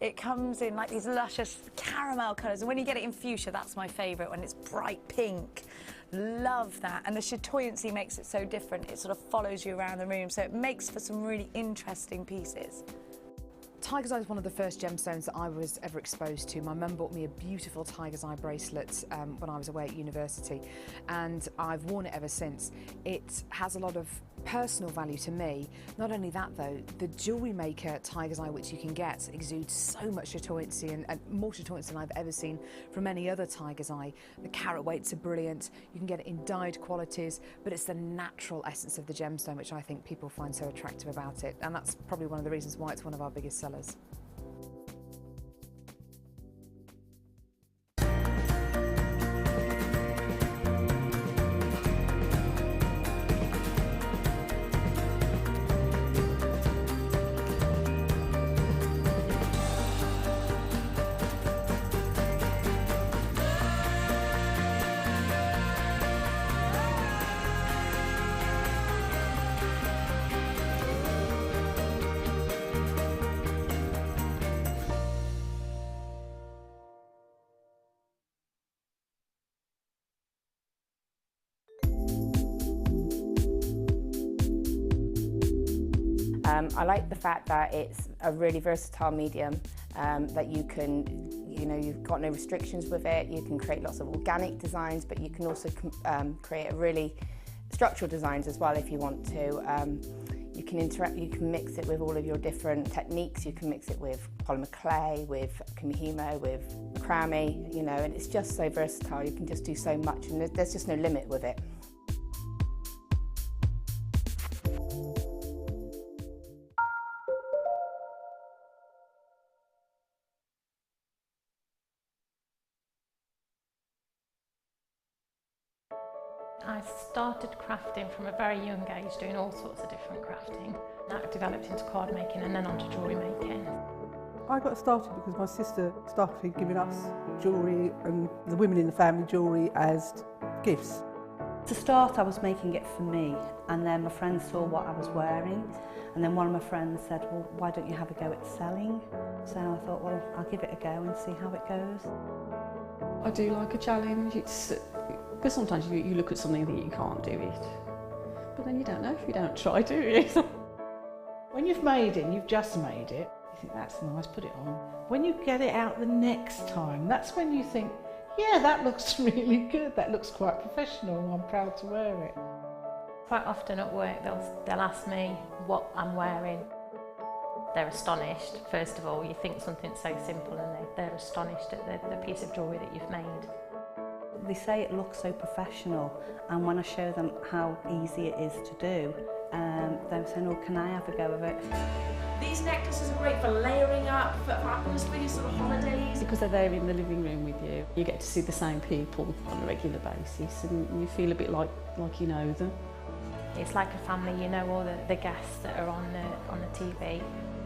It comes in like these luscious caramel colours, and when you get it in fuchsia, that's my favourite, when it's bright pink. Love that, and the chatoyancy makes it so different. It sort of follows you around the room, so it makes for some really interesting pieces. Tiger's Eye is one of the first gemstones that I was ever exposed to. My mum bought me a beautiful Tiger's Eye bracelet when I was away at university, and I've worn it ever since. It has a lot of personal value to me. Not only that though, the Jewellery Maker Tiger's Eye, which you can get, exudes so much chatoyancy, and more chatoyancy than I've ever seen from any other Tiger's Eye. The carat weights are brilliant, you can get it in dyed qualities, but it's the natural essence of the gemstone which I think people find so attractive about it, and that's probably one of the reasons why it's one of our biggest sellers. I like the fact that it's a really versatile medium, that you can, you've got no restrictions with it. You can create lots of organic designs, but you can also create a really structural designs as well if you want to. You can mix it with all of your different techniques. You can mix it with polymer clay, with kumihimo, with macrame, and it's just so versatile. You can just do so much, and there's just no limit with it. I started crafting from a very young age, doing all sorts of different crafting. That developed into card making and then onto jewellery making. I got started because my sister started giving us jewellery and the women in the family jewellery as gifts. To start, I was making it for me, and then my friends saw what I was wearing, and then one of my friends said, well, why don't you have a go at selling? So I thought, well, I'll give it a go and see how it goes. I do like a challenge. Because sometimes you look at something and think you can't do it, but then you don't know if you don't try, do you? When you've made it, you've just made it, you think that's nice, put it on. When you get it out the next time, that's when you think, yeah, that looks really good, that looks quite professional, I'm proud to wear it. Quite often at work they'll ask me what I'm wearing. They're astonished, first of all. You think something's so simple and they're astonished at the piece of jewellery that you've made. They say it looks so professional, and when I show them how easy it is to do, they're saying, oh, can I have a go of it? These necklaces are great for layering up, for atmosphere, sort of holidays. Because they're there in the living room with you, you get to see the same people on a regular basis, and you feel a bit like you know them. It's like a family, you know all the guests that are on the TV.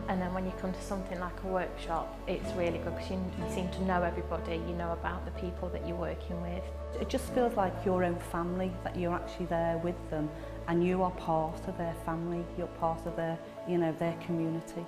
And then when you come to something like a workshop, it's really good because you seem to know everybody, you know about the people that you're working with. It just feels like your own family, that you're actually there with them and you are part of their family, you're part of their, their community.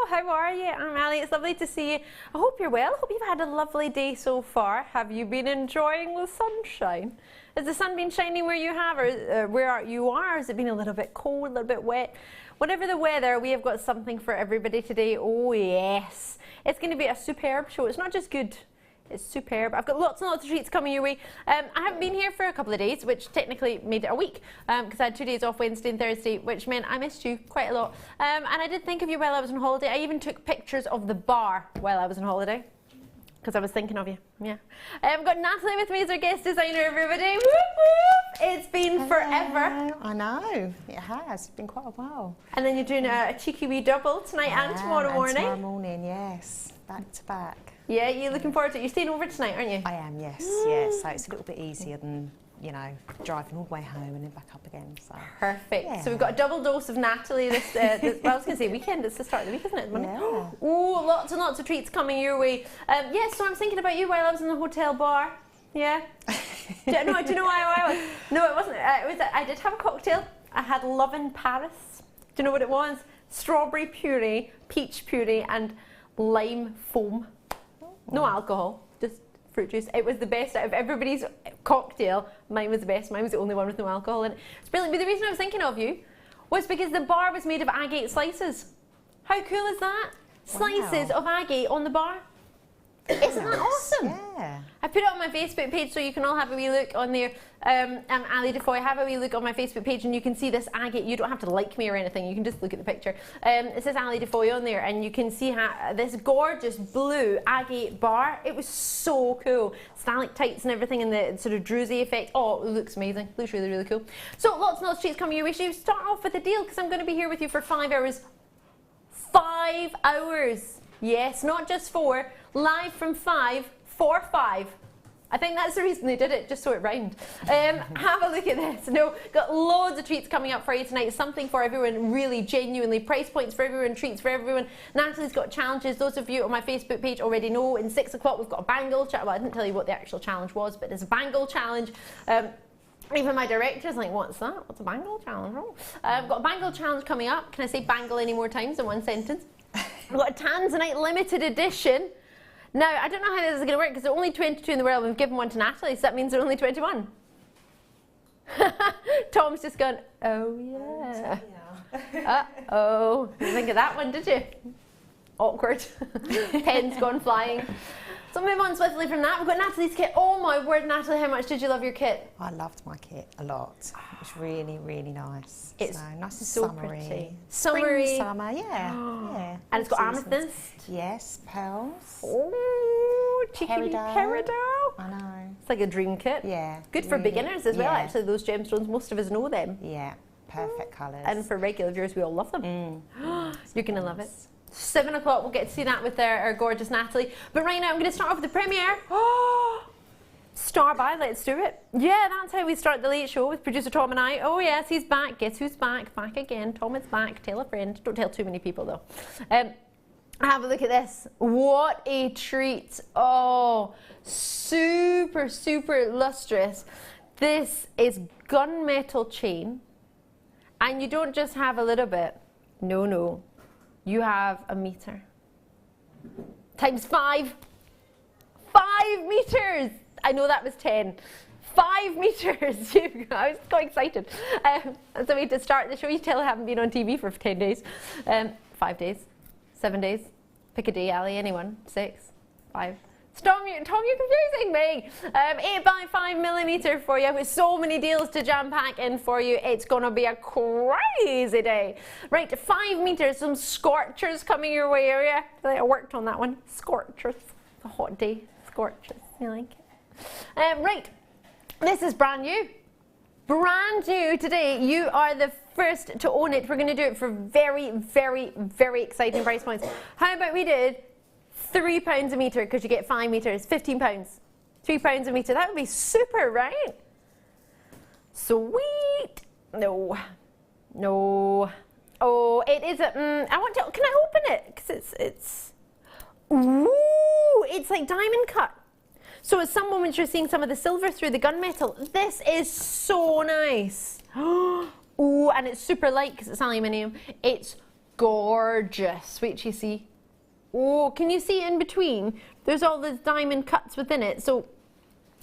How are you? I'm Ali. It's lovely to see you. I hope you're well. I hope you've had a lovely day so far. Have you been enjoying the sunshine? Has the sun been shining where you have, or where you are? Has it been a little bit cold, a little bit wet? Whatever the weather, we have got something for everybody today. Oh yes. It's going to be a superb show. It's not just good. It's superb. I've got lots and lots of treats coming your way. I haven't been here for a couple of days, which technically made it a week, because I had 2 days off, Wednesday and Thursday, which meant I missed you quite a lot. And I did think of you while I was on holiday. I even took pictures of the bar while I was on holiday, because I was thinking of you. Yeah. I've got Nathalie with me as our guest designer, everybody. Whoop, whoop. It's been forever. I know, it has. It's been quite a while. And then you're doing a cheeky wee double tonight and tomorrow morning. Tomorrow morning, yes. Back to back. Yeah, you're looking forward to it. You're staying over tonight, aren't you? I am, yes, yeah. So it's a little bit easier than, you know, driving all the way home and then back up again. So perfect. Yeah. So we've got a double dose of Nathalie this, well, I was going to say weekend. It's the start of the week, isn't it? Monday. Yeah. Oh, lots and lots of treats coming your way. Yes, so I was thinking about you while I was in the hotel bar. Yeah. Do you know why I was? No, it wasn't. I did have a cocktail. I had Love in Paris. Do you know what it was? Strawberry puree, peach puree, and lime foam. No alcohol, just fruit juice. It was the best out of everybody's cocktail. Mine was the best. Mine was the only one with no alcohol in it. It's brilliant. But the reason I was thinking of you was because the bar was made of agate slices. How cool is that? Slices of agate on the bar. Isn't that awesome? Yeah. I put it on my Facebook page so you can all have a wee look on there. Ali DeFoy, have a wee look on my Facebook page and you can see this agate. You don't have to like me or anything, you can just look at the picture. It says Ali DeFoy on there and you can see how this gorgeous blue agate bar. It was so cool. Stalactites and everything and the sort of druzy effect. Oh, it looks amazing. Looks really, really cool. So lots and lots of treats coming your way. Should we start off with a deal because I'm going to be here with you for 5 hours. 5 hours. Yes, not just 4. Live from 5 for 5. I think that's the reason they did it, just so it rhymed. Have a look at this. No, got loads of treats coming up for you tonight. Something for everyone, really genuinely. Price points for everyone, treats for everyone. Nathalie's got challenges. Those of you on my Facebook page already know. In 6 o'clock, we've got a bangle challenge. Well, I didn't tell you what the actual challenge was, but there's a bangle challenge. Even my director's like, what's that? What's a bangle challenge? Oh. I've got a bangle challenge coming up. Can I say bangle any more times in one sentence? We've got a Tanzanite limited edition. Now, I don't know how this is going to work because there are only 22 in the world and we've given one to Nathalie, so that means there are only 21. Tom's just gone, oh yeah. Uh-oh. You didn't think of that one, did you? Awkward. Pen's gone flying. So move on swiftly from that. We've got Nathalie's kit. Oh my word, Nathalie, how much did you love your kit? I loved my kit a lot. It was really, really nice. It's so nice and so summery. pretty. Spring, summer, yeah. And it's got amethyst. Yes, pearls. Oh, cheeky peridot. I know. It's like a dream kit. Yeah. Good for really, beginners as well, actually, those gemstones. Most of us know them. Yeah, perfect colours. And for regular viewers, we all love them. You're going to love it. 7 o'clock, we'll get to see that with our gorgeous Nathalie. But right now, I'm going to start off with the premiere. Star by, let's do it. Yeah, that's how we start the late show with producer Tom and I. Oh yes, he's back. Guess who's back? Back again. Tom is back. Tell a friend. Don't tell too many people though. Have a look at this. What a treat. Oh, super, super lustrous. This is gunmetal chain. And you don't just have a little bit. No, no. You have a meter. Times 5. 5 meters! I know that was 10. 5 meters! I was so excited. That's the way to start the show. You tell I haven't been on TV for 10 days. 5 days. 7 days. Pick a day, Ali. Anyone? 6. 5. Tom, you're confusing me. 8 by 5 millimeter for you with so many deals to jam pack in for you. It's gonna be a crazy day. Right, 5 meters, some scorchers coming your way area. I worked on that one. Scorchers. It's a hot day. Scorchers. You like it? Right, this is brand new. Brand new today. You are the first to own it. We're gonna do it for very, very, very exciting price points. How about we did £3 a metre because you get 5 metres, £15. £3 a metre, that would be super, right? Sweet. No. No. Oh, it is a, I want to, can I open it? Because it's, ooh, it's like diamond cut. So at some moments you're seeing some of the silver through the gunmetal. This is so nice. Ooh, and it's super light because it's aluminium. It's gorgeous. Wait till you see. Oh, can you see in between? There's all those diamond cuts within it. So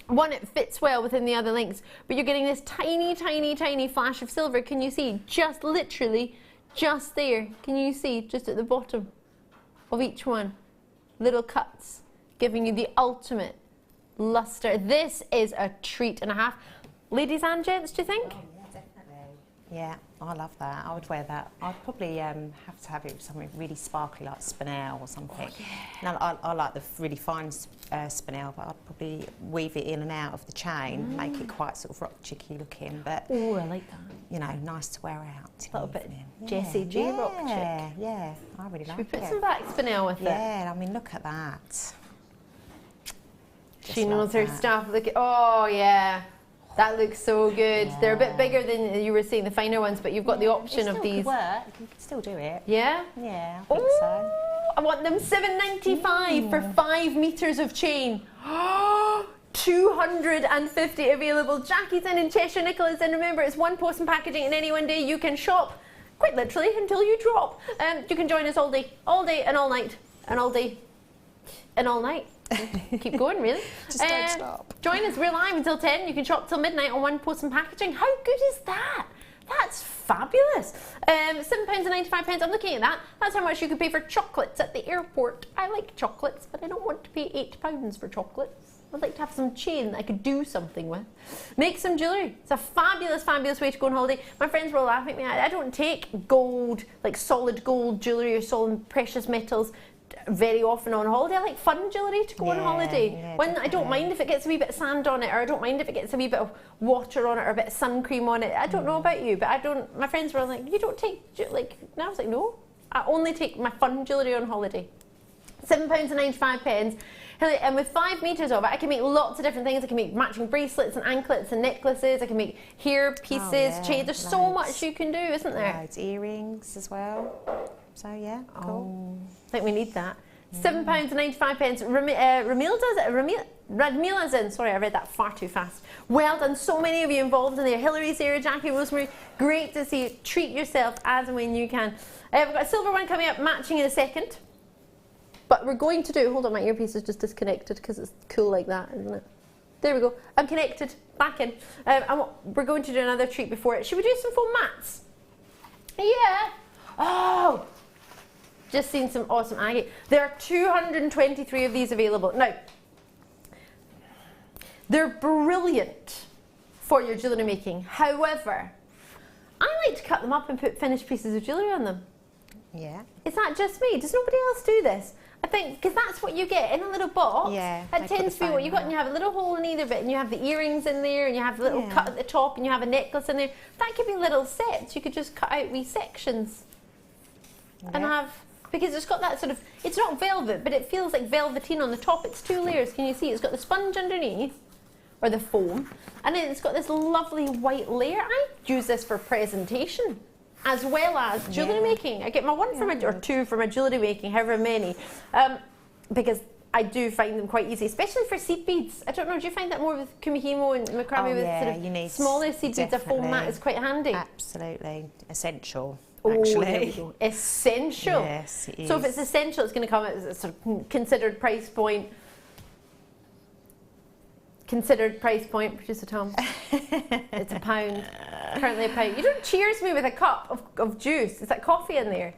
one, it fits well within the other links, but you're getting this tiny, tiny, tiny flash of silver. Can you see? Just literally, just there. Can you see? Just at the bottom of each one. Little cuts, giving you the ultimate luster. This is a treat and a half. Ladies and gents, do you think? Yeah, I love that. I would wear that. I'd probably have to have it with something really sparkly like spinel or something. Oh, yeah. Now, I like the really fine spinel, but I'd probably weave it in and out of the chain, make it quite sort of rock chicky looking. But oh, I like that. You know, nice to wear out. A little bit Jessie J rock chick. Yeah, I really like it. Should we put some back spinel with it? Yeah, I mean, look at that. She knows her stuff. Look at, oh yeah. That looks so good. Yeah. They're a bit bigger than you were saying, the finer ones, but you've got the option of these. Could work. You can still do it. Yeah? Yeah, I think so. I want them $7.95 for 5 meters of chain. 250 available. Jackie's in Cheshire, Nicola's in. Remember, it's one post and packaging, and any one day you can shop, quite literally, until you drop. You can join us all day and all night, and all day and all night. Keep going, really. Just don't stop. Join us. We're live until 10. You can shop till midnight on one post and packaging. How good is that? That's fabulous. £7.95. I'm looking at that. That's how much you could pay for chocolates at the airport. I like chocolates, but I don't want to pay £8 for chocolates. I'd like to have some chain that I could do something with. Make some jewellery. It's a fabulous, fabulous way to go on holiday. My friends will laugh at me. I don't take gold, like solid gold jewellery or solid precious metals very often on holiday. I like fun jewellery to go on holiday. Yeah, when I don't mind if it gets a wee bit of sand on it, or I don't mind if it gets a wee bit of water on it, or a bit of sun cream on it. I don't know about you, but I don't. My friends were like, "You don't take like." And I was like, "No, I only take my fun jewellery on holiday." £7.95. And with 5 meters of it, I can make lots of different things. I can make matching bracelets and anklets and necklaces. I can make hair pieces, chains. There's so much you can do, isn't there? Loads. Earrings as well. So yeah, cool. I think we need that. £7.95. Radmila's in. Sorry, I read that far too fast. Well done. So many of you involved in there. Hillary's here, Jackie, Rosemary. Great to see you. Treat yourself as and when you can. We've got a silver one coming up, matching in a second. But we're going to do, hold on, my earpiece is just disconnected because it's cool like that, isn't it? There we go. I'm connected. Back in. We're going to do another treat before it. Should we do some foam mats? Yeah. Oh. Just seen some awesome agate. There are 223 of these available. Now, they're brilliant for your jewellery making. However, I like to cut them up and put finished pieces of jewellery on them. Yeah. Is that just me? Does nobody else do this? I think, because that's what you get in a little box. Yeah. That tends to be what you got, and you have a little hole in either bit, and you have the earrings in there, and you have a little cut at the top, and you have a necklace in there. That could be little sets. You could just cut out wee sections and have, because it's got that sort of, it's not velvet, but it feels like velveteen on the top. It's 2 layers. Can you see? It's got the sponge underneath, or the foam, and then it's got this lovely white layer. I use this for presentation as well as jewellery making. I get my one from or 2 for my jewellery making, however many, because I do find them quite easy, especially for seed beads. I don't know, do you find that more with kumihimo and macrame with sort of smaller seed beads? A foam mat is quite handy. Absolutely. Essential. Oh, actually. Essential. Yes, it is. So if it's essential, it's going to come at a sort of considered price point. Considered price point, Producer Tom. It's £1. Currently £1. You don't cheers me with a cup of juice. Is that coffee in there?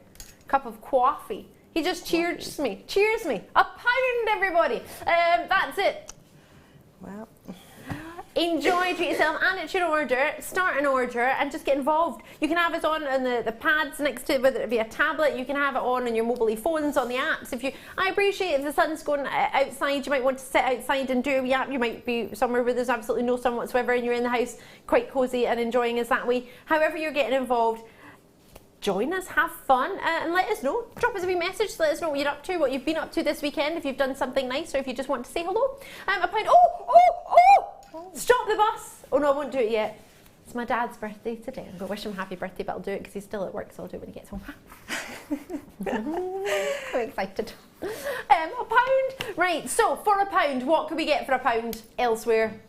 Cup of coffee. He just cheers me. Cheers me. £1, everybody. That's it. Well. Enjoy, treat yourself, and it's your order. Start an order and just get involved. You can have it on the pads next to it, whether it be a tablet. You can have it on your mobile phones, on the apps. I appreciate if the sun's going outside, you might want to sit outside and do a wee app. You might be somewhere where there's absolutely no sun whatsoever, and you're in the house quite cosy and enjoying us that way. However you're getting involved, join us, have fun, and let us know. Drop us a wee message to let us know what you're up to, what you've been up to this weekend, if you've done something nice, or if you just want to say hello. £1. Oh! Stop the bus! Oh no, I won't do it yet. It's my dad's birthday today. I'm going to wish him happy birthday, but I'll do it because he's still at work, so I'll do it when he gets home. I'm excited. £1. Right, so for £1, what could we get for £1 elsewhere?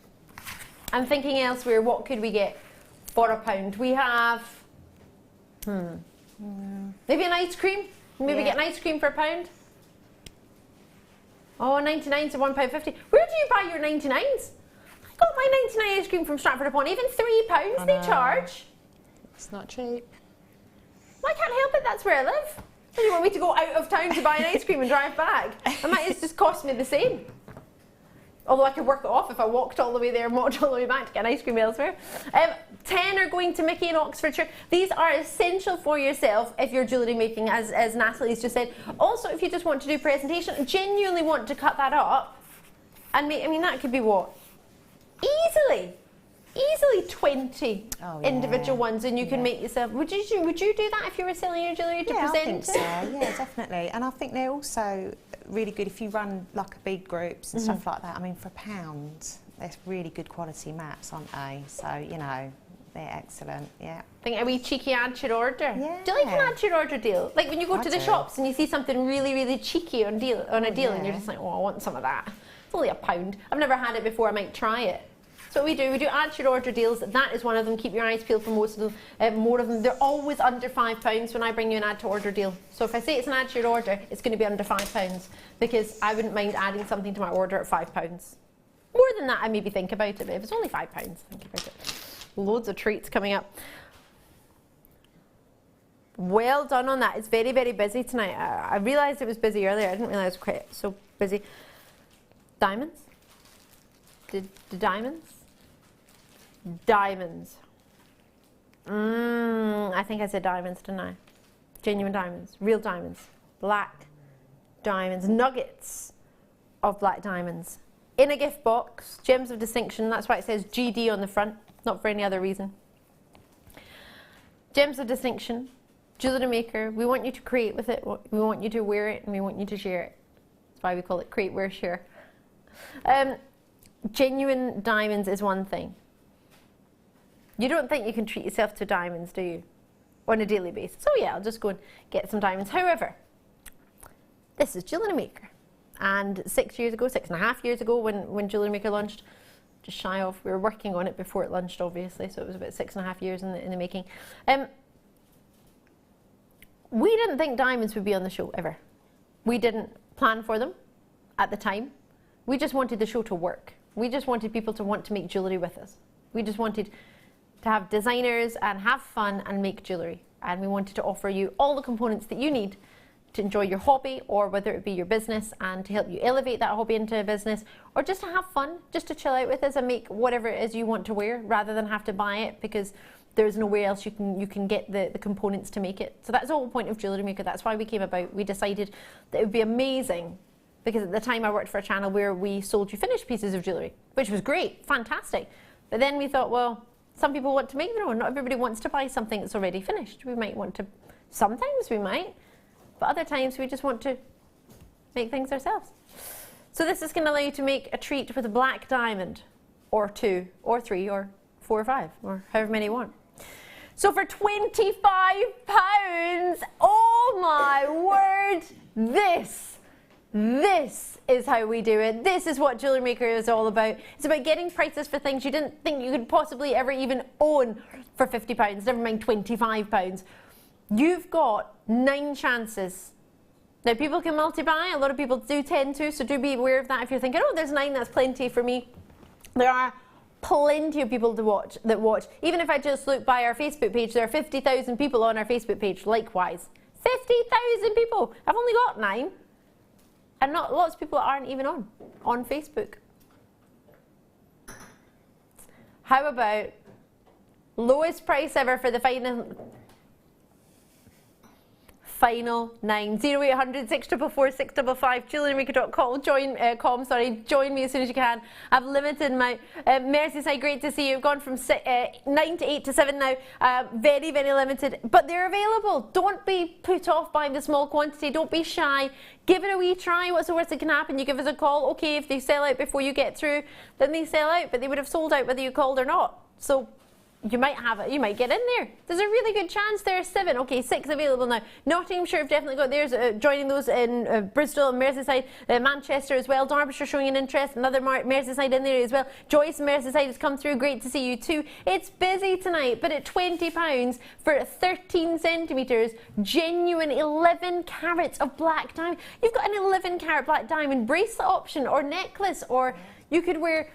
I'm thinking elsewhere, what could we get for £1? We have... maybe an ice cream? Maybe get an ice cream for £1? Oh, 99s are £1.50. Where do you buy your 99s? I got my 99 ice cream from Stratford upon Avon. £3 they charge. It's not cheap. Well, I can't help it, that's where I live. Do you want me to go out of town to buy an ice cream and drive back? It might just cost me the same. Although I could work it off if I walked all the way there and walked all the way back to get an ice cream elsewhere. 10 are going to Mickey in Oxfordshire. These are essential for yourself if you're jewellery making, as Nathalie's just said. Also, if you just want to do presentation, genuinely want to cut that up and make, I mean, that could be what? Easily 20 individual ones, and you can make yourself. Would you do that if you were selling your jewellery to present? I think so. Yeah, definitely. And I think they're also really good if you run like bead groups and stuff like that. I mean, for £1, they're really good quality mats, aren't they? So, you know, they're excellent, yeah. Think a wee cheeky add to your order. Yeah. Do you like an add to your order deal? Like when you go to the shops and you see something really, really cheeky on a deal, and you're just like, oh, I want some of that. It's only £1. I've never had it before, I might try it. So what we do add to your order deals. That is one of them. Keep your eyes peeled for most of them, more of them. They're always under £5 when I bring you an add to order deal. So if I say it's an add to your order, it's going to be under £5 because I wouldn't mind adding something to my order at £5. More than that, I maybe think about it, but if it's only £5, think about it. Loads of treats coming up. Well done on that. It's very, very busy tonight. I realised it was busy earlier. I didn't realise it was quite so busy. Diamonds? The diamonds? Diamonds. I think I said diamonds, didn't I? Genuine diamonds. Real diamonds. Black diamonds. Nuggets of black diamonds. In a gift box. Gems of distinction. That's why it says GD on the front. Not for any other reason. Gems of distinction. Jewellery Maker. We want you to create with it. We want you to wear it and we want you to share it. That's why we call it create, wear, share. Genuine diamonds is one thing. You don't think you can treat yourself to diamonds, do you? On a daily basis. So yeah, I'll just go and get some diamonds. However, this is Jewellery Maker. And 6.5 years ago when Jewellery Maker launched, just shy of, we were working on it before it launched obviously, so it was about 6.5 years in the making. We didn't think diamonds would be on the show ever. We didn't plan for them at the time. We just wanted the show to work. We just wanted people to want to make jewellery with us. We just wanted to have designers and have fun and make jewellery. And we wanted to offer you all the components that you need to enjoy your hobby, or whether it be your business, and to help you elevate that hobby into a business, or just to have fun, just to chill out with us and make whatever it is you want to wear, rather than have to buy it because there's nowhere else you can get the components to make it. So that's the whole point of Jewellery Maker. That's why we came about. We decided that it would be amazing, because at the time I worked for a channel where we sold you finished pieces of jewellery, which was great, fantastic. But then we thought, well, some people want to make their own. Not everybody wants to buy something that's already finished. We might want to, sometimes we might, but other times we just want to make things ourselves. So this is going to allow you to make a treat with a black diamond, or 2, or 3, or 4 or 5, or however many you want. So for £25, oh my word, this is how we do it. This is what Jewellery Maker is all about. It's about getting prices for things you didn't think you could possibly ever even own for £50, never mind £25. You've got 9 chances. Now people can multi-buy, a lot of people do tend to, so do be aware of that. If you're thinking, oh, there's 9, that's plenty for me. There are plenty of people that watch. Even if I just look by our Facebook page, there are 50,000 people on our Facebook page, likewise. 50,000 people! I've only got 9. And not lots of people aren't even on Facebook. How about lowest price ever for the final 9, 0800 644 655, jewellerymaker.com. Join me as soon as you can. I've limited my Merseyside, great to see you. I've gone from 9 to 8 to 7 now. Very, very limited, but they're available. Don't be put off by the small quantity. Don't be shy. Give it a wee try. What's the worst that can happen? You give us a call. Okay, if they sell out before you get through, then they sell out, but they would have sold out whether you called or not. So you might have it, you might get in there. There's a really good chance there are 7. Okay, 6 available now. Nottinghamshire have definitely got theirs, joining those in Bristol and Merseyside, Manchester as well. Derbyshire showing an interest, another Merseyside in there as well. Joyce Merseyside has come through, great to see you too. It's busy tonight, but at £20 for 13 centimetres, genuine 11 carats of black diamond. You've got an 11 carat black diamond bracelet option or necklace, or you could wear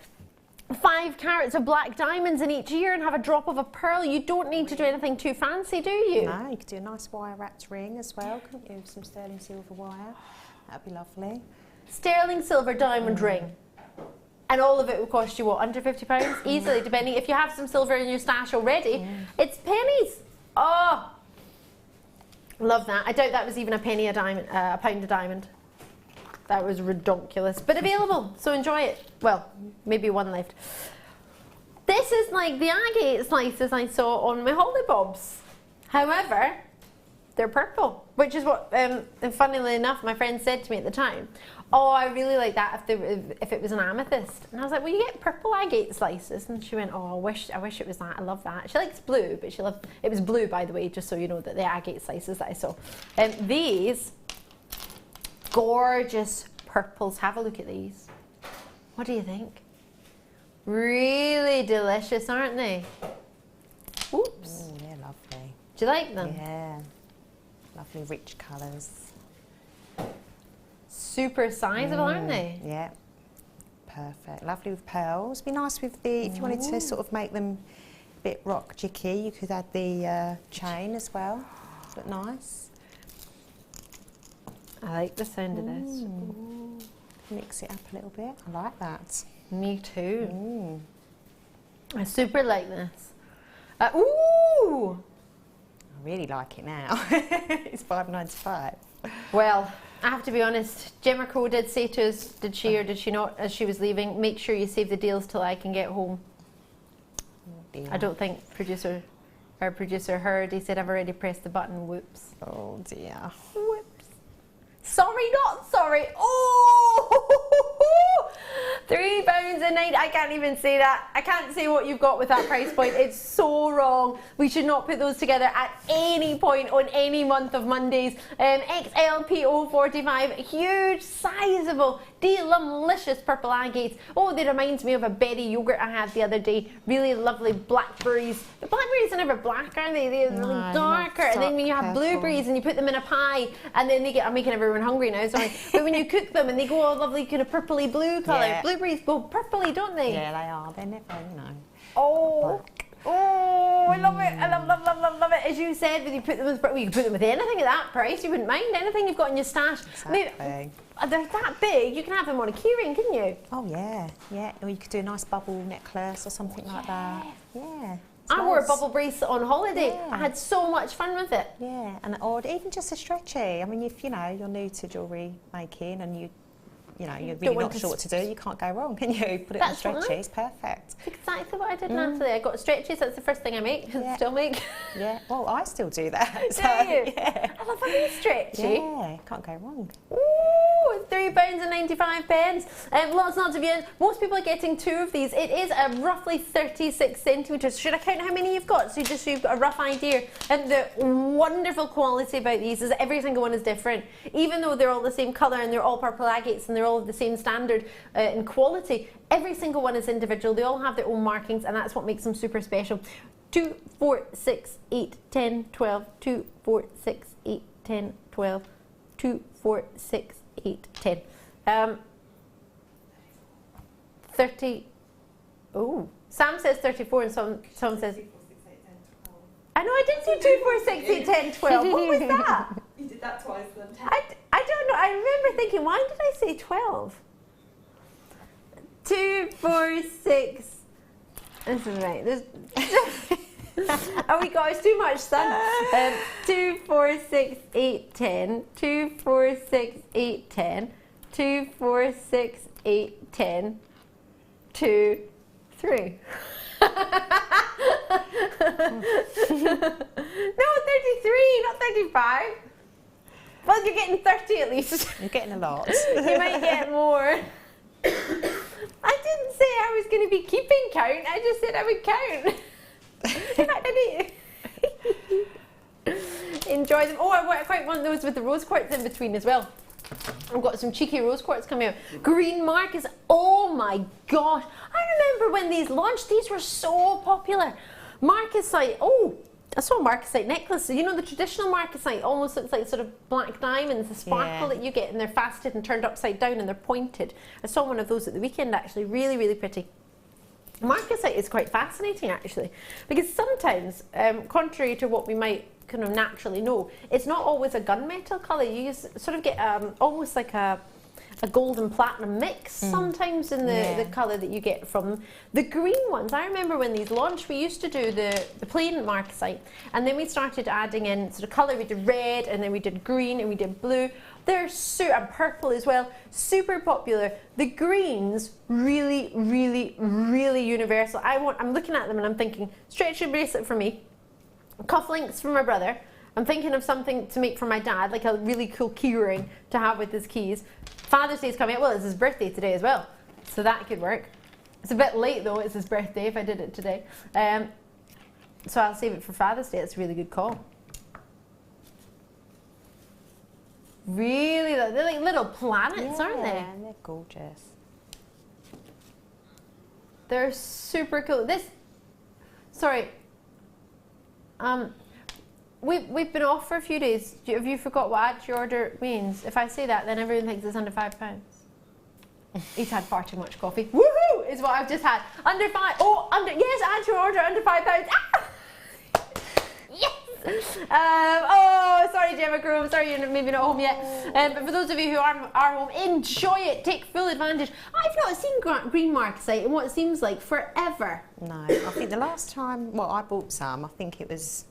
5 carats of black diamonds in each ear and have a drop of a pearl. You don't need to do anything too fancy, do you? No, you could do a nice wire wrapped ring as well, couldn't you? With some sterling silver wire. That'd be lovely. Sterling silver diamond ring. And all of it will cost you what, under £50? Easily, depending. If you have some silver in your stash already, it's pennies. Oh, love that. I doubt that was even a penny a diamond, a pound a diamond. That was ridiculous, but available, so enjoy it. Well, maybe 1 left. This is like the agate slices I saw on my hollybobs. However, they're purple, which is what, and funnily enough, my friend said to me at the time, oh, I really like that if it was an amethyst. And I was like, well, you get purple agate slices. And she went, oh, I wish it was that. I love that. She likes blue, but she loved, it was blue, by the way, just so you know, that the agate slices that I saw. These gorgeous purples, have a look at these. What do you think? Really delicious, aren't they? Oops. Ooh, they're lovely. Do you like them? Yeah. Lovely rich colours. Super sizable, aren't they? Yeah. Perfect. Lovely with pearls. Be nice with the, if you wanted to sort of make them a bit rock jicky, you could add the chain as well. Look nice. I like the sound of this. Ooh. Mix it up a little bit. I like that. Me too. I super like this. Ooh! I really like it now. It's $5.95. Well, I have to be honest, Gemma Crow did say to us, did she or did she not, as she was leaving, make sure you save the deals till I can get home. Oh, I don't think our producer heard. He said, I've already pressed the button. Whoops. Oh dear. Whoops. Sorry, not sorry. Oh! £3.90. I can't even say that. I can't say what you've got with that price point. It's so wrong. We should not put those together at any point on any month of Mondays. XLPO45, huge, sizable, delicious purple agates. Oh, they remind me of a berry yogurt I had the other day. Really lovely blackberries. The blackberries are never black, are they? They're really darker. And then when you have blueberries and you put them in a pie, and then they get, I'm making everyone hungry now, sorry. But when you cook them and they go all lovely kind of purpley blue colour. Yeah. Blueberries go purpley, don't they? Yeah, they are. They're never, you know. Oh. Oh, I love it. I love it. As you said, when you put them with, well, you can put them with anything at that price. You wouldn't mind anything you've got in your stash. Exactly. I mean, they're that big, you can have them on a keyring, couldn't you? Oh yeah, yeah. Or you could do a nice bubble necklace or something like that. Yeah. I wore a bubble bracelet on holiday. Yeah. I had so much fun with it. Yeah, and or even just a stretchy. I mean, if you know you're new to jewellery making and you know, you're really not sure what to do, you can't go wrong, can you? Put it on stretchy, it's perfect. That's exactly what I did, Natalie. I got stretchies, that's the first thing I make, still make. Yeah, well, I still do that. Do you? Yeah. I love having a stretchy. Yeah, can't go wrong. Ooh, £3.95. Lots and lots of yen. Most people are getting 2 of these. It is a roughly 36 centimetres. Should I count how many you've got? So just so you've got a rough idea. And the wonderful quality about these is that every single one is different. Even though they're all the same colour and they're all purple agates and they're all of the same standard in quality, every single one is individual. They all have their own markings, and that's what makes them super special. 2, 4, 6, 8, 10, 12, 2, 4, 6, 8, 10, 12, 2, 4, 6, 8, 10. 30. Oh, Sam says 34 and some says. I know, I did say 2, 4, 6, 8, 10, 12. What was that? You did that twice then. I don't know. I remember thinking, why did I say 12? 2, 4, 6. This is right. Oh, we got it's too much, son. 2, 4, 6, 8, 10. 2, 4, 6, 8, 10. 2, 4, 6, 8, 10. 2, 3. No, 33, not 35. Well, you're getting 30 at least. You're getting a lot. You might get more. I didn't say I was going to be keeping count. I just said I would count. In fact, I didn't. Enjoy them. Oh, I quite want those with the rose quartz in between as well. I've got some cheeky rose quartz coming out. Green Marcus. Oh my gosh. I remember when these launched. These were so popular. Marcasite. Oh, I saw a Marcasite necklace. So, you know, the traditional Marcasite almost looks like sort of black diamonds, the sparkle that you get, and they're faceted and turned upside down and they're pointed. I saw one of those at the weekend actually. Really, really pretty. Marcasite is quite fascinating actually, because sometimes, contrary to what we might kind of naturally know, it's not always a gunmetal colour. You sort of get almost like a gold and platinum mix sometimes in the colour that you get from them. The green ones, I remember when these launched, we used to do the plain Marcasite, and then we started adding in sort of colour. We did red, and then we did green, and we did blue. They're and purple as well, super popular. The greens, really, really, really universal. I'm looking at them and I'm thinking, stretchy bracelet for me, cufflinks for my brother, I'm thinking of something to make for my dad, like a really cool key ring to have with his keys. Father's Day's coming up. Well, it's his birthday today as well, so that could work. It's a bit late though, it's his birthday if I did it today. So I'll save it for Father's Day. It's a really good call. Really, they're like little planets, aren't they? Yeah, they're gorgeous. They're super cool. We've been off for a few days. Have you forgot what add to your order means? If I say that, then everyone thinks it's under £5. He's had far too much coffee. Woohoo! Is what I've just had. Under £5. Oh, yes, add to your order under £5. Ah! Yes! Oh, sorry, Gemma Crew. I'm sorry you're maybe not home yet. But for those of you who are home, enjoy it. Take full advantage. I've not seen green marcasite in what seems like forever. No, I think the last time, well, I bought some, I think it was,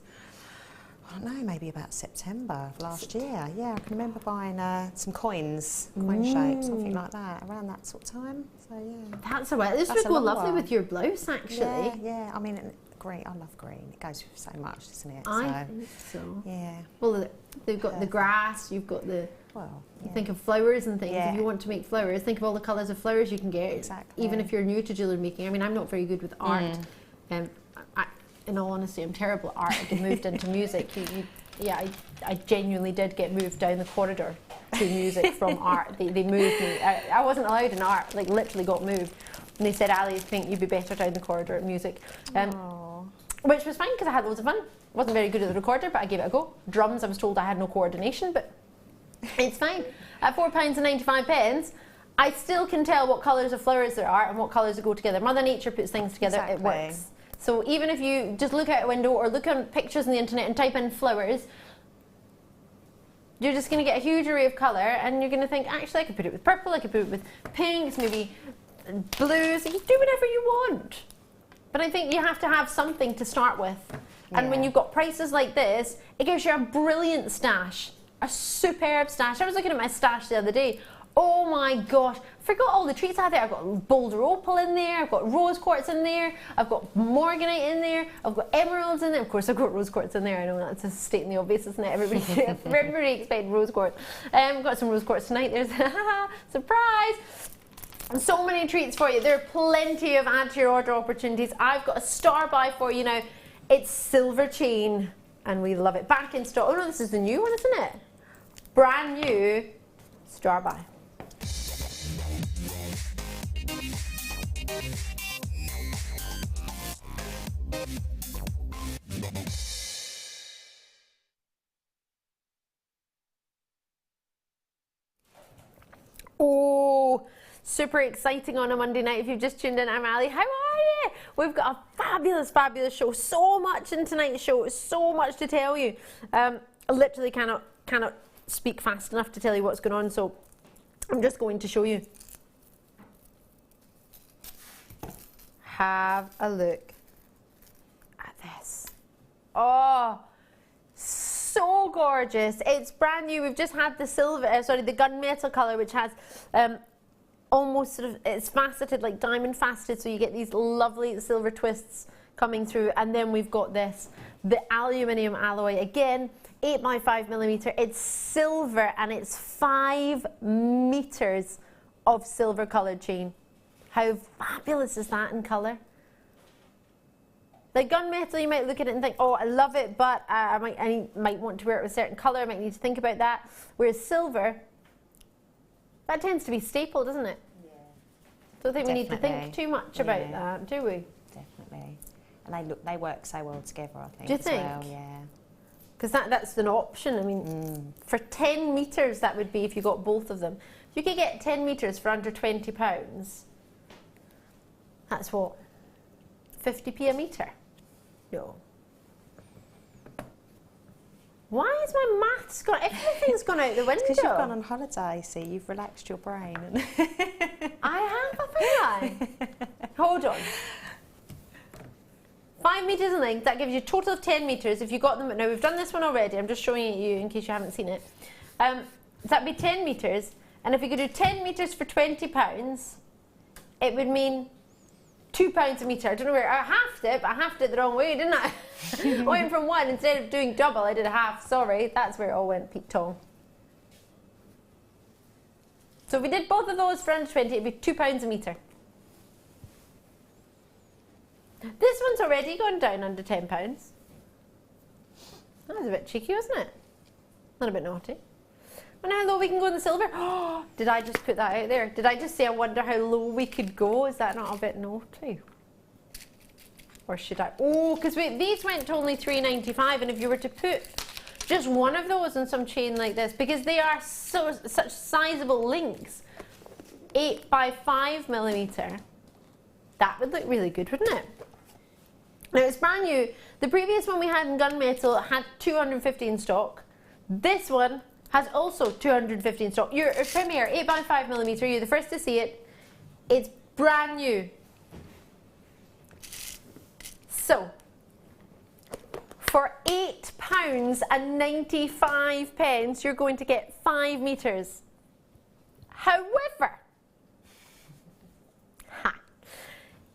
I don't know, maybe about September of last year. Yeah, I can remember buying some coins, coin shapes, something like that, around that sort of time. So, yeah. That's all right. This would go lovely with your blouse, actually. Yeah. I mean, green. I love green. It goes with so much, doesn't it? I think so. Yeah. Well, they've got the grass. You've got the. Well, you think of flowers and things. If you want to make flowers, think of all the colours of flowers you can get. Exactly. Even if you're new to jewellery making. I mean, I'm not very good with art. In all honesty, I'm terrible at art. I moved into music. I genuinely did get moved down the corridor to music from art. They moved me. I wasn't allowed in art. Like literally got moved. And they said, Ali, I think you'd be better down the corridor at music. Which was fine because I had loads of fun. Wasn't very good at the recorder, but I gave it a go. Drums, I was told I had no coordination, but it's fine. At £4.95, I still can tell what colours of flowers there are and what colours go together. Mother Nature puts things together, it works. So even if you just look out a window or look on pictures on the internet and type in flowers, you're just going to get a huge array of colour and you're going to think, actually I could put it with purple, I could put it with pinks, maybe blues. You can do whatever you want. But I think you have to have something to start with. And when you've got prices like this, it gives you a brilliant stash, a superb stash. I was looking at my stash the other day. Oh my gosh, forgot all the treats I had there. I've got boulder opal in there, I've got rose quartz in there, I've got morganite in there, I've got emeralds in there. Of course, I've got rose quartz in there. I know that's a stating the obvious, isn't it? Everybody expected rose quartz. I've got some rose quartz tonight. There's surprise. So many treats for you. There are plenty of add to your order opportunities. I've got a star buy for you now. It's silver chain and we love it. Back in stock. Oh no, this is the new one, isn't it? Brand new star buy. Oh, super exciting on a Monday night. If you've just tuned in, I'm Ali. How are you? We've got a fabulous, fabulous show. So much in tonight's show. So much to tell you. I literally cannot speak fast enough to tell you what's going on. So I'm just going to show you. Have a look at this. Oh, so gorgeous. It's brand new. We've just had the silver, the gunmetal colour, which has almost sort of, it's faceted, like diamond faceted, so you get these lovely silver twists coming through. And then we've got this, the aluminium alloy, again, 8x5mm. It's silver and it's 5 meters of silver coloured chain. How fabulous is that in colour? Like gunmetal, you might look at it and think, oh, I love it, but I might want to wear it with a certain colour. I might need to think about that. Whereas silver, that tends to be staple, doesn't it? Yeah. Don't think we need to think too much about that, do we? Definitely. And they work so well together, I think. Do you think? Well, yeah. Because that's an option. I mean, for 10 metres, that would be if you got both of them. You could get 10 metres for under £20. That's what? 50p a metre? No. Why is my maths gone? Everything's gone out the window. Because you've gone on holiday, see, you've relaxed your brain. I have, haven't I? Hold on. 5 metres in length, that gives you a total of 10 metres. If you got them, now we've done this one already, I'm just showing it you in case you haven't seen it. So that'd be 10 metres, and if you could do 10 metres for £20, it would mean £2 a metre. I don't know where, I halved it, but I halved it the wrong way, didn't I? I went from 1, instead of doing double, I did a half, sorry. That's where it all went Pete Tong. So if we did both of those for under 20, it'd be £2 a metre. This one's already gone down under £10. That was a bit cheeky, wasn't it? A little bit naughty. I wonder how low we can go in the silver. Oh, did I just put that out there? Did I just say I wonder how low we could go? Is that not a bit naughty? Or should I? Oh, because these went to only £3.95, and if you were to put just one of those on some chain like this, because they are such sizable links, 8 by 5mm, that would look really good, wouldn't it? Now it's brand new. The previous one we had in gunmetal had 250 in stock. This one has also 250 in stock. Your Premier 8 by 5mm, you're the first to see it. It's brand new. So, for £8.95, you're going to get 5 metres. However,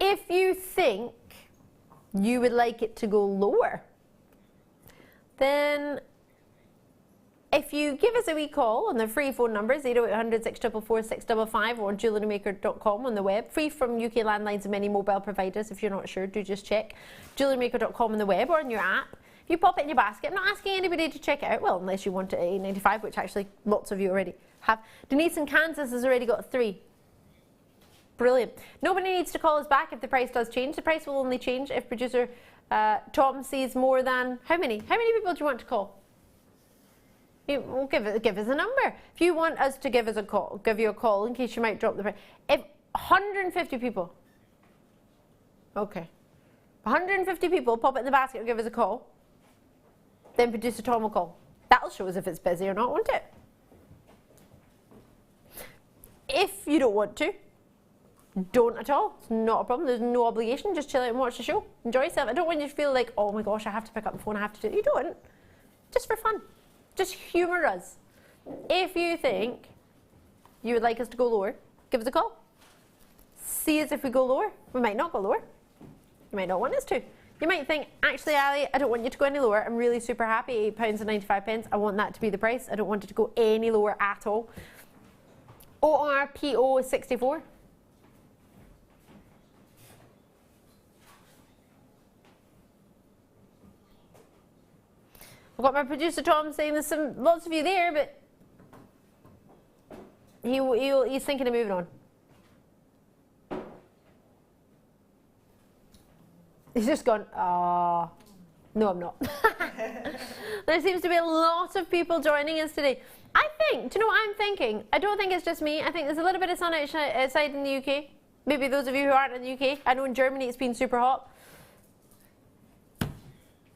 if you think you would like it to go lower, then if you give us a wee call on the free phone numbers 0800 644 655 or jewellerymaker.com on the web, free from UK landlines and many mobile providers. If you're not sure, do just check jewellerymaker.com on the web or on your app. If you pop it in your basket, I'm not asking anybody to check it out, well, unless you want it at $8.95, which actually lots of you already have. Denise in Kansas has already got 3. Brilliant. Nobody needs to call us back if the price does change. The price will only change if producer Tom sees more than, how many people do you want to call? We'll give us a number. If you want us to give you a call in case you might drop the price. If 150 people, okay, 150 people pop it in the basket and give us a call, then producer Tom will call. That'll show us if it's busy or not, won't it? If you don't want to, don't at all. It's not a problem. There's no obligation. Just chill out and watch the show. Enjoy yourself. I don't want you to feel like, oh my gosh, I have to pick up the phone, I have to do it. You don't. Just for fun. Just humour us. If you think you would like us to go lower, give us a call. See us if we go lower. We might not go lower. You might not want us to. You might think, actually, Ali, I don't want you to go any lower. I'm really super happy, £8.95. I want that to be the price. I don't want it to go any lower at all. ORPO is 64. I've got my producer Tom saying there's lots of you there, but he's thinking of moving on. He's just gone, no, I'm not. There seems to be a lot of people joining us today. I think, do you know what I'm thinking? I don't think it's just me. I think there's a little bit of sun outside in the UK. Maybe those of you who aren't in the UK. I know in Germany it's been super hot.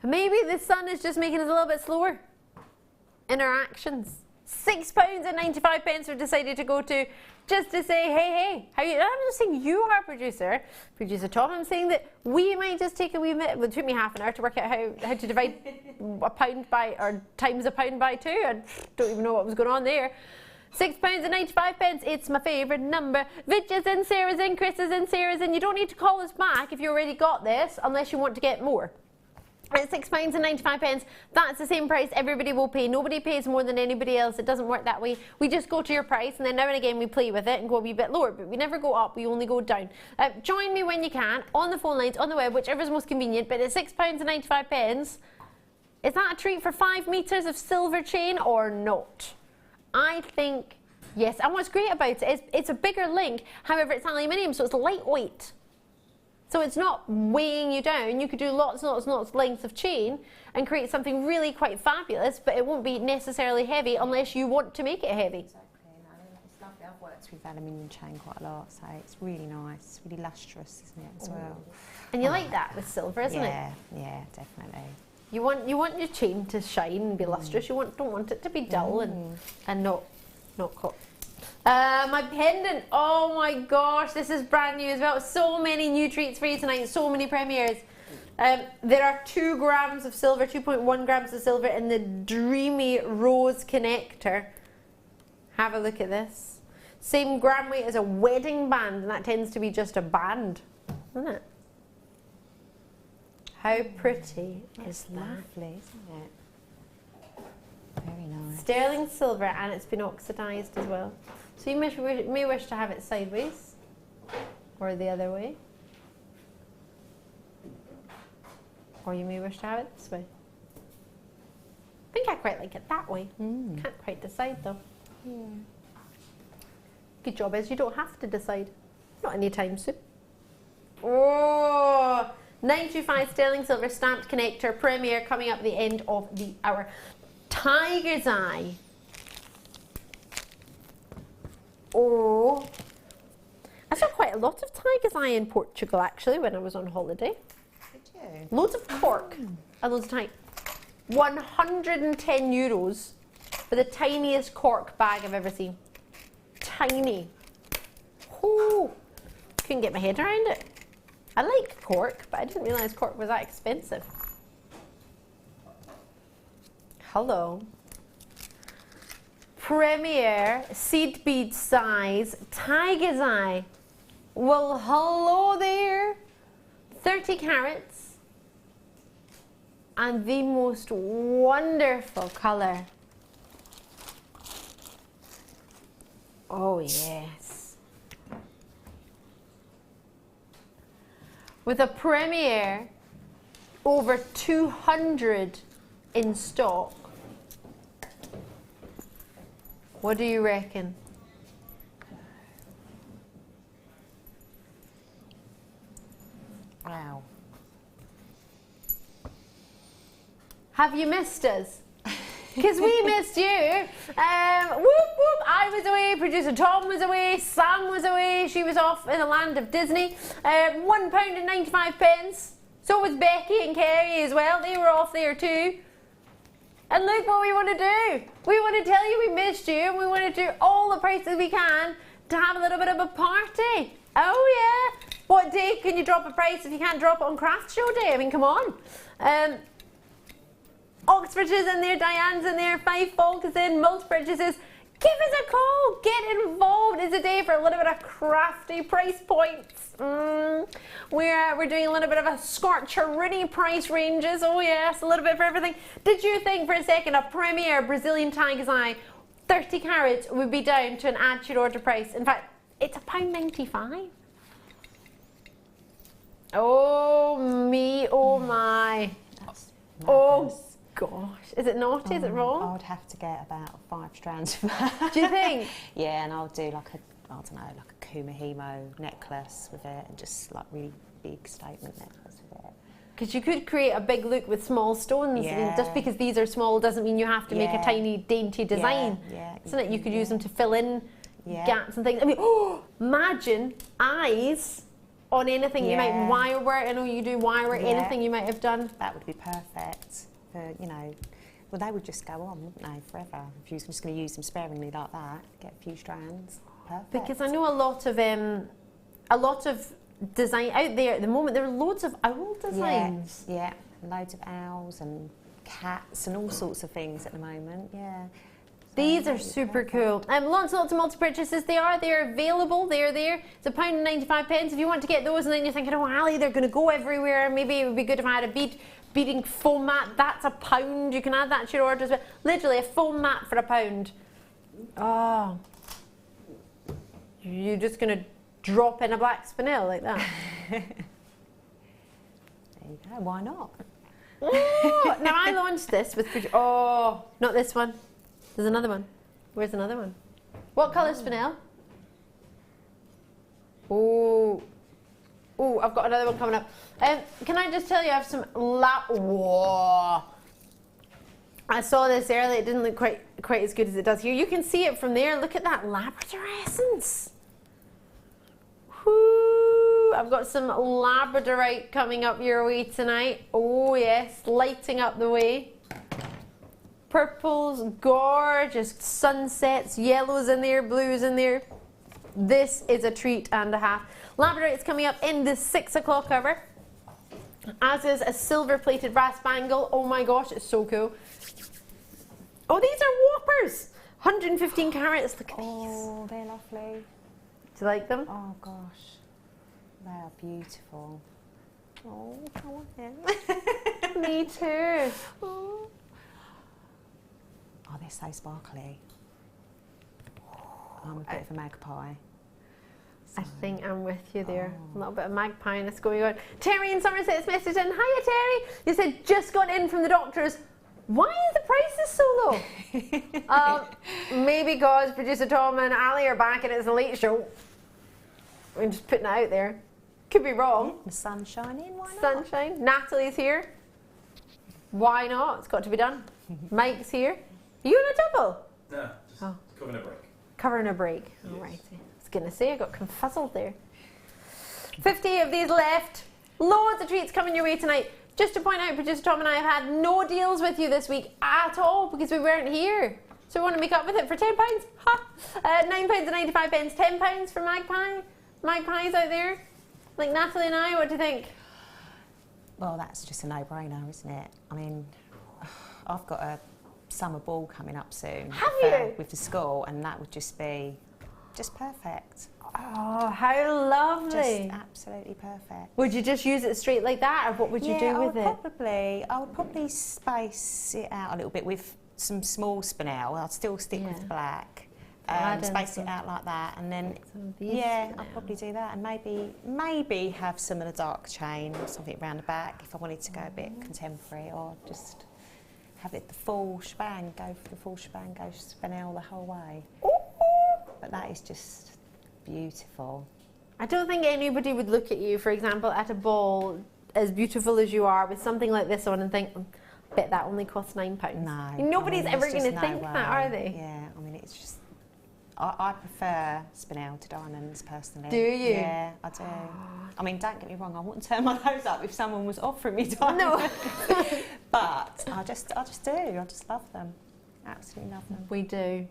Maybe the sun is just making us a little bit slower in our actions. £6.95 we've decided to go to just to say, hey, how are you? I'm just saying you are producer Tom. I'm saying that we might just take a wee minute. It took me half an hour to work out how to divide a pound by, or times a pound by 2. I don't even know what was going on there. £6.95, it's my favourite number. Vich is in, Sarah's in, Chris is in, Sarah's in. You don't need to call us back if you already got this, unless you want to get more. At £6.95, that's the same price everybody will pay. Nobody pays more than anybody else. It doesn't work that way. We just go to your price, and then now and again we play with it and go a wee bit lower, but we never go up, we only go down. Join me when you can, on the phone lines, on the web, whichever is most convenient, but at £6.95, is that a treat for 5 metres of silver chain or not? I think yes, and what's great about it is it's a bigger link, however it's aluminium, so it's lightweight. So it's not weighing you down. You could do lots and lots and lots of lengths of chain and create something really quite fabulous, but it won't be necessarily heavy unless you want to make it heavy. Exactly. It's lovely. I've worked with aluminium chain quite a lot, so it's really nice, really lustrous, isn't it, as well? And you like that with silver, isn't it? Yeah, definitely. You want your chain to shine and be lustrous. You don't want it to be dull and not caught. My pendant, oh my gosh, this is brand new as well. So many new treats for you tonight, so many premieres. There are 2 grams of silver, 2.1 grams of silver in the Dreamy Rose connector. Have a look at this. Same gram weight as a wedding band, and that tends to be just a band. isn't it? How pretty is that? Lovely, isn't it? Very nice. Sterling silver, and it's been oxidised as well. So you may wish to have it sideways or the other way. Or you may wish to have it this way. I think I quite like it that way. Can't quite decide though. Good job is you don't have to decide. Not anytime soon. Oh, 925 sterling silver stamped connector Premier coming up at the end of the hour. Tiger's Eye. Oh, I saw quite a lot of Tiger's Eye in Portugal actually when I was on holiday. Did you? Loads of cork and loads of tight. 110 euros for the tiniest cork bag I've ever seen. Tiny. Oh, couldn't get my head around it. I like cork, but I didn't realise cork was that expensive. Hello. Premier seed bead size Tiger's Eye. Well, hello there. 30 carats. And the most wonderful colour. Oh yes. With a Premier over 200 in stock. What do you reckon? Wow. Have you missed us? Because we missed you. Whoop whoop, I was away, producer Tom was away, Sam was away, she was off in the land of Disney. £1.95. So was Becky and Kerry as well, they were off there too. And look what we want to do. We want to tell you we missed you and we want to do all the prices we can to have a little bit of a party. Oh yeah. What day can you drop a price if you can't drop it on craft show day? I mean, come on. Oxbridge is in there, Diane's in there, Five Folk is in, Multibridge is. Give us a call, get involved. It's a day for a little bit of crafty price points. We're doing a little bit of a scorcherini price ranges. Oh yes, a little bit for everything. Did you think for a second a Premier Brazilian Tiger's Eye 30 carats would be down to an add to your order price? In fact, it's £1.95. Oh me, oh my. That's oh gosh, is it naughty? Is it wrong? I would have to get about 5 strands for that. Do you think? Yeah, and I'll do like a, I don't know, like a Kumihimo necklace with it, and just like really big statement necklace with it. Because you could create a big look with small stones. Yeah. I mean, just because these are small doesn't mean you have to make a tiny, dainty design. Yeah, Isn't it? You could use them to fill in gaps and things. I mean, oh, imagine eyes on anything you might wire work. I know you do wire work. Anything you might have done. That would be perfect. For, you know, well, they would just go on, wouldn't they, forever? If you're just going to use them sparingly like that, get a few strands. Perfect. Because I know a lot of design out there at the moment. There are loads of owl designs. Yeah, loads of owls and cats and all sorts of things at the moment. Yeah. These are super cool. Lots and lots of multi-purchases. They're available. They're there. It's £1.95. If you want to get those and then you're thinking, oh, Ali, they're going to go everywhere. Maybe it would be good if I had a beading foam mat. That's £1. You can add that to your order as well. Literally a foam mat for £1. Oh. You're just going to drop in a black spinel like that. There you go. Why not? Oh, now I launched this with... Oh, not this one. There's another one. Where's another one? What colour spinel? Oh. Oh, I've got another one coming up. Can I just tell you, I have some Whoa. I saw this earlier. It didn't look quite as good as it does here. You can see it from there. Look at that Labrador essence. Whoo. I've got some Labradorite coming up your way tonight. Oh yes, lighting up the way. Purples, gorgeous sunsets, yellows in there, blues in there. This is a treat and a half. Labradorite's coming up in the 6 o'clock hour. As is a silver-plated brass bangle. Oh my gosh, it's so cool. Oh, these are Whoppers. 115 carats. Look at these. Oh, they're lovely. Do you like them? Oh gosh. They are beautiful. Oh, I want them. Me too. Oh, they're so sparkly. I'm a bit of a magpie. I think I'm with you there. A little bit of magpie-ness going on. Terry in Somerset's message in. Hiya, Terry. You said, just got in from the doctor's. Why is the prices so low? Maybe because producer Tom and Ali are back and it's a late show. I'm just putting it out there. Could be wrong. The sun's shining, why not? Sunshine. Natalie's here. Why not? It's got to be done. Mike's here. Are you on a double? No, just covering a break. Covering a break. Yes. All right. I was going to say, I got confuzzled there. 50 of these left. Loads of treats coming your way tonight. Just to point out, producer Tom and I have had no deals with you this week at all because we weren't here. So we want to make up with it for £10. Ha! £9.95, £10 for Magpie. Magpies out there. Like Nathalie and I, what do you think? Well, that's just a no-brainer, isn't it? I mean, I've got a summer ball coming up soon. Have you? With the school, and that would just be just perfect. Oh, how lovely. Just absolutely perfect. Would you just use it straight like that, or what would you do with it? I would probably space it out a little bit with some small spinel. I'd still stick with the black. Space it out like that, and then I'd probably do that, and maybe have some of the dark chain or something around the back if I wanted to go a bit contemporary, or just have it the full shebang, go for the full shebang, go spinel the whole way. But that is just beautiful. I don't think anybody would look at you, for example, at a ball as beautiful as you are with something like this on and think, I bet that only costs £9. No. Nobody's ever going to think that, are they? Yeah, I mean, it's just, I prefer spinel to diamonds personally. Do you? Yeah, I do. I mean, don't get me wrong, I wouldn't turn my nose up if someone was offering me diamonds. No. But I just do. I just love them. Absolutely love them. We do.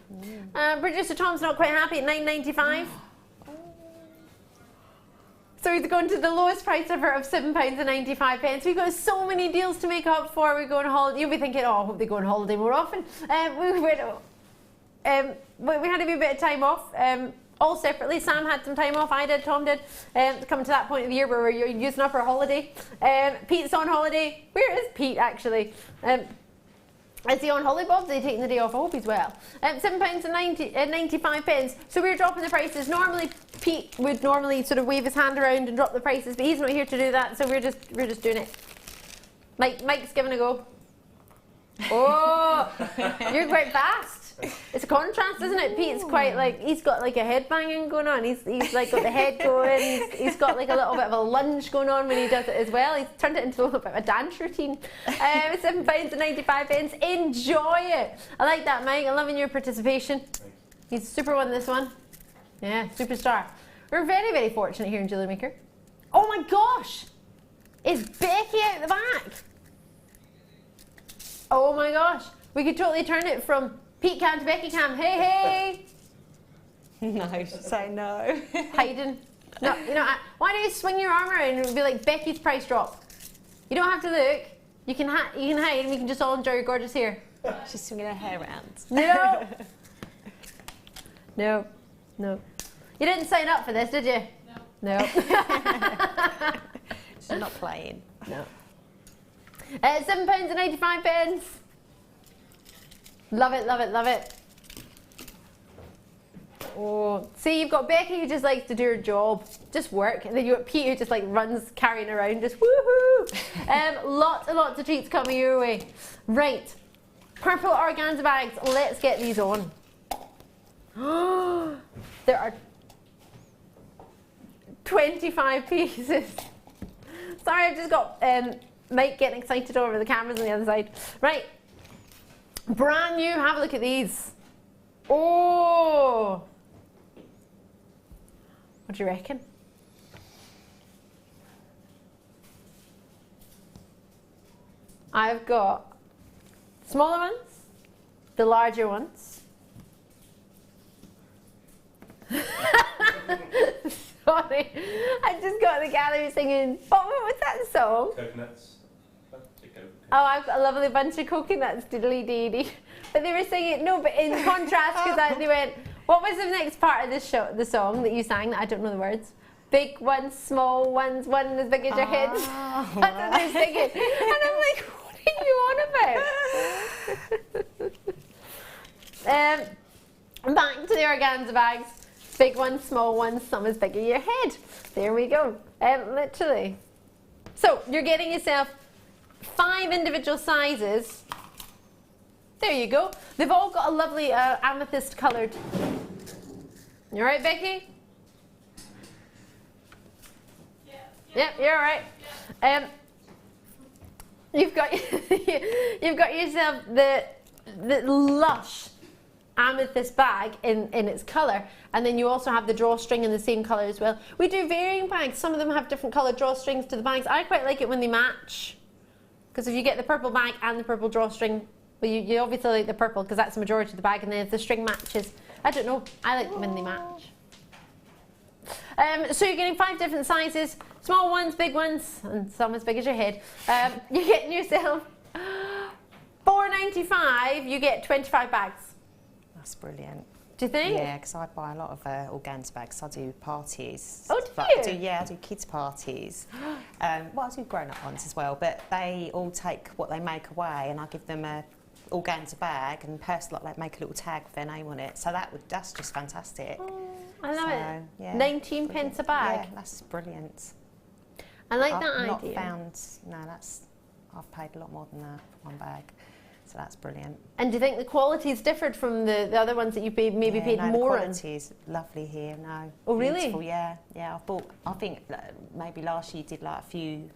Producer Tom's not quite happy at £9.95. So he's gone to the lowest price ever of £7.95. We've got so many deals to make up for. We're going on holiday. You'll be thinking, oh, I hope they go on holiday more often. We had a wee bit of time off, all separately. Sam had some time off, I did, Tom did. Coming to that point of the year where we're using up our holiday. Pete's on holiday. Where is Pete, actually? Is he on holiday, Bob? Is he taking the day off? I hope he's well. £7.95. So we're dropping the prices. Normally, Pete would normally sort of wave his hand around and drop the prices, but he's not here to do that, so we're just doing it. Mike's giving a go. Oh, you're quite fast. It's a contrast, isn't it? Pete's quite like, he's got like a head banging going on. He's like got the head going. He's got like a little bit of a lunge going on when he does it as well. He's turned it into a little bit of a dance routine. £7.95. Enjoy it. I like that, Mike. I'm loving your participation. He's super on this one. Yeah, superstar. We're very, very fortunate here in Jewellery Maker. Oh my gosh! Is Becky out the back? Oh my gosh. We could totally turn it from Pete Cam to Becky Cam. Hey, hey! No, say no. Hiding. No, you know, why don't you swing your arm around and it'll be like Becky's price drop? You don't have to look. You can hide and we can just all enjoy your gorgeous hair. She's swinging her hair around. No! No. No. You didn't sign up for this, did you? No. No. She's not playing. No. £7.95. Love it, love it, love it. Oh, see, you've got Becky who just likes to do her job, just work, and then you've got Pete who just like runs carrying around, just woohoo! Lots and lots of treats coming your way. Right, purple organza bags. Let's get these on. There are 25 pieces. Sorry, I've just got Mike getting excited over the cameras on the other side. Right, brand new. Have a look at these. Oh, what do you reckon? I've got smaller ones, the larger ones. Sorry, I just got the gallery singing. What was that song? Coconuts. Oh, I've got a lovely bunch of coconuts, diddly dee. But they were singing, no, but in contrast, because they went, what was the next part of the song that you sang that I don't know the words? big ones, small ones, one as big as your head. That's what they're singing. And I'm like, what are you on about? Back to the organza bags. Big ones, small ones, some as big as your head. There we go. Literally. So you're getting yourself 5 individual sizes. There you go. They've all got a lovely amethyst coloured. You all right, Becky? Yep, you're all right. You've got yourself the lush amethyst bag in its colour, and then you also have the drawstring in the same colour as well. We do varying bags. Some of them have different coloured drawstrings to the bags. I quite like it when they match, because if you get the purple bag and the purple drawstring, well, you obviously like the purple because that's the majority of the bag, and then if the string matches, I don't know, I like them when they match. So you're getting 5 different sizes, small ones, big ones, and some as big as your head. You're getting yourself $4.95, you get 25 bags. That's brilliant. Do you think? Yeah, because I buy a lot of organza bags. I do parties. Oh, do you? I do kids' parties. Well, I do grown-up ones as well, but they all take what they make away, and I give them a organza bag and like make a little tag with their name on it. So that's just fantastic. Oh, I love it. Yeah, 19 pence a bag. Yeah, that's brilliant. I like that I've idea. I've paid a lot more than that for one bag. So that's brilliant. And do you think the quality is different from the other ones that you've maybe paid more on? The quality is lovely here. No. Oh, really? Beautiful, yeah. I think maybe last year you did like a few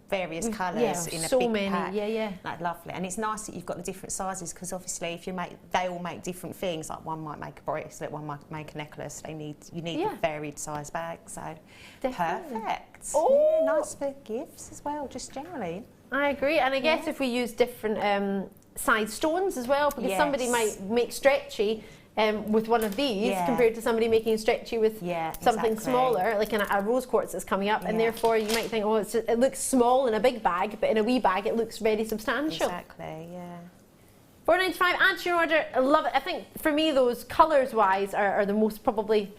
various colours in a so big many. pack. Yeah. Like lovely. And it's nice that you've got the different sizes, because obviously if they all make different things. Like one might make a bracelet, one might make a necklace. You need a varied size bag. So definitely. Perfect. Oh, yeah, nice for gifts as well, just generally. I agree. And I guess if we use different size stones as well, because somebody might make stretchy with one of these compared to somebody making stretchy with something smaller, like a rose quartz that's coming up, and therefore you might think, oh, it looks small in a big bag, but in a wee bag it looks very substantial. Exactly, yeah. $4.95, add to your order. I love it. I think for me those colours wise are the most possibly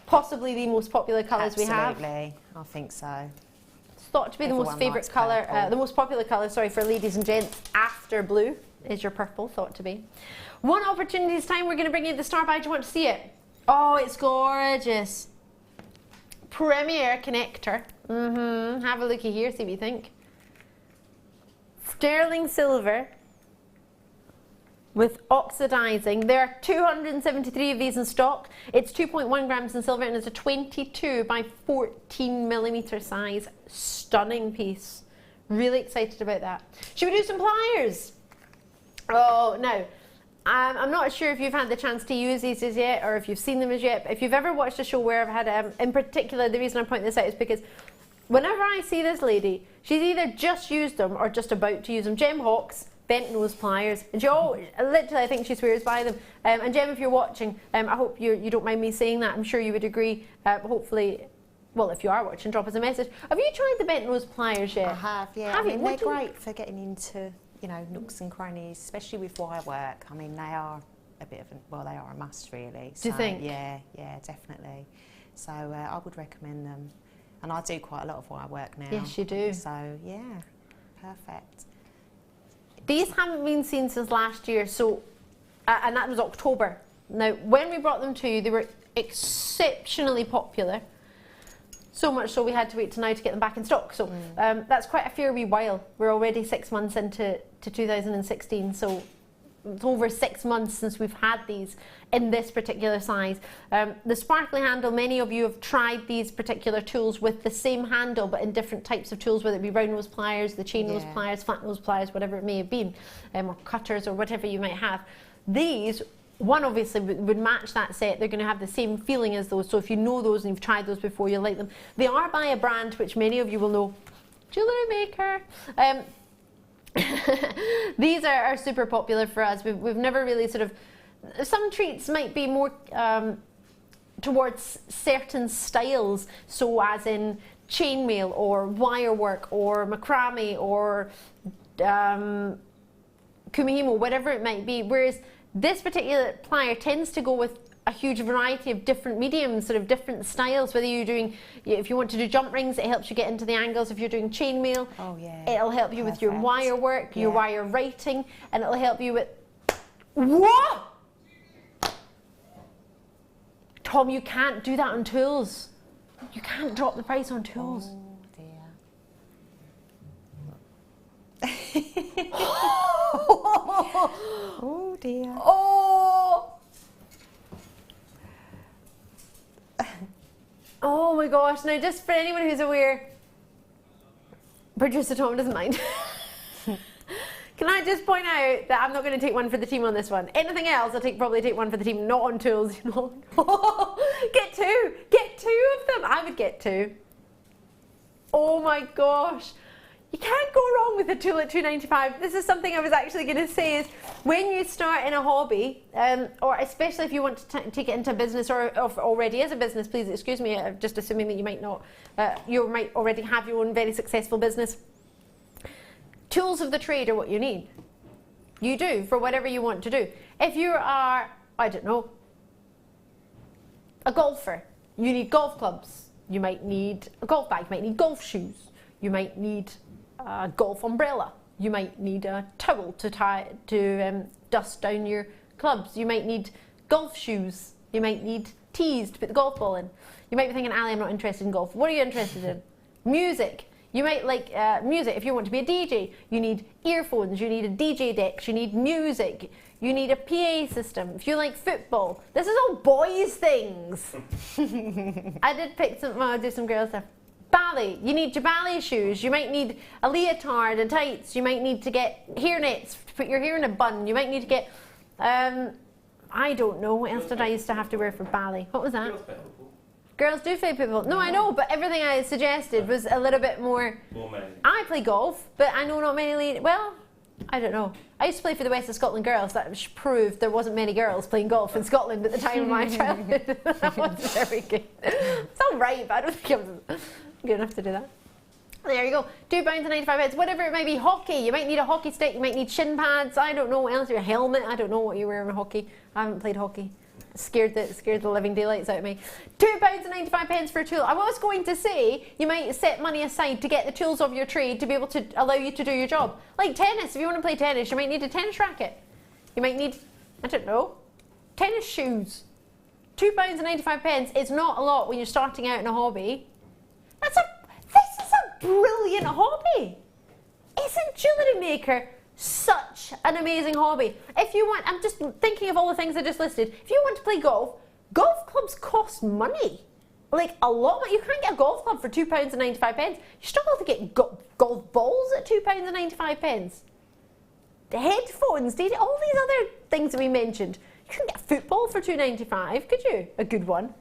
the most popular colours we have. Absolutely, I think so. It's thought to be the most favourite colour, the most popular colour, sorry, for ladies and gents after blue is your purple, thought to be. One opportunity this time, we're going to bring you the star bag. Do you want to see it? Oh, it's gorgeous. Premier connector. Have a looky here, see what you think. Sterling silver with oxidizing. There are 273 of these in stock. It's 2.1 grams in silver, and it's a 22 by 14 millimeter size. Stunning piece. Really excited about that. Should we do some pliers? Oh, no. I'm not sure if you've had the chance to use these as yet, or if you've seen them as yet. If you've ever watched a show where I've had, in particular, the reason I point this out is because whenever I see this lady, she's either just used them or just about to use them. Gem Hawks, bent nose pliers, and she always, literally, I think she swears by them. And Gem, if you're watching, I hope you don't mind me saying that. I'm sure you would agree. Hopefully, well, if you are watching, drop us a message. Have you tried the bent nose pliers yet? I have, yeah. I mean, they're great for getting into, nooks and crannies, especially with wire work. I mean, they are a bit of they are a must, really. Do you think? Yeah, definitely. So I would recommend them. And I do quite a lot of wire work now. Yes, you do. So, yeah, perfect. These haven't been seen since last year, so, and that was October. Now, when we brought them to you, they were exceptionally popular. So much so we had to wait till now to get them back in stock. So that's quite a fair wee while. We're already 6 months into 2016, so it's over 6 months since we've had these in this particular size. The sparkly handle, many of you have tried these particular tools with the same handle but in different types of tools, whether it be round nose pliers, the chain nose pliers, flat nose pliers, whatever it may have been, or cutters or whatever you might have. These, one obviously would match that set. They're going to have the same feeling as those, so if you know those and you've tried those before, you'll like them. They are by a brand which many of you will know, Jewellery Maker. These are super popular for us. We've never really sort of, some treats might be more towards certain styles, so as in chainmail or wire work or macrame or kumihimo, whatever it might be, whereas this particular plier tends to go with a huge variety of different mediums, sort of different styles, whether you're doing, if you want to do jump rings, it helps you get into the angles. If you're doing chainmail, it'll help you with your wire work, your wire writing, and it'll help you with, what? Tom, you can't do that on tools. You can't drop the price on tools. Oh dear. Oh! Oh my gosh, now just for anyone who's aware, producer Tom doesn't mind. Can I just point out that I'm not going to take one for the team on this one. Anything else, I'll probably take one for the team, not on tools. You know. Get two of them. I would get two. Oh my gosh. You can't go wrong with a tool at $2.95. This is something I was actually going to say is when you start in a hobby, or especially if you want to take it into business or already as a business, please excuse me, just assuming that you might not, you might already have your own very successful business. Tools of the trade are what you need. You do for whatever you want to do. If you are, I don't know, a golfer, you need golf clubs. You might need a golf bag. You might need golf shoes. You might need a golf umbrella. You might need a towel to dust down your clubs. You might need golf shoes. You might need tees to put the golf ball in. You might be thinking, Ali, I'm not interested in golf. What are you interested in? Music. You might like music. If you want to be a DJ, you need earphones, you need a DJ deck, you need music, you need a PA system. If you like football, this is all boys' things. I did pick some, well, I'll do some girl stuff. Ballet, you need your ballet shoes, you might need a leotard and tights, you might need to get hair nets to put your hair in a bun, you might need to get, I don't know, what else did I used to have to wear for ballet? What was that? Girls do play football. No, I know, but everything I suggested was a little bit more. I play golf, but I know not many. Well, I don't know. I used to play for the West of Scotland girls. That proved there wasn't many girls playing golf in Scotland at the time of my childhood. That wasn't very good. It's all right, but I don't think I was good enough to do that. There you go. £2.95. Whatever it may be. Hockey. You might need a hockey stick. You might need shin pads. I don't know what else. Your helmet. I don't know what you wear in hockey. I haven't played hockey. Scared the living daylights out of me. £2.95 for a tool. I was going to say you might set money aside to get the tools of your trade to be able to allow you to do your job. Like tennis, if you want to play tennis, you might need a tennis racket. You might need, I don't know, tennis shoes. £2.95 is not a lot when you're starting out in a hobby. This is a brilliant hobby. Isn't Jewellery Maker such an amazing hobby? If you want, I'm just thinking of all the things I just listed. If you want to play golf, golf clubs cost money. Like a lot, but you can't get a golf club for £2.95. You struggle to get golf balls at £2.95. The headphones, all these other things that we mentioned. You couldn't get a football for £2.95, could you? A good one.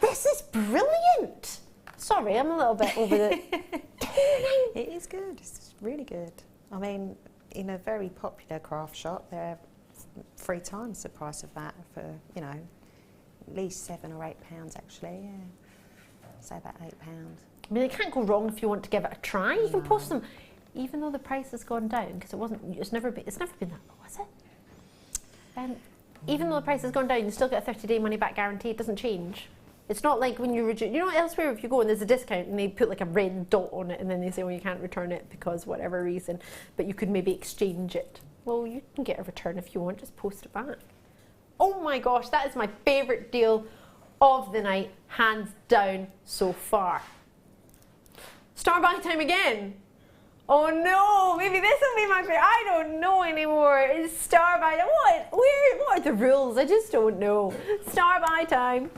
This is brilliant. Sorry, I'm a little bit over the... It is good. It's really good. I mean, in a very popular craft shop, they're 3 times the price of that for, you know, at least £7 or £8 actually, yeah. Say about £8. I mean, you can't go wrong if you want to give it a try. You can post them, even though the price has gone down, because it's never been that low, has it? Even though the price has gone down, you still get a 30-day money-back guarantee. It doesn't change. It's not like when you reduce, you know, elsewhere if you go and there's a discount and they put like a red dot on it and then they say, well, you can't return it because whatever reason, but you could maybe exchange it. Well, you can get a return if you want, just post it back. Oh my gosh, that is my favourite deal of the night, hands down so far. Star buy time again. Oh no, maybe this will be my favourite. I don't know anymore. It's star buy time. What are the rules? I just don't know. Star buy time.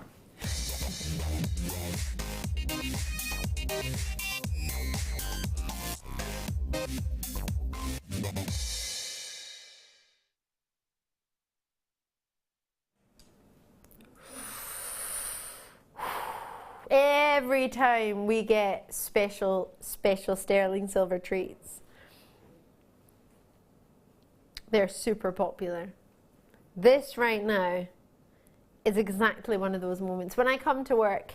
Every time we get special sterling silver treats, they're super popular. This right now is exactly one of those moments. When I come to work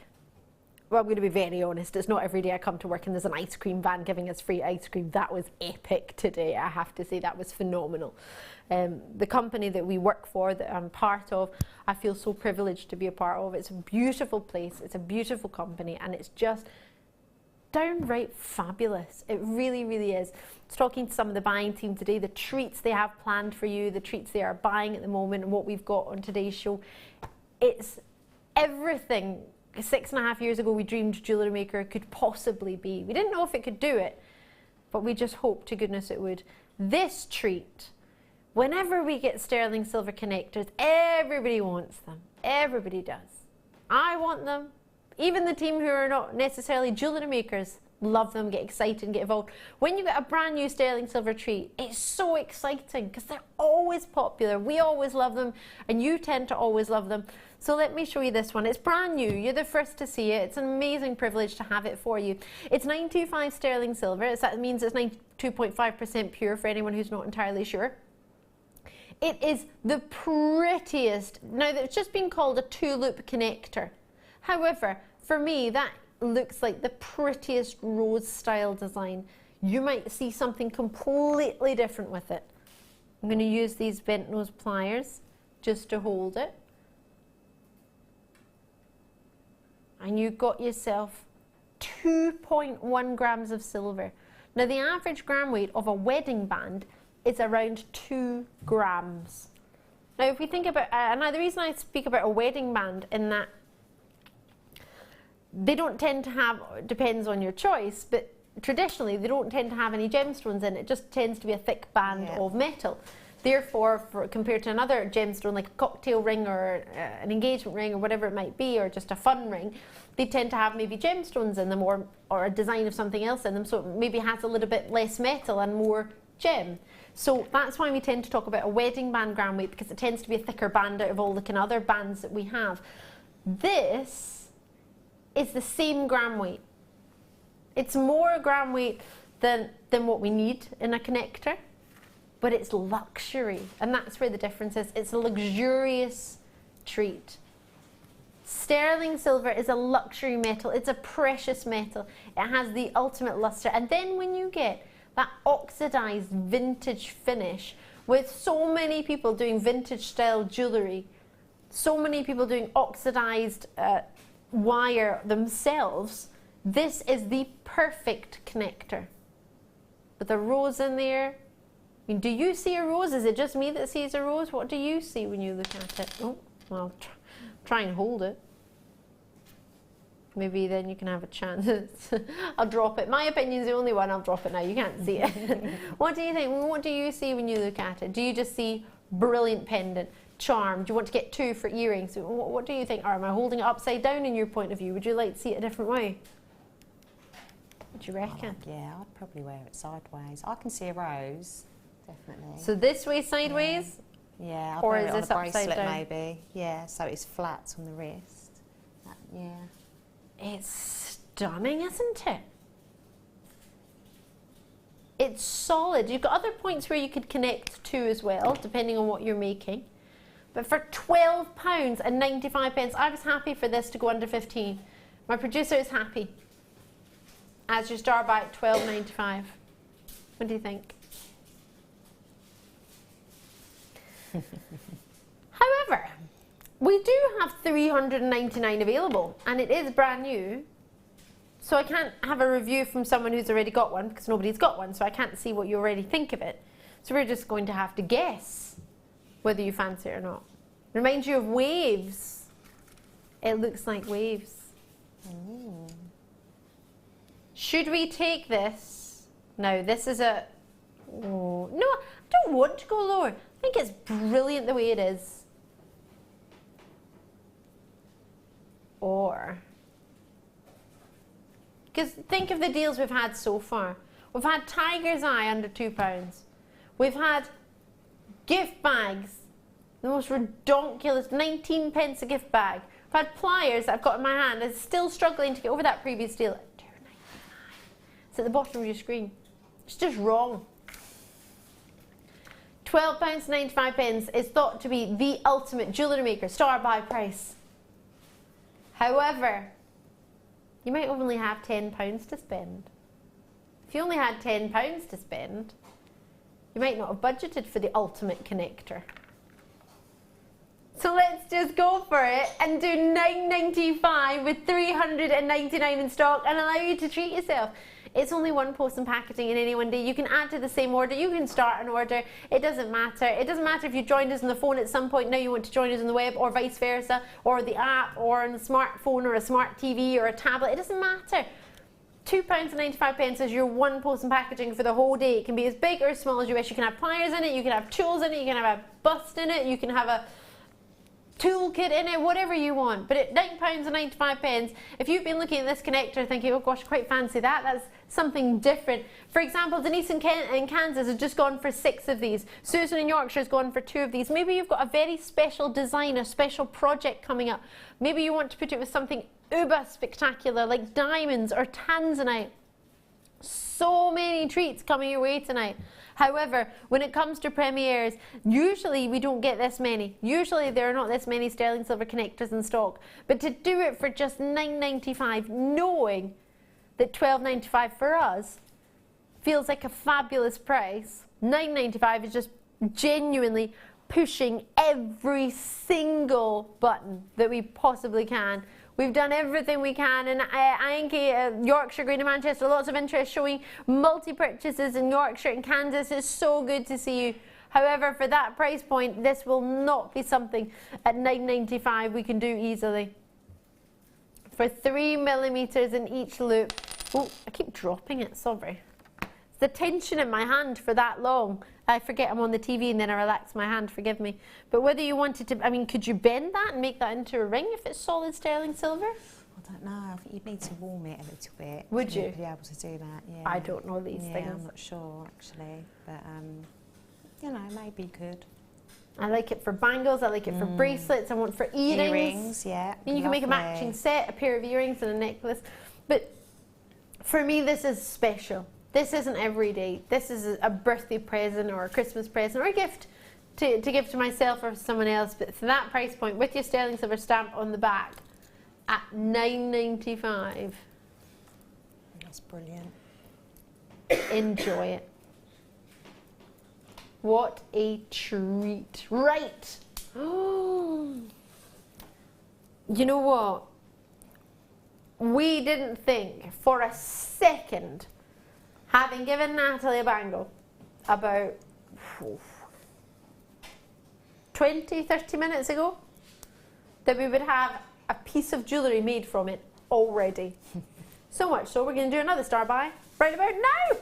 well, I'm going to be very honest, it's not every day I come to work and there's an ice cream van giving us free ice cream. That was epic today, I have to say, that was phenomenal. The company that we work for, that I'm part of, I feel so privileged to be a part of. It's a beautiful place, it's a beautiful company, and it's just downright fabulous. It really, really is. I was talking to some of the buying team today, the treats they have planned for you, the treats they are buying at the moment, and what we've got on today's show. It's everything 6.5 years ago we dreamed Jewellery Maker could possibly be. We didn't know if it could do it, but we just hoped to goodness it would. This treat, whenever we get sterling silver connectors, everybody wants them. Everybody does. I want them. Even the team who are not necessarily jewellery makers love them, get excited and get involved. When you get a brand new sterling silver treat, it's so exciting because they're always popular. We always love them and you tend to always love them. So let me show you this one. It's brand new. You're the first to see it. It's an amazing privilege to have it for you. It's 925 sterling silver. That means it's 92.5% pure for anyone who's not entirely sure. It is the prettiest. Now, it's just been called a 2-loop connector. However, for me, that looks like the prettiest rose style design. You might see something completely different with it. I'm going to use these bent nose pliers just to hold it. And you've got yourself 2.1 grams of silver. Now, the average gram weight of a wedding band is around 2 grams. Now, if we think about, now the reason I speak about a wedding band in that they don't tend to have, depends on your choice, but traditionally they don't tend to have any gemstones in it. It just tends to be a thick band of metal. Therefore, compared to another gemstone like a cocktail ring or an engagement ring or whatever it might be, or just a fun ring, they tend to have maybe gemstones in them or a design of something else in them, so it maybe has a little bit less metal and more gem. So that's why we tend to talk about a wedding band gram weight, because it tends to be a thicker band out of all the kind of other bands that we have. This is the same gram weight. It's more gram weight than what we need in a connector, but it's luxury, and that's where the difference is. It's a luxurious treat. Sterling silver is a luxury metal. It's a precious metal. It has the ultimate luster. And then when you get that oxidized vintage finish, with so many people doing vintage style jewellery, so many people doing oxidized wire themselves, this is the perfect connector. With a rose in there. I mean, do you see a rose? Is it just me that sees a rose? What do you see when you look at it? Oh, well, try and hold it. Maybe then you can have a chance. I'll drop it. My opinion's the only one. I'll drop it now. You can't see it. What do you think? What do you see when you look at it? Do you just see brilliant pendant, charm? Do you want to get 2 for earrings? What do you think? Or am I holding it upside down in your point of view? Would you like to see it a different way? What do you reckon? Yeah, I'd probably wear it sideways. I can see a rose. Definitely. So this way sideways? Yeah, I'd or wear is it on this a upside bracelet down? maybe. Yeah, so it's flat on the wrist. Yeah. It's stunning, isn't it? It's solid. You've got other points where you could connect to as well, depending on what you're making. But for £12.95, I was happy for this to go under 15. My producer is happy. As your star buy at £12.95. What do you think? However, we do have 399 available, and it is brand new. So I can't have a review from someone who's already got one, because nobody's got one, so I can't see what you already think of it. So we're just going to have to guess whether you fancy it or not. Reminds you of waves. It looks like waves. Ooh. Should we take this? No, this is a... Oh, no, I don't want to go lower. I think it's brilliant the way it is. Or... Because think of the deals we've had so far. We've had Tiger's Eye under £2. We've had gift bags, the most ridiculous, 19 pence a gift bag. I've had pliers that I've got in my hand. I'm still struggling to get over that previous deal at £2.99. It's at the bottom of your screen. It's just wrong. £12.95 is thought to be the ultimate Jewellery Maker star buy price. However, You might only have £10 to spend. If you only had £10 to spend, you might not have budgeted for the ultimate connector. So let's just go for it and do £9.95 with 399 in stock and allow you to treat yourself. It's only one post and packaging in any one day. You can add to the same order, you can start an order, it doesn't matter. It doesn't matter if you joined us on the phone at some point, now you want to join us on the web, or vice versa, or the app, or on a smartphone, or a smart TV, or a tablet, it doesn't matter. £2.95 is your one post and packaging for the whole day. It can be as big or as small as you wish. You can have pliers in it, you can have tools in it, you can have a bust in it, you can have a toolkit in it, whatever you want. But at £9.95, if you've been looking at this connector thinking, oh gosh, quite fancy that, that's something different. For example, Denise in Kansas has just gone for 6 of these. Susan in Yorkshire has gone for 2 of these. Maybe you've got a very special design, a special project coming up. Maybe you want to put it with something uber spectacular like diamonds or tanzanite. So many treats coming your way tonight. However, when it comes to premieres, usually we don't get this many. Usually there are not this many sterling silver connectors in stock. But to do it for just £9.95, knowing that £12.95 for us feels like a fabulous price, £9.95 is just genuinely pushing every single button that we possibly can. We've done everything we can, and Anki, Yorkshire, Greater Manchester, lots of interest showing multi-purchases in Yorkshire and Kansas. It's so good to see you. However, for that price point, this will not be something at £9.95 we can do easily. For 3mm in each loop. Oh, I keep dropping it, sorry. It's the tension in my hand for that long. I forget I'm on the TV and then I relax my hand, forgive me. But whether you wanted to, I mean, could you bend that and make that into a ring if it's solid sterling silver? I don't know, I think you'd need to warm it a little bit. Would you? Be able to do that, yeah. I don't know these things. I'm not sure actually, but you know, maybe you could. I like it for bangles, I like it for bracelets, I want for earrings. Earrings, yeah. And you can make a matching set, a pair of earrings and a necklace. But for me, this is special. This isn't every day. This is a birthday present or a Christmas present or a gift to give to myself or someone else. But for that price point, with your sterling silver stamp on the back, at £9.95. That's brilliant. Enjoy it. What a treat. Right. You know what? We didn't think for a second, having given Nathalie a bangle about 20, 30 minutes ago, that we would have a piece of jewellery made from it already. So much so we're going to do another star buy right about now.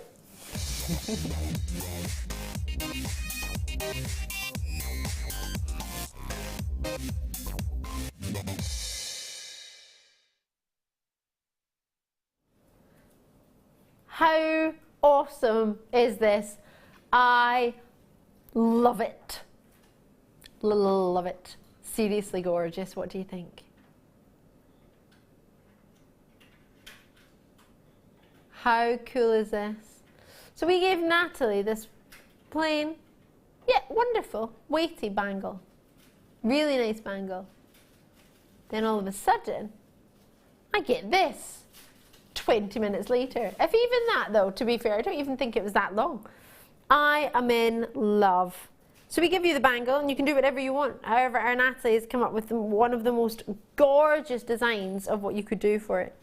How awesome is this? I love it. Love it. Seriously gorgeous. What do you think? How cool is this? So we gave Nathalie this plain, yeah, wonderful, weighty bangle. Really nice bangle. Then all of a sudden, I get this 20 minutes later. If even that though, to be fair, I don't even think it was that long. I am in love. So we give you the bangle and you can do whatever you want. However, our Nathalie has come up with one of the most gorgeous designs of what you could do for it.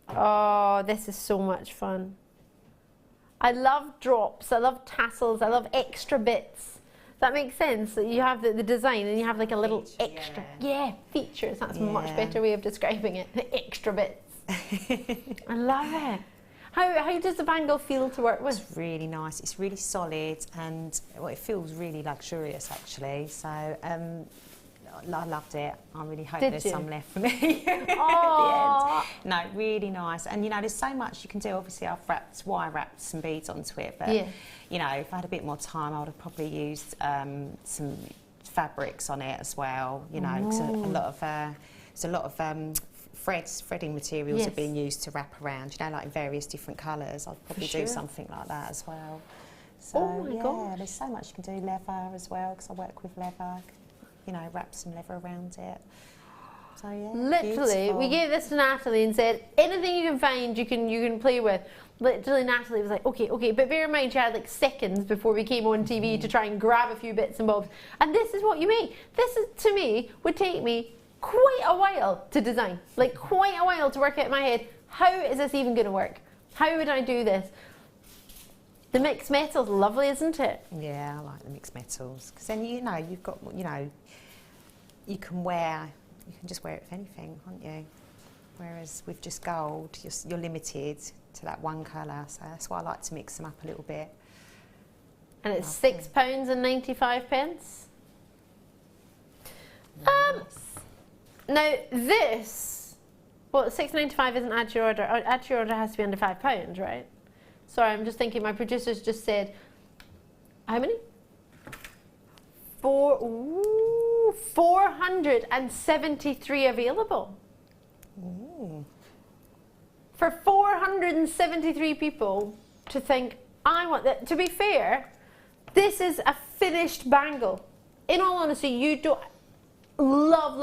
Oh, this is so much fun. I love drops, I love tassels, I love extra bits. Does that make sense? That you have the design and you have like a little extra, features. That's a much better way of describing it. The extra bits. I love it. How does the bangle feel to work with? It's really nice. It's really solid and well, it feels really luxurious actually. So I loved it. I really hope there's some left for me at the end. No, really nice. And you know, there's so much you can do. Obviously, I've wire wrapped some beads onto it, but you know, if I had a bit more time, I would have probably used some fabrics on it as well. You know, 'cause a lot of threading materials are being used to wrap around. You know, like in various different colours. I'd probably do something like that as well. So there's so much you can do. Leather as well, because I work with leather. You know, wrap some leather around it. So yeah, literally, beautiful. we gave this to Nathalie and said, anything you can find, you can play with. Literally, Nathalie was like, okay, but bear in mind she had like seconds before we came on TV to try and grab a few bits and bobs. And this is what you make. This is, to me, would take me quite a while to design. Like quite a while to work out in my head, how is this even going to work? How would I do this? The mixed metal's lovely, isn't it? Yeah, I like the mixed metals. Because then, you know, you've got, you know, you can just wear it with anything, can't you? Whereas with just gold, you're limited to that one colour, so that's why I like to mix them up a little bit. And it's £6.95. Now this, well, £6.95 isn't add to your order. Add to your order has to be under £5, right? Sorry, I'm just thinking. My producers just said, how many? 473 available. Ooh. For 473 people to think, I want that. To be fair, this is a finished bangle. In all honesty, you don't love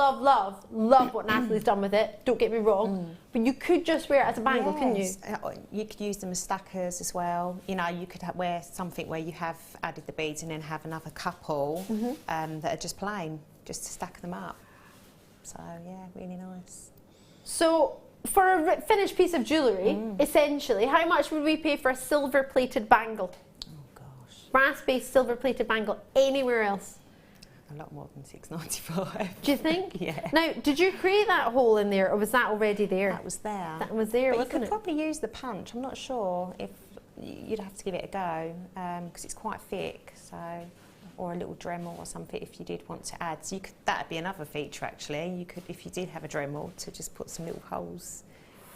what Nathalie's done with it. Don't get me wrong, but you could just wear it as a bangle, couldn't you? You could use them as stackers as well. You know, you could wear something where you have added the beads and then have another couple that are just plain, just to stack them up. So yeah, really nice. So for a finished piece of jewellery, essentially, how much would we pay for a silver-plated bangle? Oh gosh. Brass-based silver-plated bangle anywhere else? A lot more than £6.95. Do you think? Yeah. Now, did you create that hole in there, or was that already there? That was there. That was there, but wasn't you could it? probably use the punch. I'm not sure if you'd have to give it a go because it's quite thick. So, or a little Dremel or something if you did want to add. So you could. That'd be another feature actually. You could, if you did have a Dremel, to just put some little holes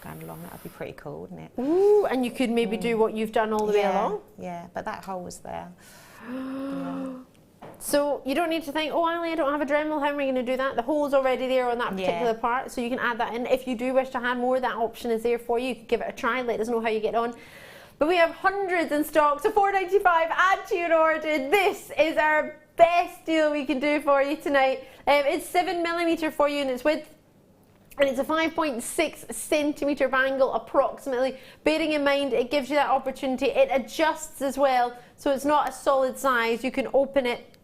going along. That'd be pretty cool, wouldn't it? Ooh, and you could maybe do what you've done all the way along. Yeah, but that hole was there. Yeah. So you don't need to think, oh, Ali, I don't have a Dremel, how am I going to do that? The hole's already there on that particular part, so you can add that in. If you do wish to add more, that option is there for you. You can give it a try, let us know how you get on. But we have hundreds in stock, so $4.95, add to your order. This is our best deal we can do for you tonight. It's 7mm for you in its width. And it's a 5.6 centimetre bangle approximately. Bearing in mind, it gives you that opportunity. It adjusts as well, so it's not a solid size. You can open it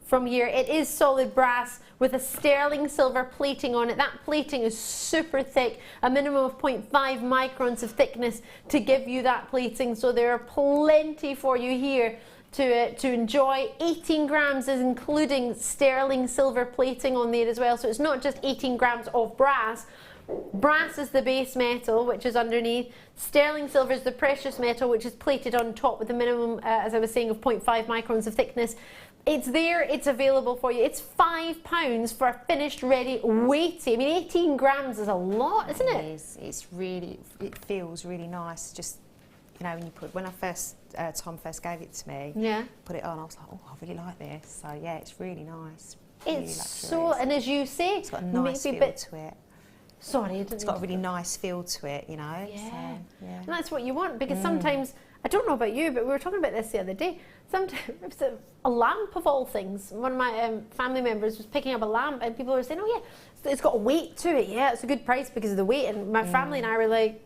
from here. It is solid brass with a sterling silver plating on it. That plating is super thick, a minimum of 0.5 microns of thickness to give you that plating. So there are plenty for you here to enjoy. 18 grams is including sterling silver plating on there as well. So it's not just 18 grams of brass. Brass is the base metal, which is underneath. Sterling silver is the precious metal, which is plated on top with a minimum, as I was saying, of 0.5 microns of thickness. It's there, it's available for you. It's £5 for a finished, ready, weighty. I mean, 18 grams is a lot, isn't it? It is. It's really, it feels really nice. Just, you know, when you put, when I first, Tom first gave it to me, put it on, I was like, oh, I really like this. So yeah, it's really nice. Really it's so, and as you say, it's got a nice feel to it. Sorry, I didn't. It's got a really nice feel to it, you know. Yeah. So, yeah. And that's what you want, because sometimes, I don't know about you, but we were talking about this the other day. Sometimes it's a lamp of all things. One of my family members was picking up a lamp, and people were saying, "Oh yeah, it's got a weight to it. Yeah, it's a good price because of the weight." And my family and I were like,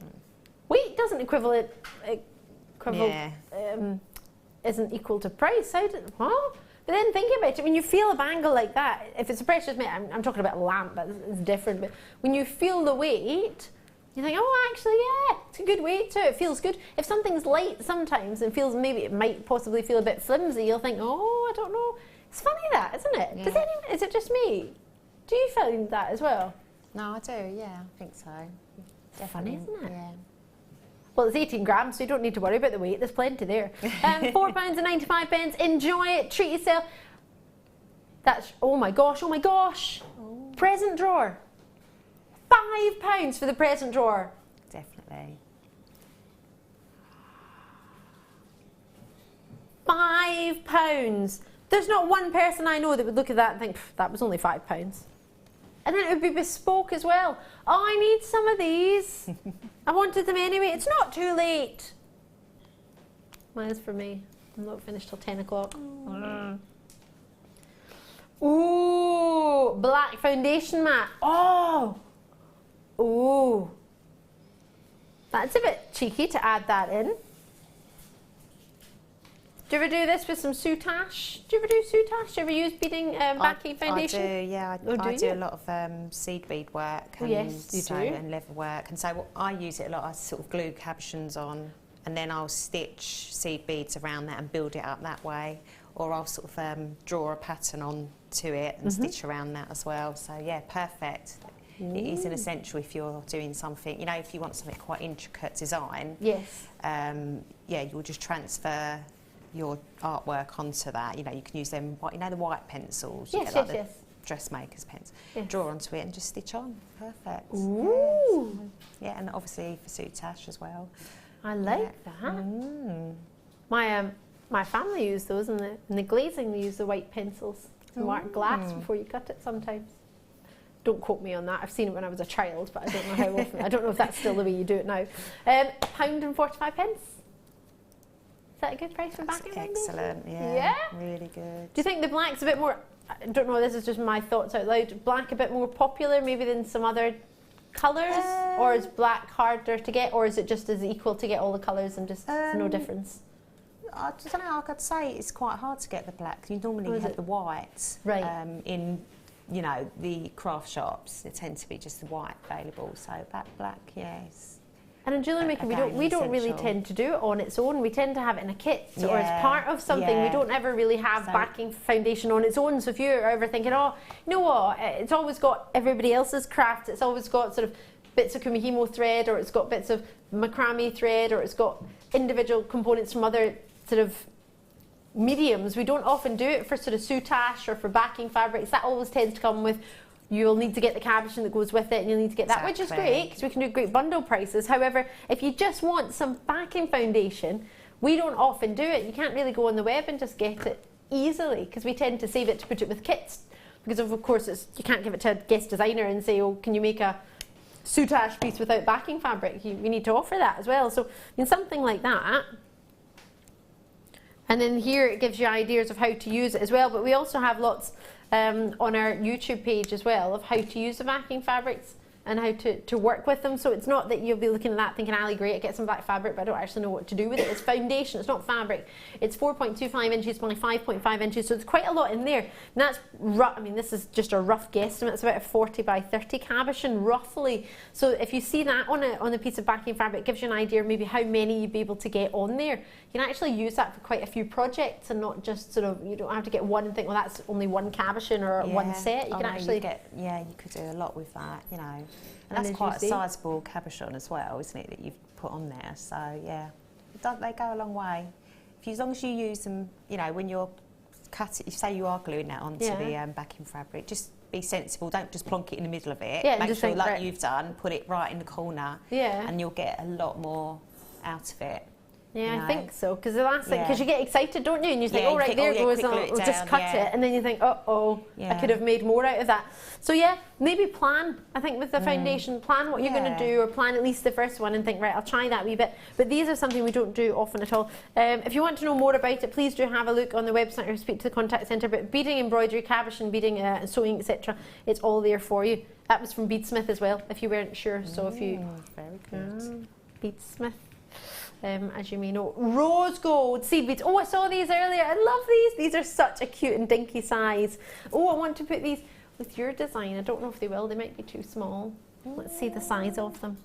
"Weight doesn't isn't equal to price. How did what?" But then think about it. When you feel a bangle like that, if it's a precious metal, I'm talking about a lamp, but it's different. But when you feel the weight, you think, oh, actually, yeah, it's a good weight to it. It feels good. If something's light sometimes and feels, maybe it might possibly feel a bit flimsy, you'll think, oh, I don't know. It's funny that, isn't it? Yeah. Does anyone, is it just me? Do you find that as well? No, I do, yeah, I think so. Funny, isn't it? Yeah. Well, it's 18 grams, so you don't need to worry about the weight. There's plenty there. £4.95. Enjoy it. Treat yourself. That's, oh my gosh, oh my gosh. Oh. Present drawer. £5 for the present drawer. Definitely. £5. There's not one person I know that would look at that and think, that was only £5. And then it would be bespoke as well. Oh, I need some of these. I wanted them anyway. It's not too late. Mine's for me. I'm not finished till 10 o'clock. Ooh, black foundation mat. Oh! Oh! That's a bit cheeky to add that in. Do you ever do this with some soutache? Do you ever do soutache? Do you ever use beading backing foundation? I do, yeah. I do a lot of seed bead work and, yes, you do. And leather work. And so I use it a lot. I sort of glue cabochons on and then I'll stitch seed beads around that and build it up that way. Or I'll sort of draw a pattern onto it and stitch around that as well. So yeah, perfect. It is an essential if you're doing something, you know, if you want something quite intricate design. Yes. Yeah, you'll just transfer your artwork onto that. You know, you can use them, you know, the white pencils. Yes, like yes. the dressmaker's pens. Yes. Draw onto it and just stitch on. Perfect. Ooh. Yeah, and obviously for soutache as well. I like that. My family use those in the glazing. They use the white pencils to mark glass before you cut it sometimes. Don't quote me on that. I've seen it when I was a child, but I don't know how often. I don't know if that's still the way you do it now. £1.45. Is that a good price for backing foundation? Excellent, yeah. Really good. Do you think the black's a bit more, I don't know, this is just my thoughts out loud, black a bit more popular maybe than some other colours? Or is black harder to get, or is it just as equal to get all the colours and just no difference? I don't know, I could say it's quite hard to get the black. You normally have the white in, you know, the craft shops. There tend to be just the white available, so black, yes. And in Jewellery Maker, we don't really tend to do it on its own. We tend to have it in a kit or as part of something. We don't ever really have backing foundation on its own. So if you're ever thinking, oh, you know what, it's always got everybody else's craft. It's always got sort of bits of kumihimo thread, or it's got bits of macrame thread, or it's got individual components from other sort of mediums. We don't often do it for sort of soutache or for backing fabrics. That always tends to come with, you'll need to get the cabochon that goes with it, and you'll need to get that, which is great because we can do great bundle prices. However, if you just want some backing foundation, we don't often do it. You can't really go on the web and just get it easily because we tend to save it to put it with kits, because of course you can't give it to a guest designer and say, oh, can you make a soutache piece without backing fabric? We need to offer that as well. So in something like that. And then here it gives you ideas of how to use it as well, but we also have lots on our YouTube page as well of how to use the backing fabrics and how to work with them. So it's not that you'll be looking at that thinking, Ali, great, I get some black fabric, but I don't actually know what to do with it. It's foundation, it's not fabric. It's 4.25 inches by 5.5 inches, so it's quite a lot in there. And that's rough. I mean, this is just a rough guesstimate. It's about a 40 by 30 cabochon, roughly. So if you see that on a piece of backing fabric, it gives you an idea of maybe how many you'd be able to get on there. You can actually use that for quite a few projects and not just sort of, you don't have to get one and think, well, that's only one cabochon or one set. You can actually get, you could do a lot with that, you know. And that's quite a sizable cabochon as well, isn't it, that you've put on there. So yeah, they go a long way. As long as you use them, you know, when you're cutting, if say you are gluing that onto the backing fabric, just be sensible. Don't just plonk it in the middle of it. Make sure, like you've done, put it right in the corner. Yeah. And you'll get a lot more out of it. Yeah, you know? I think so, because the last thing, because you get excited, don't you? And you think, oh, right, there it goes, I'll just cut it. And then you think, uh-oh, I could have made more out of that. So yeah, maybe plan, I think with the foundation, plan what you're going to do, or plan at least the first one and think, right, I'll try that wee bit. But these are something we don't do often at all. If you want to know more about it, please do have a look on the website or speak to the contact centre. But beading, embroidery, cabochon, beading, sewing, etc., it's all there for you. That was from Beadsmith as well, if you weren't sure. So if you... Very good. Beadsmith. As you may know, rose gold seed beads. Oh, I saw these earlier. I love these. These are such a cute and dinky size. Oh, I want to put these with your design. I don't know if they will. They might be too small. Let's see the size of them.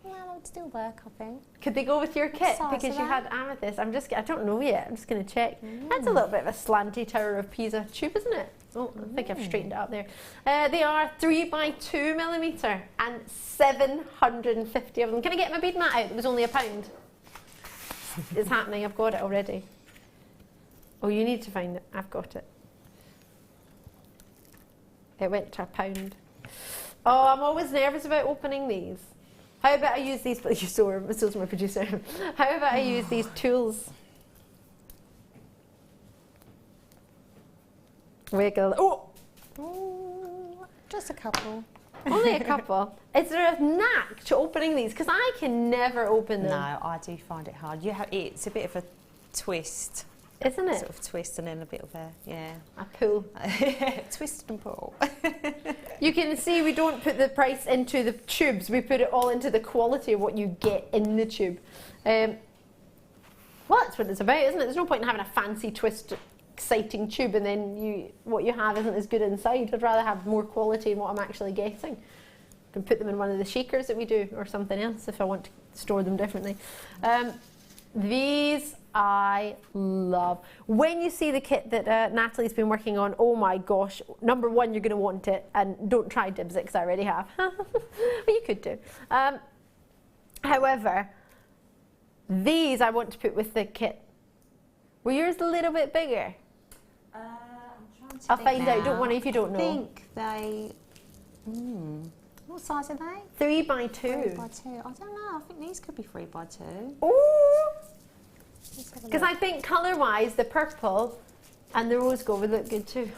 Yeah, that would still work, I think. Could they go with your kit? Because you had amethyst. I don't know yet. I'm just going to check. That's a little bit of a slanty Tower of Pisa tube, isn't it? Oh, I think I've straightened it up there. They are 3 by 2 millimetre and 750 of them. Can I get my bead mat out? It was only £1. It's happening, I've got it already. Oh, you need to find it. I've got it. It went to £1. Oh, I'm always nervous about opening these. How about I use these, but so's my producer. How about I use these tools? Wiggle. Oh! Just a couple. Only a couple. Is there a knack to opening these? Because I can never open them. No, I do find it hard. It's a bit of a twist. Isn't it? Sort of twist and then a bit of a, A pull. twist and pull. You can see we don't put the price into the tubes, we put it all into the quality of what you get in the tube. Well, that's what it's about, isn't it? There's no point in having a fancy twist, exciting tube and then what you have isn't as good inside. I'd rather have more quality in what I'm actually getting. I can put them in one of the shakers that we do or something else if I want to store them differently. These I love. When you see the kit that Nathalie's been working on, oh my gosh, number one, you're going to want it, and don't try dibs it because I already have. Well, you could do. However, these I want to put with the kit. Were yours a little bit bigger? I'm trying to I'll find out, don't worry if you don't know. I think they... what size are they? 3 by 2. 3 by 2. I don't know, I think these could be 3 by 2. Ooh! Because I think colour-wise, the purple and the rose gold would look good too.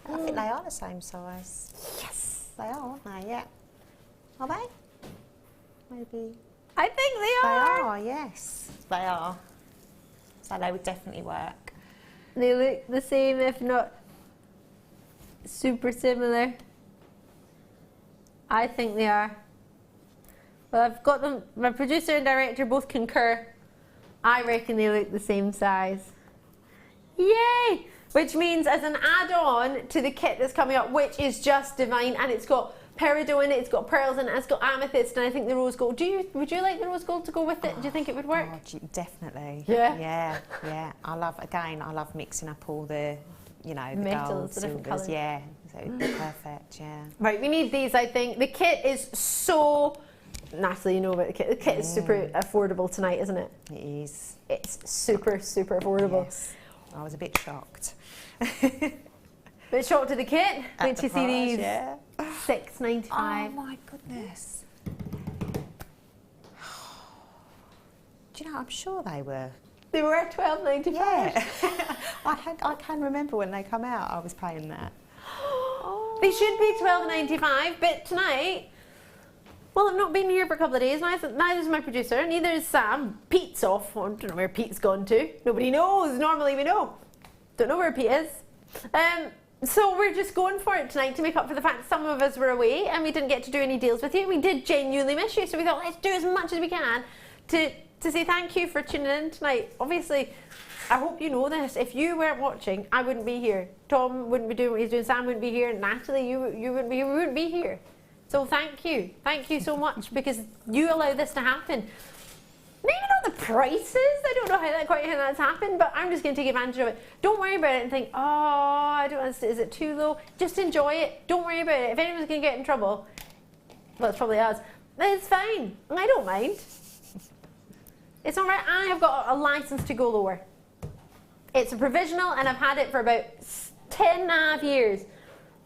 I think they are the same size. Yes! They are, aren't they? Yeah. Are they? Maybe. I think they are. They are, yes. They are. So they would definitely work. They look the same, if not super similar. I think they are. Well, I've got them, my producer and director both concur. I reckon they look the same size. Yay! Which means as an add-on to the kit that's coming up, which is just divine, and it's got peridot in it, it's got pearls in it, it's got amethyst, and I think the rose gold. Would you like the rose gold to go with it? Do you think it would work? Oh, definitely. Yeah? Yeah. I love mixing up all the, the metals, gold, the different silvers. colours. Yeah, so it would be perfect, yeah. Right, we need these, I think. The kit is so... Nathalie, you know about the kit. The kit is super affordable tonight, isn't it? It is. It's super, super affordable. Yes. I was a bit shocked. Bit shocked to the kit. When you see these, yeah. $6.95. Oh my goodness. Do you know, I'm sure they were. They were $12.95. Yeah. I can remember when they come out, I was paying that. They should be $12.95, but tonight, well, I've not been here for a couple of days. Neither is my producer, neither is Sam. Pete's off. I don't know where Pete's gone to. Nobody knows. Normally we know. Don't know where Pete is. So we're just going for it tonight to make up for the fact that some of us were away and we didn't get to do any deals with you. We did genuinely miss you, so we thought let's do as much as we can to say thank you for tuning in tonight. Obviously, I hope you know this. If you weren't watching, I wouldn't be here. Tom wouldn't be doing what he's doing. Sam wouldn't be here. Natalie, you wouldn't be here. We wouldn't be here. So thank you. Thank you so much because you allow this to happen. Maybe not the prices. I don't know how that's happened, but I'm just going to take advantage of it. Don't worry about it and think, oh, I don't understand. Is it too low? Just enjoy it. Don't worry about it. If anyone's going to get in trouble, well, it's probably us. It's fine. I don't mind. It's all right. I have got a license to go lower. It's a provisional, and I've had it for about 10.5 years.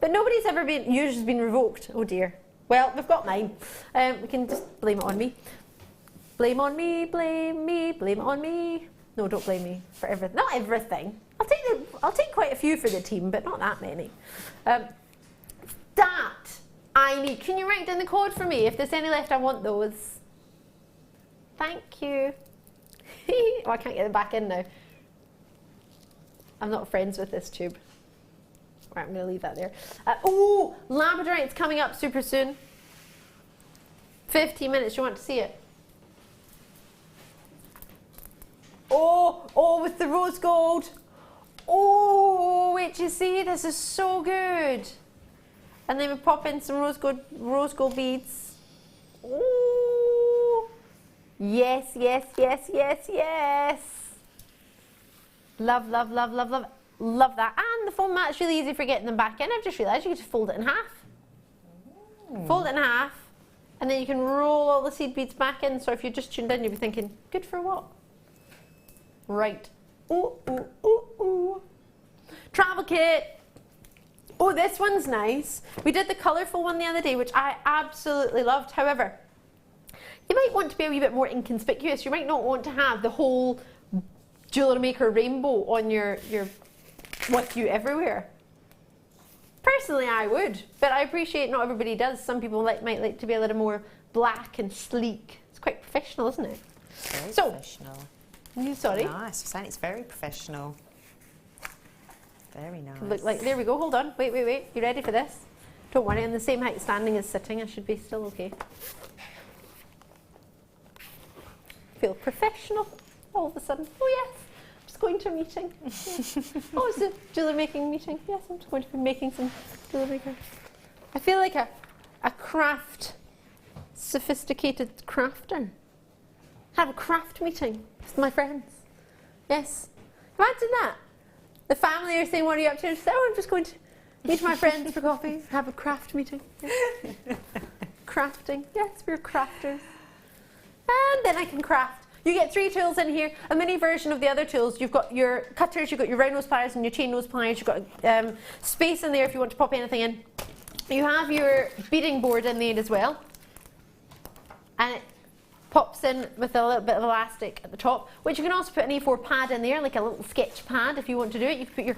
But nobody's ever been, yours has been revoked. Oh dear. Well, we've got mine. We can just blame it on me. Blame on me, blame me, blame it on me. No, don't blame me for everything. Not everything. I'll take quite a few for the team, but not that many. That I need. Can you write down the code for me? If there's any left, I want those. Thank you. Oh, I can't get them back in now. I'm not friends with this tube. Right, I'm going to leave that there. Oh, labradorite's coming up super soon. 15 minutes. You want to see it? Oh, with the rose gold. Oh, wait, you see, this is so good. And then we pop in some rose gold beads. Oh, yes, yes, yes, yes, yes. Love, love, love, love, love. Love that. And the foam mat's really easy for getting them back in. I've just realised you can just fold it in half. Fold it in half, and then you can roll all the seed beads back in. So if you're just tuned in, you'll be thinking, good for what? Right. Ooh, ooh, ooh, ooh. Travel kit. Oh, this one's nice. We did the colourful one the other day, which I absolutely loved. However, you might want to be a wee bit more inconspicuous. You might not want to have the whole Jewellery Maker rainbow on your with you everywhere. Personally, I would, but I appreciate not everybody does. Some people might like to be a little more black and sleek. It's quite professional, isn't it? Very so, professional. Sorry. Nice. I'm saying it's very professional. Very nice. Look like, there we go, hold on. Wait. You ready for this? Don't worry, I'm the same height standing as sitting. I should be still okay. Feel professional all of a sudden. Oh yes, I'm just going to a meeting. Yes. Oh, it's a jewellery making meeting. Yes, I'm just going to be making some jewellery maker. I feel like a sophisticated crafter. Have a craft meeting with my friends. Yes. Imagine that. The family are saying, what are you up to? And say, oh, I'm just going to meet my friends for coffee, have a craft meeting. Yes. Crafting. Yes, we're crafters. And then I can craft. You get 3 tools in here, a mini version of the other tools. You've got your cutters, you've got your round nose pliers and your chain nose pliers. You've got space in there if you want to pop anything in. You have your beading board in there as well. And it pops in with a little bit of elastic at the top, which you can also put an A4 pad in there, like a little sketch pad if you want to do it. You can put your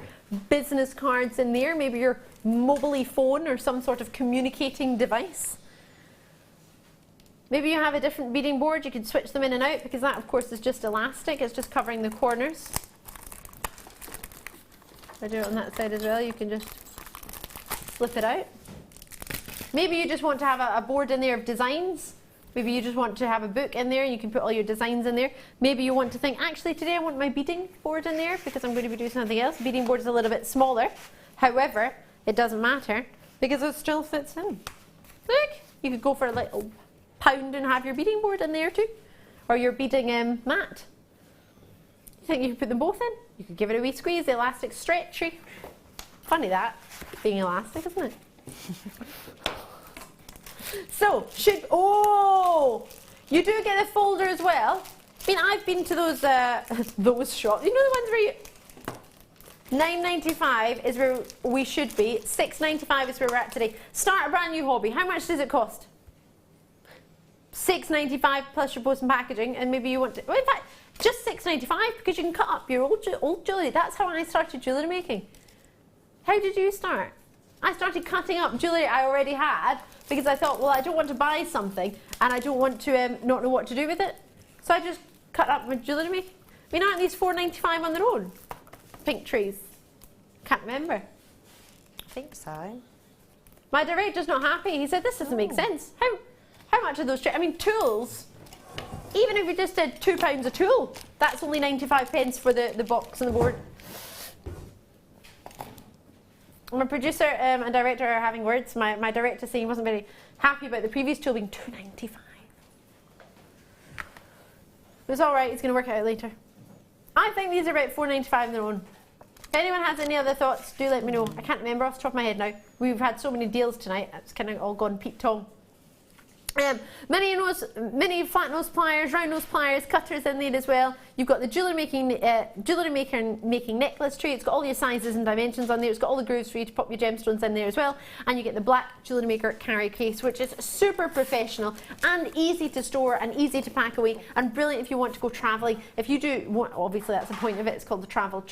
business cards in there, maybe your mobile phone or some sort of communicating device. Maybe you have a different beading board, you can switch them in and out, because that of course is just elastic, it's just covering the corners. If I do it on that side as well, you can just slip it out. Maybe you just want to have a board in there of designs. Maybe you just want to have a book in there, you can put all your designs in there. Maybe you want to think, actually today I want my beading board in there because I'm going to be doing something else. Beading board is a little bit smaller. However, it doesn't matter because it still fits in. Look, you could go for a little pound and have your beading board in there too. Or your beading mat. You think you could put them both in? You could give it a wee squeeze, the elastic's stretchy. Funny that, being elastic, isn't it? So, you do get a folder as well. I mean, I've been to those shops. You know the ones where you, £9.95 is where we should be. £6.95 is where we're at today. Start a brand new hobby. How much does it cost? £6.95 plus your post and packaging, and maybe you want to, well, in fact, just £6.95 because you can cut up your old jewellery. That's how I started jewellery making. How did you start? I started cutting up jewellery I already had because I thought, well, I don't want to buy something and I don't want to not know what to do with it. So I just cut up my jewellery making. I mean, aren't these £4.95 on their own? Pink trees. Can't remember. I think so. My director's not happy. He said, this doesn't make sense. How much are those? I mean, tools. Even if we just did £2 a tool, that's only 95p for the box and the board. My producer and director are having words. My director saying he wasn't very happy about the previous tool being £2.95. It was all right. He's going to work it out later. I think these are about £4.95 on their own. If anyone has any other thoughts, do let me know. I can't remember off the top of my head now. We've had so many deals tonight. It's kind of all gone Pete Tong. Many flat nose pliers, round nose pliers, cutters in there as well. You've got the Jewellery Maker making necklace tray. It's got all your sizes and dimensions on there. It's got all the grooves for you to pop your gemstones in there as well. And you get the black Jewellery Maker carry case, which is super professional and easy to store and easy to pack away and brilliant if you want to go travelling. If you do, obviously that's the point of it. It's called the travel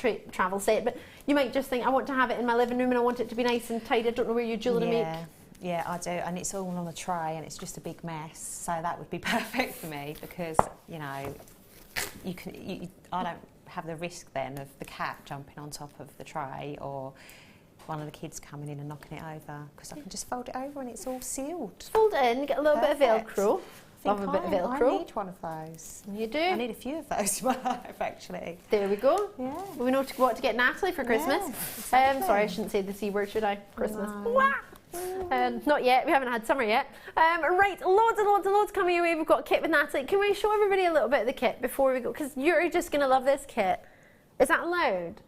set. But you might just think, I want to have it in my living room and I want it to be nice and tidy. I don't know where your jewellery make. Yeah, I do, and it's all on a tray and it's just a big mess, so that would be perfect for me because, you know, I don't have the risk then of the cat jumping on top of the tray or one of the kids coming in and knocking it over because I can just fold it over and it's all sealed. Fold it in, get a little bit of Velcro. Love a bit of Velcro. I need one of those. You do? I need a few of those in my life, actually. There we go. Yeah. We know what to get Natalie for Christmas. Yeah, sorry, I shouldn't say the C word, should I? Christmas. No. Not yet, we haven't had summer yet. Right, loads and loads and loads coming your way. We've got a kit with Natalie. Can we show everybody a little bit of the kit before we go? Because you're just going to love this kit. Is that allowed?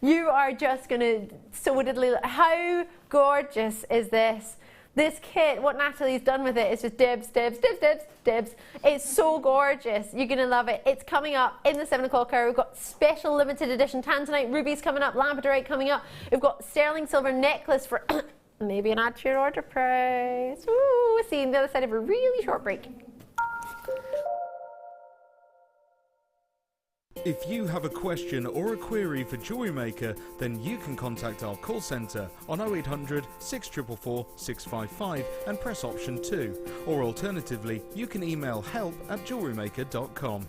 You are just going to so diddly. How gorgeous is this? This kit, what Natalie's done with it is just dibs, dibs, dibs, dibs, dibs. It's so gorgeous. You're going to love it. It's coming up in the 7 o'clock hour. We've got special limited edition tanzanite rubies coming up, labradorite coming up. We've got sterling silver necklace for maybe an add to your order price. Ooh, see you on the other side of a really short break. If you have a question or a query for Jewellery Maker, then you can contact our call centre on 0800 644 655 and press option 2. Or alternatively, you can email help@jewellerymaker.com.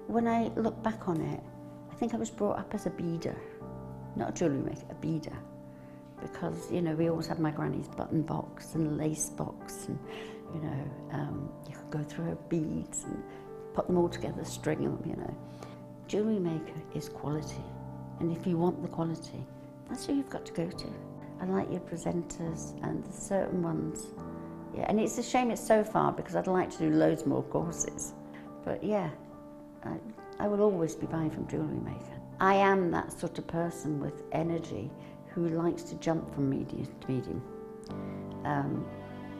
When I look back on it, I think I was brought up as a beader, not a jewellery maker, a beader. Because, you know, we always had my granny's button box and lace box, and, you know, you could go through her beads and put them all together, string them, you know. Jewellery Maker is quality, and if you want the quality, that's who you've got to go to. I like your presenters and the certain ones. Yeah, and it's a shame it's so far because I'd like to do loads more courses. But yeah, I will always be buying from Jewellery Maker. I am that sort of person with energy who likes to jump from medium to medium.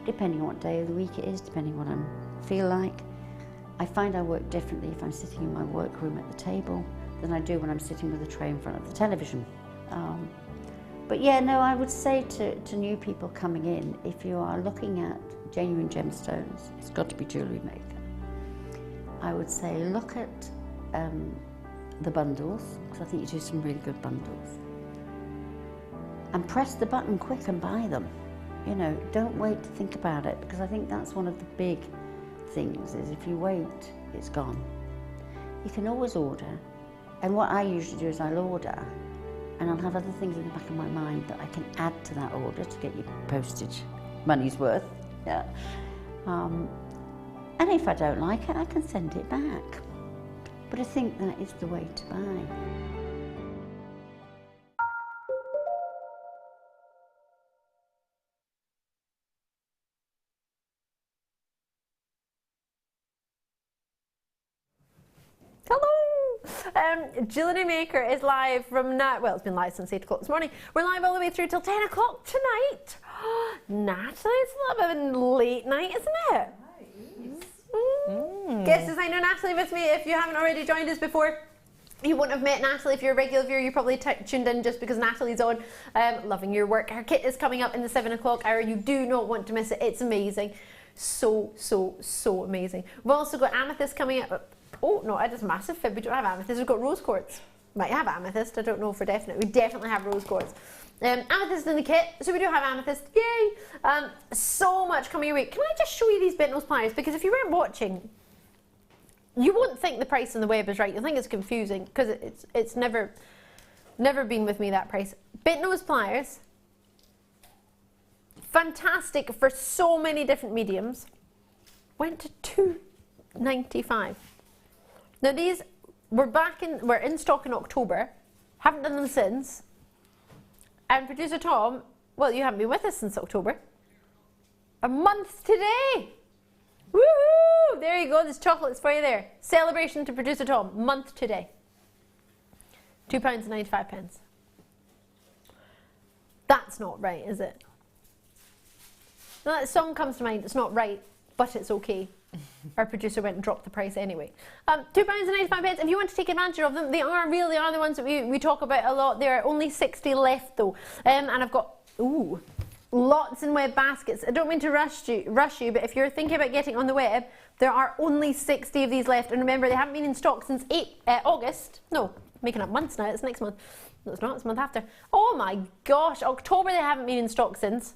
Depending on what day of the week it is, depending on what I feel like. I find I work differently if I'm sitting in my workroom at the table than I do when I'm sitting with a tray in front of the television. But yeah, no, I would say to new people coming in, if you are looking at genuine gemstones, it's got to be Jewellery Maker. I would say look at the bundles, because I think you do some really good bundles. And press the button quick and buy them. You know, don't wait to think about it, because I think that's one of the big things, is if you wait, it's gone. You can always order, and what I usually do is I'll order, and I'll have other things in the back of my mind that I can add to that order to get your postage money's worth. Yeah. And if I don't like it, I can send it back. But I think that is the way to buy. Hello! Jewellery Maker is live from now. Well, it's been live since 8 o'clock this morning. We're live all the way through till 10 o'clock tonight. Natalie, it's a little bit of a late night, isn't it? Guest Designer Nathalie with me. If you haven't already joined us before, you wouldn't have met Nathalie. If you're a regular viewer, you probably tuned in just because Nathalie's on. Loving your work. Her kit is coming up in the 7 o'clock hour. You do not want to miss it. It's amazing. So amazing. We've also got amethyst coming up. Oh no, I just massive fib. We don't have amethyst. We've got rose quartz. Might have amethyst. I don't know for definite. We definitely have rose quartz. Amethyst in the kit, so we do have amethyst, yay! So much coming your way. Can I just show you these bent nose pliers? Because if you weren't watching, you won't think the price on the web is right. You'll think it's confusing, because it's never been with me, that price. Bent nose pliers, fantastic for so many different mediums, went to $2.95. Now these, we're in stock in October, haven't done them since. And producer Tom, well, you haven't been with us since October. A month today. Woohoo! There you go, there's chocolates for you there. Celebration to producer Tom, month today. £2.95. That's not right, is it? Now that song comes to mind, it's not right, but it's okay. Our producer went and dropped the price anyway. £2.95. If you want to take advantage of them, they are the ones that we talk about a lot. There are only 60 left though. And I've got, lots in web baskets. I don't mean to rush you, but if you're thinking about getting on the web, there are only 60 of these left. And remember, they haven't been in stock since August. No, making up months now. It's next month. No, it's not. It's the month after. Oh my gosh, October they haven't been in stock since.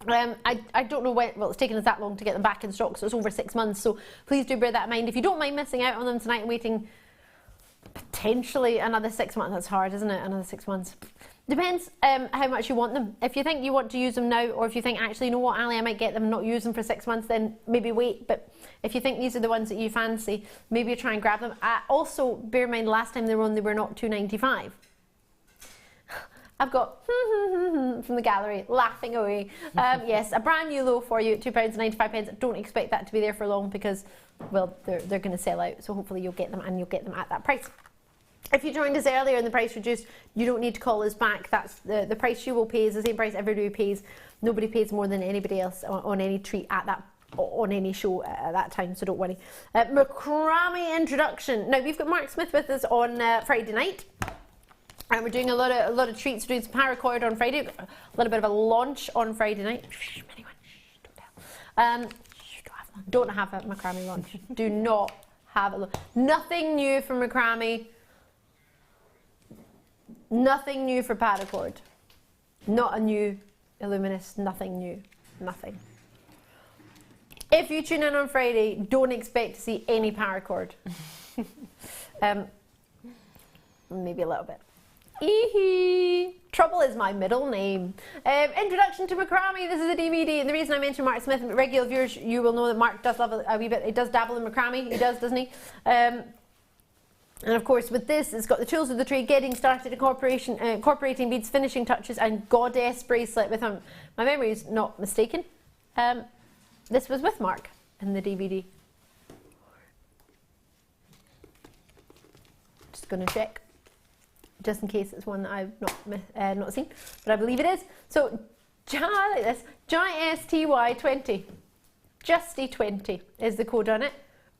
I don't know when, well, it's taken us that long to get them back in stock, so it's over 6 months, so please do bear that in mind. If you don't mind missing out on them tonight and waiting potentially another 6 months, that's hard, isn't it? Another 6 months. Depends how much you want them. If you think you want to use them now, or if you think, actually, you know what, Ali, I might get them and not use them for 6 months, then maybe wait. But if you think these are the ones that you fancy, maybe try and grab them. Also, bear in mind, last time they were on, they were not $2.95. I've got from the gallery laughing away. Yes, a brand new low for you at £2.95. Don't expect that to be there for long because, well, they're going to sell out. So hopefully you'll get them, and you'll get them at that price. If you joined us earlier and the price reduced, you don't need to call us back. That's the price you will pay is the same price everybody pays. Nobody pays more than anybody else on any treat at that, on any show at that time, so don't worry. Macrame introduction. Now we've got Mark Smith with us on Friday night, and we're doing a lot of treats. We're doing some paracord on Friday, a little bit of a launch on Friday night. Don't have a macrame launch. Do not have a nothing new from macrame. Nothing new for paracord. Not a new Illuminous, nothing new. Nothing. If you tune in on Friday, don't expect to see any paracord. Maybe a little bit. Trouble is my middle name. Introduction to macrame. This is a DVD, and the reason I mentioned Mark Smith, regular viewers, you will know that Mark does love a wee bit. He does dabble in macrame. He does, doesn't he? And of course, with this, it's got the tools of the trade, getting started, incorporating beads, finishing touches, and goddess bracelet with him. My memory is not mistaken. This was with Mark in the DVD. Just going to check, just in case it's one that I've not seen, but I believe it is. So, I like this. JSTY20, Justy20 is the code on it.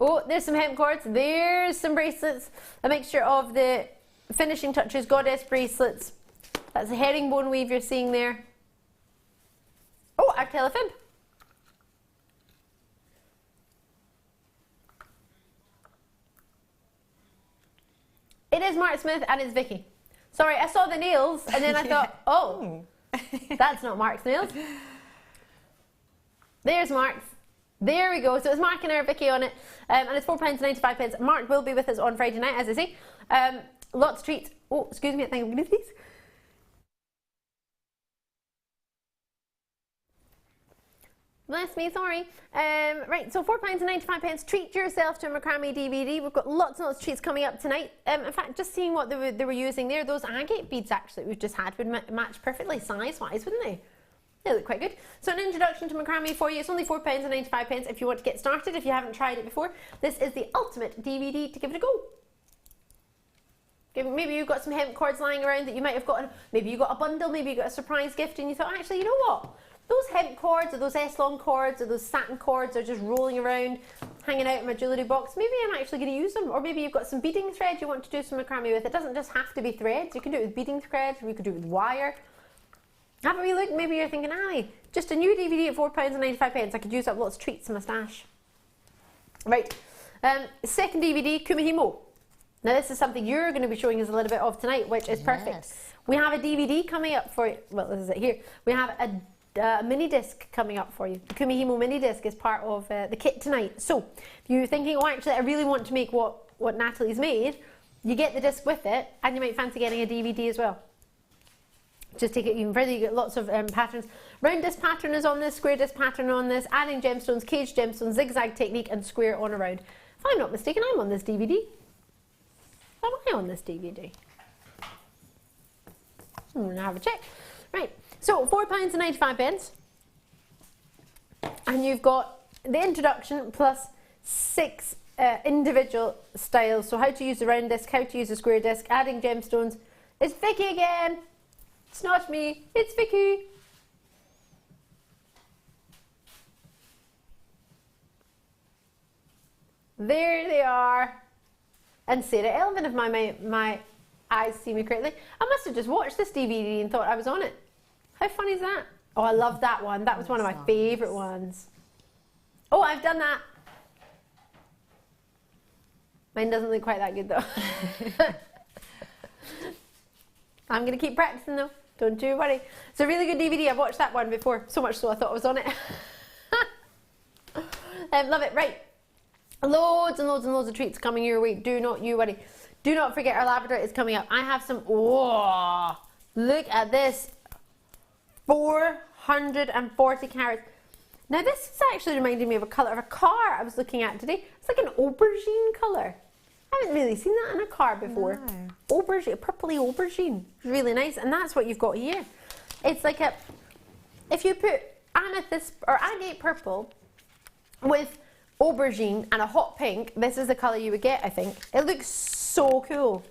Oh, there's some hemp cords, there's some bracelets, a mixture of the finishing touches, goddess bracelets. That's a herringbone weave you're seeing there. Oh, our telefib. It is Mark Smith and it's Vicky. Sorry, I saw the nails and then I thought, oh, that's not Mark's nails. There's Mark's. There we go. So it's Mark and our Vicky on it, and it's £4.95. Mark will be with us on Friday night, as I say. Lots of treats. Oh, excuse me, I think I'm going to do these. Bless me, sorry. Right, so £4.95. Treat yourself to a macrame DVD. We've got lots and lots of treats coming up tonight. In fact, just seeing what they were using there, those agate beads actually we've just had would match perfectly size-wise, wouldn't they? They look quite good. So an introduction to macrame for you. It's only £4.95 if you want to get started, if you haven't tried it before. This is the ultimate DVD to give it a go. Maybe you've got some hemp cords lying around that you might have gotten. Maybe you got a bundle, maybe you got a surprise gift and you thought, actually, you know what? Those hemp cords or those S-long cords or those satin cords are just rolling around, hanging out in my jewellery box. Maybe I'm actually going to use them. Or maybe you've got some beading thread you want to do some macrame with. It doesn't just have to be threads. You can do it with beading thread, or you could do it with wire. Have a wee look. Maybe you're thinking, aye, just a new DVD at £4.95. I could use up lots of treats in my stash. Right. Second DVD, Kumihimo. Now this is something you're going to be showing us a little bit of tonight, which is perfect. Yes. We have a DVD coming up for you. Well, this is it here. We have a mini disc coming up for you. The Kumihimo mini disc is part of the kit tonight. So if you're thinking, oh, actually, I really want to make what Nathalie's made, you get the disc with it, and you might fancy getting a DVD as well. Just take it even further, you get lots of patterns. Round disc pattern is on this, square disc pattern on this, adding gemstones, cage gemstones, zigzag technique, and square on around. If I'm not mistaken, I'm on this DVD. Am I on this DVD? I'm going to have a check. Right, so £4.95. And you've got the introduction plus 6 individual styles. So how to use the round disc, how to use the square disc, adding gemstones. It's Vicky again. It's not me, it's Vicky. There they are. And Sarah Elvin, if my eyes see me correctly. I must have just watched this DVD and thought I was on it. How funny is that? Oh, I love that one. That was one of my favourite ones. Oh, I've done that. Mine doesn't look quite that good though. I'm going to keep practicing though. Don't you worry. It's a really good DVD. I've watched that one before. So much so I thought I was on it. Love it. Right. Loads and loads and loads of treats coming your way. Do not you worry. Do not forget our Labrador is coming up. I have some Look at this. 440 carats. Now this is actually reminding me of a colour of a car I was looking at today. It's like an aubergine colour. I haven't really seen that in a car before. No. Aubergine, purpley aubergine. Really nice. And that's what you've got here. It's like a, if you put amethyst or agate purple with aubergine and a hot pink, this is the colour you would get, I think. It looks so cool.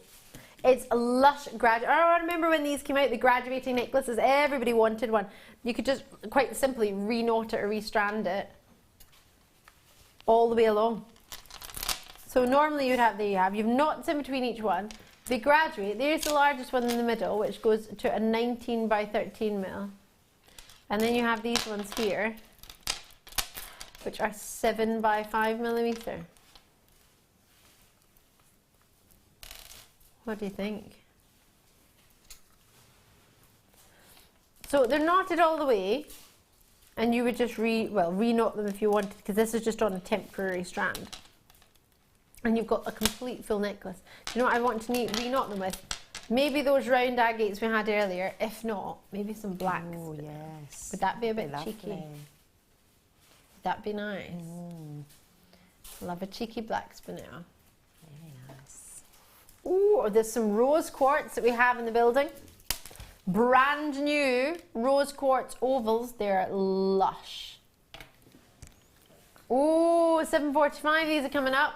It's a lush I remember when these came out, the graduating necklaces, everybody wanted one. You could just quite simply re-knot it or re-strand it all the way along. So normally you'd have, there you have, you've knots in between each one. They graduate, there's the largest one in the middle, which goes to a 19 by 13 mil. And then you have these ones here, which are 7 by 5 millimeter. What do you think? So they're knotted all the way, and you would just re-knot them if you wanted, because this is just on a temporary strand. And you've got a complete full necklace. Do you know what I want to re-knot them with? Maybe those round agates we had earlier. If not, maybe some blacks. Oh yes. Would that be a bit cheeky? Would that be nice? Love a cheeky black spinel. Oh, there's some rose quartz that we have in the building. Brand new rose quartz ovals. They're lush. Oh, 7:45. These are coming up.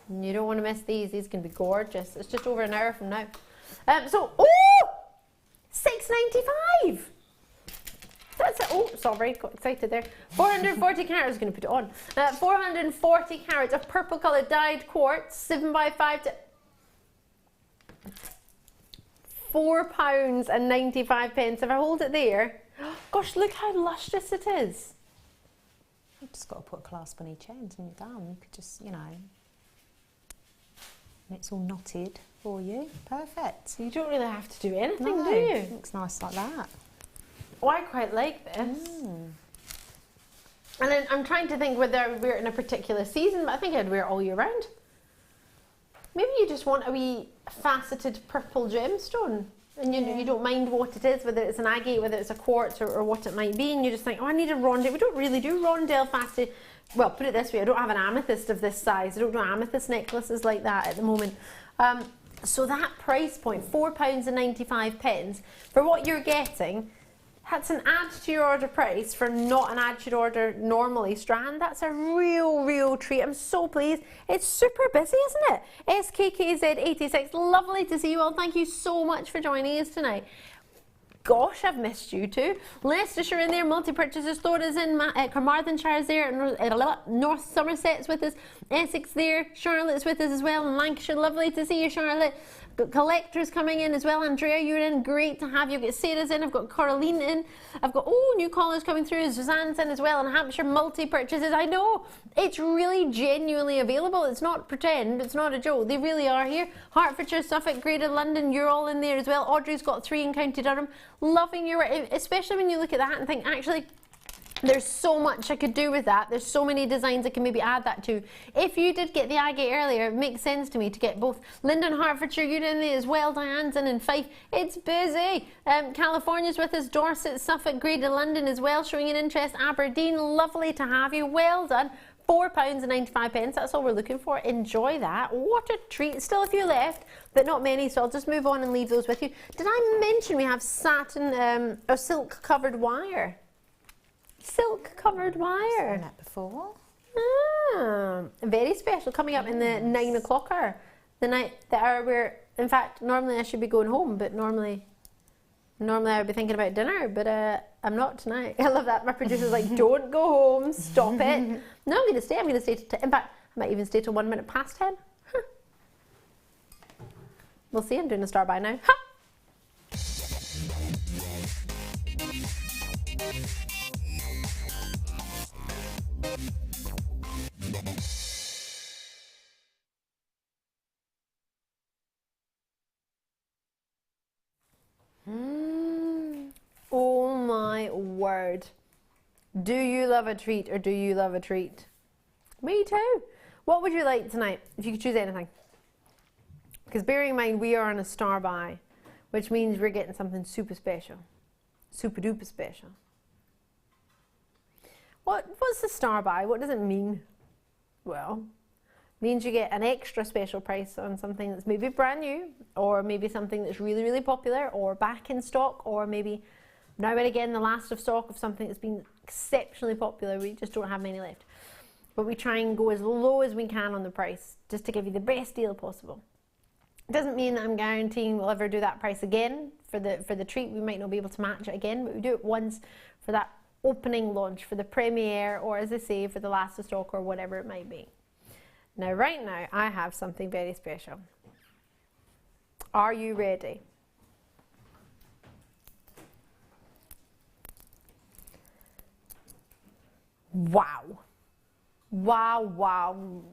You don't want to miss these. These can be gorgeous. It's just over an hour from now. $6.95. That's it. Oh, sorry, got excited there. 440 carats. I was going to put it on. 440 carats of purple coloured dyed quartz, 7 by 5 to £4.95. If I hold it there, gosh, look how luscious it is. You've just got to put a clasp on each end and you're done. You could just, you know, and it's all knotted for you. Perfect. You don't really have to do anything, do you? It looks nice like that. Oh, I quite like this. And then I'm trying to think whether I would wear it in a particular season, but I think I'd wear it all year round. Maybe you just want a wee faceted purple gemstone, and you don't mind what it is, whether it's an agate, whether it's a quartz, or what it might be, and you just think, oh, I need a rondelle. We don't really do rondelle faceted. Well, put it this way, I don't have an amethyst of this size. I don't do amethyst necklaces like that at the moment. So that price point, £4.95, for what you're getting, that's an add to your order price for not an add to your order normally strand. That's a real treat. I'm so pleased. It's super busy, isn't it? SKKZ86, lovely to see you all. Thank you so much for joining us tonight. Gosh, I've missed you too. Leicestershire in there, multi-purchases. Thora's in, Carmarthenshire is there, North Somerset's with us, Essex there, Charlotte's with us as well, and Lancashire, lovely to see you, Charlotte. Got collectors coming in as well. Andrea, you're in, great to have you. I've got Sarah's in, I've got Caroline in, I've got, new callers coming through, Suzanne's in as well, and Hampshire multi-purchases. I know, it's really genuinely available. It's not pretend, it's not a joke, they really are here. Hertfordshire, Suffolk, Greater London, you're all in there as well. Audrey's got 3 in County Durham. Loving your, especially when you look at that and think, actually, there's so much I could do with that. There's so many designs I can maybe add that to. If you did get the agate earlier, it makes sense to me to get both. Lyndon, Hertfordshire, you're in there as well. Diane's in Fife. It's busy. California's with us. Dorset, Suffolk, Greater London as well, showing an interest. Aberdeen, lovely to have you. Well done. £4.95. That's all we're looking for. Enjoy that. What a treat. Still a few left, but not many, so I'll just move on and leave those with you. Did I mention we have satin or silk covered wire? Silk covered wire. I've seen that before. Very special, coming up in the 9 o'clock hour, the hour where, in fact, normally I should be going home, but normally I would be thinking about dinner, but I'm not tonight. I love that. My producer's like, don't go home, stop it. No, I'm going to stay. In fact, I might even stay till 1 minute past 10. We'll see. I'm doing a star by now. Oh my word. Do you love a treat, or do you love a treat? Me too. What would you like tonight if you could choose anything? Because bearing in mind we are on a star by. which means we're getting something super special, super duper special. What's the star by? What does it mean? Well, it means you get an extra special price on something that's maybe brand new, or maybe something that's really, really popular, or back in stock, or maybe now and again the last of stock of something that's been exceptionally popular. We just don't have many left. But we try and go as low as we can on the price, just to give you the best deal possible. It doesn't mean that I'm guaranteeing we'll ever do that price again for the treat. We might not be able to match it again, but we do it once for that opening launch, for the premiere, or as I say, for the last of stock, or whatever it might be. Now, right now, I have something very special. Are you ready? Wow. Wow, wow,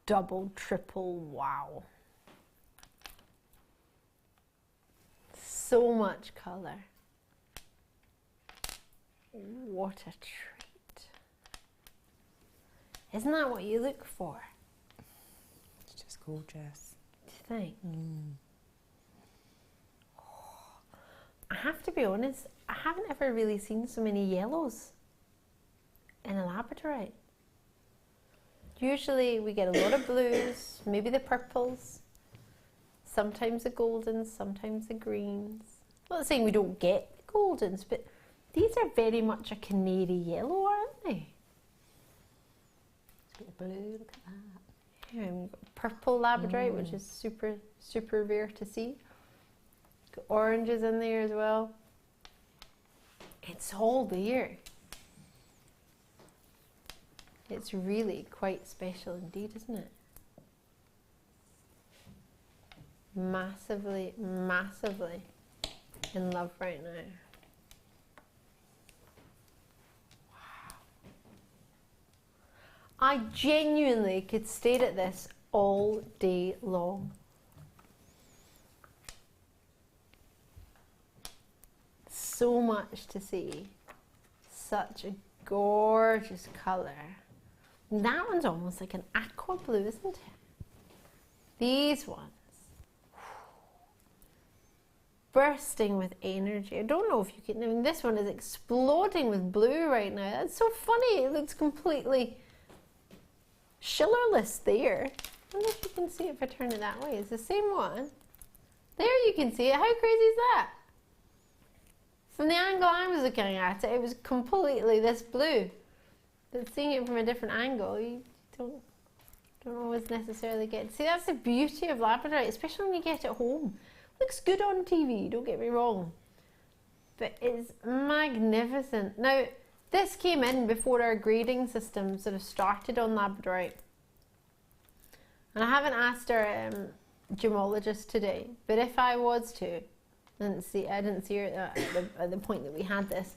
double, triple, wow. So much colour. What a treat. Isn't that what you look for? It's just gorgeous. Do you think? I have to be honest, I haven't ever really seen so many yellows in a labradorite. Usually we get a lot of blues, maybe the purples, sometimes the goldens, sometimes the greens. I'm not saying we don't get the goldens, but these are very much a canary yellow, aren't they? It's a bit of blue, look at that. Yeah, and we've got purple labradorite, which is super, super rare to see. Got oranges in there as well. It's all there. It's really quite special indeed, isn't it? Massively, massively in love right now. I genuinely could stare at this all day long. So much to see. Such a gorgeous colour. That one's almost like an aqua blue, isn't it? These ones. Bursting with energy. I don't know if you can, I mean, this one is exploding with blue right now. That's so funny. It looks completely shillerless there. I wonder if you can see it if I turn it that way. It's the same one. There you can see it. How crazy is that? From the angle I was looking at it, it was completely this blue. But seeing it from a different angle, you don't always necessarily get to see. That's the beauty of labradorite, especially when you get it home. Looks good on TV, don't get me wrong. But it's magnificent. Now, this came in before our grading system sort of started on labradorite. And I haven't asked our gemologist today, but if I was to, I didn't see her at the point that we had this,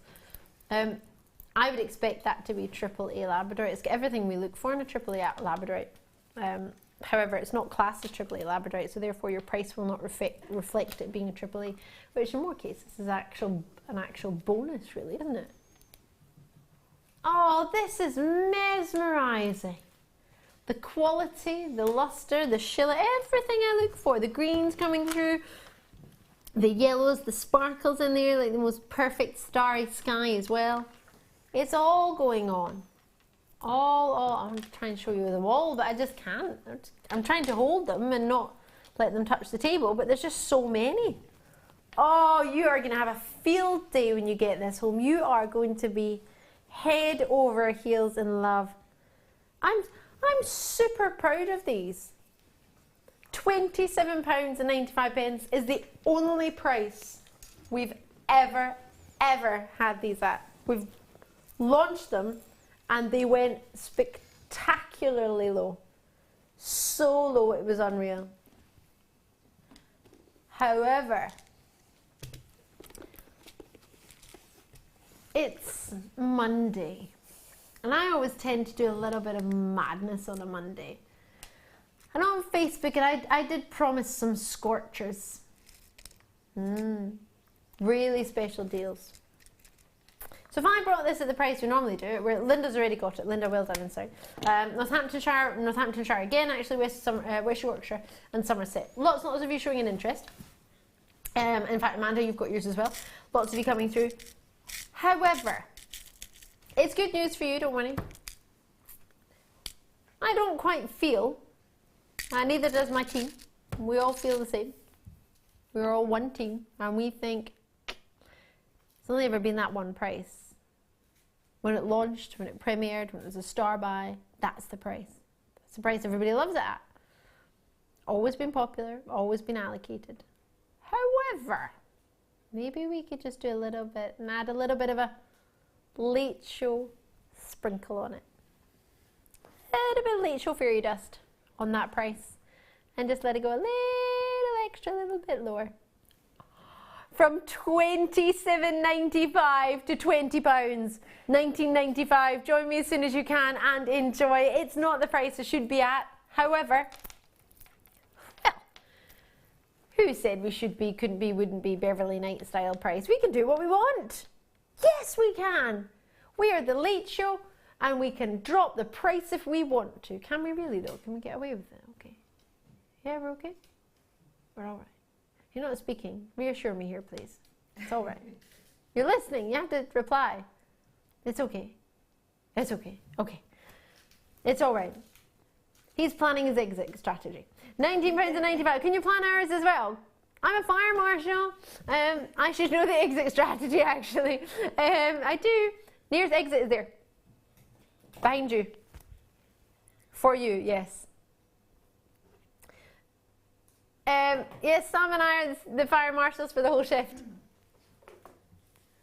I would expect that to be AAA labradorite. It's got everything we look for in a AAA labradorite. However, it's not classed as AAA labradorite, so therefore your price will not reflect it being a AAA, which in more cases is an actual bonus, really, isn't it? Oh, this is mesmerising. The quality, the lustre, the shiller, everything I look for. The greens coming through, the yellows, the sparkles in there, like the most perfect starry sky as well. It's all going on. I'm trying to show you them all, but I just can't. I'm trying to hold them and not let them touch the table, but there's just so many. Oh, you are going to have a field day when you get this home. You are going to be head over heels in love. I'm super proud of these. £27.95 is the only price we've ever had these at. We've launched them and they went spectacularly low. So low it was unreal. However, it's Monday. And I always tend to do a little bit of madness on a Monday. And on Facebook, and I did promise some scorchers. Really special deals. So if I brought this at the price we normally do, where Linda's already got it, Linda, well done, sorry. Northamptonshire again, actually West Yorkshire and Somerset. Lots and lots of you showing an interest. In fact, Amanda, you've got yours as well. Lots of you coming through. However, it's good news for you, don't worry. I don't quite feel, and neither does my team. We all feel the same. We're all one team, and we think it's only ever been that one price. When it launched, when it premiered, when it was a star buy, that's the price. That's the price everybody loves it at. Always been popular, always been allocated. However, maybe we could just do a little bit and add a little bit of a late show sprinkle on it. A little bit of late show fairy dust on that price, and just let it go a little extra, a little bit lower. From £27.95 to £20, £19.95. Join me as soon as you can and enjoy. It's not the price it should be at. However, well, who said we should be, couldn't be, wouldn't be Beverly Knight style price? We can do what we want. Yes, we can. We are the late show, and we can drop the price if we want to. Can we really though? Can we get away with it? Okay. Yeah, we're okay? We're all right. You're not speaking. Reassure me here, please. It's all right. You're listening. You have to reply. It's okay. It's okay. Okay. It's all right. He's planning his exit strategy. £19.95. Can you plan ours as well? I'm a fire marshal. I should know the exit strategy, actually. I do. Nearest exit is there. Behind you. For you, yes. Yes, Sam and I are the fire marshals for the whole shift.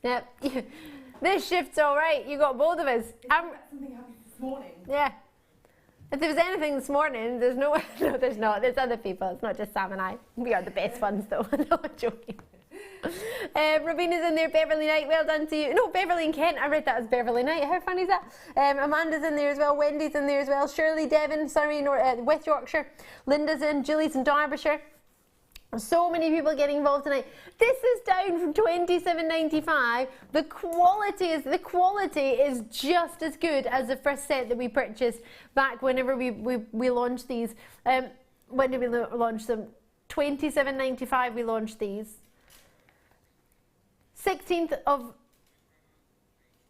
Yep. This shift's all right. You got both of us. Something happened this morning. Yeah. If there was anything this morning, there's no, no, there's not. There's other people. It's not just Sam and I. We are the best ones, though. No, I'm joking. Robina's in there. Beverly Knight, well done to you. No, Beverly and Kent. I read that as Beverly Knight. How funny is that? Amanda's in there as well. Wendy's in there as well. Shirley, Devon, Surrey, West Yorkshire. Linda's in. Julie's in Derbyshire. So many people getting involved tonight. This is down from £27.95. The quality is just as good as the first set that we purchased back whenever we launched these. When did we launch them? £27.95 we launched these.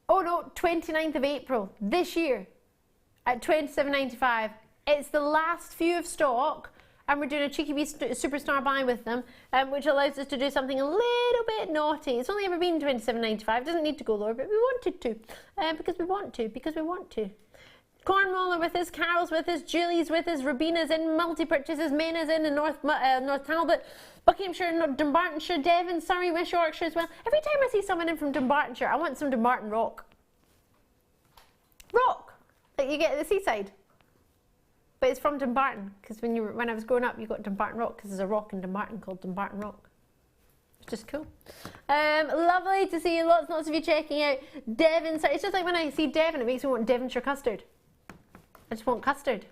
29th of April this year at £27.95. It's the last few of stock. And we're doing a cheeky wee superstar buy with them, which allows us to do something a little bit naughty. It's only ever been £27.95. It doesn't need to go lower, but we wanted to, because we want to. Cornwall are with us, Carol's with us, Julie's with us, Rubina's in, multi-purchases, Mena's in North Talbot, Buckinghamshire, Dumbartonshire, Devon, Surrey, West Yorkshire as well. Every time I see someone in from Dumbartonshire, I want some Dumbarton rock. Rock, that you get at the seaside. But it's from Dumbarton, because when I was growing up, you got Dumbarton Rock, because there's a rock in Dumbarton called Dumbarton Rock. It's just cool. Lovely to see you, lots of you checking out Devon. So it's just like when I see Devon, it makes me want Devonshire custard. I just want custard.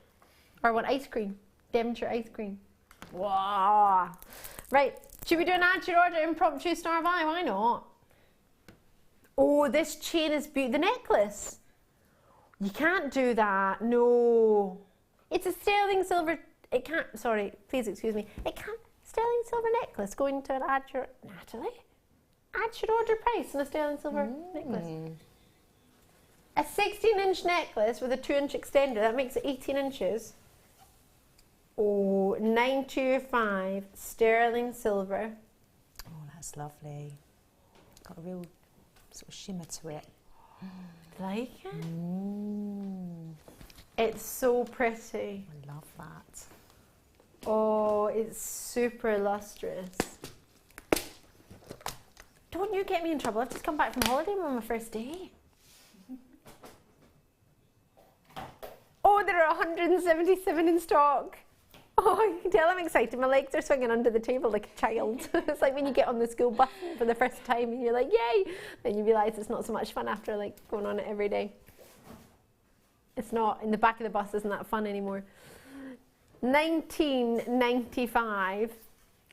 Or I want ice cream. Devonshire ice cream. Wow. Right, should we do an add to your order impromptu star buy? Why not? Oh, this chain is beautiful. The necklace. You can't do that, no. It's a sterling silver, please excuse me. Sterling silver necklace going to an Nathalie? Add your order price on a sterling silver necklace. A 16-inch necklace with a 2-inch extender, that makes it 18 inches. Oh, £925 sterling silver. Oh, that's lovely. Got a real sort of shimmer to it. Like it? It's so pretty. I love that. Oh, it's super lustrous. Don't you get me in trouble. I've just come back from holiday on my first day. Oh, there are 177 in stock. Oh, you can tell I'm excited. My legs are swinging under the table like a child. It's like when you get on the school bus for the first time and you're like, yay! Then you realise it's not so much fun after like going on it every day. It's not, in the back of the bus isn't that fun anymore. £19.95.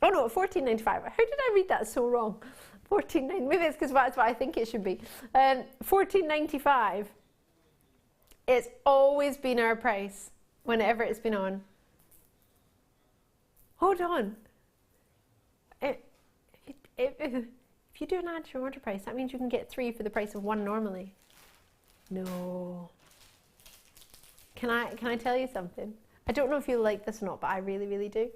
Oh no, £14.95. How did I read that so wrong? £14.95. Maybe it's because that's what I think it should be. £14.95. It's always been our price whenever it's been on. Hold on. It if you do an add to your order price, that means you can get 3 for the price of 1 normally. No. Can I tell you something? I don't know if you like this or not, but I really, really do.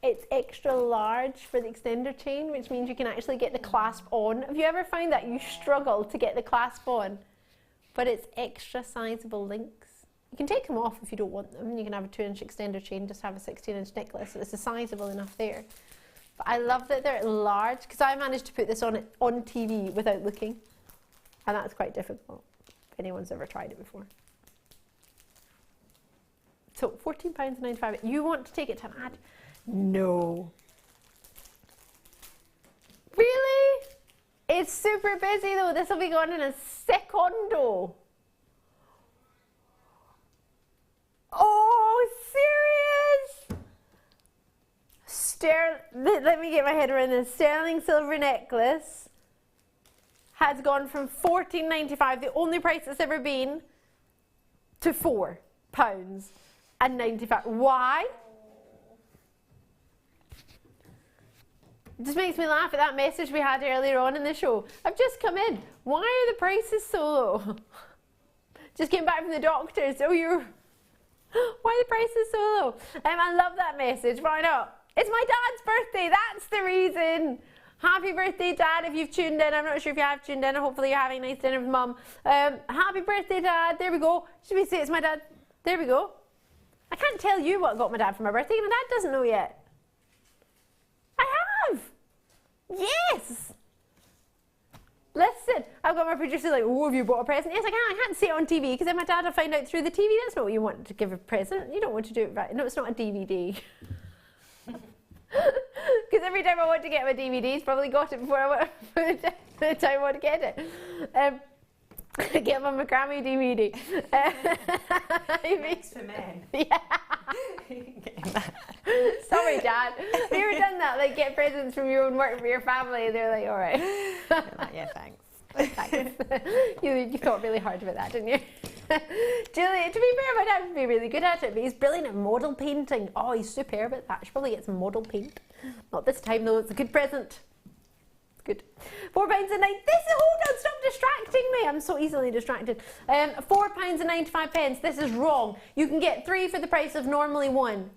It's extra large for the extender chain, which means you can actually get the clasp on. Have you ever found that you struggle to get the clasp on? But it's extra sizable links. You can take them off if you don't want them. You can have a 2-inch extender chain, just have a 16-inch necklace. It's sizable enough there. But I love that they're large, because I managed to put this on TV without looking. And that's quite difficult, if anyone's ever tried it before. So £14.95. You want to take it to an ad? No. Really? It's super busy though. This will be gone in a secondo. Oh, serious? Let me get my head around this. Sterling silver necklace has gone from £14.95, the only price it's ever been, to £4.95. Why? It just makes me laugh at that message we had earlier on in the show. I've just come in. Why are the prices so low? Just came back from the doctors. Oh, why are the prices so low? I love that message. Why not? It's my dad's birthday. That's the reason. Happy birthday, Dad, if you've tuned in. I'm not sure if you have tuned in. Hopefully you're having a nice dinner with Mum. Happy birthday, Dad. There we go. Should we say it's my dad? There we go. I can't tell you what I got my dad for my birthday. My dad doesn't know yet. I have. Yes. Listen, I've got my producer like, oh, have you bought a present? Yes, I can't say it on TV because then my dad will find out through the TV. That's not what you want to give a present. You don't want to do it right. No, it's not a DVD. Because every time I want to get my DVD, he's probably got it before the time I want to get it. Get my Grammy DVD. Thanks for men. Yeah. Sorry, Dad. Have you ever done that? Like, get presents from your own work for your family, and they're like, all right. Like, yeah, thanks. Thanks. You thought really hard about that, didn't you? Julie, to be fair, my dad would be really good at it, but he's brilliant at model painting. Oh, he's superb at that. She probably gets model paint. Not this time, though. It's a good present. Good. £4.09. Hold on, stop distracting me. I'm so easily distracted. £4.95. This is wrong. You can get 3 for the price of normally 1.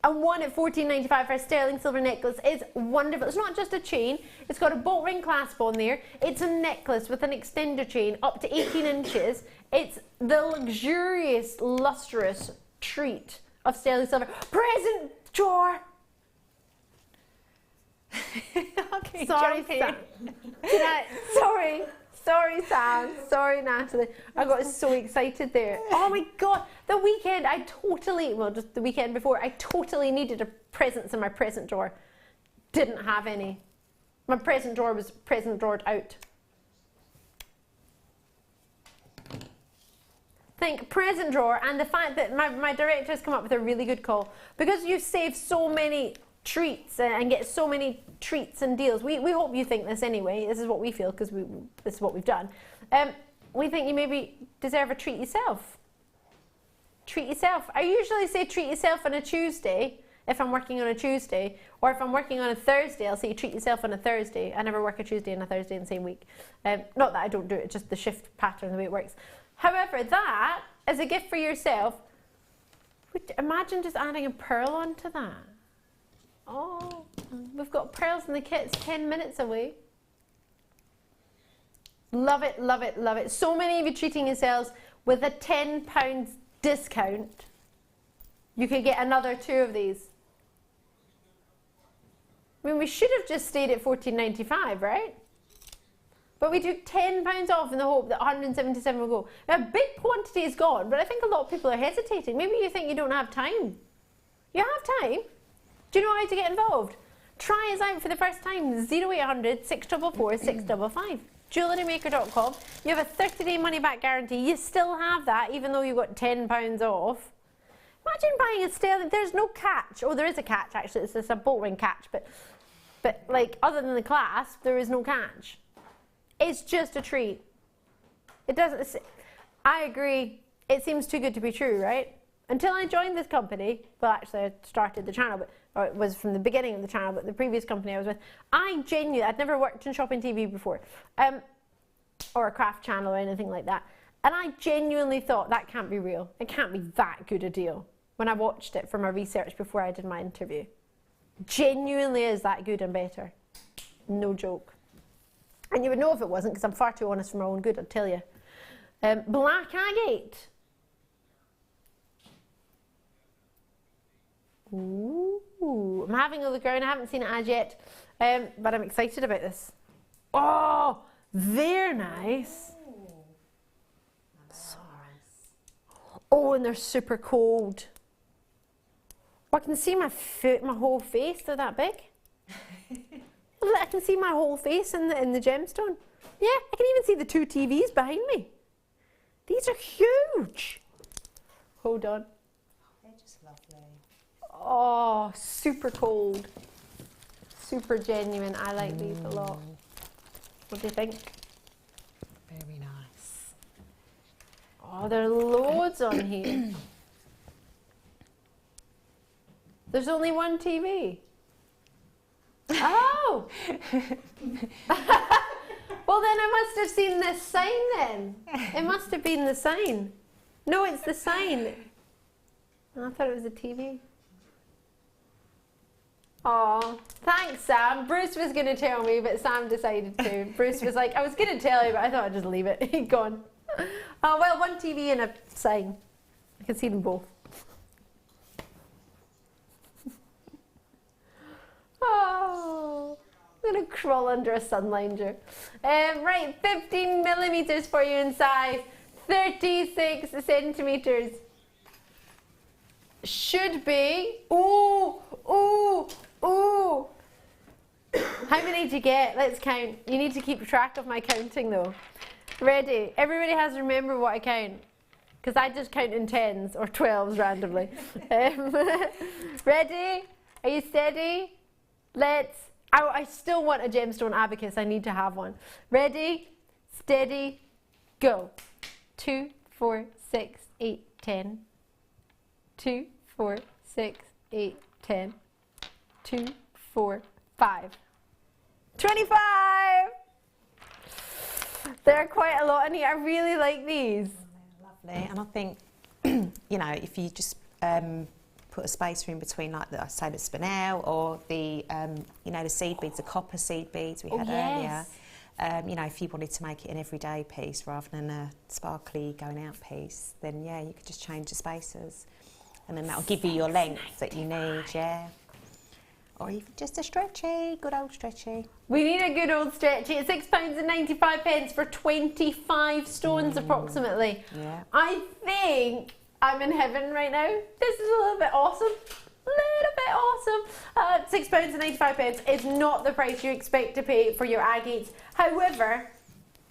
And 1 at £14.95 for a sterling silver necklace is wonderful. It's not just a chain. It's got a bolt ring clasp on there. It's a necklace with an extender chain up to 18 inches. It's the luxurious, lustrous treat of sterling silver. Present drawer. Okay, sorry, Sam. Sorry, Sam. Sorry, Natalie. I got so excited there. Oh my God. The weekend, just the weekend before, I totally needed a presents in my present drawer. Didn't have any. My present drawer was present drawered out. Think present drawer, and the fact that my director has come up with a really good call. Because you save so many treats and get so many treats and deals. We hope you think this anyway. This is what we feel because this is what we've done. We think you maybe deserve a treat yourself. Treat yourself. I usually say treat yourself on a Tuesday if I'm working on a Tuesday, or if I'm working on a Thursday, I'll say treat yourself on a Thursday. I never work a Tuesday and a Thursday in the same week. Not that I don't do it, just the shift pattern, the way it works. However, that as a gift for yourself, imagine just adding a pearl onto that. Oh, we've got pearls in the kits 10 minutes away. Love it, love it, love it. So many of you treating yourselves with a £10 discount. You could get another 2 of these. I mean, we should have just stayed at £14.95, right? But we took £10 off in the hope that 177 will go. Now, a big quantity is gone, but I think a lot of people are hesitating. Maybe you think you don't have time. You have time. Do you know how to get involved? Try us out for the first time. 0800 644 655. JewelleryMaker.com. You have a 30-day money-back guarantee. You still have that, even though you got £10 off. Imagine buying a sterling. There's no catch. Oh, there is a catch, actually. It's just a bolt ring catch. But like, other than the clasp, there is no catch. It's just a treat. It doesn't... I agree. It seems too good to be true, right? Until I joined this company, well, actually, I started the channel, but or it was from the beginning of the channel, but the previous company I was with, I'd never worked in shopping TV before, or a craft channel or anything like that. And I genuinely thought that can't be real. It can't be that good a deal when I watched it for my research before I did my interview. Genuinely is that good and better. No joke. And you would know if it wasn't, because I'm far too honest for my own good, I'll tell you. Black agate. Ooh, I'm having a look around. I haven't seen it as yet, but I'm excited about this. Oh, they're nice. So nice. Oh, and they're super cold. Oh, I can see my foot, my whole face. They're that big. I can see my whole face in the gemstone. Yeah, I can even see the 2 TVs behind me. These are huge. Hold on. They're just lovely. Oh, super cold. Super genuine. I like these a lot. What do you think? Very nice. Oh, there are loads on here. There's only one TV. Oh! Well, then I must have seen this sign then. It must have been the sign. No, it's the sign. I thought it was a TV. Oh, thanks, Sam. Bruce was going to tell me, but Sam decided to. Bruce was like, I was going to tell you, but I thought I'd just leave it. He'd gone. Oh, well, one TV and a sign. I can see them both. Oh, I'm going to crawl under a sun lounger. Right, 15mm for you in size, 36 centimetres. Should be, ooh, ooh, ooh. How many did you get? Let's count. You need to keep track of my counting though. Ready? Everybody has to remember what I count, because I just count in 10s or 12s randomly. Ready? Are you steady? Let's, I still want a gemstone abacus. I need to have one. Ready, steady, go. 2, 4, 6, 8, 10. 2, 4, 6, 8, 10. 2, 4, 5. 25! There are quite a lot in here. I really like these. Lovely. And I think, you know, if you just put a spacer in between, like I say, the spinel or the, you know, the seed beads, the copper seed beads we had earlier. You know, if you wanted to make it an everyday piece rather than a sparkly going out piece, then yeah, you could just change the spacers, and then that'll give you your length that you need, yeah. Or even just a stretchy, good old stretchy. We need a good old stretchy. It's £6.95 for 25 stones approximately. Yeah. I think I'm in heaven right now. This is a little bit awesome. £6.95 is not the price you expect to pay for your agates. However,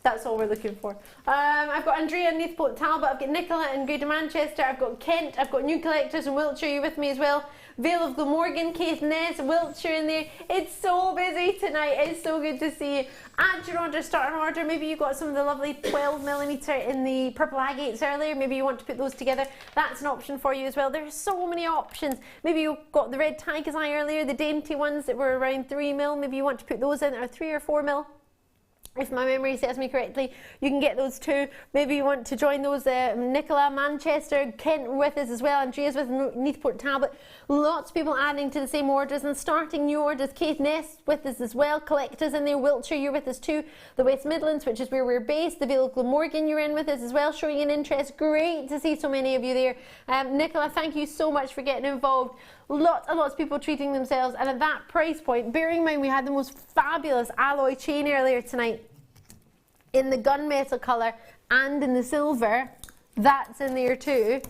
that's all we're looking for. I've got Andrea and Nathalie Talbot, I've got Nicola and Greater Manchester, I've got Kent, I've got New Collectors in Wiltshire, you with me as well. Vale of Glamorgan, Caithness, Wiltshire in there. It's so busy tonight. It's so good to see you. Add your order, start an order. Maybe you got some of the lovely 12mm in the purple agates earlier. Maybe you want to put those together. That's an option for you as well. There's so many options. Maybe you got the red tiger's eye earlier, the dainty ones that were around 3mm. Maybe you want to put those in that are 3 or 4mm. If my memory serves me correctly, you can get those too. Maybe you want to join those, Nicola, Manchester, Kent with us as well, Andrea's with Neathport Talbot. Lots of people adding to the same orders and starting new orders. Caithness with us as well, Collectors in there, Wiltshire, you're with us too. The West Midlands, which is where we're based, the Vale of Glamorgan, you're in with us as well, showing an interest. Great to see so many of you there. Nicola, thank you so much for getting involved. Lots and lots of people treating themselves, and at that price point, bearing in mind we had the most fabulous alloy chain earlier tonight in the gunmetal colour and in the silver, that's in there too.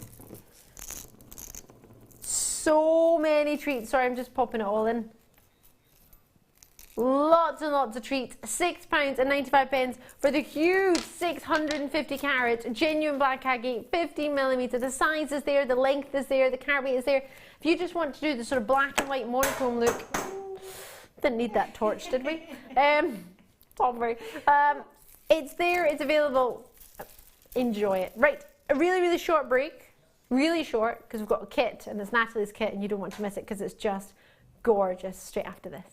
So many treats. Sorry, I'm just popping it all in. Lots and lots of treats. £6.95 for the huge 650 carat genuine black agate, 15mm. The size is there, the length is there, the carat weight is there. If you just want to do the sort of black and white monochrome look, didn't need that torch, did we? Don't worry. It's there, it's available. Enjoy it. Right, a really, really short break. Really short, because we've got a kit, and it's Nathalie's kit, and you don't want to miss it because it's just gorgeous straight after this.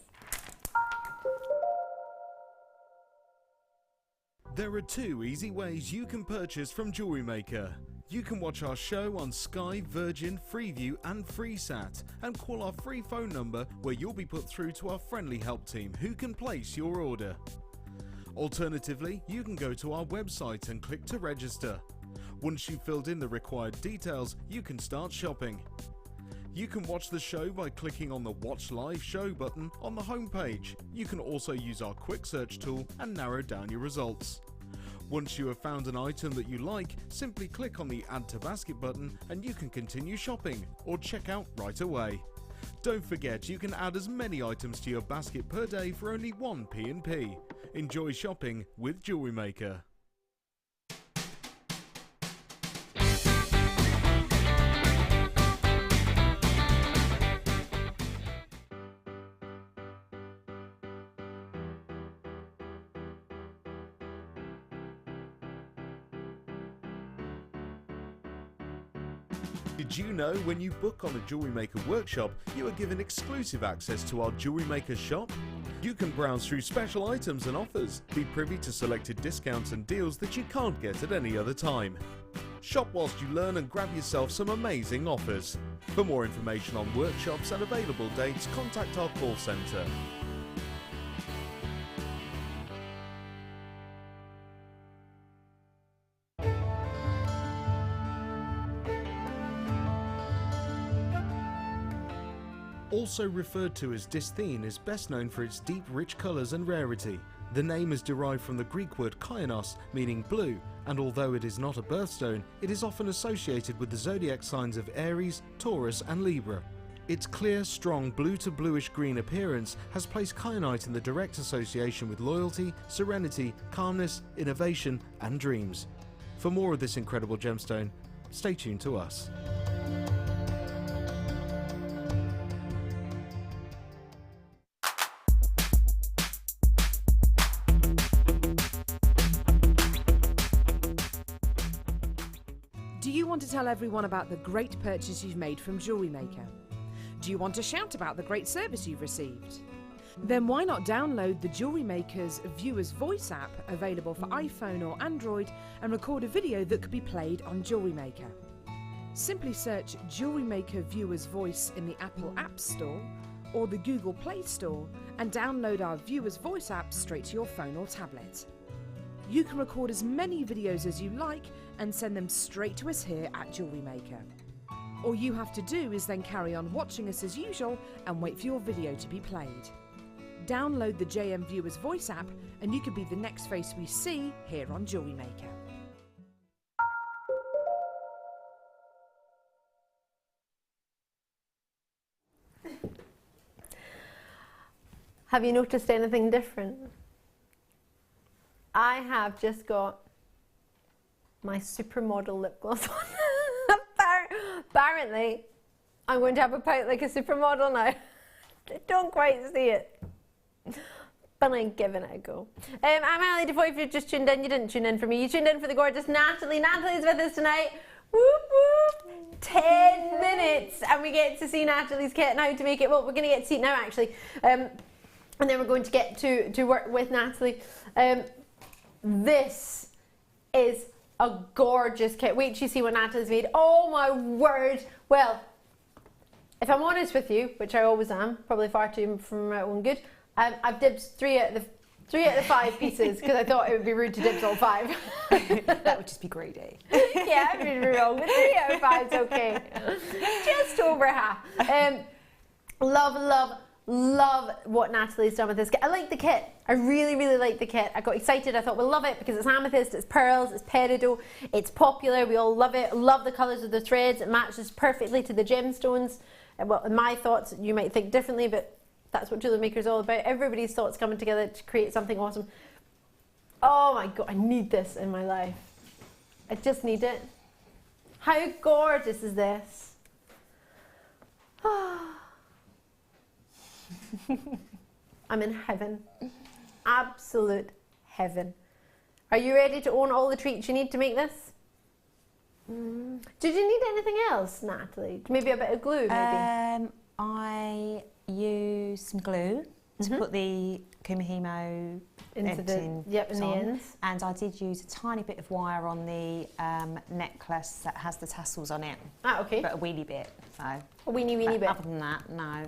There are 2 easy ways you can purchase from Jewellery Maker. You can watch our show on Sky, Virgin, Freeview and FreeSat and call our free phone number where you'll be put through to our friendly help team who can place your order. Alternatively, you can go to our website and click to register. Once you've filled in the required details, you can start shopping. You can watch the show by clicking on the Watch Live Show button on the homepage. You can also use our quick search tool and narrow down your results. Once you have found an item that you like, simply click on the Add to Basket button and you can continue shopping or check out right away. Don't forget, you can add as many items to your basket per day for only 1 P&P. Enjoy shopping with Jewellery Maker. Did you know when you book on a Jewellery Maker workshop, you are given exclusive access to our Jewellery Maker shop? You can browse through special items and offers, be privy to selected discounts and deals that you can't get at any other time. Shop whilst you learn and grab yourself some amazing offers. For more information on workshops and available dates, contact our call centre. Also referred to as dysthene, is best known for its deep, rich colours and rarity. The name is derived from the Greek word kainos, meaning blue, and although it is not a birthstone, it is often associated with the zodiac signs of Aries, Taurus and Libra. Its clear, strong blue to bluish green appearance has placed kyanite in the direct association with loyalty, serenity, calmness, innovation and dreams. For more of this incredible gemstone, stay tuned to us. Do you want to tell everyone about the great purchase you've made from Jewellery Maker? Do you want to shout about the great service you've received? Then why not download the Jewellery Maker's Viewer's Voice app, available for iPhone or Android, and record a video that could be played on Jewellery Maker. Simply search Jewellery Maker Viewer's Voice in the Apple App Store or the Google Play Store and download our Viewer's Voice app straight to your phone or tablet. You can record as many videos as you like and send them straight to us here at Jewellery Maker. All you have to do is then carry on watching us as usual and wait for your video to be played. Download the JM Viewer's Voice app and you could be the next face we see here on Jewellery Maker. Have you noticed anything different? I have just got my supermodel lip gloss on. Apparently, I'm going to have a pout like a supermodel now. I don't quite see it, but I'm giving it a go. I'm Ali DeFoy. If you just tuned in, you didn't tune in for me. You tuned in for the gorgeous Nathalie. Nathalie's with us tonight. Whoop whoop. 10 minutes, and we get to see Nathalie's kit and how to make it. Well, we're going to get to see it now, actually, and then we're going to get to work with Nathalie. This is a gorgeous kit. Wait till you see what Nathalie's made. Oh my word. Well, if I'm honest with you, which I always am, probably far too from my own good, I've dipped three out of the 5 pieces because I thought it would be rude to dip all 5. That would just be greedy. Yeah, I'd be wrong, but 3 out of 5 is okay. Just over half. Love what Nathalie's done with this kit. I like the kit. I really, really like the kit. I got excited. I thought we'll love it because it's amethyst, it's pearls, it's peridot, it's popular. We all love it. Love the colours of the threads. It matches perfectly to the gemstones. Well, in my thoughts, you might think differently, but that's what Jewellery Maker is all about. Everybody's thoughts coming together to create something awesome. Oh my God, I need this in my life. I just need it. How gorgeous is this? I'm in heaven. Absolute heaven. Are you ready to own all the treats you need to make this? Did you need anything else, Nathalie? Maybe a bit of glue, maybe? used some glue to put the Kumihimo into the ends. And I did use a tiny bit of wire on the necklace that has the tassels on it. Ah, okay. But a weeny bit. So a weeny bit. Other than that, no.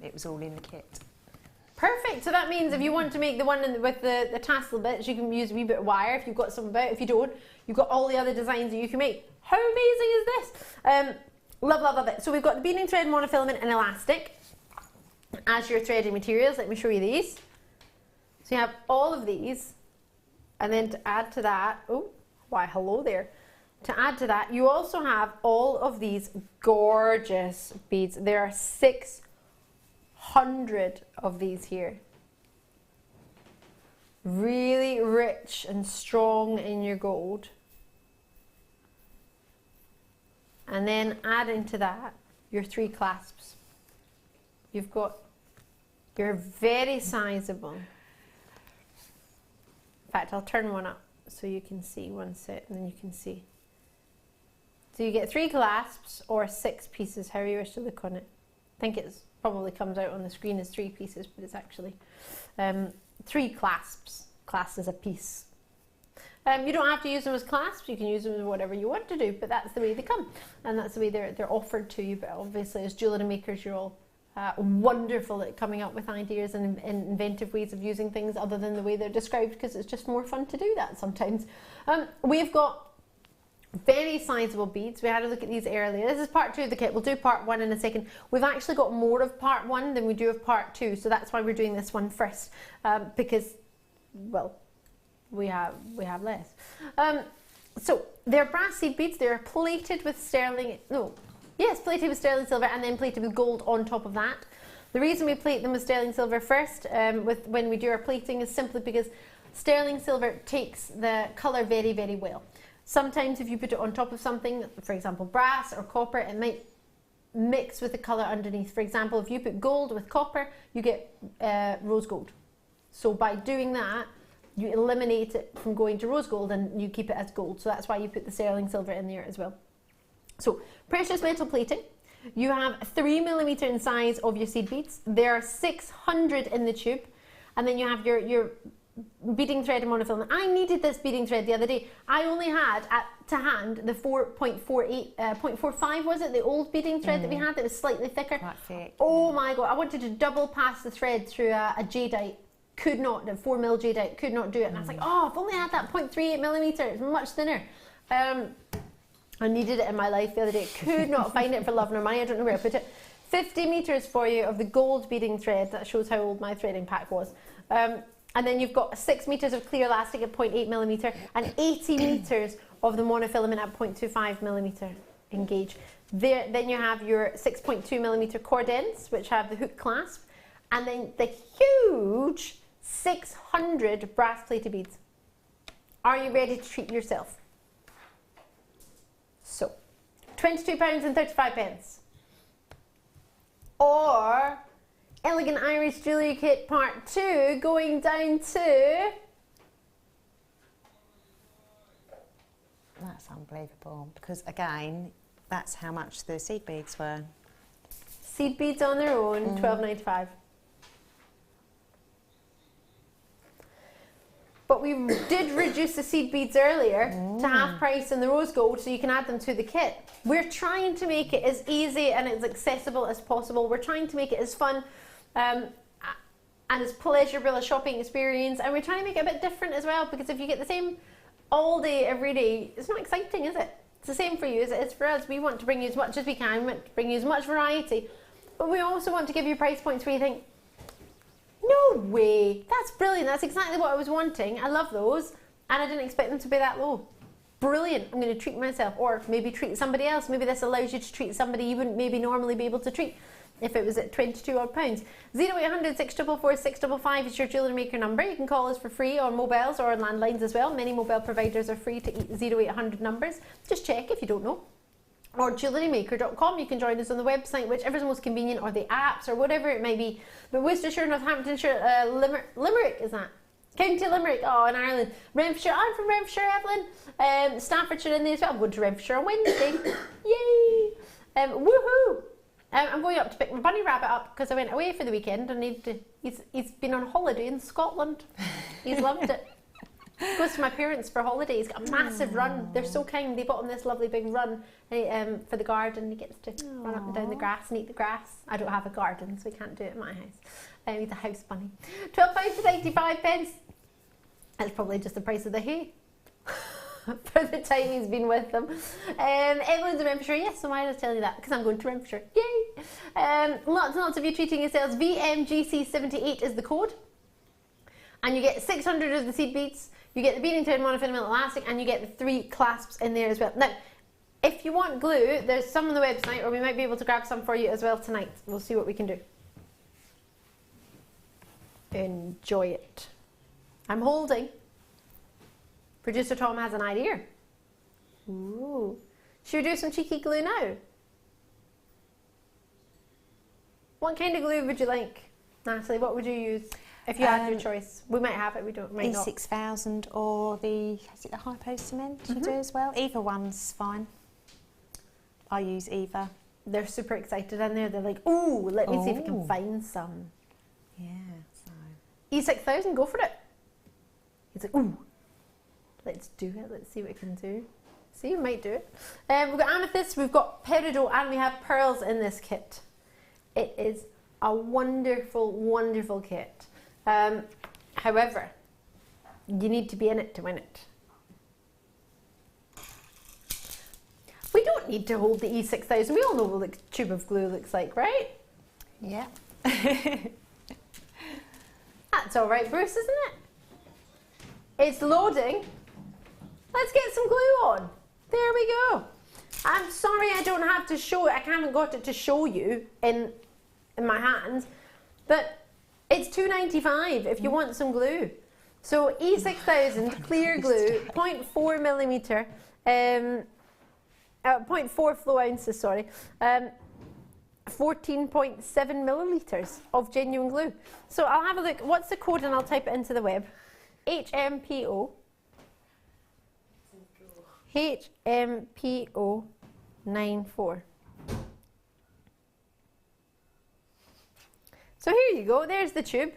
It was all in the kit. Perfect. So that means if you want to make the one with the tassel bits, you can use a wee bit of wire if you've got some about. If you don't, you've got all the other designs that you can make. How amazing is this? Love, love, love it. So we've got the beading thread, monofilament and elastic as your threading materials. Let me show you these. So you have all of these, and then to add to that, oh, why hello there. To add to that, you also have all of these gorgeous beads. There are 600 of these here. Really rich and strong in your gold. And then add into that your 3 clasps. You've got your very sizable. In fact, I'll turn one up so you can see one set, and then you can see. So you get 3 clasps or 6 pieces, however you wish to look on it. I think it probably comes out on the screen as 3 pieces, but it's actually 3 clasps. Class is a piece. You don't have to use them as clasps, you can use them as whatever you want to do, but that's the way they come, and that's the way they're offered to you. But obviously as jewellery makers, you're all wonderful at coming up with ideas and inventive ways of using things other than the way they're described, because it's just more fun to do that sometimes. We've got very sizable beads. We had a look at these earlier. This is part 2 of the kit. We'll do part 1 in a second. We've actually got more of part 1 than we do of part 2, so that's why we're doing this one first, because, well, we have less. So they're brass seed beads. They're plated with plated with sterling silver and then plated with gold on top of that. The reason we plate them with sterling silver first when we do our plating is simply because sterling silver takes the colour very, very well. Sometimes if you put it on top of something, for example brass or copper, it might mix with the colour underneath. For example, if you put gold with copper, you get rose gold. So by doing that, you eliminate it from going to rose gold and you keep it as gold. So that's why you put the sterling silver in there as well. So precious metal plating. You have 3mm in size of your seed beads. There are 600 in the tube. And then you have your beading thread and monofilament. I needed this beading thread the other day. I only had to hand the 0.45 was it? The old beading thread that we had that was slightly thicker. Quite thick. Oh my God, I wanted to double pass the thread through a jadeite. Could not, the 4mm jadeite, could not do it. And I was like, oh, I've only had that 0.38mm, it's much thinner. I needed it in my life the other day. Could not find it for love nor money. I don't know where I put it. 50 metres for you of the gold beading thread. That shows how old my threading pack was. And then you've got 6 metres of clear elastic at 0.8mm and 80 metres of the monofilament at 0.25mm in gauge. Then you have your 6.2mm cord ends, which have the hook clasp, and then the huge 600 brass plated beads. Are you ready to treat yourself? So, £22.35. Or Elegant Irish Jewellery Kit Part 2 going down to... That's unbelievable, because again, that's how much the seed beads were. Seed beads on their own, £12.95. But we did reduce the seed beads earlier to half price in the rose gold, so you can add them to the kit. We're trying to make it as easy and as accessible as possible. We're trying to make it as fun and as pleasurable a shopping experience, and we're trying to make it a bit different as well, because if you get the same all day, every day, it's not exciting, is it? It's the same for you as it is for us. We want to bring you as much as we can, we want to bring you as much variety, but we also want to give you price points where you think, no way, that's brilliant, that's exactly what I was wanting, I love those, and I didn't expect them to be that low. Brilliant, I'm going to treat myself, or maybe treat somebody else. Maybe this allows you to treat somebody you wouldn't maybe normally be able to treat if it was at 22 odd pounds. 0800 644 655 is your Jewellery Maker number. You can call us for free on mobiles or on landlines as well. Many mobile providers are free to 0800 numbers. Just check if you don't know. Or jewellerymaker.com. You can join us on the website, whichever's most convenient, or the apps, or whatever it may be. But Worcestershire, Northamptonshire, Limerick is that? County Limerick, oh, in Ireland. Renfrewshire, I'm from Renfrewshire, Evelyn. Staffordshire in there as well. I'm going to Renfrewshire on Wednesday. Yay! Woohoo! I'm going up to pick my bunny rabbit up because I went away for the weekend and he's been on holiday in Scotland. He's loved it. Goes to my parents for holiday. He's got a massive run. They're so kind. They bought him this lovely big run for the garden. He gets to run up and down the grass and eat the grass. I don't have a garden, so we can't do it in my house. He's a house bunny. £12.95. That's probably just the price of the hay for the time he's been with them. Evelyn's in Renfrewshire. Yes, so why did I tell you that? Because I'm going to Renfrewshire. Yay! Lots and lots of you treating yourselves. VMGC78 is the code. And you get 600 of the seed beads. You get the beading thread monofilament elastic, and you get the 3 clasps in there as well. Now, if you want glue, there's some on the website, or we might be able to grab some for you as well tonight. We'll see what we can do. Enjoy it. I'm holding. Producer Tom has an idea. Ooh. Should we do some cheeky glue now? What kind of glue would you like, Natalie? What would you use? If you had your choice, we might have it, we don't, might not. E6000 or the high post cement you do as well. Either one's fine. I use either. They're super excited in there. They're like, ooh, let me see if we can find some. Yeah, so. E6000, go for it. He's like, ooh, let's do it. Let's see what we can do. See, we might do it. We've got amethyst, we've got peridot, and we have pearls in this kit. It is a wonderful, wonderful kit. However, you need to be in it to win it. We don't need to hold the E6000. We all know what the tube of glue looks like, right? Yeah. That's all right, Bruce, isn't it? It's loading. Let's get some glue on. There we go. I'm sorry I don't have to show it. I haven't got it to show you in my hands, but it's £2.95 if you want some glue. So E6000 clear glue, 0.4 millimetre, 0.4 flow ounces, sorry, 14.7 millilitres of genuine glue. So I'll have a look. What's the code? And I'll type it into the web. HMPO. HMPO 94. So here you go, there's the tube,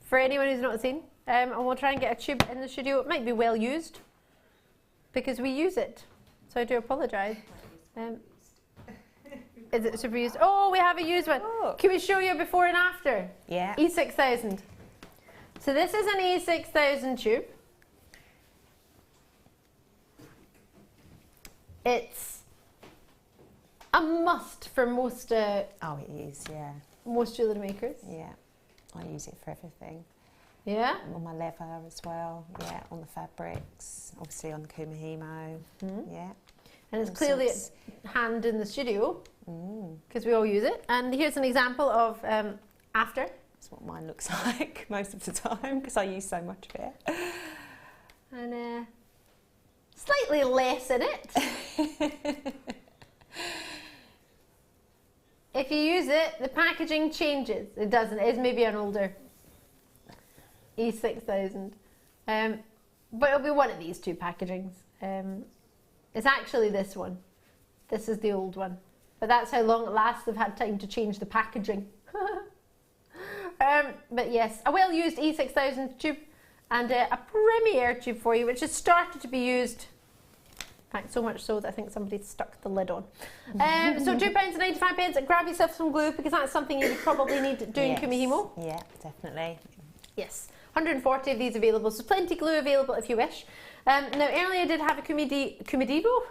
for anyone who's not seen. And we'll try and get a tube in the studio. It might be well used, because we use it. So I do apologise. Is it super used? Oh, we have a used one. Oh. Can we show you a before and after? Yeah. E6000. So this is an E6000 tube. It's a must for most... oh, it is, yeah. Most jewellery makers. Yeah, I use it for everything. Yeah? On my leather as well, yeah, on the fabrics, obviously on the kumihimo, yeah. And it's clearly at hand in the studio, because we all use it. And here's an example of after. That's what mine looks like most of the time, because I use so much of it. And slightly less in it. If you use it, the packaging changes. It doesn't. It is maybe an older E6000. But it'll be one of these two packagings. It's actually this one. This is the old one. But that's how long it lasts. They've had time to change the packaging. But yes, a well-used E6000 tube and a Premier tube for you, which has started to be used. In fact, so much so that I think somebody stuck the lid on. So £2.95. Grab yourself some glue, because that's something you would probably need doing kumihimo. Yeah, definitely. Yes, 140 of these available, so plenty glue available if you wish. Now, earlier I did have a kumihimo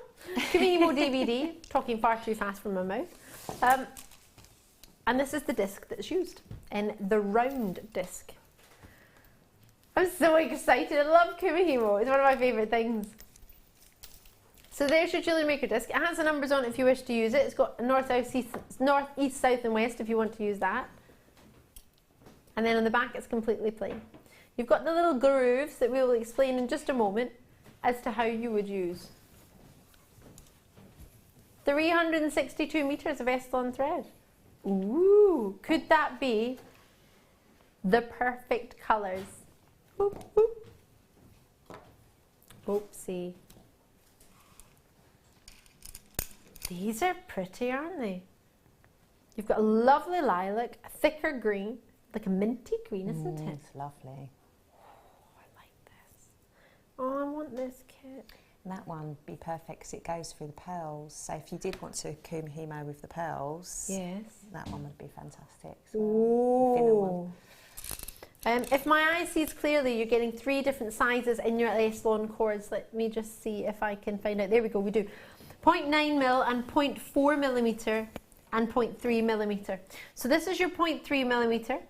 DVD, talking far too fast from my mouth. And this is the disc that's used, in the round disc. I'm so excited. I love kumihimo. It's one of my favourite things. So there's your Jewellery Maker disc. It has the numbers on it if you wish to use it. It's got north, east, south and west if you want to use that. And then on the back it's completely plain. You've got the little grooves that we will explain in just a moment as to how you would use. 362 metres of Estlon thread. Ooh, could that be the perfect colours? Oop, oop. Oopsie. These are pretty, aren't they? You've got a lovely lilac, a thicker green, like a minty green, isn't it? It's lovely. Oh, I like this. Oh, I want this kit. And that one would be perfect because it goes through the pearls. So if you did want to kumihimo with the pearls, yes, that one would be fantastic. So ooh. If my eye sees clearly, you're getting 3 different sizes in your S-Lon cords. Let me just see if I can find out. There we go, we do 0.9mm and 0.4mm and 0.3mm. So this is your 0.3mm.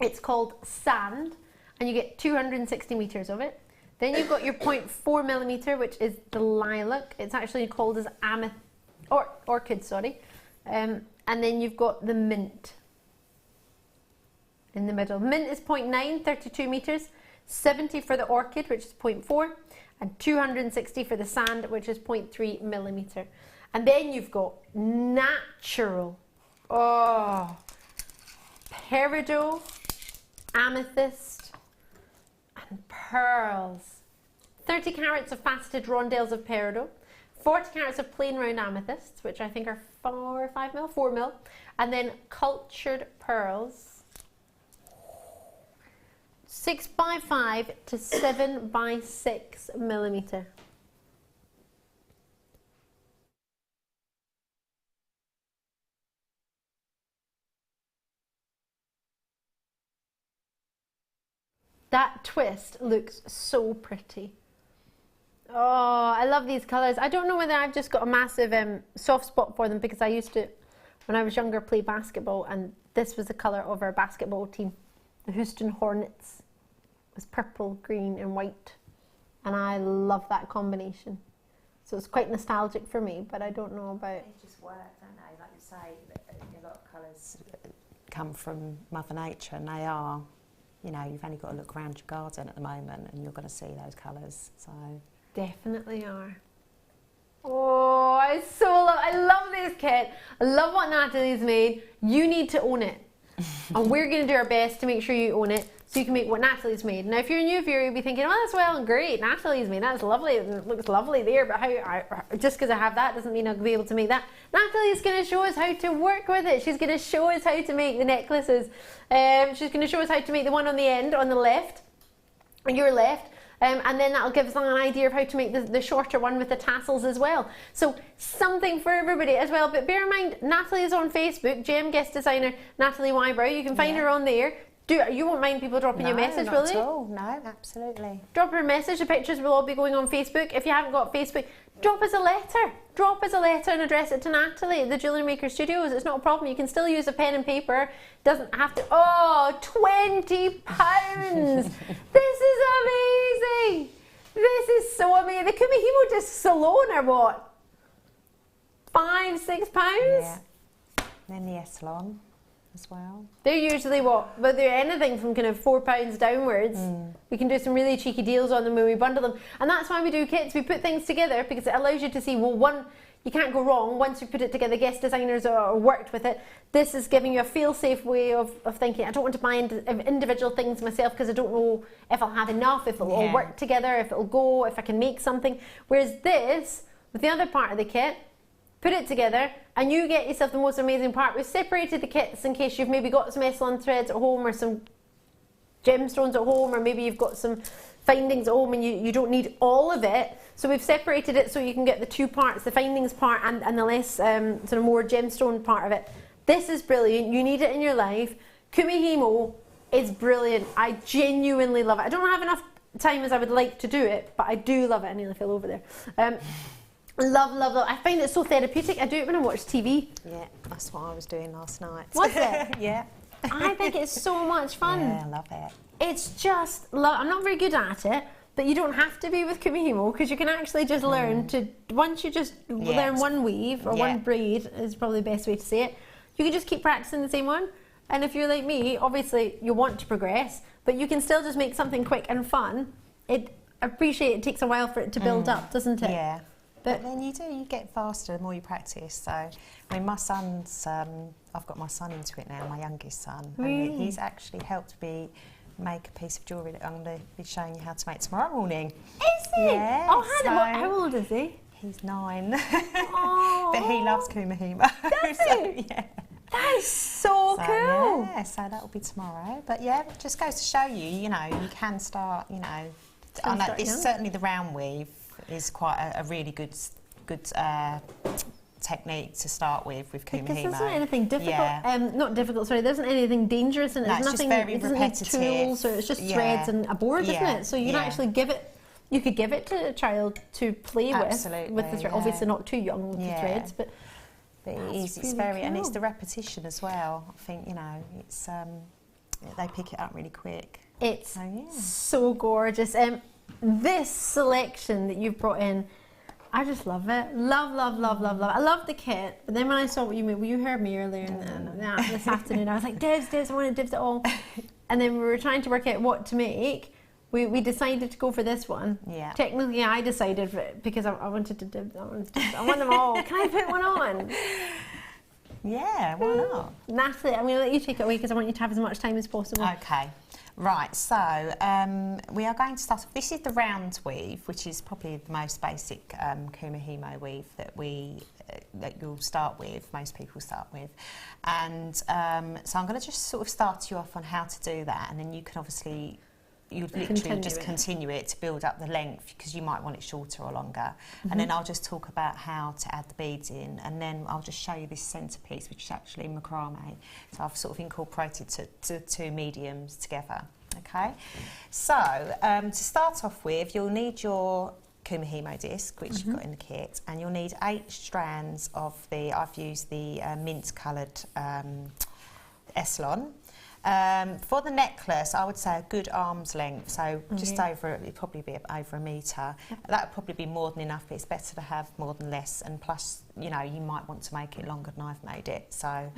It's called Sand, and you get 260 meters of it. Then you've got your 0.4mm, which is the Lilac. It's actually called as Orchid, sorry. And then you've got the Mint in the middle. Mint is 0.9, 32 meters, 70 for the Orchid, which is 0.4, and 260 for the Sand, which is 0.3mm. And then you've got Natural, Peridot, Amethyst, and Pearls. 30 carats of faceted rondelles of peridot, 40 carats of plain round amethysts, which I think are 4 mil, and then cultured pearls, 6x5 to 7x6mm. That twist looks so pretty. Oh, I love these colours. I don't know whether I've just got a massive soft spot for them because I used to, when I was younger, play basketball, and this was the colour of our basketball team. The Houston Hornets. It was purple, green and white, and I love that combination. So it's quite nostalgic for me, but I don't know about... They just work, don't they? Like you say, a lot of colours come from Mother Nature, and they are, you know, you've only got to look around your garden at the moment and you're going to see those colours, so... Definitely are. Oh, I love this kit. I love what Nathalie's made. You need to own it. And we're going to do our best to make sure you own it so you can make what Nathalie's made. Now, if you're a new viewer, you'll be thinking, oh, that's well and great. Nathalie's made that's lovely. It looks lovely there, but just because I have that doesn't mean I'll be able to make that. Nathalie's going to show us how to work with it. She's going to show us how to make the necklaces. She's going to show us how to make the one on the end, on the left, on your left. And then that'll give us an idea of how to make the shorter one with the tassels as well. So something for everybody as well. But bear in mind, Nathalie is on Facebook, Guest Designer Nathalie Whybrow. You can find her on there. You won't mind people dropping you a message, will you? No, not at all. No, absolutely. Drop her a message. The pictures will all be going on Facebook. If you haven't got Facebook, drop us a letter. Drop us a letter and address it to Nathalie at the Jewellery Maker Studios. It's not a problem. You can still use a pen and paper. Doesn't have to. Oh, £20. This is amazing. This is so amazing. The kumihimo discs alone are what? £5-6? Yeah. And then the S-Lon as well. They're usually what? But they're anything from kind of £4 downwards. We can do some really cheeky deals on them when we bundle them. And that's why we do kits. We put things together because it allows you to see, well, one, you can't go wrong once you put it together. Guest designers are worked with it. This is giving you a feel-safe way of thinking. I don't want to buy individual things myself because I don't know if I'll have enough, if it'll all work together, if it'll go, if I can make something. Whereas this, with the other part of the kit, put it together and you get yourself the most amazing part. We've separated the kits in case you've maybe got some S-Lon threads at home or some gemstones at home, or maybe you've got some findings at home and you don't need all of it. So we've separated it so you can get the two parts, the findings part and the less sort of more gemstone part of it. This is brilliant. You need it in your life. Kumihimo is brilliant. I genuinely love it. I don't have enough time as I would like to do it, but I do love it. I nearly fell over there. Love, love, love. I find it so therapeutic. I do it when I watch TV. Yeah, that's what I was doing last night. Was it? Yeah. I think it's so much fun. Yeah, I love it. It's just, I'm not very good at it, but you don't have to be with kumihimo because you can actually just learn to, once you just learn one weave or one braid is probably the best way to say it, you can just keep practicing the same one. And if you're like me, obviously you want to progress, but you can still just make something quick and fun. I appreciate it takes a while for it to build up, doesn't it? Yeah. But then you get faster the more you practice. So, I mean, my son's, I've got my son into it now, my youngest son. Really? And he's actually helped me make a piece of jewellery that I'm going to be showing you how to make tomorrow morning. Is he? Yeah. Oh, how old is he? He's 9. Oh. But he loves kumihimo. Does he? Yeah. That is so cool. Yeah, so that will be tomorrow. But yeah, it just goes to show you, you know, you can start, you know. I know this, certainly the round weave is quite a really good technique to start with kumihimo. Because there isn't anything difficult, not difficult, sorry, there isn't anything dangerous in it. No, There's it's nothing, just very it doesn't repetitive. need tools, or it's just threads and a board, isn't it? So you can actually give it, you could give it to a child to play with the thread. Obviously not too young with the threads, but it is, it's very, cool. And it's the repetition as well. I think, you know, it's they pick it up really quick. It's so gorgeous. This selection that you've brought in, I just love it. Love, love, love, love, love. I love the kit, but then when I saw what you made, well, you heard me earlier this afternoon, I was like, divs, I want to divs it all. And then we were trying to work out what to make. We decided to go for this one. Yeah. Technically, I decided for it because I wanted to divs. I want them all. Can I put one on? Yeah, why not? Nathalie, I'm going to let you take it away because I want you to have as much time as possible. Okay. Right, so we are going to start off. This is the round weave, which is probably the most basic kumihimo weave that you'll start with, most people start with. And so I'm going to just sort of start you off on how to do that, and then you can obviously, you literally just continue it to build up the length, because you might want it shorter or longer. And then I'll just talk about how to add the beads in, and then I'll just show you this centrepiece, which is actually macrame. So I've sort of incorporated to two mediums together. Okay, so to start off with, you'll need your kumihimo disc, which you've got in the kit, and you'll need 8 strands of I've used the mint coloured Eslon. For the necklace, I would say a good arm's length, so just over, it'd probably be over 1 metre. That would probably be more than enough, but it's better to have more than less, and plus, you know, you might want to make it longer than I've made it. So,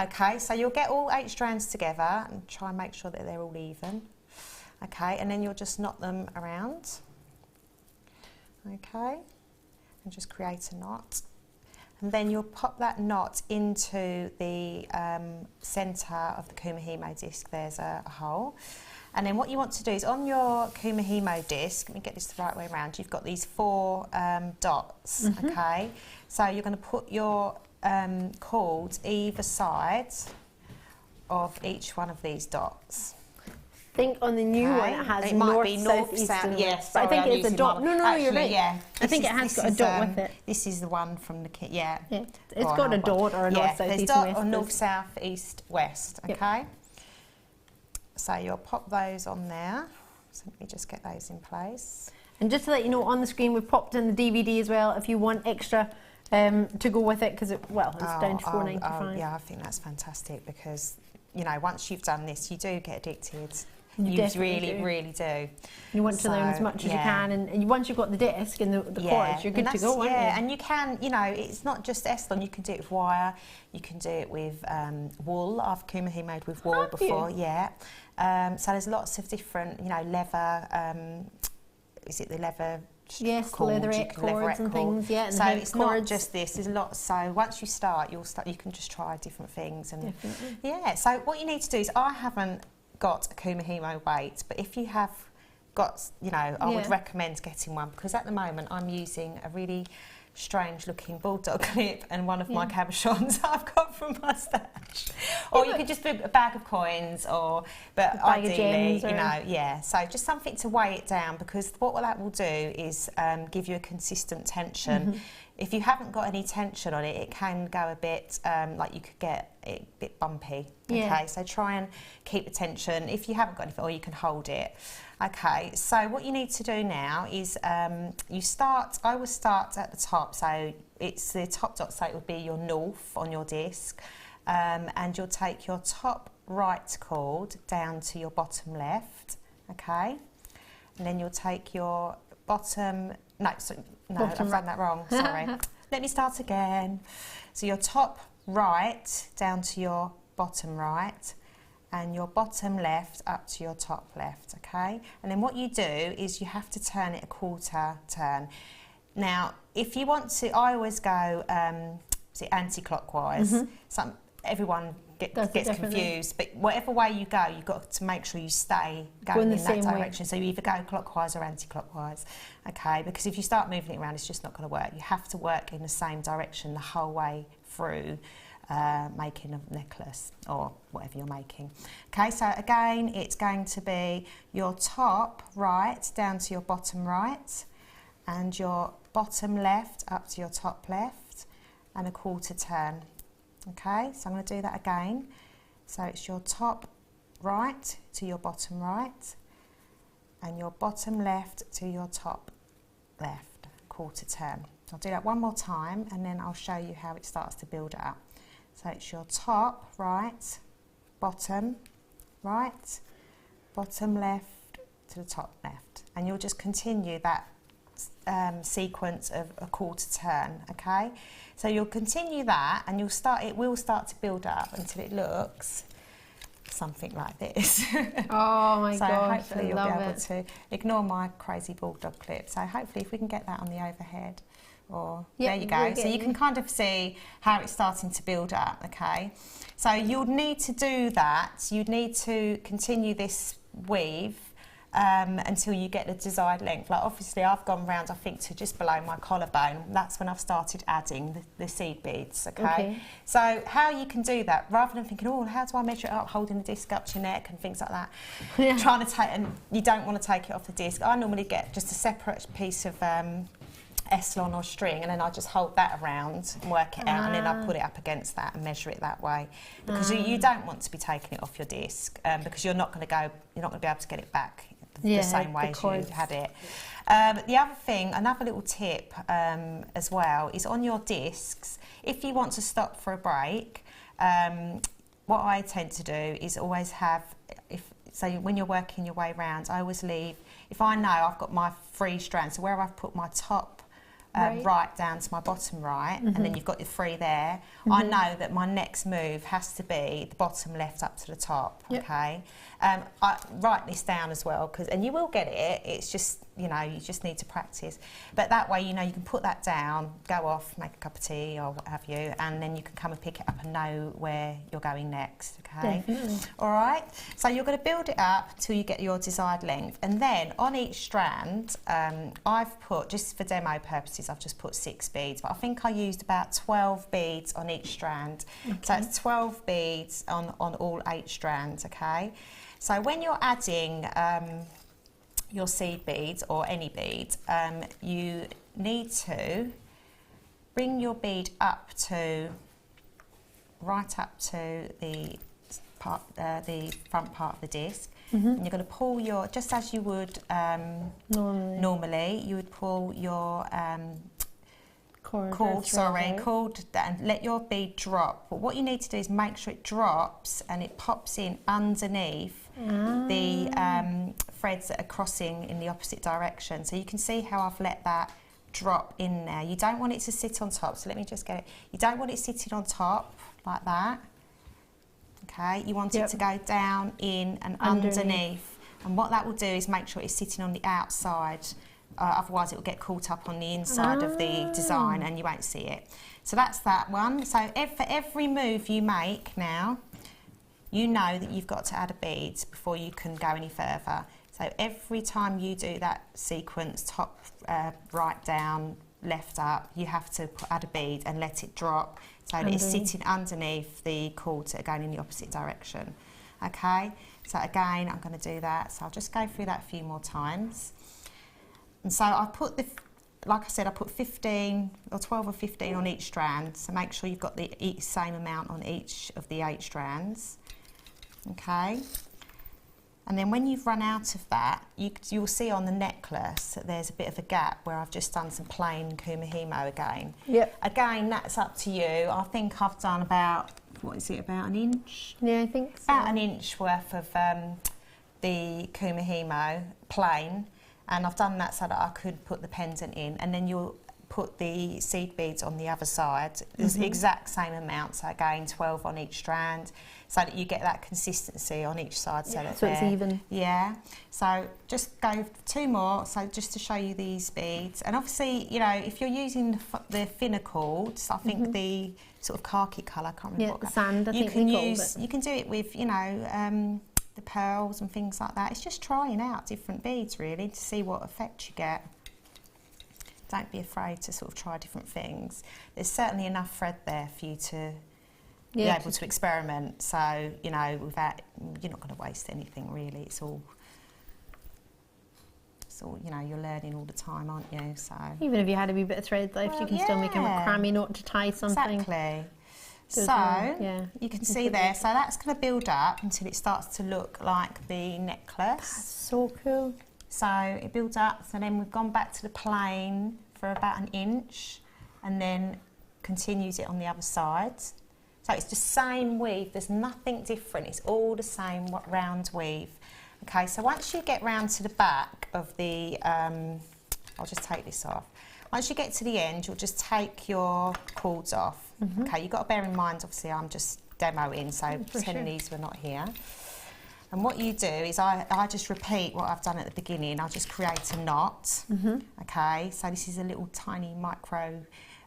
okay, so you'll get all 8 strands together and try and make sure that they're all even. Okay, and then you'll just knot them around. Okay, and just create a knot. And then you'll pop that knot into the centre of the kumihimo disc. There's a hole. And then what you want to do is on your kumihimo disc, let me get this the right way around, you've got these 4 dots, okay? So you're going to put your cords either side of each one of these dots. I think on the new one it has north, south, and yes. But I think it's a dot. No, actually, you're right. Yeah, I think it has got a dot with it. This is the one from the kit. Yeah. It's got a dot or a north, south, east, and west. Or north, south, east, west. Okay. So you'll pop those on there. So let me just get those in place. And just to let you know, on the screen we've popped in the DVD as well if you want extra to go with it, because it's down to £4.95. Yeah, I think that's fantastic, because you know, once you've done this, you do get addicted. You really do. You want to learn as much as you can, and once you've got the disc and the cords, you're good to go, aren't you? And you can, you know, it's not just Eslon, you can do it with wire, you can do it with wool. I've kumihimoed with wool before, so there's lots of different, you know, leather, is it the leather? Yes, leatherette cords and things, and so it's not just this, there's lots. So once you start, you can just try different things. And so what you need to do is, I haven't got a kumihimo weight, but if you have got, you know, I would recommend getting one, because at the moment I'm using a really strange looking bulldog clip and one of my cabochons I've got from my stash. Or you could just do a bag of coins, but ideally, you know, so just something to weigh it down, because what that will do is give you a consistent tension. If you haven't got any tension on it, it can go a bit, like you could get it a bit bumpy. Okay, so try and keep the tension. If you haven't got anything, or you can hold it. Okay, so what you need to do now is I will start at the top, so it's the top dot, so it would be your north on your disc, and you'll take your top right cord down to your bottom left, okay, and then you'll take your bottom, I've done that wrong, sorry. Let me start again. So your top right down to your bottom right, and your bottom left up to your top left, okay? And then what you do is you have to turn it a quarter turn. Now, if you want to, I always go anti-clockwise. Everyone gets confused, but whatever way you go, you've got to make sure you stay going in that direction. So you either go clockwise or anti-clockwise, okay? Because if you start moving it around, it's just not going to work. You have to work in the same direction the whole way through. making a necklace or whatever you're making. Okay, so again, it's going to be your top right down to your bottom right, and your bottom left up to your top left, and a quarter turn. Okay, so I'm going to do that again. So it's your top right to your bottom right, and your bottom left to your top left, quarter turn. I'll do that one more time, and then I'll show you how it starts to build up. So it's your top right, bottom right, bottom left to the top left, and you'll just continue that sequence of a quarter turn. Okay, so you'll continue that, and it will start to build up until it looks something like this. Oh my so gosh, hopefully you'll be able to ignore my crazy bulldog clip. So hopefully if we can get that on the overhead, or there you go. So you can kind of see how it's starting to build up. Okay, so you'll need to do that. You'd need to continue this weave until you get the desired length. Like obviously I've gone round, I think, to just below my collarbone. That's when I've started adding the seed beads. Okay? So how you can do that, rather than thinking, oh, how do I measure it up, holding the disc up to your neck and things like that, trying to take, and you don't want to take it off the disc. I normally get just a separate piece of Eslon or string, and then I just hold that around and work it out, and then I put it up against that and measure it that way, because you don't want to be taking it off your disc, because you're not going to be able to get it back the same way as you had it. The other thing, another little tip as well, is on your discs, if you want to stop for a break, what I tend to do is always have, so when you're working your way round, I always leave, if I know I've got my 3 strands, so where I've put my top right down to my bottom right, and then you've got your 3 there, I know that my next move has to be the bottom left up to the top. Okay, I write this down as well, and you will get it, it's just, you know, you just need to practice, but that way, you know, you can put that down, go off, make a cup of tea or what have you, and then you can come and pick it up and know where you're going next. Okay, all right, so you're going to build it up till you get your desired length, and then on each strand, I've put, just for demo purposes, I've just put 6 beads, but I think I used about 12 beads on each strand. So it's 12 beads on all 8 strands. Okay, so when you're adding your seed beads or any beads, you need to bring your bead up to, right up to the front part of the disc, and you're going to pull your, just as you would normally, you would pull your cord, and let your bead drop. But what you need to do is make sure it drops and it pops in underneath the threads that are crossing in the opposite direction. So you can see how I've let that drop in there. You don't want it to sit on top, so let me just get it. You don't want it sitting on top like that. Okay, you want it to go down, in and underneath. And what that will do is make sure it's sitting on the outside, otherwise it will get caught up on the inside of the design and you won't see it. So that's that one. So for every move you make now, you know that you've got to add a bead before you can go any further. So every time you do that sequence, top right down, left up, you have to add a bead and let it drop so that it's sitting underneath the cords that are going in the opposite direction. Okay, so again, I'm going to do that. So I'll just go through that a few more times. And so I put like I said, I put 15 or 12 or 15 on each strand. So make sure you've got the same amount on each of the 8 strands. Okay. And then when you've run out of that, you'll see on the necklace that there's a bit of a gap where I've just done some plain kumihimo again. Again, that's up to you. I think I've done about, what is it, about an inch? Yeah, I think so. About an inch worth of the kumihimo plain. And I've done that so that I could put the pendant in. And then you'll put the seed beads on the other side. It's the exact same amount, so again 12 on each strand, so that you get that consistency on each side, so that it's even. Yeah, so just go 2 more, so just to show you these beads. And obviously, you know, if you're using the thinner cords, I think the sort of khaki colour, I can't remember what the sand, I think you can use. You can do it with, you know, the pearls and things like that. It's just trying out different beads really to see what effect you get. Don't be afraid to sort of try different things. There's certainly enough thread there for you to be able to experiment. So, you know, without, you're not going to waste anything really. It's all, you know, you're learning all the time, aren't you? So even if you had a wee bit of thread left, you can still make a macrame knot to tie something. Exactly. So you can see there, so that's going to build up until it starts to look like the necklace. That's so cool. So it builds up, so then we've gone back to the plain for about an inch and then continues it on the other side. So it's the same weave, there's nothing different, it's all the same round weave. Okay, so once you get round to the back of the, I'll just take this off. Once you get to the end, you'll just take your cords off. Okay, you've got to bear in mind, obviously I'm just demoing, so pretending these were not here. And what you do is I just repeat what I've done at the beginning. I'll just create a knot. Okay, so this is a little tiny micro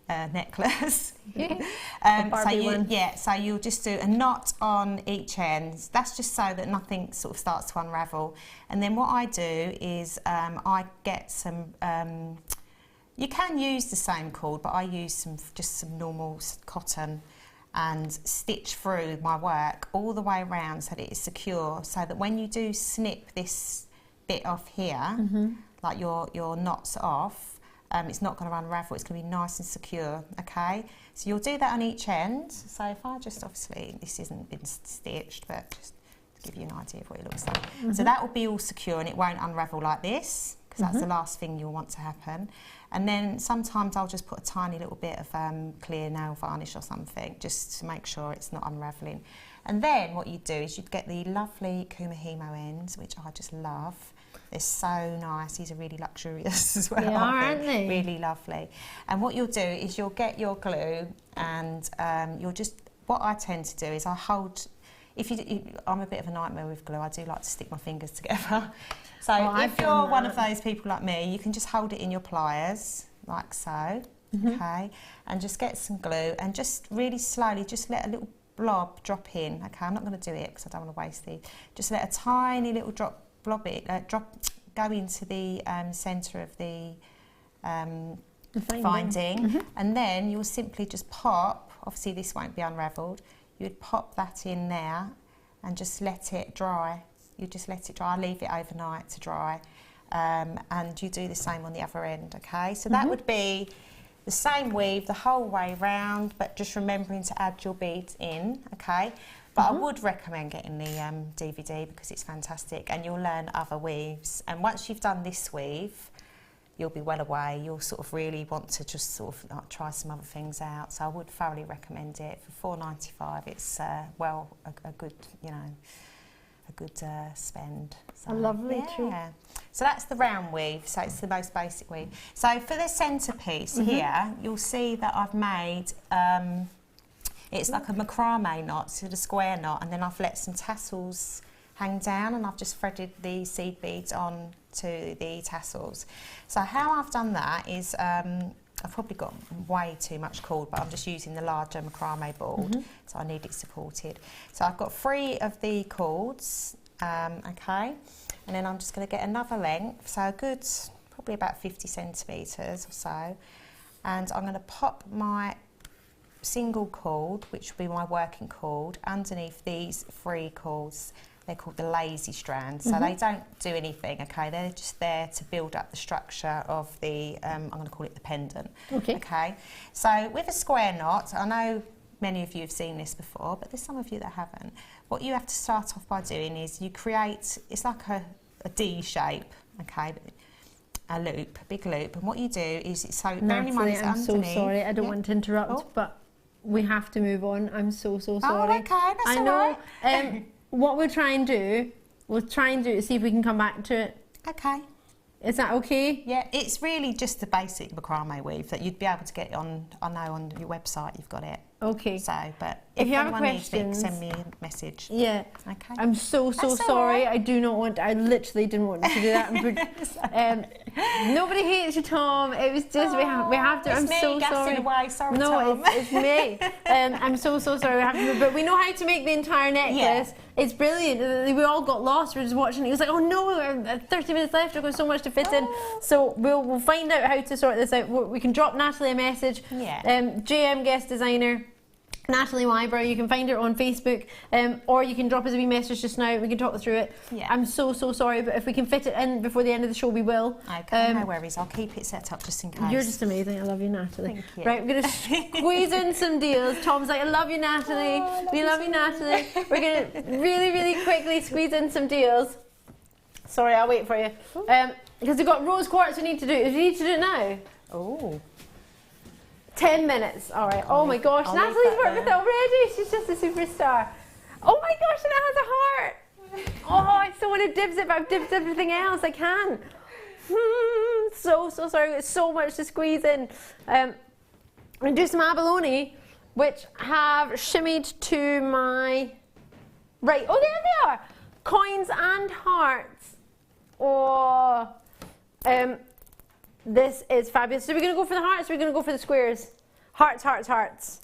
necklace. So you'll just do a knot on each end. That's just so that nothing sort of starts to unravel. And then what I do is I get some, you can use the same cord, but I use just some normal cotton and stitch through my work all the way around so that it's secure, so that when you do snip this bit off here, like your knots off, it's not going to unravel, it's going to be nice and secure, okay? So you'll do that on each end. So if I just, obviously, this hasn't been stitched, but just to give you an idea of what it looks like. So that will be all secure and it won't unravel like this, because that's the last thing you'll want to happen. And then sometimes I'll just put a tiny little bit of clear nail varnish or something, just to make sure it's not unravelling. And then what you do is you'd get the lovely Kumihimo ends, which I just love. They're so nice. These are really luxurious as well. They are, aren't they? Really lovely. And what you'll do is you'll get your glue and you'll just, what I tend to do is I hold, I'm a bit of a nightmare with glue. I do like to stick my fingers together. So if you're one of those people like me, you can just hold it in your pliers, like so, okay? And just get some glue and just really slowly, just let a little blob drop in, okay? I'm not going to do it because I don't want to waste these. Just let a tiny little go into the centre of the finding, and then you'll simply just pop, obviously this won't be unravelled, you would pop that in there and just let it dry. You just let it dry, leave it overnight to dry, and you do the same on the other end, okay? So that would be the same weave the whole way round, but just remembering to add your beads in, okay? But I would recommend getting the DVD because it's fantastic and you'll learn other weaves. And once you've done this weave, you'll be well away. You'll sort of really want to just sort of like, try some other things out. So I would thoroughly recommend it. For $4.95, it's, well, a good, you know, a good spend. So, lovely too. So that's the round weave, so it's the most basic weave. So for the centrepiece here, you'll see that I've made, it's like a macrame knot, so the square knot, and then I've let some tassels hang down and I've just threaded the seed beads on to the tassels. So how I've done that is, I've probably got way too much cord, but I'm just using the larger macrame board, so I need it supported. So I've got 3 of the cords, okay, and then I'm just going to get another length, so a good, probably about 50 centimetres or so, and I'm going to pop my single cord, which will be my working cord, underneath these 3 cords. They're called the lazy strands, so they don't do anything, okay? They're just there to build up the structure of the, I'm going to call it the pendant, okay? So with a square knot, I know many of you have seen this before, but there's some of you that haven't. What you have to start off by doing is you create, it's like a D shape, okay? A loop, a big loop, and what you do is, so bearing in mind it's underneath. I'm so sorry, I don't want to interrupt, but we have to move on. I'm so sorry. Oh, okay, that's all right. What we'll try and do, see if we can come back to it. Okay. Is that okay? Yeah, it's really just the basic macrame weave that you'd be able to get on, I know on your website you've got it. Okay. So, but if you have anyone needs it, questions, send me a message. Yeah. Okay. I'm so sorry. Right. I do not want, I literally didn't want to do that. Nobody hates you, Tom. It was just, we have to, I'm so sorry. Away. Sorry, no, Tom. it's me. I'm so sorry. We have to, but we know how to make the entire necklace. Yeah. It's brilliant. We all got lost. We were just watching. He was like, "Oh no, 30 minutes left. We've got so much to fit in." So we'll find out how to sort this out. We can drop Nathalie a message. Yeah. JM Guest Designer Nathalie Whybrow. You can find her on Facebook, or you can drop us a wee message just now. We can talk through it. Yeah. I'm so sorry, but if we can fit it in before the end of the show, we will. Okay, no worries. I'll keep it set up just in case. You're just amazing. I love you, Nathalie. Thank you. Right, we're going to squeeze in some deals. Tom's like, I love you, Nathalie. We love you, Nathalie. We're going to really quickly squeeze in some deals. Sorry, I'll wait for you. Because we've got rose quartz we need to do. Do you need to do it now? Oh. 10 minutes. All right. Oh my gosh, Nathalie's worked with it already. She's just a superstar. Oh my gosh, and it has a heart. Oh, I still want to dibs it, but I've dipped everything else. I can't. So sorry. There's so much to squeeze in. I'm going to do some abalone, which have shimmied to my... Right. Oh, there they are. Coins and hearts. Oh. This is fabulous. So we're going to go for the hearts, or we're going to go for the squares? Hearts.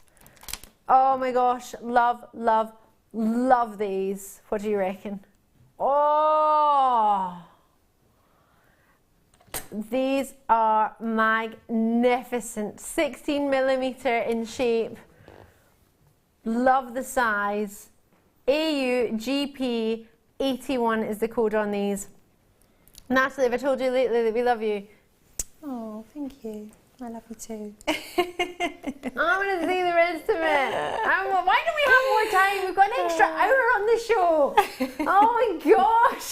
Oh my gosh, love these. What do you reckon? Oh, these are magnificent. 16mm in shape. Love the size. AUGP 81 is the code on these. Nathalie, have I told you lately that we love you? Oh, thank you. I love you too. I want to see the rest of it. Why don't we have more time? We've got an extra hour on the show. Oh my gosh.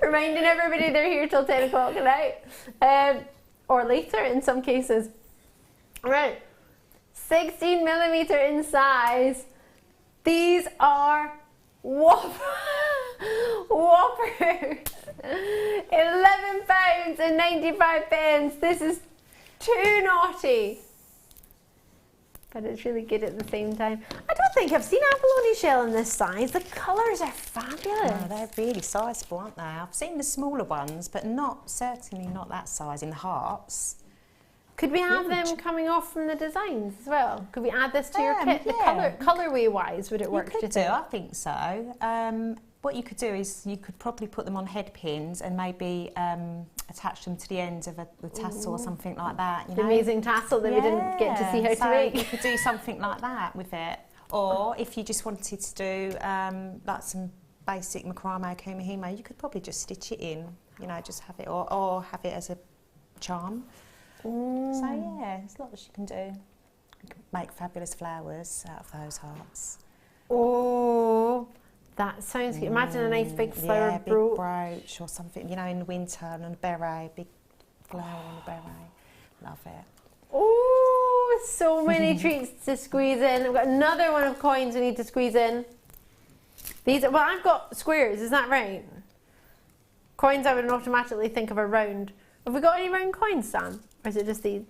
Reminding everybody they're here till 10 o'clock at night. Or later in some cases. Right. 16mm in size. These are whoppers. £11.95. This is too naughty, but it's really good at the same time. I don't think I've seen abalone shell in this size. The colours are fabulous. Oh, they're really sizable, aren't they? I've seen the smaller ones, but certainly not that size in the hearts. Could we have them coming off from the designs as well? Could we add this to your kit? Yeah. The colourway wise, would it work? You could do, I think so. What you could do is you could probably put them on head pins and maybe attach them to the end of the tassel or something like that. You know? Amazing tassel that we didn't get to see how to make. You could do something like that with it. Or if you just wanted to do like some basic macrame kumihime, you could probably just stitch it in, you know, just have it, or have it as a charm. So yeah, there's lots you can do. You can make fabulous flowers out of those hearts. Oh, that sounds good. Imagine a nice big flower brooch or something, you know, in the winter, and a beret, big flower on a beret. Love it. Oh, so many treats to squeeze in. We've got another one of coins we need to squeeze in. These are, well, I've got squares, is that right? Coins I would automatically think of a round. Have we got any round coins, Sam? Or is it just these?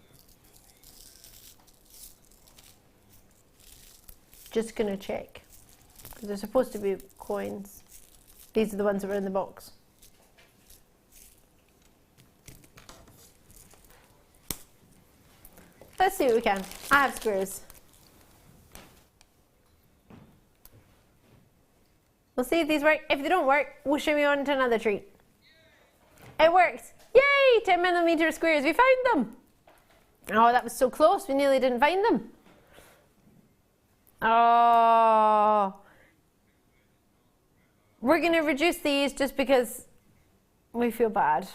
Just gonna check. Because they're supposed to be coins. These are the ones that were in the box. Let's see what we can. I have squares. We'll see if these work. If they don't work, we'll shimmy on to another treat. It works. Yay! 10mm squares. We found them. Oh, that was so close. We nearly didn't find them. Oh. We're going to reduce these just because we feel bad.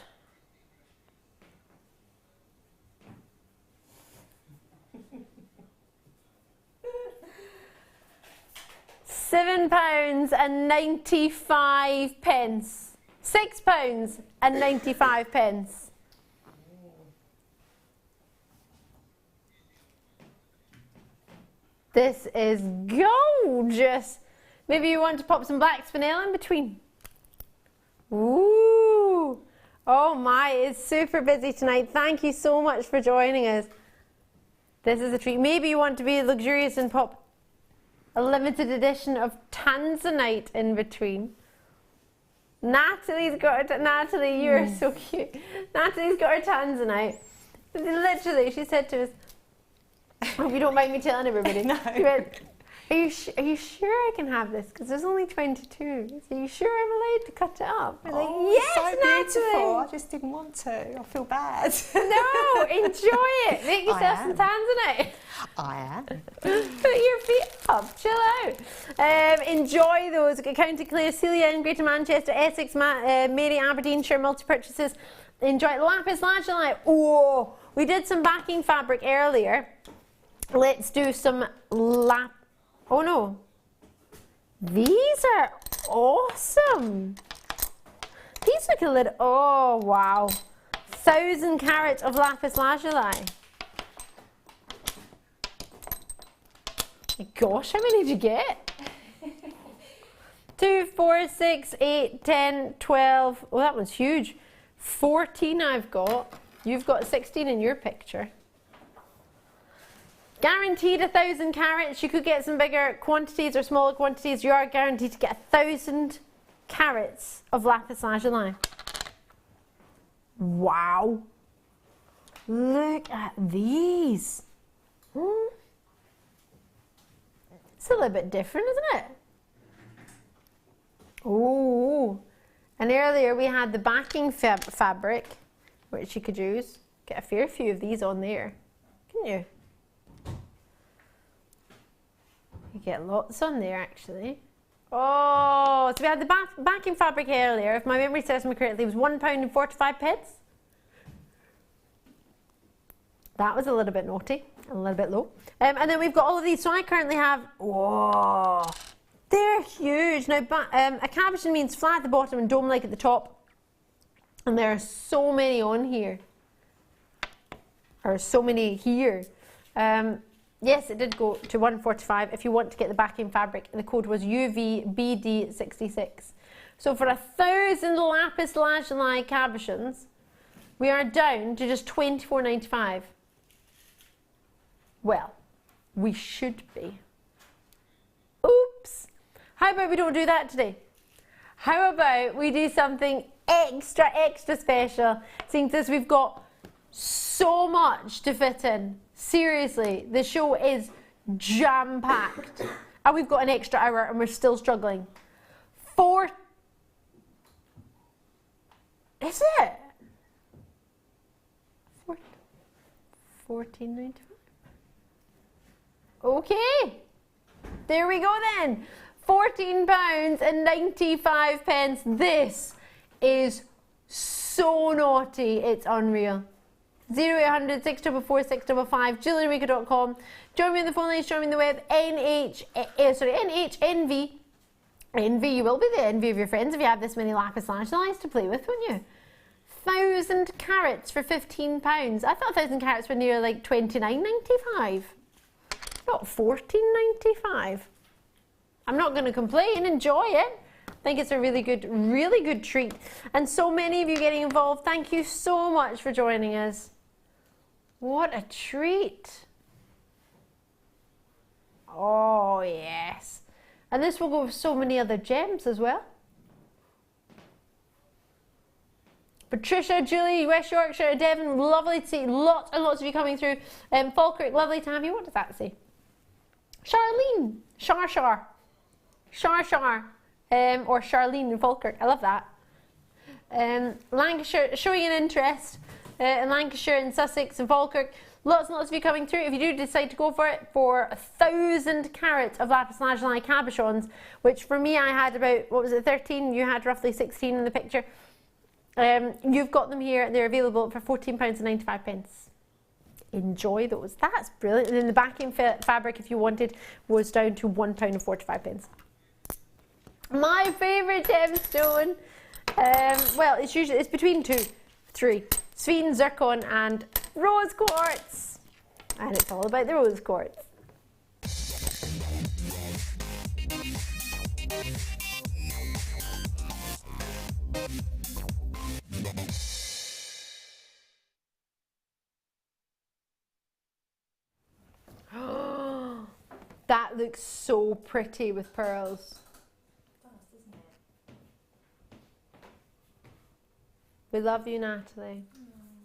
£7.95. £6.95. This is gorgeous. Maybe you want to pop some black spinel in between. Ooh. Oh my, it's super busy tonight. Thank you so much for joining us. This is a treat. Maybe you want to be luxurious and pop a limited edition of Tanzanite in between. Nathalie's got her, Nathalie, you're so cute. Nathalie's got her Tanzanite. Literally, she said to us, I hope you don't mind me telling everybody. No. She went, Are you sure I can have this? Because there's only 22. So are you sure I'm allowed to cut it up? We're like, yes, so beautiful. Nathalie. I just didn't want to. I feel bad. No, enjoy it. Make yourself some tanzanite. I am. Put your feet up. Chill out. Enjoy those. County Clare, Celia in Greater Manchester, Essex, Mary, Aberdeenshire, multi-purchases. Enjoy lapis lazuli. Oh, we did some backing fabric earlier. Let's do some oh no. These are awesome. These look a little, oh wow. 1,000 carats of lapis lazuli. Gosh, how many did you get? 2, 4, 6, 8, 10, 12. Oh, that one's huge. 14 I've got. You've got 16 in your picture. Guaranteed 1,000 carats. You could get some bigger quantities or smaller quantities. You are guaranteed to get 1,000 carats of lapis lazuli. Wow. Look at these. It's a little bit different, isn't it? Oh. And earlier we had the backing fabric, which you could use. Get a fair few of these on there, couldn't you? You get lots on there actually. Oh, so we had the backing fabric earlier, if my memory serves me correctly, it was £1.45. That was a little bit naughty, a little bit low. And then we've got all of these. So I currently have, whoa, they're huge. Now, a cabochon means flat at the bottom and dome-like at the top. And there are so many on here. Or so many here. Yes, it did go to $1.45 if you want to get the backing fabric. And the code was UVBD66. So for 1,000 lapis lazuli cabochons, we are down to just $24.95. Well, we should be. Oops. How about we don't do that today? How about we do something extra special, seeing as we've got so much to fit in. Seriously, the show is jam-packed. And we've got an extra hour and we're still struggling. Is it? $14.95. Okay, there we go then. £14.95. This is so naughty, it's unreal. 0800 644 655, JewelleryMaker.com. Join me on the phone lines, join me on the web, NHNV. Envy, you will be the envy of your friends if you have this many lapis lazuli to play with, wouldn't you? 1,000 carats for £15. I thought 1,000 carats were near like $29.95. Not $14.95. I'm not going to complain, enjoy it. I think it's a really good treat. And so many of you getting involved. Thank you so much for joining us. What a treat. Oh, yes. And this will go with so many other gems as well. Patricia, Julie, West Yorkshire, Devon, lovely to see lots and lots of you coming through. Falkirk, lovely to have you. What does that say? Charlene, Shar, or Charlene in Falkirk. I love that. Lancashire, showing an interest in Lancashire and Sussex and Falkirk. Lots and lots of you coming through. If you do decide to go for it, for 1,000 carats of lapis lazuli cabochons, which for me I had about, 13? You had roughly 16 in the picture. You've got them here. They're available for £14.95. Enjoy those. That's brilliant. And then the backing fabric, if you wanted, was down to £1.45. My favourite gemstone. Well, it's between 2, 3. Sphene, zircon, and rose quartz. And it's all about the rose quartz. That looks so pretty with pearls. We love you, Nathalie.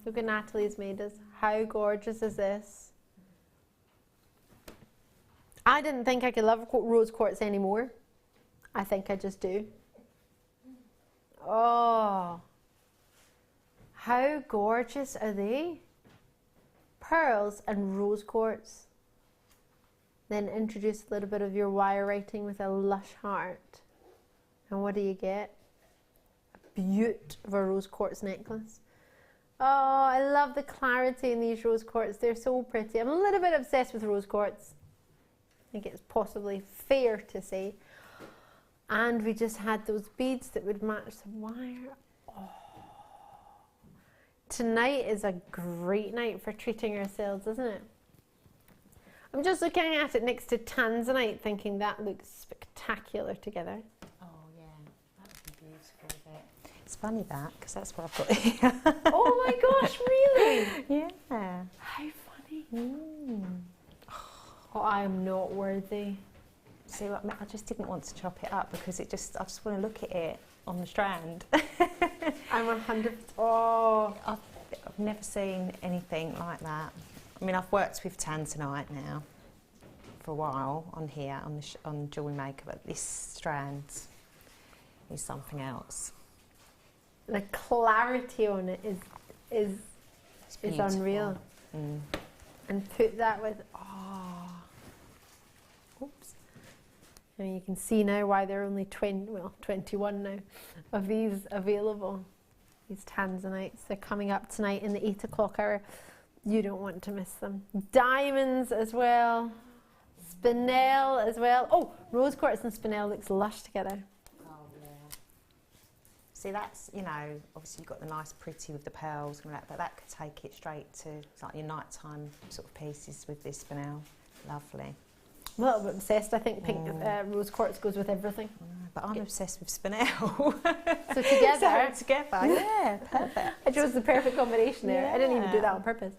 Look what Nathalie's made us. How gorgeous is this? I didn't think I could love rose quartz anymore. I think I just do. Oh, how gorgeous are they? Pearls and rose quartz. Then introduce a little bit of your wire writing with a lush heart. And what do you get? A beaut of a rose quartz necklace. Oh, I love the clarity in these rose quartz. They're so pretty. I'm a little bit obsessed with rose quartz. I think it's possibly fair to say. And we just had those beads that would match the wire. Oh. Tonight is a great night for treating ourselves, isn't it? I'm just looking at it next to tanzanite, thinking that looks spectacular together. Oh yeah, that would be beautiful with it. It's funny that, because that's what I've got here. Oh my gosh, really? Yeah. How funny. Oh, I am not worthy. See what I mean? I just didn't want to chop it up because I just want to look at it on the strand. I'm 100%. Oh, I've never seen anything like that. I mean, I've worked with tanzanite now for a while on here on Jewellery Maker, but this strand is something else. The clarity on it is unreal. And put that with oops. And you can see now why there are only 21 now of these available. These tanzanites, they're coming up tonight in the 8 o'clock hour. You don't want to miss them. Diamonds as well. Spinel as well. Oh, rose quartz and spinel looks lush together. Oh yeah. See, that's, you know, obviously you've got the nice pretty with the pearls and all that, but that could take it straight to like your nighttime sort of pieces with this spinel. Lovely. Well, I'm obsessed. I think pink rose quartz goes with everything. But I'm obsessed with spinel. So together, yeah, perfect. I chose the perfect combination there. Yeah. I didn't even do that on purpose.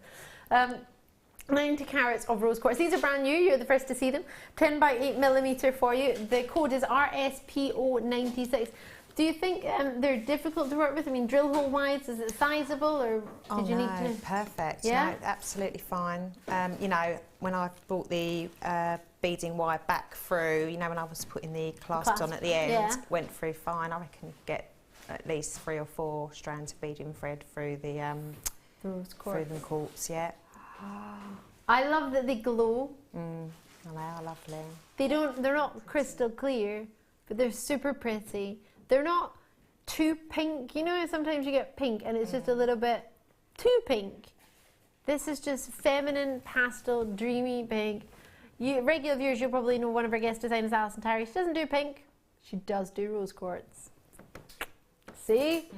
90 carats of rose quartz. These are brand new. You're the first to see them. 10 by 8mm for you. The code is RSPO96. Do you think they're difficult to work with? I mean, drill hole wise, is it sizable, or did you need to? Perfect. Yeah, no, absolutely fine. You know, when I brought the beading wire back through, you know, when I was putting the clasps on at the end, went through fine. I reckon get at least 3 or 4 strands of beading thread through the through the quartz. Yeah. I love that they glow. I know, lovely. They're not crystal clear, but they're super pretty. They're not too pink. You know, sometimes you get pink and it's just a little bit too pink. This is just feminine, pastel, dreamy pink. Regular viewers, you'll probably know one of our guest designers, Alison Tyree. She doesn't do pink. She does do rose quartz. See?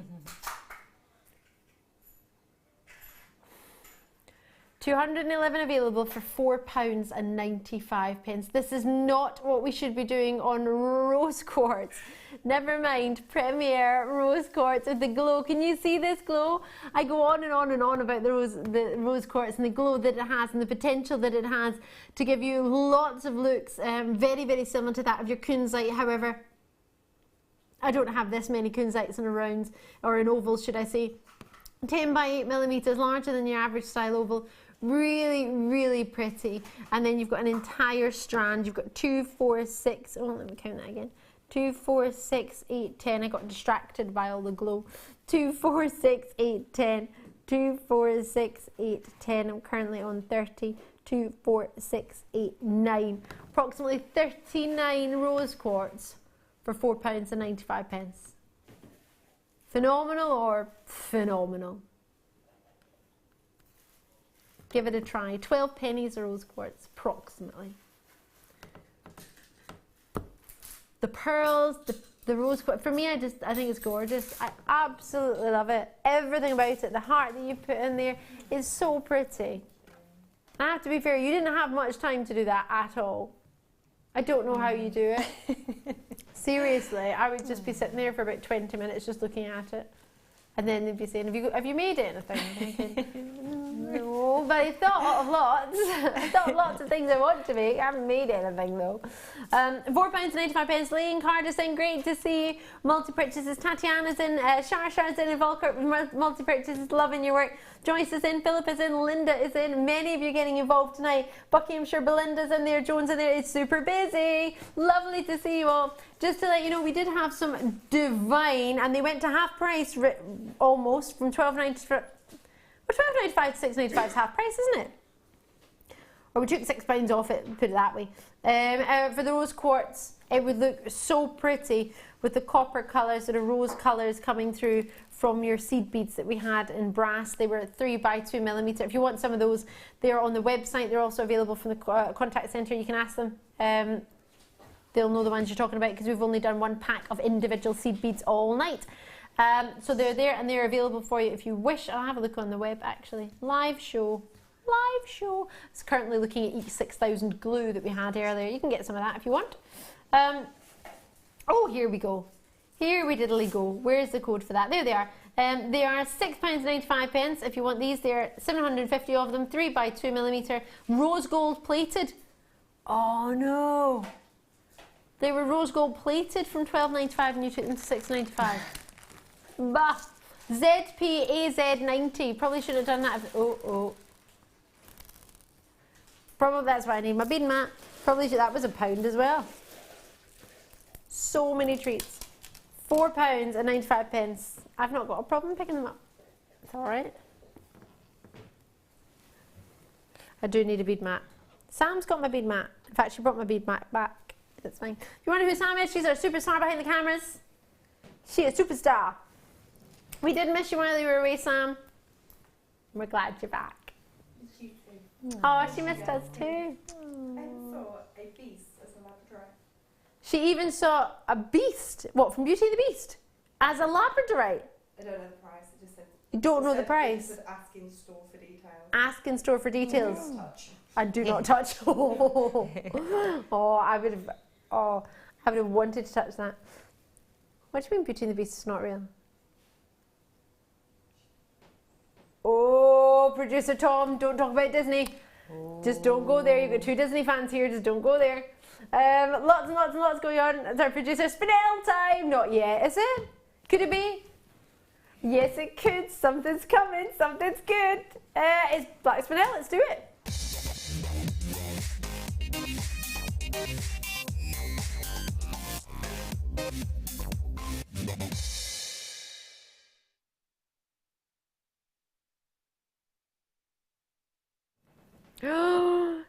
211 available for £4.95. This is not what we should be doing on rose quartz. Never mind, Premier rose quartz with the glow. Can you see this glow? I go on and on and on about the rose quartz and the glow that it has and the potential that it has to give you lots of looks, very, very similar to that of your kunzite. However, I don't have this many kunzites in a round, or in ovals, should I say. 10 by 8mm, larger than your average style oval. Really, really pretty. And then you've got an entire strand. You've got 2, 4, 6. Oh, let me count that again. 2, 4, 6, 8, 10. I got distracted by all the glow. 2, 4, 6, 8, 10. 2, 4, 6, 8, 10. I'm currently on 30. 2, 4, 6, 8, 9. Approximately 39 rose quartz for £4.95. Phenomenal or phenomenal? Give it a try. 12 pennies a rose quartz, approximately. The pearls, the rose quartz, for me, I think it's gorgeous. I absolutely love it. Everything about it, the heart that you put in there is so pretty. I have to be fair, you didn't have much time to do that at all. I don't know how you do it. Seriously, I would just be sitting there for about 20 minutes just looking at it. And then they'd be saying, have you made it? And I'm thinking, no, know, but I thought of lots. I thought of lots of things I want to make. I haven't made anything though. £4.95 Lee Cardi's in, great to see you. Multi-purchases, Tatiana's in, Sharshar's in, Volker, multi-purchases, loving your work. Joyce is in, Philip is in, Linda is in, many of you getting involved tonight. Buckinghamshire, Belinda's in there, Jones in there, it's super busy. Lovely to see you all. Just to let you know, we did have some Divine, and they went to half price almost, from £12.95 to £6.95 is half price, isn't it? Or we took £6 off it, put it that way. For the rose quartz, it would look so pretty with the copper colours or the rose colours coming through from your seed beads that we had in brass. They were 3 by 2 millimetre. If you want some of those, they're on the website. They're also available from the contact centre. You can ask them. They'll know the ones you're talking about, because we've only done 1 pack of individual seed beads all night. So they're there and they're available for you if you wish. I'll have a look on the web actually. Live show. It's currently looking at each 6,000 glue that we had earlier. You can get some of that if you want. Oh, here we go. Here we diddly go. Where's the code for that? There they are. They are £6.95 if you want these. They're 750 of them, 3 by 2 millimetre, rose gold plated. Oh no. They were rose gold plated from £12.95 and you took them to £6.95. Bah. ZPAZ90. Probably should have done that. Probably that's why I need my bead mat. Probably should. That was £1 as well. So many treats. £4.95. I've not got a problem picking them up. It's alright. I do need a bead mat. Sam's got my bead mat. In fact, she brought my bead mat back. That's fine. If you wonder who Sam is, she's our superstar behind the cameras. She is a superstar. We did miss you while you were away, Sam. We're glad you're back. You too. Oh, she missed us too. I saw a beast as a Labradorite. She even saw a beast. What, from Beauty and the Beast? As a Labradorite? I don't know the price. It just said. You don't know the price? It said ask in store for details. Ask in store for details. Do not touch. I do not touch. Oh, I would have. Oh, I would have wanted to touch that. What do you mean Beauty and the Beast is not real? Oh, producer Tom, don't talk about Disney. Oh. Just don't go there. You've got 2 Disney fans here. Just don't go there. Lots and lots and lots going on. It's our producer Spinel time. Not yet, is it? Could it be? Yes, it could. Something's coming. Something's good. It's Black Spinel. Let's do it.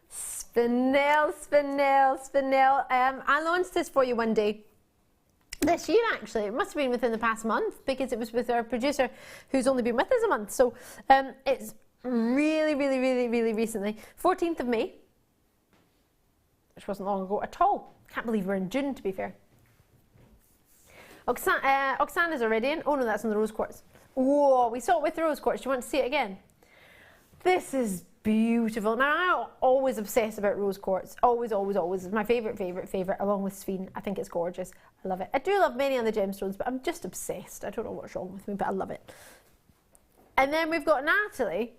Spinel, Spinel, Spinel. I launched this for you one day. This year, actually. It must have been within the past month, because it was with our producer who's only been with us a month. So it's really, really, really, really recently. 14th of May, which wasn't long ago at all. Can't believe we're in June, to be fair. Oksana's already in. Oh no, that's on the rose quartz. Whoa, we saw it with the rose quartz. Do you want to see it again? This is beautiful. Now, I always obsess about rose quartz. Always, always, always. It's my favourite, along with Sveen. I think it's gorgeous. I love it. I do love many other gemstones, but I'm just obsessed. I don't know what's wrong with me, but I love it. And then we've got Nathalie,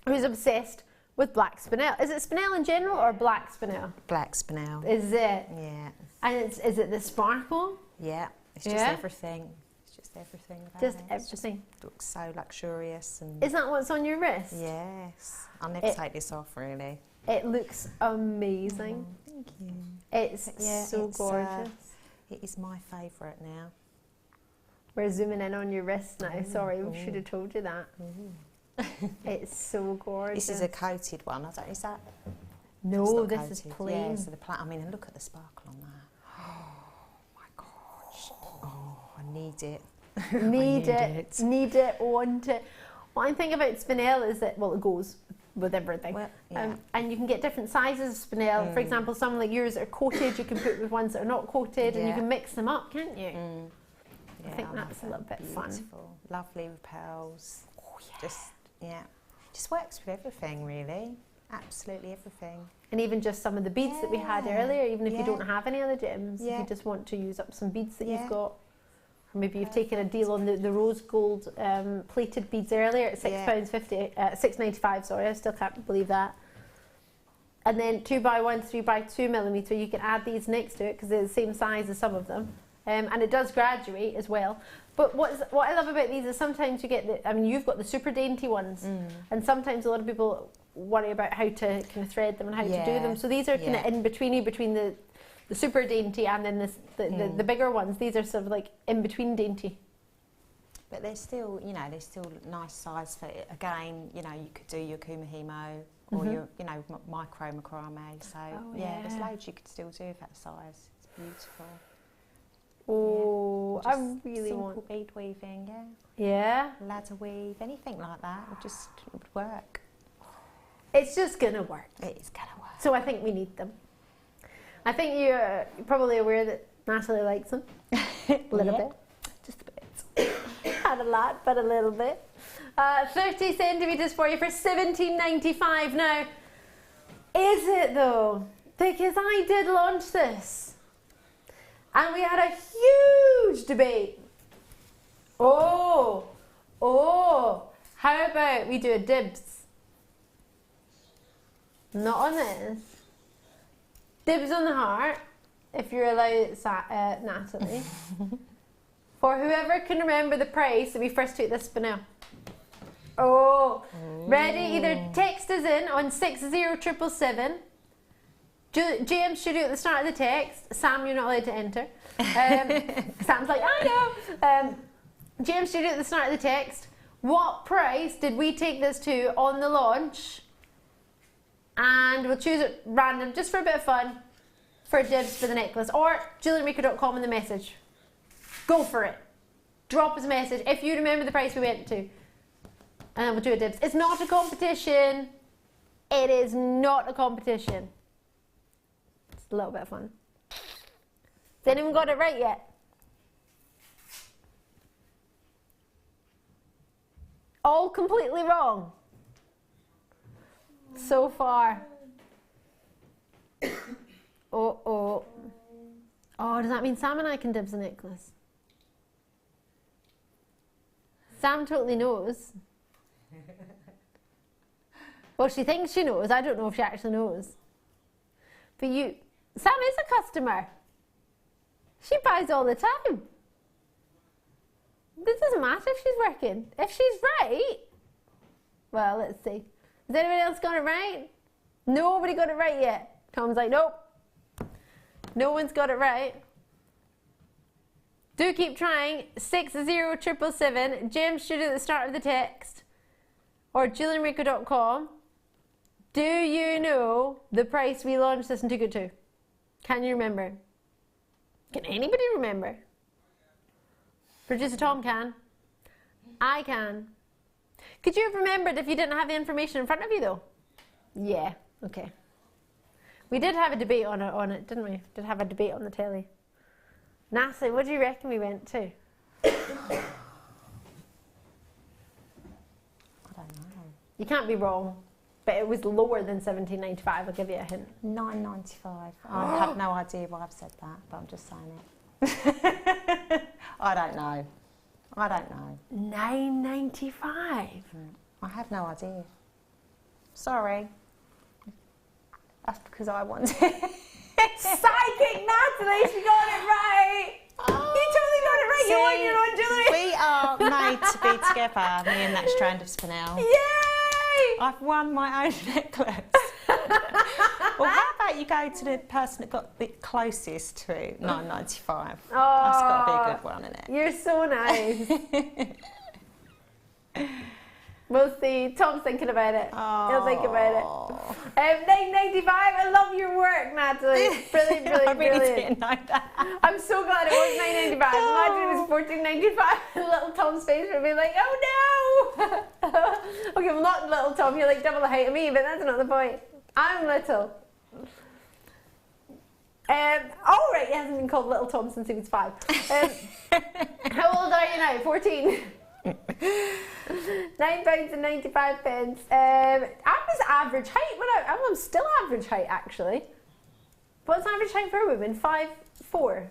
who's obsessed with black spinel. Is it spinel in general or black spinel? Black spinel. Is it? Yeah. And is it the sparkle? Yeah. It's just everything. It's just everything about just it. everything. Just looks so luxurious. And is that what's on your wrist? Yes. I'll never take this off, really. It looks amazing. Oh, thank you. It's so gorgeous. It is my favourite now. We're zooming in on your wrist now. Sorry, we should have told you that. It's so gorgeous. This is a coated one. Is that? No, this is plain. Yeah, so I mean, and look at the sparkle on that. Oh my gosh. Oh, I need it. Need it, want it. What I think about spinel is that, well, it goes with everything. Well, yeah. And you can get different sizes of spinel. For example, some like yours are coated, you can put with ones that are not coated, and you can mix them up, can't you? Yeah, I think that's a little bit fun. Lovely with pearls. Oh, yeah. Just works with everything, really. Absolutely everything. And even just some of the beads that we had earlier, even if you don't have any other gems, if you just want to use up some beads that you've got. Or maybe you've taken a deal on the rose gold plated beads earlier at £6.50, £6.95. Sorry, I still can't believe that. And then 2x1, 3x2mm. You can add these next to it because they're the same size as some of them, and it does graduate as well. But what I love about these is sometimes you get you've got the super dainty ones, and sometimes a lot of people worry about how to kind of thread them and how to do them. So these are kind of in between the super dainty and then the bigger ones. These are sort of like in between dainty. But they're still, they're still nice size for it. Again, you could do your kumihimo or your, micro macrame. So there's loads you could still do with that size. It's beautiful. Oh, I really simple want bead weaving. Yeah. Ladder weave, anything like that would work. It's just gonna work. It's gonna work. So I think we need them. I think you're probably aware that Nathalie likes them. A little bit. Just a bit. Not a lot, but a little bit. 30 centimetres for you for £17.95. Now, is it though? Because I did launch this. And we had a huge debate. How about we do a dibs? Not on this. Dibs on the heart, if you're allowed, Nathalie. For whoever can remember the price that we first took this spinel. Ready? Either text us in on 60777. JM Studio at the start of the text. Sam, you're not allowed to enter. Sam's like, I know. JM Studio at the start of the text. What price did we take this to on the launch? And we'll choose it random, just for a bit of fun, for dibs for the necklace. Or JewelleryMaker.com in the message. Go for it. Drop us a message if you remember the price we went to. And then we'll do a dibs. It's not a competition. It is not a competition. It's a little bit of fun. Has anyone got it right yet? All completely wrong. So far. Oh, does that mean Sam and I can dibs the necklace? Sam totally knows. Well, she thinks she knows. I don't know if she actually knows. But Sam is a customer. She buys all the time. This doesn't matter if she's working. If she's right, well, let's see. Has anyone else got it right? Nobody got it right yet. Tom's like, nope. No one's got it right. Do keep trying. 60777. JM Studio at the start of the text. Or JewelleryMaker.com. Do you know the price we launched this and took it to? Can you remember? Can anybody remember? Producer Tom can. I can. Could you have remembered if you didn't have the information in front of you though? Yeah, okay. We did have a debate on it, didn't we? Did have a debate on the telly. Nathalie, what do you reckon we went to? I don't know. You can't be wrong. But it was lower than £17.95, I'll give you a hint. £9.95. I have no idea why I've said that, but I'm just saying it. I don't know. £9.95? I have no idea. Sorry. That's because I wanted it. Psychic Nathalie, she got it right! You totally got it right, you won your own jewellery! We are made to be together, me and that strand of spinel. Yay! I've won my own necklace. Well, how about you go to the person that got the closest to £9.95? That's got to be a good one, isn't it? You're so nice. We'll see. Tom's thinking about it. He'll think about it. £9.95. I love your work, Nathalie. Brilliant, brilliant, I really brilliant. didn't know that. I'm so glad it was £9.95. Imagine it was £14.95. Little Tom's face would be like, oh no! Okay, well, not little Tom. You're like double the height of me, but that's not the point. I'm little. Oh, right, he hasn't been called Little Tom since he was 5. How old are you now? 14. £9.95. I was average height. I'm still average height, actually. What's average height for a woman? 5'4" or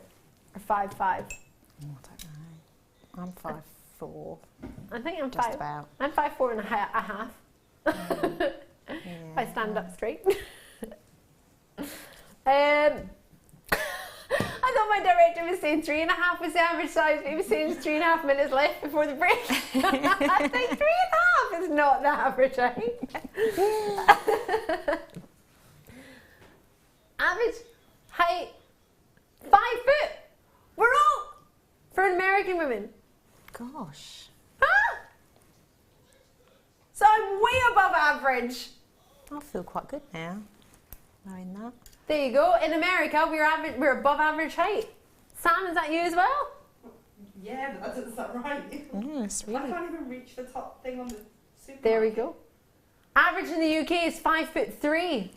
5'5"? I don't know. I'm 5'4". I think I'm Just about. I'm 5'4" and a half. If I stand up straight. I thought my director was saying 3.5 was the average size, but he was saying there's 3.5 minutes left before the break. I think 3.5 is not the average height. Average height, 5 foot. We're all for American women. Gosh. Ah! So I'm way above average. I feel quite good now, knowing that. There you go. In America, we're above average height. Sam, is that you as well? Yeah, but that doesn't sound right. Yes, really. I can't even reach the top thing on the supermarket. There we go. Average in the UK is 5'3".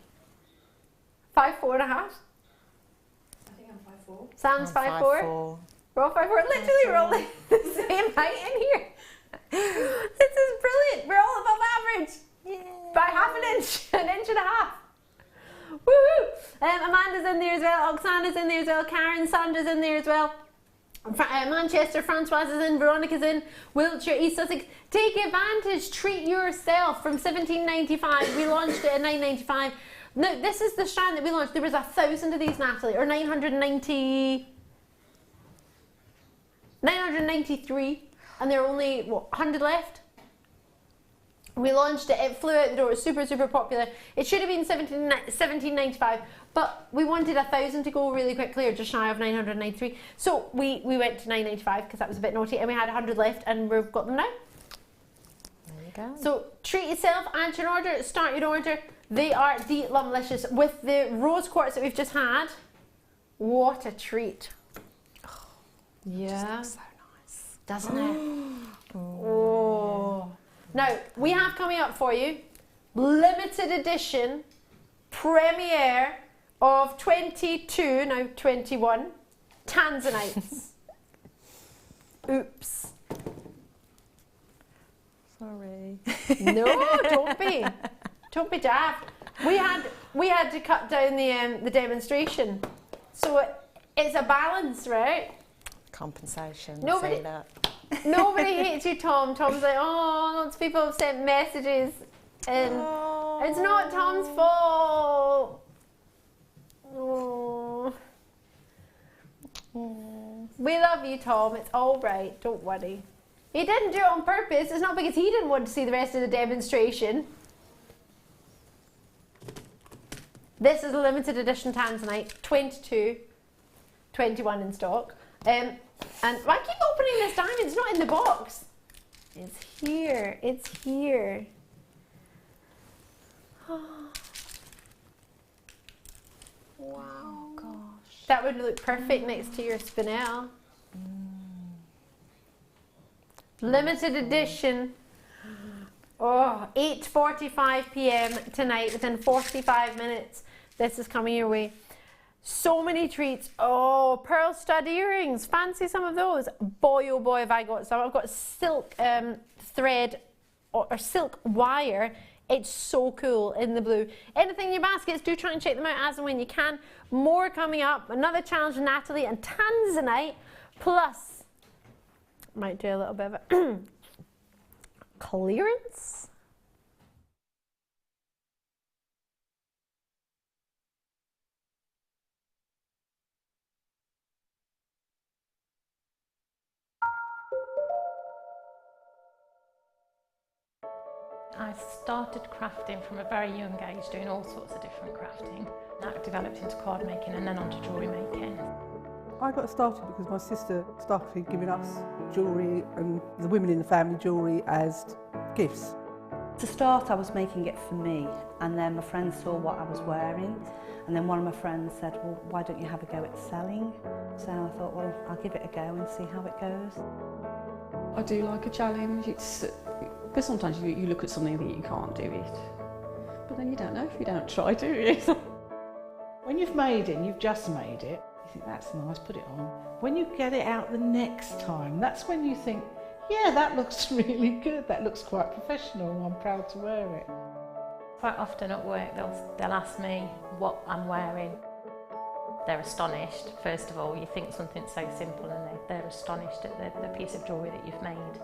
5'4" and a half. I think I'm 5'4". Sam's 5'4". We're all 5'4". Literally, we're all like the same height in here. This is brilliant. We're all above average. Yeah. By half an inch and a half. Woo! Amanda's in there as well. Oksana's in there as well. Karen, Sandra's in there as well. Manchester, Francoise is in. Veronica's in. Wiltshire, East Sussex. Take advantage. Treat yourself. From $17.95. We launched it at $9.95. No, this is the strand that we launched. There was 1,000 of these, Natalie, or 993, and there are only, what, 100 left? We launched it, it flew out the door, it was super, super popular. It should have been $17.95, but we wanted 1,000 to go really quickly, or just shy of 993. So we went to $9.95 because that was a bit naughty, and we had 100 left, and we've got them now. There you go. So treat yourself, add your order, start your order. They are delicious. With the rose quartz that we've just had, what a treat. Oh, yeah. Just looks so nice. Doesn't it? Oh. Now, we have coming up for you, limited edition premiere of 22, now 21, Tanzanites. Oops. Sorry. No, don't be. Don't be daft. We had to cut down the demonstration, so it's a balance, right? Compensation. Nobody hates you, Tom. Tom's like, oh, lots of people have sent messages, and it's not Tom's fault. Oh. We love you, Tom. It's all right. Don't worry. He didn't do it on purpose. It's not because he didn't want to see the rest of the demonstration. This is a limited edition Tanzanite, 22, 21 in stock. And I keep opening this diamond, it's not in the box. It's here, it's here. Wow, gosh. That would look perfect next to your spinel. Limited edition. Oh, 8:45 p.m. tonight, within 45 minutes. This is coming your way. So many treats. Oh, pearl stud earrings. Fancy some of those. Boy, oh boy, have I got some. I've got silk thread or silk wire. It's so cool in the blue. Anything in your baskets, do try and check them out as and when you can. More coming up. Another challenge with Natalie and Tanzanite. Plus, might do a little bit of a clearance. I started crafting from a very young age, doing all sorts of different crafting. That developed into card making and then onto jewellery making. I got started because my sister started giving us jewellery and the women in the family jewellery as gifts. To start, I was making it for me, and then my friends saw what I was wearing, and then one of my friends said, well, why don't you have a go at selling? So I thought, well, I'll give it a go and see how it goes. I do like a challenge. Because sometimes you look at something that you can't do it, but then you don't know if you don't try, do you? When you've made it and you've just made it, you think that's nice, put it on. When you get it out the next time, that's when you think, yeah, that looks really good, that looks quite professional, and I'm proud to wear it. Quite often at work they'll ask me what I'm wearing. They're astonished. First of all, you think something's so simple and they're astonished at the piece of jewellery that you've made.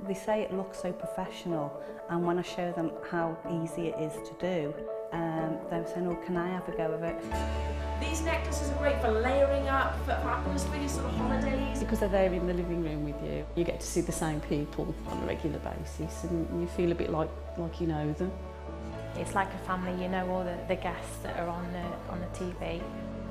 They say it looks so professional, and when I show them how easy it is to do, they're saying, oh, can I have a go of it? These necklaces are great for layering up, for atmosphere, sort of holidays. Because they're there in the living room with you, you get to see the same people on a regular basis and you feel a bit like you know them. It's like a family, you know all the guests that are on the TV.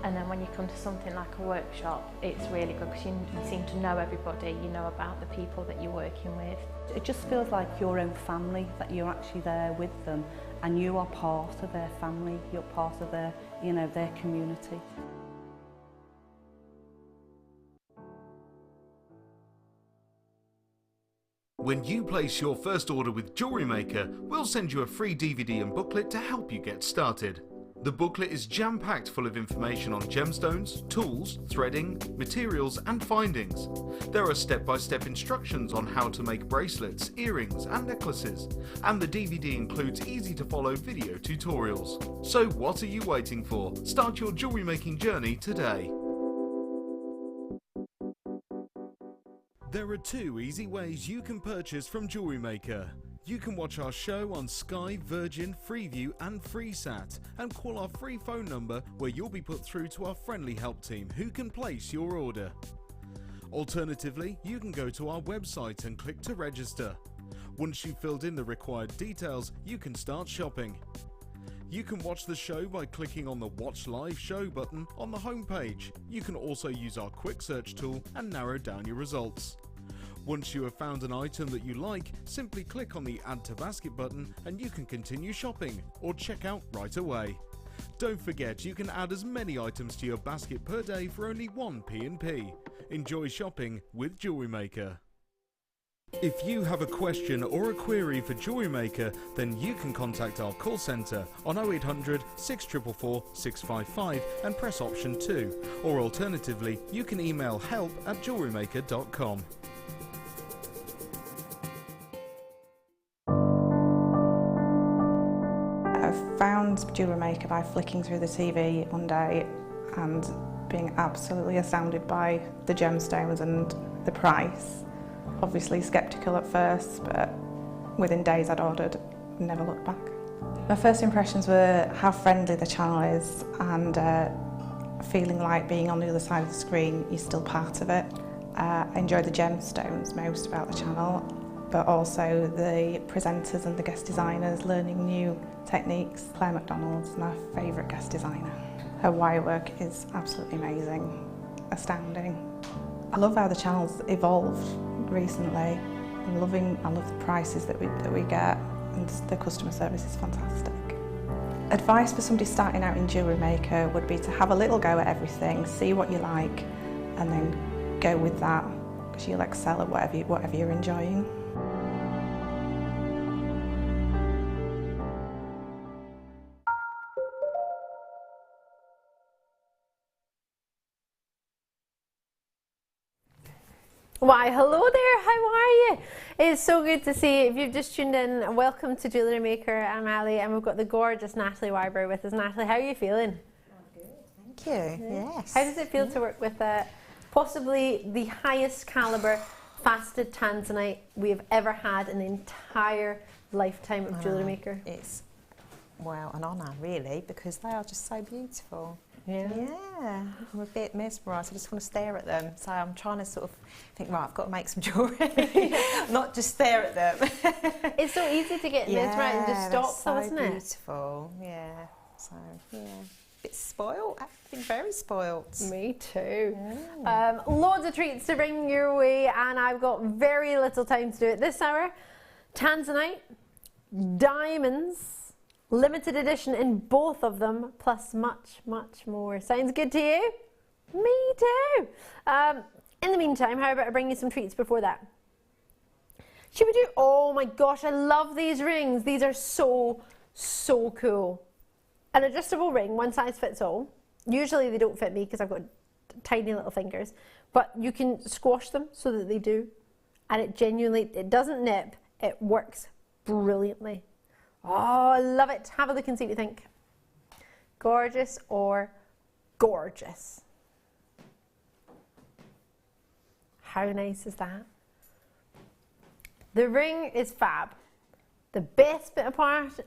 And then when you come to something like a workshop, it's really good because you seem to know everybody, you know about the people that you're working with. It just feels like your own family, that you're actually there with them and you are part of their family, you're part of their, you know, their community. When you place your first order with Jewellery Maker, we'll send you a free DVD and booklet to help you get started. The booklet is jam-packed full of information on gemstones, tools, threading, materials and findings. There are step-by-step instructions on how to make bracelets, earrings and necklaces, and the DVD includes easy-to-follow video tutorials. So what are you waiting for? Start your jewellery making journey today. There are 2 easy ways you can purchase from Jewellery Maker. You can watch our show on Sky, Virgin, Freeview and FreeSat and call our free phone number where you'll be put through to our friendly help team who can place your order. Alternatively, you can go to our website and click to register. Once you've filled in the required details, you can start shopping. You can watch the show by clicking on the Watch Live Show button on the homepage. You can also use our quick search tool and narrow down your results. Once you have found an item that you like, simply click on the Add to Basket button and you can continue shopping or check out right away. Don't forget you can add as many items to your basket per day for only 1 P&P. Enjoy shopping with Jewellery Maker. If you have a question or a query for Jewellery Maker, then you can contact our call centre on 0800 644 655 and press option 2, or alternatively you can email help@jewellerymaker.com. I found Jewellery Maker by flicking through the TV one day and being absolutely astounded by the gemstones and the price. Obviously sceptical at first, but within days I'd ordered, never looked back. My first impressions were how friendly the channel is and feeling like being on the other side of the screen, you're still part of it. I enjoy the gemstones most about the channel, but also the presenters and the guest designers learning new techniques. Claire McDonald's is my favourite guest designer. Her wire work is absolutely amazing, astounding. I love how the channel's evolved recently. I love the prices that we get, and the customer service is fantastic. Advice for somebody starting out in Jewellery Maker would be to have a little go at everything, see what you like, and then go with that, because you'll excel at whatever you're enjoying. Why, hello there, how are you? It's so good to see you. If you've just tuned in, welcome to Jewellery Maker. I'm Ali, and we've got the gorgeous Nathalie Whybrow with us. Nathalie, how are you feeling? I'm good, thank you. Yes. How does it feel to work with possibly the highest calibre faceted tanzanite we have ever had in the entire lifetime of Jewellery Maker? It's, well, an honour really, because they are just so beautiful. Yeah. Yeah, I'm a bit mesmerised. I just want to stare at them. So I'm trying to sort of think, right, I've got to make some jewellery, not just stare at them. It's so easy to get mesmerised and just stop, though, isn't it? Beautiful, yeah. So yeah, a bit spoilt. I've been very spoilt. Me too. Loads of treats to bring your way, and I've got very little time to do it this hour. Tanzanite, diamonds. Limited edition in both of them, plus much, much more. Sounds good to you? Me too. In the meantime, how about I bring you some treats before that? Should we do, oh my gosh, I love these rings. These are so, so cool. An adjustable ring, one size fits all. Usually they don't fit me because I've got tiny little fingers, but you can squash them so that they do. And it genuinely, it doesn't nip, it works brilliantly. Oh, I love it. Have a look and see what you think. Gorgeous or gorgeous. How nice is that? The ring is fab. The best part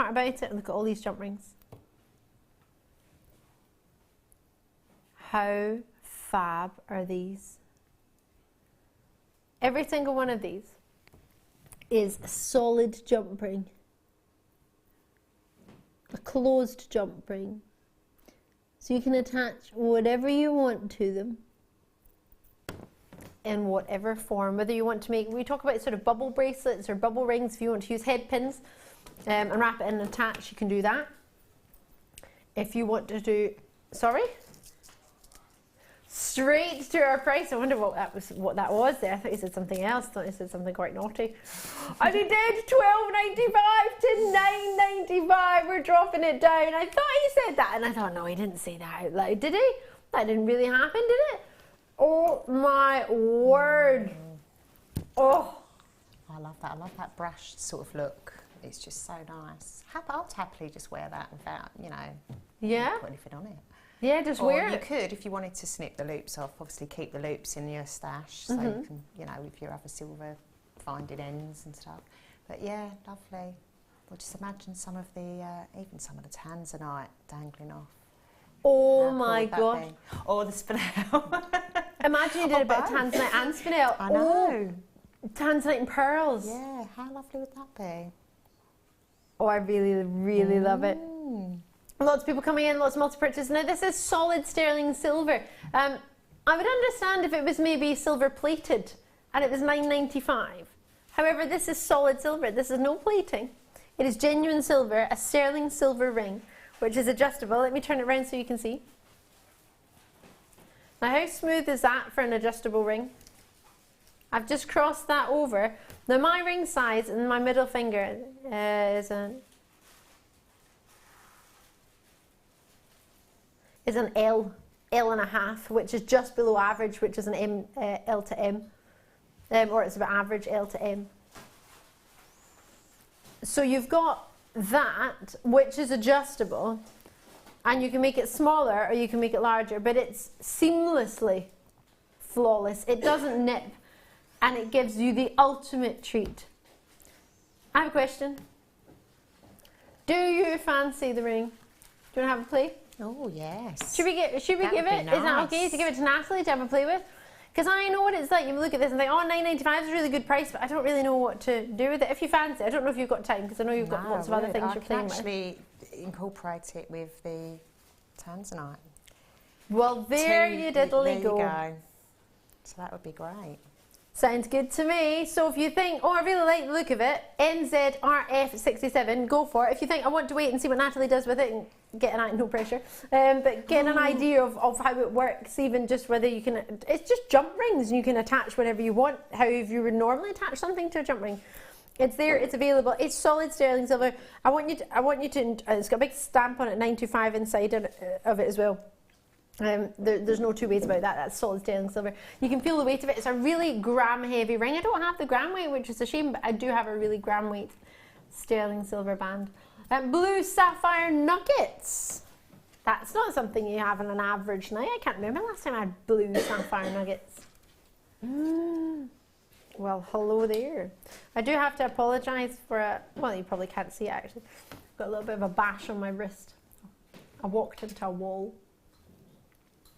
about it, look at all these jump rings. How fab are these? Every single one of these is a solid jump ring. A closed jump ring. So you can attach whatever you want to them in whatever form. Whether you want to make, we talk about sort of bubble bracelets or bubble rings. If you want to use head pins and wrap it in and attach, you can do that. If you want to do, sorry? Straight to our price. I wonder what that was there. I thought you said something else. I thought you said something quite naughty. And he did $12.95 to $9.95. We're dropping it down. I thought he said that, and I thought, no, he didn't say that out loud, did he? That didn't really happen, did it? Oh my word. Oh. I love that. I love that brushed sort of look. It's just so nice. I'll happily just wear that without, you know, put anything on it. Yeah, just wear it. Or you could, if you wanted to snip the loops off, obviously keep the loops in your stash, so you can, you know, with your other silver finding ends and stuff. But yeah, lovely. Well, just imagine some of the, even some of the tanzanite dangling off. Oh my God. Or the spinel. Imagine you did a bit of tanzanite and spinel. I know. Oh, tanzanite and pearls. Yeah, how lovely would that be? Oh, I really, really love it. Lots of people coming in, lots of multi-purchases. Now this is solid sterling silver. I would understand if it was maybe silver plated and it was $9.95. However, this is solid silver. This is no plating. It is genuine silver, a sterling silver ring, which is adjustable. Let me turn it around so you can see. Now how smooth is that for an adjustable ring? I've just crossed that over. Now my ring size and my middle finger is an L and a half, which is just below average, which is an M, L to M, or it's about average L to M. So you've got that, which is adjustable, and you can make it smaller or you can make it larger, but it's seamlessly flawless. It doesn't nip, and it gives you the ultimate treat. I have a question. Do you fancy the ring? Do you want to have a play? Oh yes. Should we give it? Is that okay to give it to Nathalie to have a play with? Because I know what it's like. You look at this and think, oh, $9.95 is a really good price, but I don't really know what to do with it. If you fancy, I don't know if you've got time, because I know you've got lots of other things you're playing with. I can actually incorporate it with the tanzanite. Well, there you diddly go. So that would be great. Sounds good to me. So if you think, oh, I really like the look of it, NZRF67, go for it. If you think, I want to wait and see what Nathalie does with it, and get an no pressure, but get an idea of how it works, even just whether you can, it's just jump rings, and you can attach whatever you want, how you would normally attach something to a jump ring. It's there, it's available, it's solid sterling silver. I want you to, it's got a big stamp on it, 925 inside of it as well. There's no two ways about that. That's solid sterling silver. You can feel the weight of it. It's a really gram heavy ring. I don't have the gram weight, which is a shame, but I do have a really gram weight sterling silver band. Blue sapphire nuggets. That's not something you have on an average night. I can't remember last time I had blue sapphire nuggets. Well, hello there. I do have to apologise for well, you probably can't see it actually. I've got a little bit of a bash on my wrist. I walked into a wall.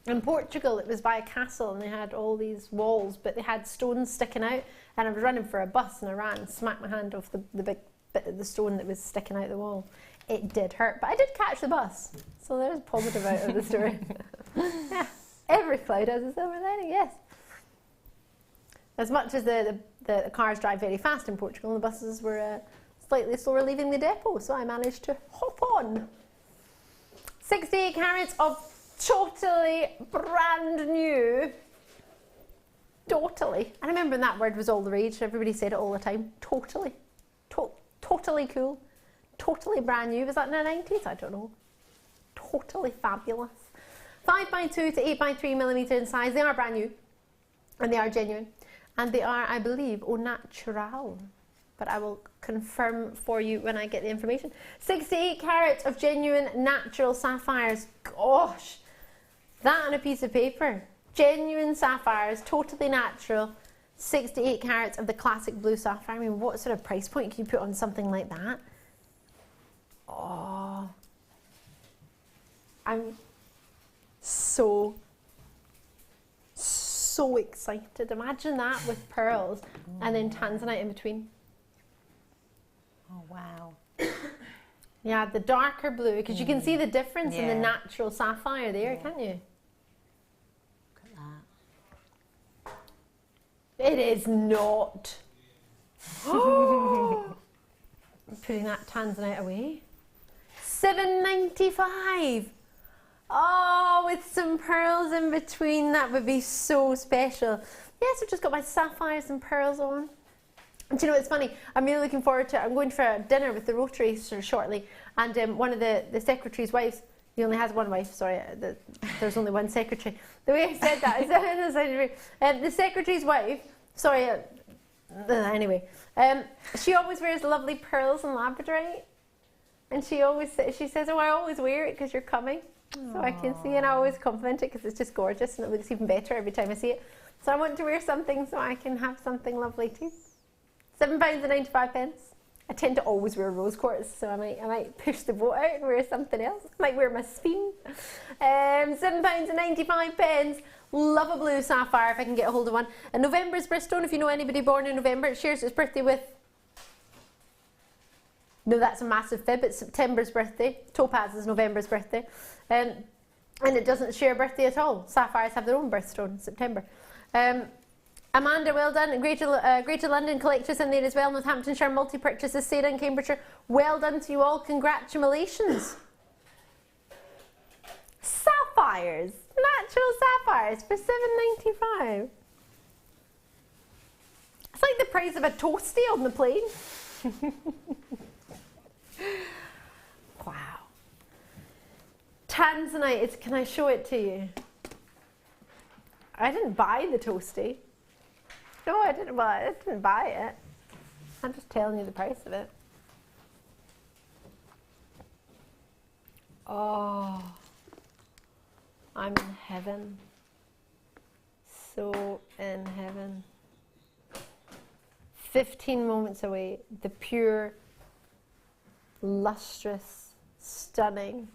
In Portugal, it was by a castle, and they had all these walls, but they had stones sticking out, and I was running for a bus, and I ran and smacked my hand off the big bit of the stone that was sticking out the wall. It did hurt, but I did catch the bus, so there's a positive out of the story. Yeah, every cloud has a silver lining, yes. As much as the cars drive very fast in Portugal, the buses were slightly slower leaving the depot, so I managed to hop on. 68 carats of totally brand new. Totally. I remember when that word was all the rage. Everybody said it all the time. Totally. Totally cool. Totally brand new. Was that in the 90s? I don't know. Totally fabulous. 5x2 to 8x3mm in size. They are brand new. And they are genuine. And they are, I believe, au natural. But I will confirm for you when I get the information. 68 carats of genuine natural sapphires. Gosh. That on a piece of paper. Genuine sapphires, totally natural. 6 to 8 carats of the classic blue sapphire. I mean, what sort of price point can you put on something like that? Oh, I'm so excited. Imagine that with pearls and then tanzanite in between. Oh, wow. Yeah, the darker blue, because you can see the difference in the natural sapphire there, can't you? Look at that. It is not. I'm putting that tanzanite away. $7.95. Oh, with some pearls in between, that would be so special. Yes, I've just got my sapphires and pearls on. And do you know what's funny? I'm really looking forward to it. I'm going for a dinner with the Rotary sort of shortly, and one of the secretary's wives, he only has one wife, sorry, there's only one secretary. The way I said that is the secretary's wife, sorry, anyway, she always wears lovely pearls and labradorite, and she says, oh, I always wear it because you're coming. So I can see, and I always compliment it because it's just gorgeous and it looks even better every time I see it. So I want to wear something so I can have something lovely too. £7.95. I tend to always wear rose quartz, so I might push the boat out and wear something else. I might wear my spoon. £7.95. Love a blue sapphire if I can get a hold of one. And November's birthstone, if you know anybody born in November, it shares its birthday with... No, that's a massive fib. It's September's birthday. Topaz is November's birthday. And it doesn't share birthday at all. Sapphires have their own birthstone in September. Amanda, well done. Greater London collectors in there as well. Northamptonshire multi-purchases. Sarah in Cambridgeshire. Well done to you all. Congratulations. Sapphires. Natural sapphires for £7.95. It's like the price of a toastie on the plane. Wow. Tanzanite, can I show it to you? I didn't buy the toastie. No, I didn't buy it. I'm just telling you the price of it. Oh, I'm in heaven. So in heaven. 15 moments away. The pure, lustrous, stunning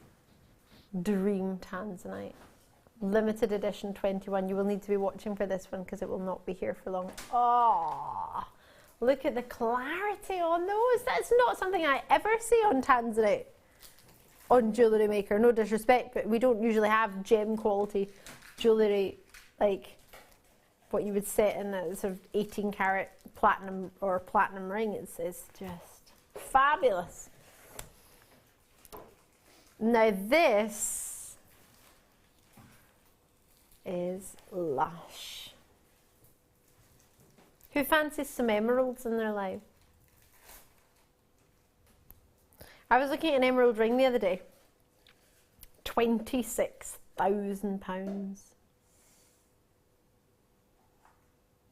dream tanzanite. Limited edition 21. You will need to be watching for this one because it will not be here for long. Oh, look at the clarity on those. That's not something I ever see on tanzanite on Jewellery Maker. No disrespect, but we don't usually have gem quality jewellery like what you would set in a sort of 18 carat platinum or platinum ring. It's just fabulous. Now this is lush. Who fancies some emeralds in their life? I was looking at an emerald ring the other day. £26,000.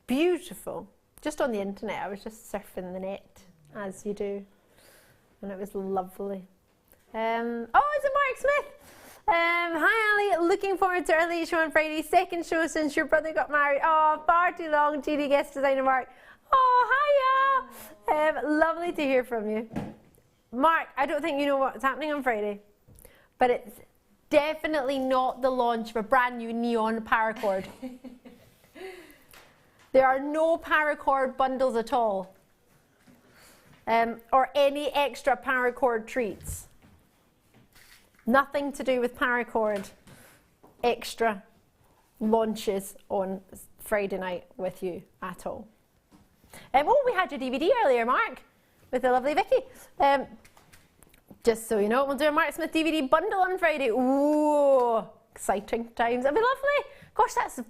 Beautiful. Just on the internet, I was just surfing the net, as you do. And it was lovely. Oh, is it Mark Smith? Hi Ali, looking forward to our late show on Friday. Second show since your brother got married. Oh, far too long, GD Guest Designer Mark. Oh, hiya. Lovely to hear from you. Mark, I don't think you know what's happening on Friday, but it's definitely not the launch of a brand new neon paracord. There are no paracord bundles at all, or any extra paracord treats. Nothing to do with paracord extra launches on Friday night with you at all. Oh, we had your DVD earlier, Mark, with the lovely Vicky. Just so you know, we'll do a Mark Smith DVD bundle on Friday. Ooh, exciting times. That'll be lovely. Gosh, that's a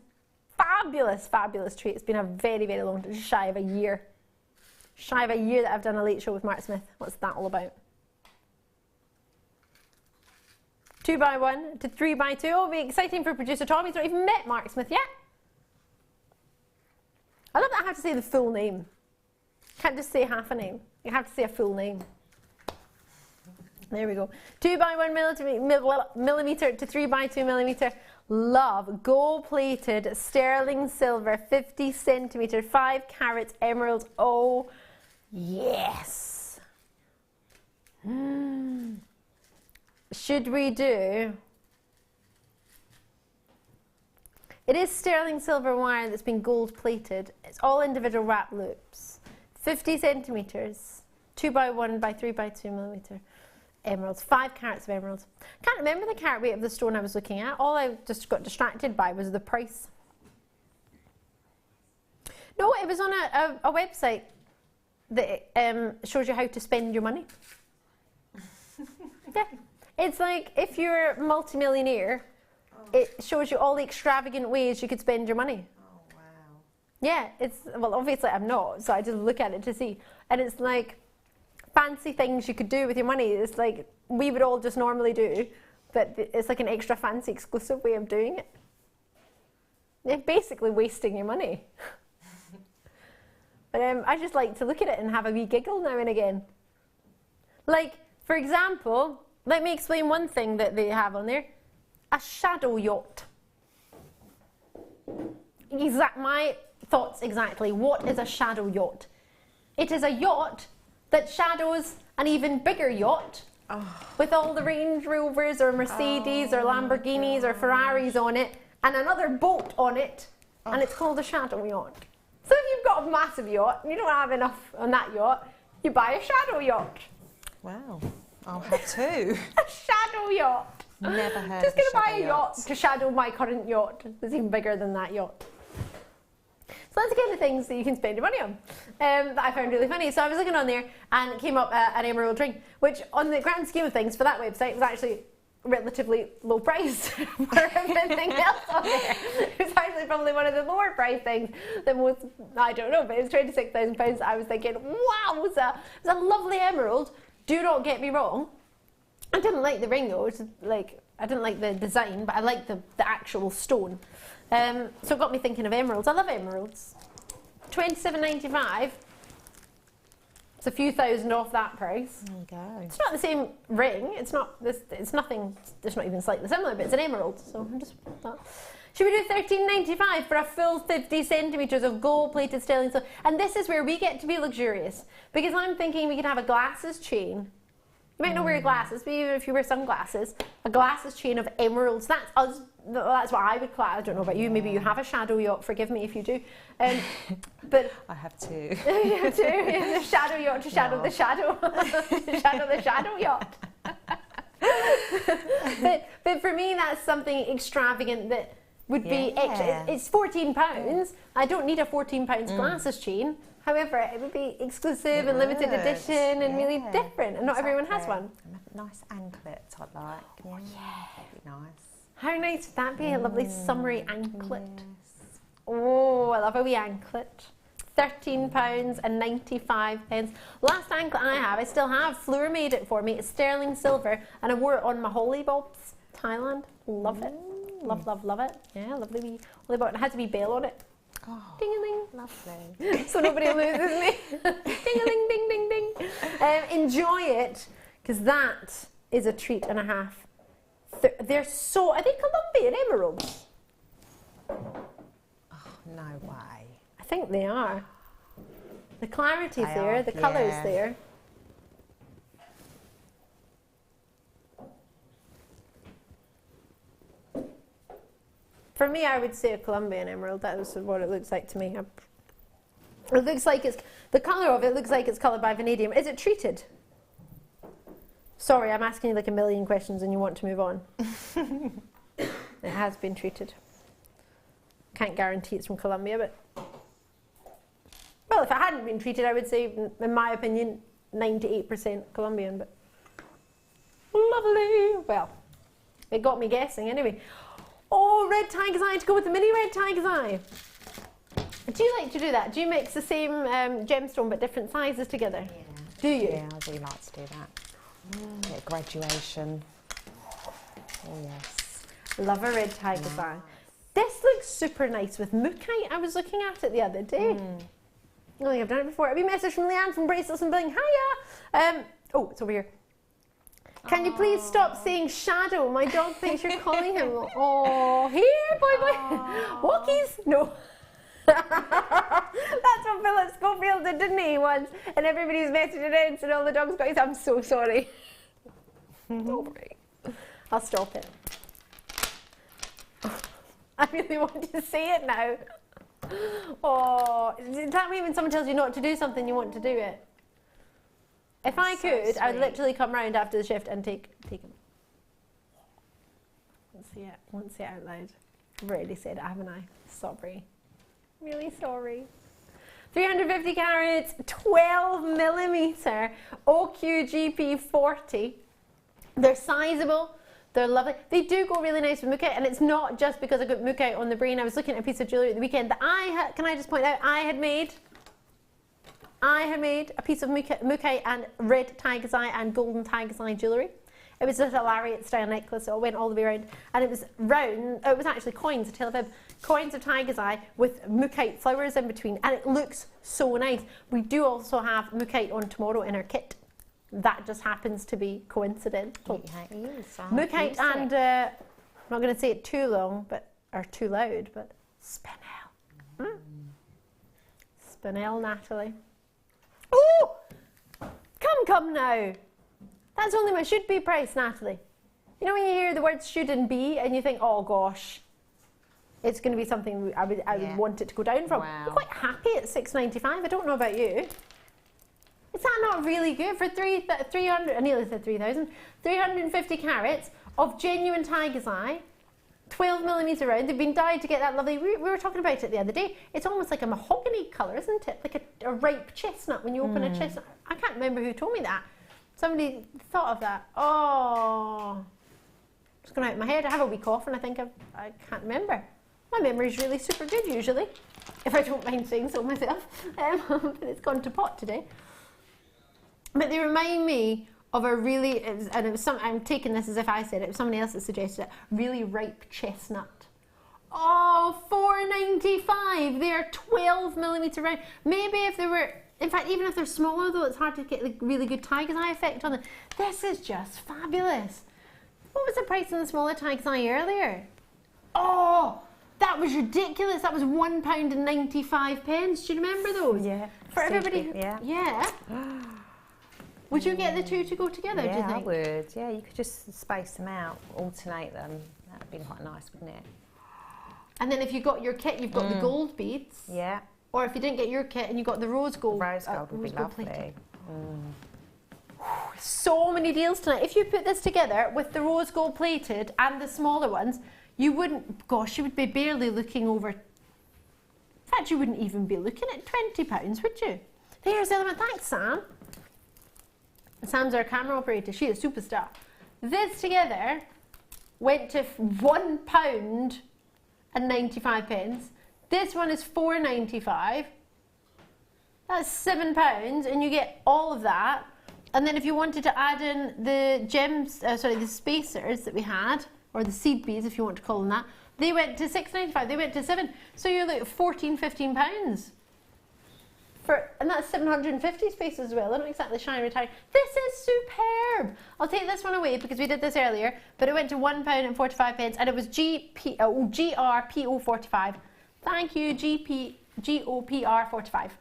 fabulous, fabulous treat. It's been a very, very long time, just shy of a year. Shy of a year that I've done a late show with Mark Smith. What's that all about? 2x1 to 3x2. Oh, it'll be exciting for producer Tom. He's not even met Mark Smith yet. I love that I have to say the full name. Can't just say half a name. You have to say a full name. There we go. 2x1 millimeter to 3x2 millimeter. Love gold-plated sterling silver 50 centimetre 5 carat emerald. Oh yes. Should we do? It is sterling silver wire that's been gold-plated. It's all individual wrap loops. 50 centimetres, 2x1 by 3x2 millimetre. Emeralds, 5 carats of emeralds. Can't remember the carat weight of the stone I was looking at. All I just got distracted by was the price. No, it was on a website that shows you how to spend your money. Yeah, it's like if you're a multi-millionaire, it shows you all the extravagant ways you could spend your money. Oh, wow. Yeah, it's, well, obviously I'm not, so I just look at it to see. And it's like fancy things you could do with your money. It's like we would all just normally do, but it's like an extra fancy, exclusive way of doing it. You're basically wasting your money. But I just like to look at it and have a wee giggle now and again. Like, for example, let me explain one thing that they have on there. A shadow yacht. My thoughts exactly. What is a shadow yacht? It is a yacht that shadows an even bigger yacht with all the Range Rovers or Mercedes or Lamborghinis or Ferraris on it and another boat on it, and it's called a shadow yacht. So if you've got a massive yacht and you don't have enough on that yacht, you buy a shadow yacht. Wow, I'll have two. A shadow yacht. Never heard Just of going to buy a shadow yacht yachts. to shadow my current yacht that's even bigger than that yacht. So that's the kind of things that you can spend your money on that I found really funny. So I was looking on there and it came up an emerald ring, which on the grand scheme of things for that website was actually relatively low priced for everything else on there. It was actually probably one of the lower price things that most, I don't know, but it was £26,000. I was thinking, wow, it was a lovely emerald. Do not get me wrong. I didn't like the ring though. It was like, I didn't like the design, but I liked the actual stone. So it got me thinking of emeralds. I love emeralds. $27.95. It's a few thousand off that price. There you go. It's not the same ring. It's not this. It's nothing. It's not even slightly similar, but it's an emerald. So I just thought. Should we do $13.95 for a full 50 centimetres of gold-plated sterling silver? And this is where we get to be luxurious, because I'm thinking we could have a glasses chain. You might not wear glasses, but even if you wear sunglasses, a glasses chain of emeralds. That's us. That's what I would class. I don't know about you. Maybe you have a shadow yacht. Forgive me if you do. But I have two. You have two. Yeah, the shadow yacht to shadow the shadow. Shadow the shadow yacht. but for me, that's something extravagant that would be extra. It's £14. I don't need a £14 glasses chain. However, it would be exclusive and limited edition and really different, and not everyone has one. A nice anklet, I'd like. Oh, yeah. That'd be nice. How nice would that be? A lovely summery anklet. Yes. Oh, I love a wee anklet. £13.95. Last anklet I have, I still have. Fleur made it for me. It's sterling silver, and I wore it on my Holy Bobs, Thailand. Love it. Love, love, love it. Yeah, lovely wee Holy Bob. It had to be bell on it. Oh, ding-a-ling. Lovely. So nobody loses me. Ding-a-ling, ding, ding, ding. Enjoy it, because that is a treat and a half. They're so, are they Colombian emeralds? Oh, no way. I think they are. The clarity's there, the colour's there. For me, I would say a Colombian emerald. That is what it looks like to me. It looks like it's, the colour of it looks like it's coloured by vanadium. Is it treated? Sorry, I'm asking you like a million questions and you want to move on. It has been treated. Can't guarantee it's from Colombia, but... Well, if it hadn't been treated, I would say, in my opinion, 98% Colombian, but... Lovely! Well, it got me guessing anyway. Oh, red tiger's eye, to go with the mini red tiger's eye. Do you like to do that? Do you mix the same gemstone but different sizes together? Yeah. Do you? Yeah, I do like to do that. Bit of graduation. Oh, yes. Love a red tiger's eye. This looks super nice with mookaite. I was looking at it the other day. I don't think I've done it before. A wee message from Leanne from Bracelets and Bling. Hiya! Oh, it's over here. Can you please stop saying shadow? My dog thinks you're calling him. Oh, here, boy. Walkies? No. That's what Philip Schofield did, didn't he, once? And everybody was messaging in, and all the dogs got his. I'm so sorry. I'll stop it. I really want to see it now. Oh, is that way when someone tells you not to do something, you want to do it? If I could, I would literally come round after the shift and take him. Won't say it out loud. I've already said it, haven't I? Sorry. Really sorry. 350 carats, 12mm OQGP 40. They're sizable. They're lovely. They do go really nice with mook out, and it's not just because I got mook out on the brain. I was looking at a piece of jewellery at the weekend that can I just point out, I had made a piece of mook out and red tiger's eye and golden tiger's eye jewellery. It was just a lariat style necklace, so it went all the way around, and it was round. It was actually coins, a tail of fib, coins of tiger's eye with mook out flowers in between, and it looks so nice. We do also have mook out on tomorrow in our kit. That just happens to be coincidental. Mook out and I'm not going to say it too long, or too loud, but spinel. Spinel, Natalie. Oh, come now. That's only my should be price, Natalie. You know when you hear the words should and be and you think, oh gosh, it's going to be something I would want it to go down from. Wow. I'm quite happy at $6.95. I don't know about you. Is that not really good for 300? I nearly said 3,000. 350 carats of genuine tiger's eye, 12mm round. They've been dyed to get that lovely. We were talking about it the other day. It's almost like a mahogany colour, isn't it? Like a ripe chestnut when you open a chestnut. I can't remember who told me that. Somebody thought of that. Oh, it's gone out of my head. I have a week off and I think I can't remember. My memory's really super good usually, if I don't mind saying so myself. But it's gone to pot today. But they remind me of a really, and it was I'm taking this as if I said it, it was somebody else that suggested it, really ripe chestnut. Oh, $4.95. They are 12mm round. Maybe if they were, in fact, even if they're smaller though, it's hard to get the really good tiger's eye effect on them. This is just fabulous. What was the price on the smaller tiger's eye earlier? Oh, that was ridiculous. That was £1.95. Do you remember those? Yeah. For everybody. Yeah. Would you get the two to go together, do you think? Yeah, I would. Yeah, you could just space them out, alternate them. That would be quite nice, wouldn't it? And then if you got your kit, you've got the gold beads. Yeah. Or if you didn't get your kit and you got the rose gold. Rose gold would be lovely. So many deals tonight. If you put this together with the rose gold plated and the smaller ones, you wouldn't, gosh, you would be barely looking over. In fact, you wouldn't even be looking at £20, would you? There's the element. Thanks, Sam. Sam's our camera operator. She is a superstar. This together went to £1.95. This one is £4.95. That's £7, and you get all of that. And then if you wanted to add in the gems, the spacers that we had, or the seed beads, if you want to call them that, they went to £6.95. They went to £7. So you're like £14–15. And that's 750 spaces as well. They're not exactly shiny retired. This is superb. I'll take this one away because we did this earlier, but it went to £1.45 and it was GRPO 45. Thank you, GOPR 45.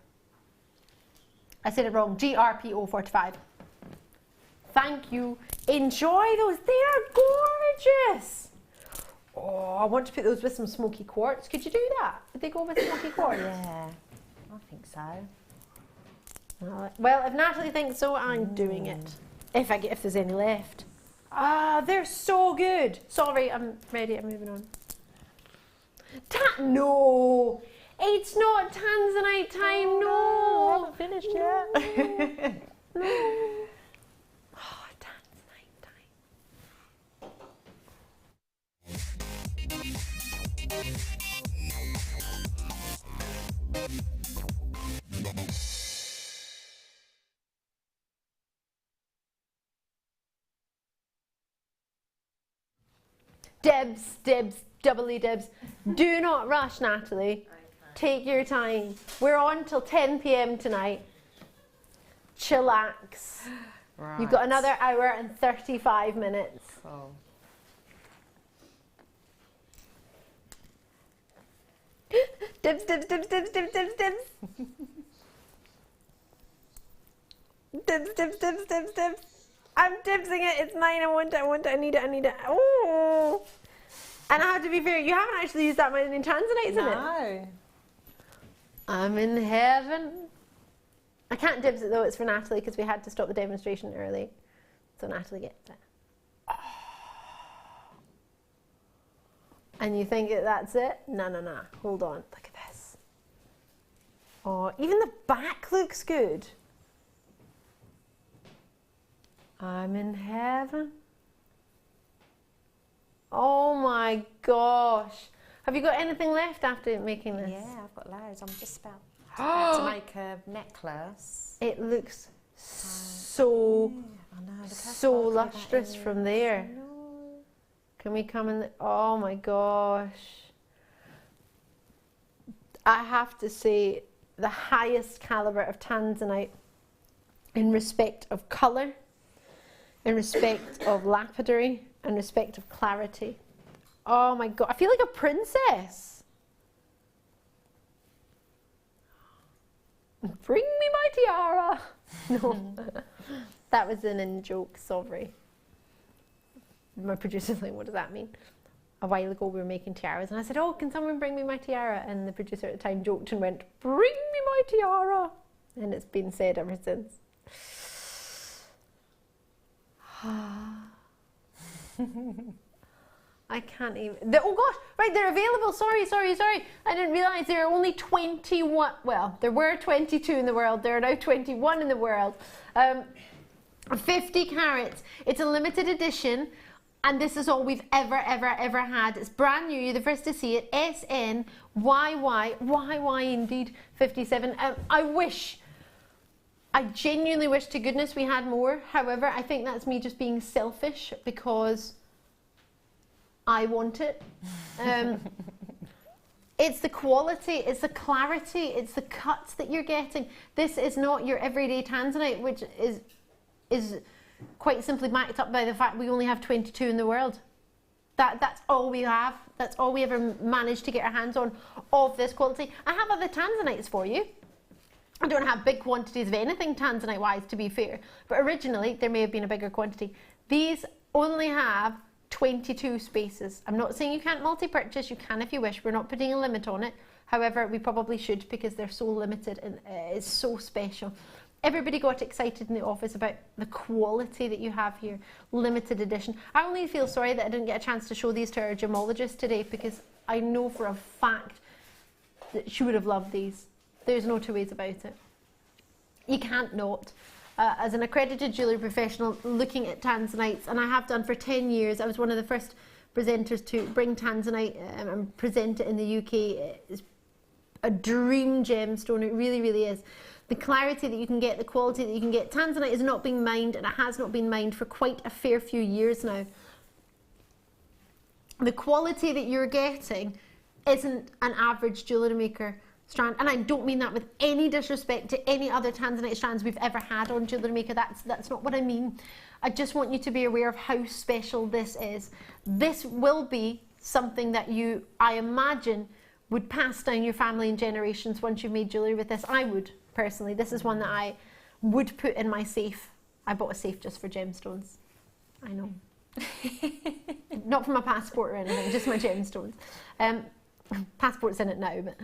I said it wrong. GRPO 45. Thank you. Enjoy those. They are gorgeous. Oh, I want to put those with some smoky quartz. Could you do that? Would they go with smoky quartz? Yeah. I think so. Well, if Natalie thinks so, I'm doing it. If there's any left. Ah, they're so good. Sorry, I'm ready. I'm moving on. No, it's not Tanzanite time. No, I haven't finished yet. No. Oh, Tanzanite time. Dibs, doubly dibs. Do not rush, Natalie. Take your time. We're on till 10 p.m. tonight. Chillax. Right. You've got another hour and 35 minutes. Cool. Dibs, dibs, dibs, dibs, dibs, dibs, dibs. Dibs, dibs, dibs, dibs, dibs. I'm dibsing it. It's mine. I want it. I want it. I need it. I need it. Oh. And I have to be fair, you haven't actually used that many tanzanites in it. No. I'm in heaven. I can't dibs it though, it's for Natalie because we had to stop the demonstration early. So Natalie gets it. And you think that's it? No, no, no. Hold on. Look at this. Oh, even the back looks good. I'm in heaven. Oh my gosh. Have you got anything left after making this? Yeah, I've got loads. I'm just about to make a necklace. It looks so, so lustrous from there. Can we come in? Oh my gosh. I have to say the highest caliber of tanzanite in respect of colour, in respect of lapidary, in respect of clarity. Oh my god, I feel like a princess. Bring me my tiara. No, that was an in-joke, sorry. My producer's like, what does that mean? A while ago we were making tiaras and I said, oh, can someone bring me my tiara? And the producer at the time joked and went, bring me my tiara. And it's been said ever since. I can't even. Oh gosh, right, they're available. Sorry. I didn't realise there are only 21. Well, there were 22 in the world. There are now 21 in the world. 50 carats. It's a limited edition. And this is all we've ever had. It's brand new. You're the first to see it. SNYY indeed 57. I genuinely wish to goodness we had more. However, I think that's me just being selfish because I want it. It's the quality, it's the clarity, it's the cuts that you're getting. This is not your everyday tanzanite, which is quite simply backed up by the fact we only have 22 in the world. That's all we have. That's all we ever managed to get our hands on of this quality. I have other tanzanites for you. I don't have big quantities of anything tanzanite-wise, to be fair, but originally there may have been a bigger quantity. These only have 22 spaces. I'm not saying you can't multi-purchase, you can if you wish. We're not putting a limit on it. However, we probably should because they're so limited and it's so special. Everybody got excited in the office about the quality that you have here, limited edition. I only feel sorry that I didn't get a chance to show these to our gemologist today because I know for a fact that she would have loved these. There's no two ways about it. You can't not. As an accredited jewellery professional looking at tanzanites, and I have done for 10 years, I was one of the first presenters to bring tanzanite and present it in the UK. It's a dream gemstone, it really, really is. The clarity that you can get, the quality that you can get. Tanzanite is not being mined, and it has not been mined for quite a fair few years now. The quality that you're getting isn't an average Jewellery Maker strand, and I don't mean that with any disrespect to any other tanzanite strands we've ever had on Jewellery Maker. That's not what I mean. I just want you to be aware of how special this is. This will be something that you, I imagine, would pass down your family and generations once you've made jewellery with this. I would, personally. This is one that I would put in my safe. I bought a safe just for gemstones. I know. Not for my passport or anything, just my gemstones. Passport's in it now, but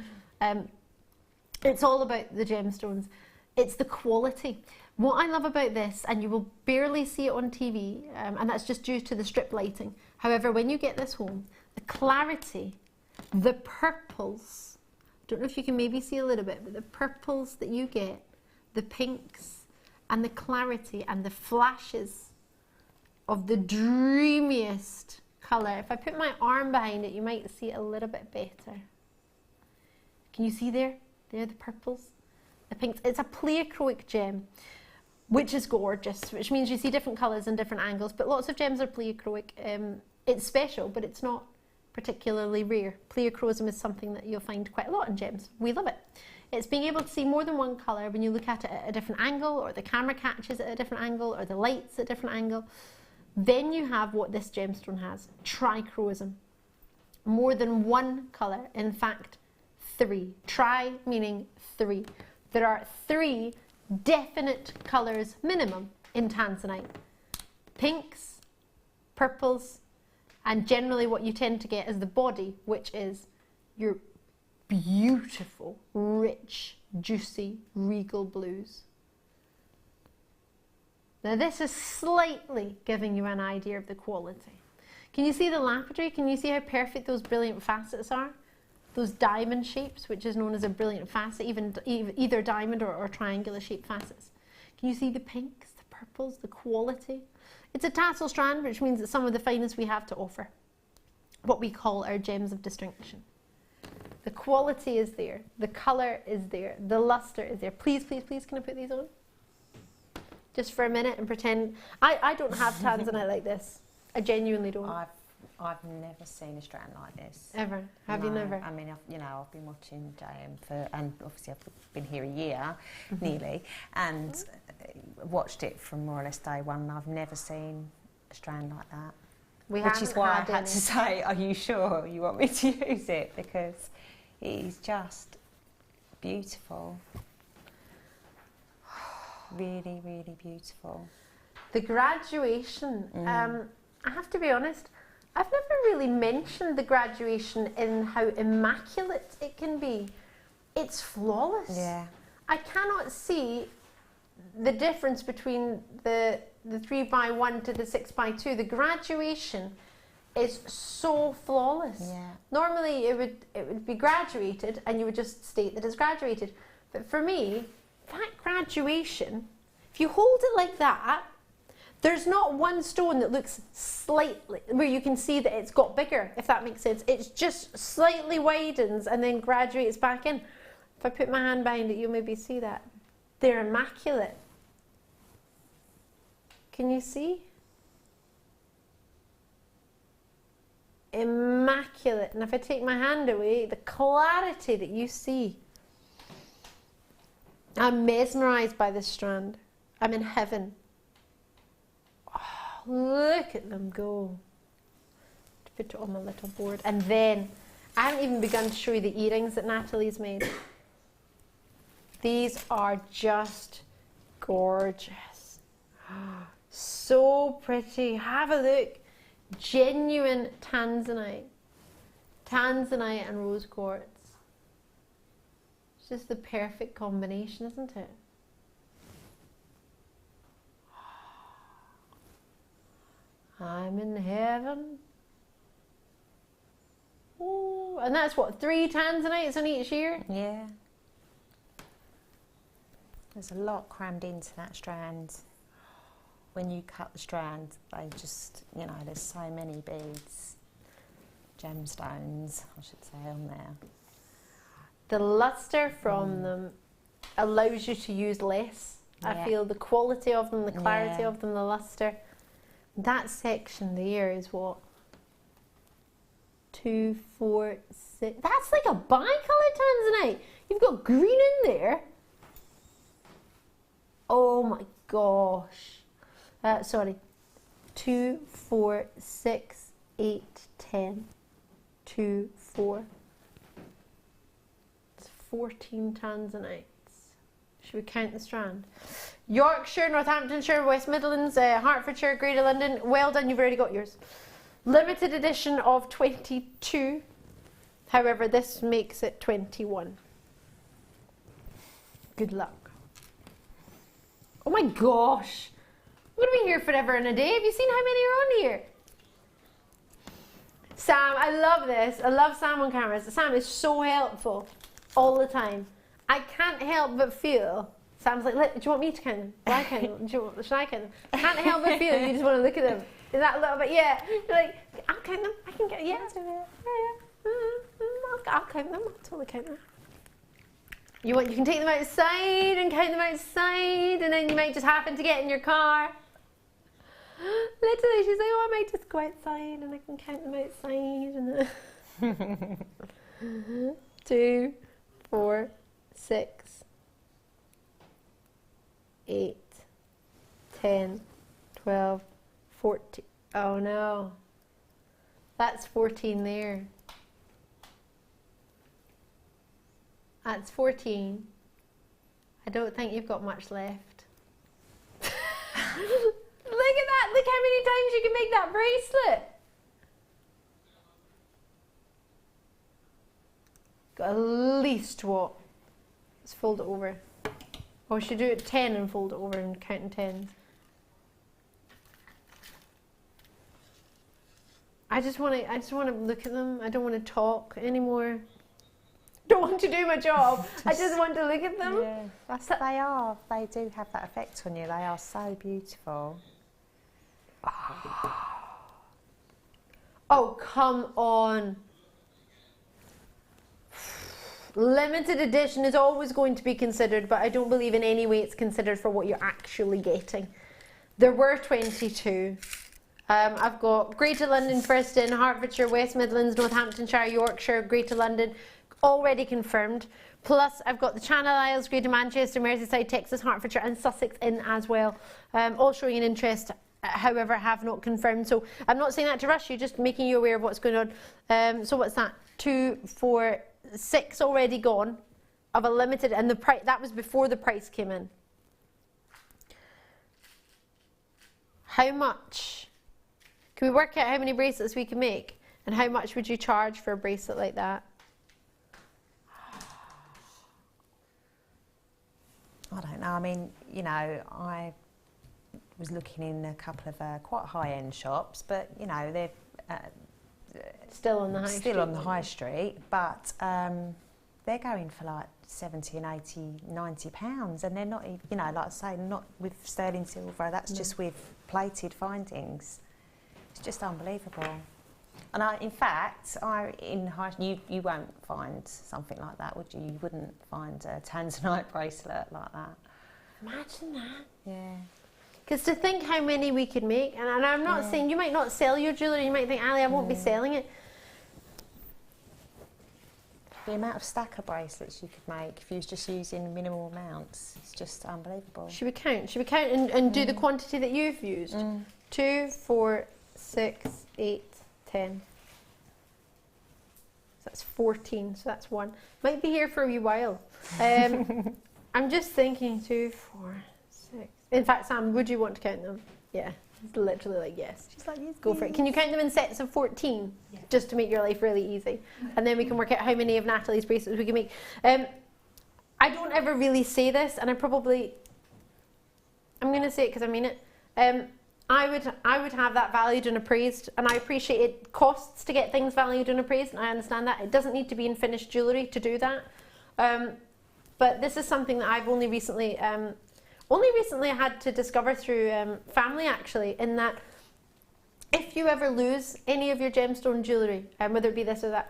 it's all about the gemstones. It's the quality. What I love about this, and you will barely see it on TV, and that's just due to the strip lighting. However, when you get this home, the clarity, the purples, don't know if you can maybe see a little bit, but the purples that you get, the pinks, and the clarity, and the flashes of the dreamiest colour. If I put my arm behind it, you might see it a little bit better. Can you see there? There are the purples, the pinks. It's a pleochroic gem, which is gorgeous, which means you see different colours and different angles, but lots of gems are pleochroic. It's special, but it's not particularly rare. Pleochroism is something that you'll find quite a lot in gems. We love it. It's being able to see more than one colour when you look at it at a different angle, or the camera catches it at a different angle, or the light's at a different angle. Then you have what this gemstone has, trichroism. More than one colour, in fact, 3. Tri meaning 3. There are 3 definite colours minimum in tanzanite. Pinks, purples, and generally what you tend to get is the body, which is your beautiful, rich, juicy, regal blues. Now this is slightly giving you an idea of the quality. Can you see the lapidary? Can you see how perfect those brilliant facets are? Those diamond shapes, which is known as a brilliant facet, either diamond or triangular shaped facets. Can you see the pinks, the purples, the quality? It's a tassel strand, which means it's some of the finest we have to offer. What we call our gems of distinction. The quality is there, the colour is there, the lustre is there. Please, please, please, can I put these on? Just for a minute and pretend. I don't have tanzanite like this. I genuinely don't. I've never seen a strand like this. Ever? Have you never? I mean, I've been watching JM and obviously I've been here a year, nearly, and watched it from more or less day one, and I've never seen a strand like that. Which is why I had to say, are you sure you want me to use it? Because it is just beautiful. Really, really beautiful. The graduation, I have to be honest, I've never really mentioned the graduation in how immaculate it can be. It's flawless. Yeah. I cannot see the difference between the 3x1 to the 6x2. The graduation is so flawless. Yeah. Normally it would be graduated and you would just state that it's graduated. But for me, that graduation, if you hold it like that, there's not one stone that looks slightly, where you can see that it's got bigger, if that makes sense. It's just slightly widens and then graduates back in. If I put my hand behind it, you'll maybe see that. They're immaculate. Can you see? Immaculate. And if I take my hand away, the clarity that you see. I'm mesmerised by this strand. I'm in heaven. Oh, look at them go. To put it on my little board. And then, I haven't even begun to show you the earrings that Nathalie's made. These are just gorgeous. So pretty. Have a look. Genuine tanzanite. Tanzanite and rose quartz. It's just the perfect combination, isn't it? I'm in heaven. Oh, and that's what, 3 tanzanites on each ear? Yeah. There's a lot crammed into that strand. When you cut the strand, they just, you know, there's so many beads, gemstones, I should say, on there. The lustre from them allows you to use less. I feel the quality of them, the clarity of them, the lustre. That section there is what? 2, 4, 6. That's like a bicoloured tanzanite. You've got green in there. Oh my gosh. Sorry. 2, 4, 6, 8, 10. 2, 4. It's 14 tanzanites. Should we count the strand? Yorkshire, Northamptonshire, West Midlands, Hertfordshire, Greater London. Well done, you've already got yours. Limited edition of 22. However, this makes it 21. Good luck. Oh my gosh. I'm going to be here forever and a day. Have you seen how many are on here? Sam, I love this. I love Sam on cameras. Sam is so helpful all the time. I can't help but feel, Sam's like, do you want me to count them? Will I count them? Should I count them? I can't help but feel you just want to look at them. Is that a little bit, yeah. You're like, I'll count them. I can get, yeah. I'll count them. I'll totally count them. You can take them outside and count them outside, and then you might just happen to get in your car. Literally, she's like, oh, I might just go outside and I can count them outside. And 2, 4, 6, 8, 10, 12, 14. Oh no, that's 14 there. That's 14. I don't think you've got much left. Look at that, look how many times you can make that bracelet. Got at least what? Let's fold it over. Or we should do it 10 and fold it over and count in tens. I just want to look at them. I don't want to talk anymore. Don't want to do my job. I just want to look at them. Yeah, they do have that effect on you. They are so beautiful. Oh, come on. Limited edition is always going to be considered, but I don't believe in any way it's considered for what you're actually getting. There were 22. I've got Greater London, Preston, Hertfordshire, West Midlands, Northamptonshire, Yorkshire, Greater London, already confirmed. Plus, I've got the Channel Isles, Greater Manchester, Merseyside, Texas, Hertfordshire and Sussex in as well. All showing an interest, however, have not confirmed. So I'm not saying that to rush you, just making you aware of what's going on. So what's that? 2, 4, 6 already gone of a limited, and the price, that was before the price came in. How much? Can we work out how many bracelets we can make? And how much would you charge for a bracelet like that? I don't know. I mean, you know, I was looking in a couple of quite high-end shops, but you know, they're still on the high street. Still on the high street, but they're going for like 70 and 80, 90 pounds, and they're not, you know, like I say, not with sterling silver. That's just with plated findings. It's just unbelievable. And in fact, you won't find something like that, would you? You wouldn't find a tanzanite bracelet like that. Imagine that. Yeah. Because to think how many we could make, and I'm not saying you might not sell your jewellery, you might think, Ali, I won't be selling it. The amount of stacker bracelets you could make if you was just using minimal amounts, it's just unbelievable. Should we count? Should we count and do the quantity that you've used? 2, 4, 6, 8, 10. So that's 14, so that's 1. Might be here for a wee while. I'm just thinking 2, 4, 6. In fact, Sam, would you want to count them? Yeah, it's literally like yes. She's like, yes, go for it. Can you count them in sets of 14? Yeah. Just to make your life really easy. And then we can work out how many of Nathalie's bracelets we can make. I don't ever really say this, and I'm going to say it because I mean it. I would have that valued and appraised, and I appreciate it costs to get things valued and appraised, and I understand that. It doesn't need to be in finished jewellery to do that. But this is something that I've only recently had to discover through family, actually, in that if you ever lose any of your gemstone jewellery, whether it be this or that,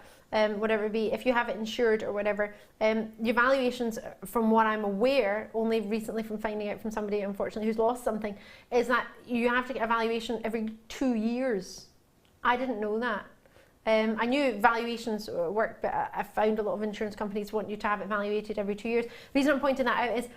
whatever it be, if you have it insured or whatever, your valuations, from what I'm aware, only recently from finding out from somebody, unfortunately, who's lost something, is that you have to get a valuation every 2 years. I didn't know that. I knew valuations work, but I found a lot of insurance companies want you to have it evaluated every 2 years. The reason I'm pointing that out is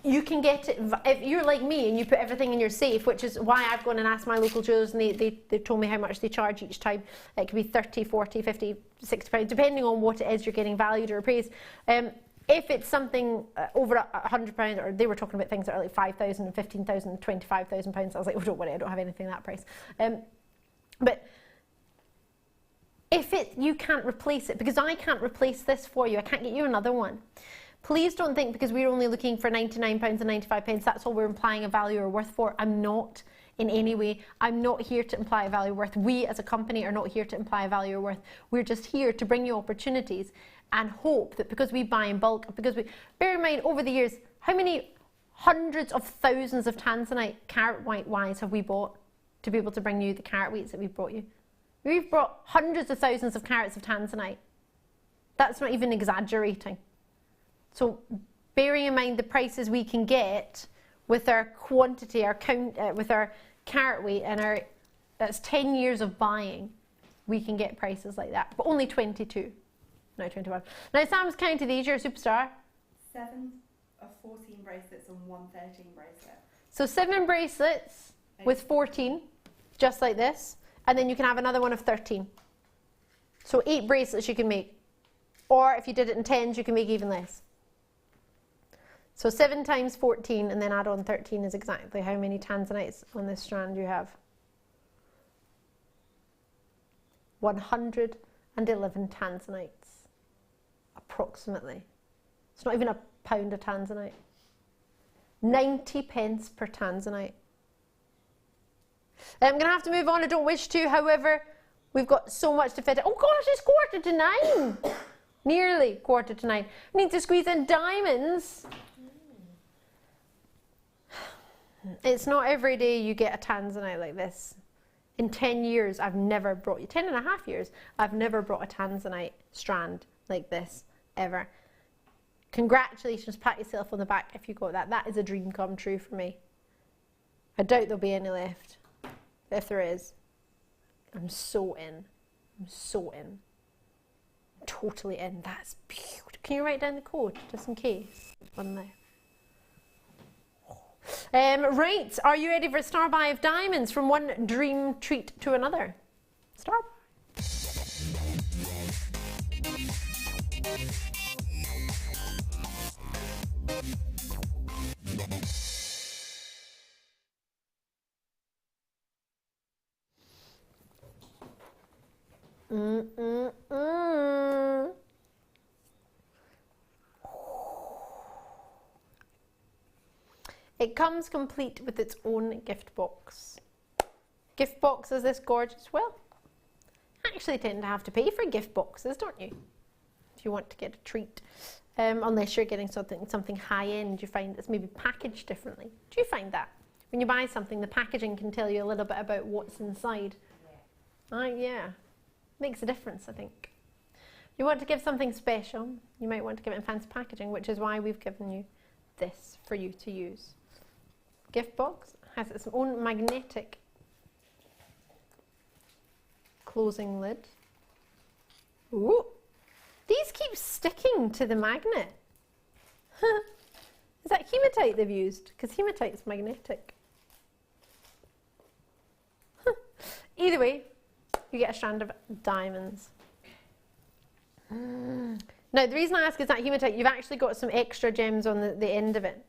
you can get it, if you're like me and you put everything in your safe, which is why I've gone and asked my local jewellers, and they told me how much they charge each time. It could be 30, 40, 50, 60 pounds, depending on what it is you're getting valued or appraised. If it's something over £100, or they were talking about things that are like 5,000, 15,000, 25,000 pounds, I was like, oh, don't worry, I don't have anything that price. But if you can't replace it, because I can't replace this for you, I can't get you another one. Please don't think because we're only looking for £99 and £95, that's all we're implying a value or worth for. I'm not in any way. I'm not here to imply a value or worth. We as a company are not here to imply a value or worth. We're just here to bring you opportunities and hope that because we buy in bulk, bear in mind over the years, how many hundreds of thousands of tanzanite carat weight wise have we bought to be able to bring you the carat weights that we've brought you? We've brought hundreds of thousands of carats of tanzanite. That's not even exaggerating. So bearing in mind the prices we can get with our quantity, with our carat weight, and that's 10 years of buying, we can get prices like that. But only 22, no 21. Now Sam's counted these, you're a superstar. 7 of 14 bracelets and 1 13 bracelet. So 7 bracelets with 14, just like this, and then you can have another one of 13. So 8 bracelets you can make. Or if you did it in 10s, you can make even less. So 7 times 14 and then add on 13 is exactly how many tanzanites on this strand you have. 111 tanzanites, approximately. It's not even a pound of tanzanite. 90 pence per tanzanite. I'm going to have to move on. I don't wish to, however, we've got so much to fit in. Oh gosh, it's 9:15. Nearly 9:15. We need to squeeze in diamonds. It's not every day you get a tanzanite like this. In 10 years, I've never brought you, 10 and a half years, I've never brought a tanzanite strand like this, ever. Congratulations, pat yourself on the back if you got that. That is a dream come true for me. I doubt there'll be any left. If there is, I'm so in. I'm so in. Totally in. That's beautiful. Can you write down the code, just in case? One there. Right, are you ready for a star buy of diamonds from one dream treat to another? Star buy. It comes complete with its own gift box. Gift box is this gorgeous? Well, you actually tend to have to pay for gift boxes, don't you? If you want to get a treat. Unless you're getting something high-end, you find it's maybe packaged differently. Do you find that? When you buy something, the packaging can tell you a little bit about what's inside. Yeah. Makes a difference, I think. You want to give something special, you might want to give it in fancy packaging, which is why we've given you this for you to use. Gift box has its own magnetic closing lid. Ooh, these keep sticking to the magnet. Is that hematite they've used? Because hematite's magnetic. Either way, you get a strand of diamonds. Now, the reason I ask is that hematite, you've actually got some extra gems on the end of it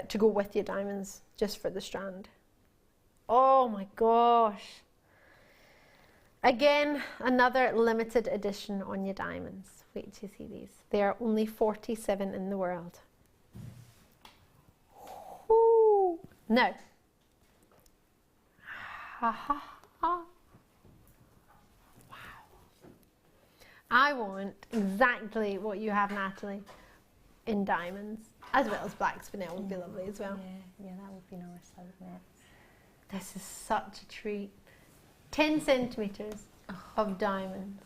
to go with your diamonds, just for the strand. Oh my gosh. Again, another limited edition on your diamonds. Wait till you see these. There are only 47 in the world. Ooh. Now, I want exactly what you have, Natalie, in diamonds, as well as black spinel would be lovely as well. Yeah, that would be nice, wouldn't it? This is such a treat. 10 centimetres of diamonds.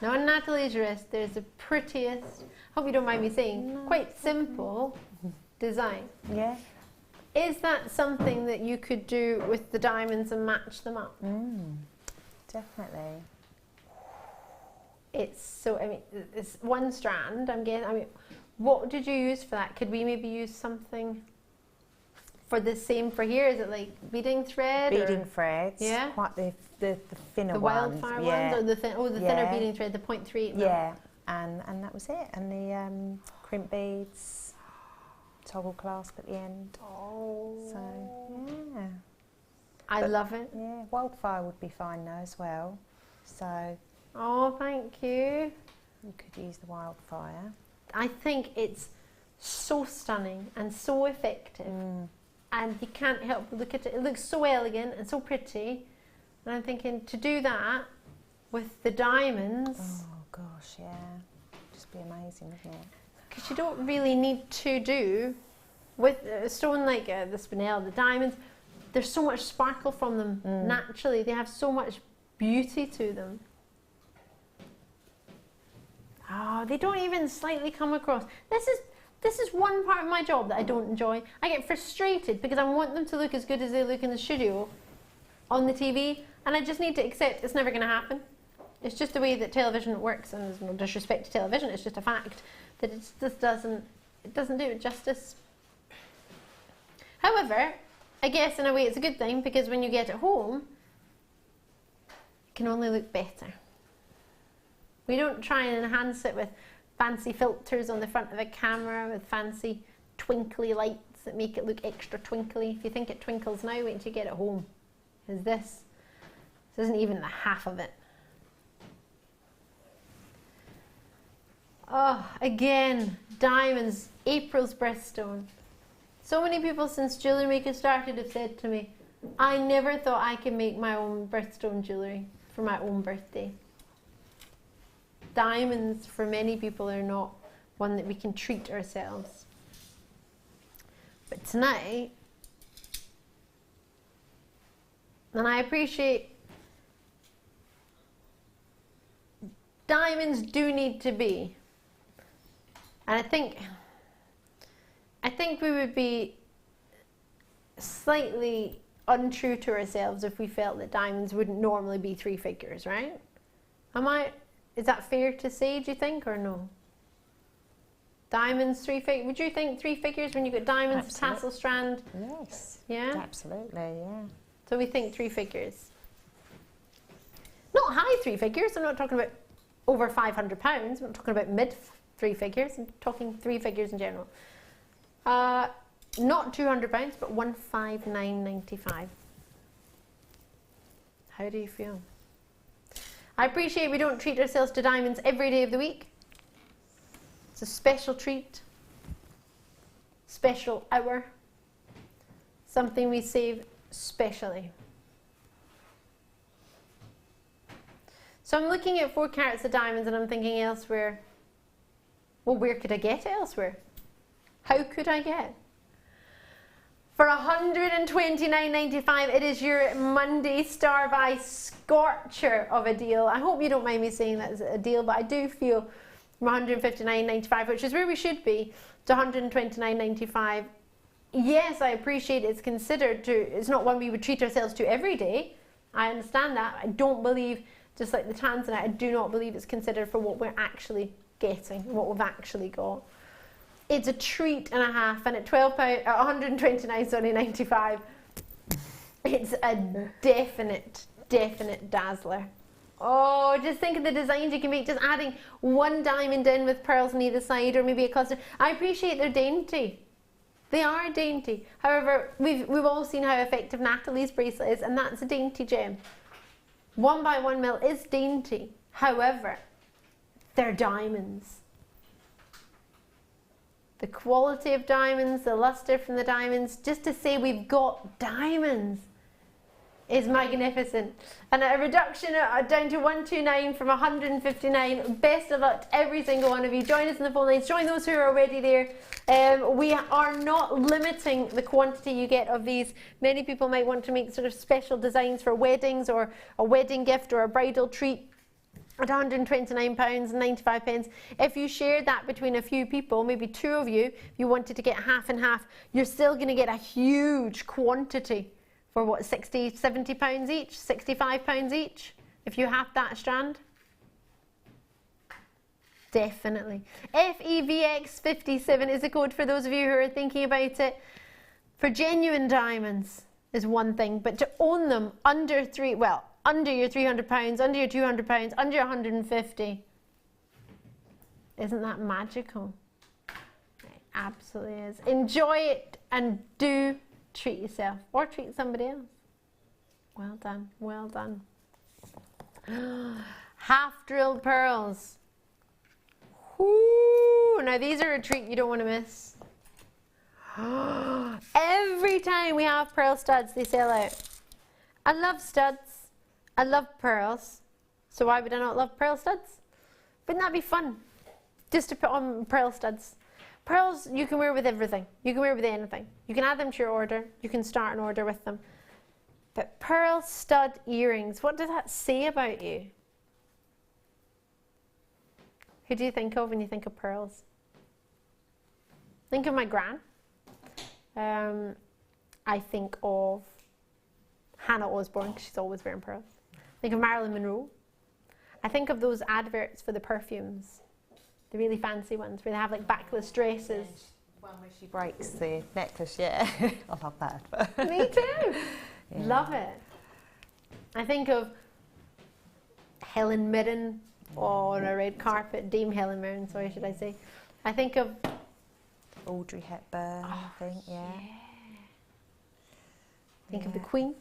Now on Natalie's wrist, there's the prettiest, hope you don't mind me saying, quite simple design. Yeah. Is that something that you could do with the diamonds and match them up? Definitely. It's so, I mean, it's one strand, I'm guessing. I mean, what did you use for that? Could we maybe use something for the same for here? Is it like beading thread? Beading threads. Yeah. Quite the thinner the ones. Wildfire ones, or the thinner beading thread, the 0.3. Yeah, and that was it. And the crimp beads, toggle clasp at the end. Oh. So yeah. I love it. Yeah, wildfire would be fine though as well. So. Oh, thank you. You could use the wildfire. I think it's so stunning and so effective. And you can't help but look at it. It looks so elegant and so pretty. And I'm thinking to do that with the diamonds. Oh gosh, yeah. Just be amazing, wouldn't it? Because you don't really need to do with a stone like the spinel, the diamonds. There's so much sparkle from them naturally. They have so much beauty to them. Oh, they don't even slightly come across. This is one part of my job that I don't enjoy. I get frustrated because I want them to look as good as they look in the studio on the TV, and I just need to accept it's never going to happen. It's just the way that television works, and there's no disrespect to television, it's just a fact that it just doesn't it doesn't do it justice. However, I guess in a way it's a good thing, because when you get it home, it can only look better. We don't try and enhance it with fancy filters on the front of a camera, with fancy twinkly lights that make it look extra twinkly. If you think it twinkles now, wait until you get it home. Because this isn't even the half of it. Oh, again, diamonds, April's birthstone. So many people since Jewellery Maker started have said to me, I never thought I could make my own birthstone jewellery for my own birthday. Diamonds, for many people, are not one that we can treat ourselves. But tonight, and I appreciate, diamonds do need to be, and I think we would be slightly untrue to ourselves if we felt that diamonds wouldn't normally be 3 figures, right? Is that fair to say, do you think, or no? Diamonds, 3 figures. Would you think 3 figures when you got diamonds, tassel strand? Yes. Yeah? Absolutely, yeah. So we think 3 figures. Not high 3 figures. I'm not talking about over £500. I'm not talking about mid 3 figures. I'm talking 3 figures in general. Not £200, but £159.95. How do you feel? I appreciate we don't treat ourselves to diamonds every day of the week. It's a special treat, special hour, something we save specially. So I'm looking at 4 carats of diamonds and I'm thinking elsewhere, well, where could I get it elsewhere? How could I get it? For $129.95, it is your Monday Star by Scorcher of a deal. I hope you don't mind me saying that as a deal, but I do feel from $159.95, which is where we should be, to $129.95. Yes, I appreciate it's considered to, it's not one we would treat ourselves to every day. I understand that. I don't believe, just like the Tanzanite, I do not believe it's considered for what we're actually getting, what we've actually got. It's a treat and a half, and at $129.95, it's a definite dazzler. Oh, just think of the designs you can make, just adding 1 diamond in with pearls on either side, or maybe a cluster. I appreciate they're dainty. They are dainty. However, we've all seen how effective Nathalie's bracelet is, and that's a dainty gem. 1 by 1 mil is dainty. However, they're diamonds. The quality of diamonds, the luster from the diamonds, just to say we've got diamonds is magnificent. And at a reduction down to 129 from 159, best of luck to every single one of you. Join us in the phone lines, join those who are already there. We are not limiting the quantity you get of these. Many people might want to make sort of special designs for weddings, or a wedding gift, or a bridal treat. At £129.95. If you shared that between a few people, maybe 2 of you, if you wanted to get half and half, you're still going to get a huge quantity for what, £60, £70 each, £65 each, if you have that strand? Definitely. FEVX57 is the code for those of you who are thinking about it. For genuine diamonds is one thing, but to own them under your £300, under your £200, under your 150. Isn't that magical? It absolutely is. Enjoy it and do treat yourself or treat somebody else. Well done, well done. Half drilled pearls. Whoo! Now these are a treat you don't want to miss. Every time we have pearl studs, they sell out. I love studs. I love pearls, so why would I not love pearl studs? Wouldn't that be fun? Just to put on pearl studs. Pearls you can wear with everything. You can wear with anything. You can add them to your order. You can start an order with them. But pearl stud earrings, what does that say about you? Who do you think of when you think of pearls? Think of my gran. I think of Hannah Osborne, because she's always wearing pearls. Think of Marilyn Monroe. I think of those adverts for the perfumes, the really fancy ones where they have like backless dresses. One where she breaks the necklace, yeah. I love that. Me too. Yeah. Love it. I think of Helen Mirren on a red carpet, Dame Helen Mirren, sorry, should I say. I think of Audrey Hepburn, I think, yeah. Think of the Queen.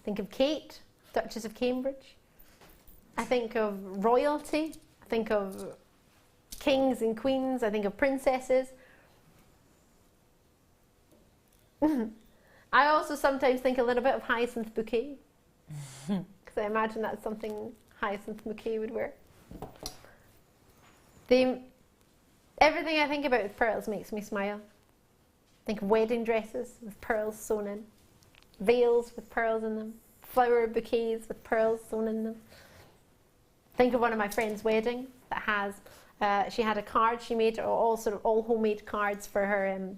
Think of Kate, Duchess of Cambridge. I think of royalty. I think of kings and queens. I think of princesses. I also sometimes think a little bit of Hyacinth Bouquet, because I imagine that's something Hyacinth Bouquet would wear. Everything I think about with pearls makes me smile. Think of wedding dresses with pearls sewn in, veils with pearls in them, flower bouquets with pearls sewn in them. Think of one of my friend's wedding that has, she had a card she made, all homemade cards for her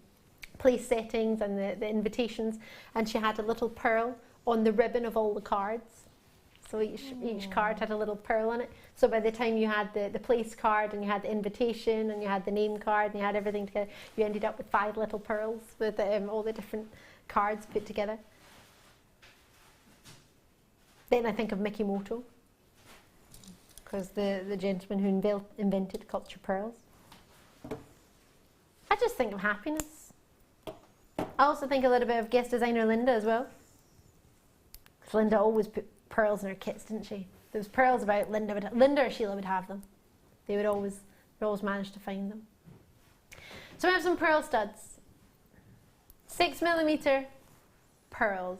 place settings and the invitations, and she had a little pearl on the ribbon of all the cards. So each card had a little pearl on it. So by the time you had the place card and you had the invitation and you had the name card and you had everything together, you ended up with 5 little pearls with all the different cards put together. Then I think of Mickey Moto, because the gentleman who invented culture pearls. I just think of happiness. I also think a little bit of guest designer Linda as well. Because Linda always put pearls in her kits, didn't she? There was pearls about Linda or Sheila would have them. They would always manage to find them. So I have some pearl studs. 6mm pearls.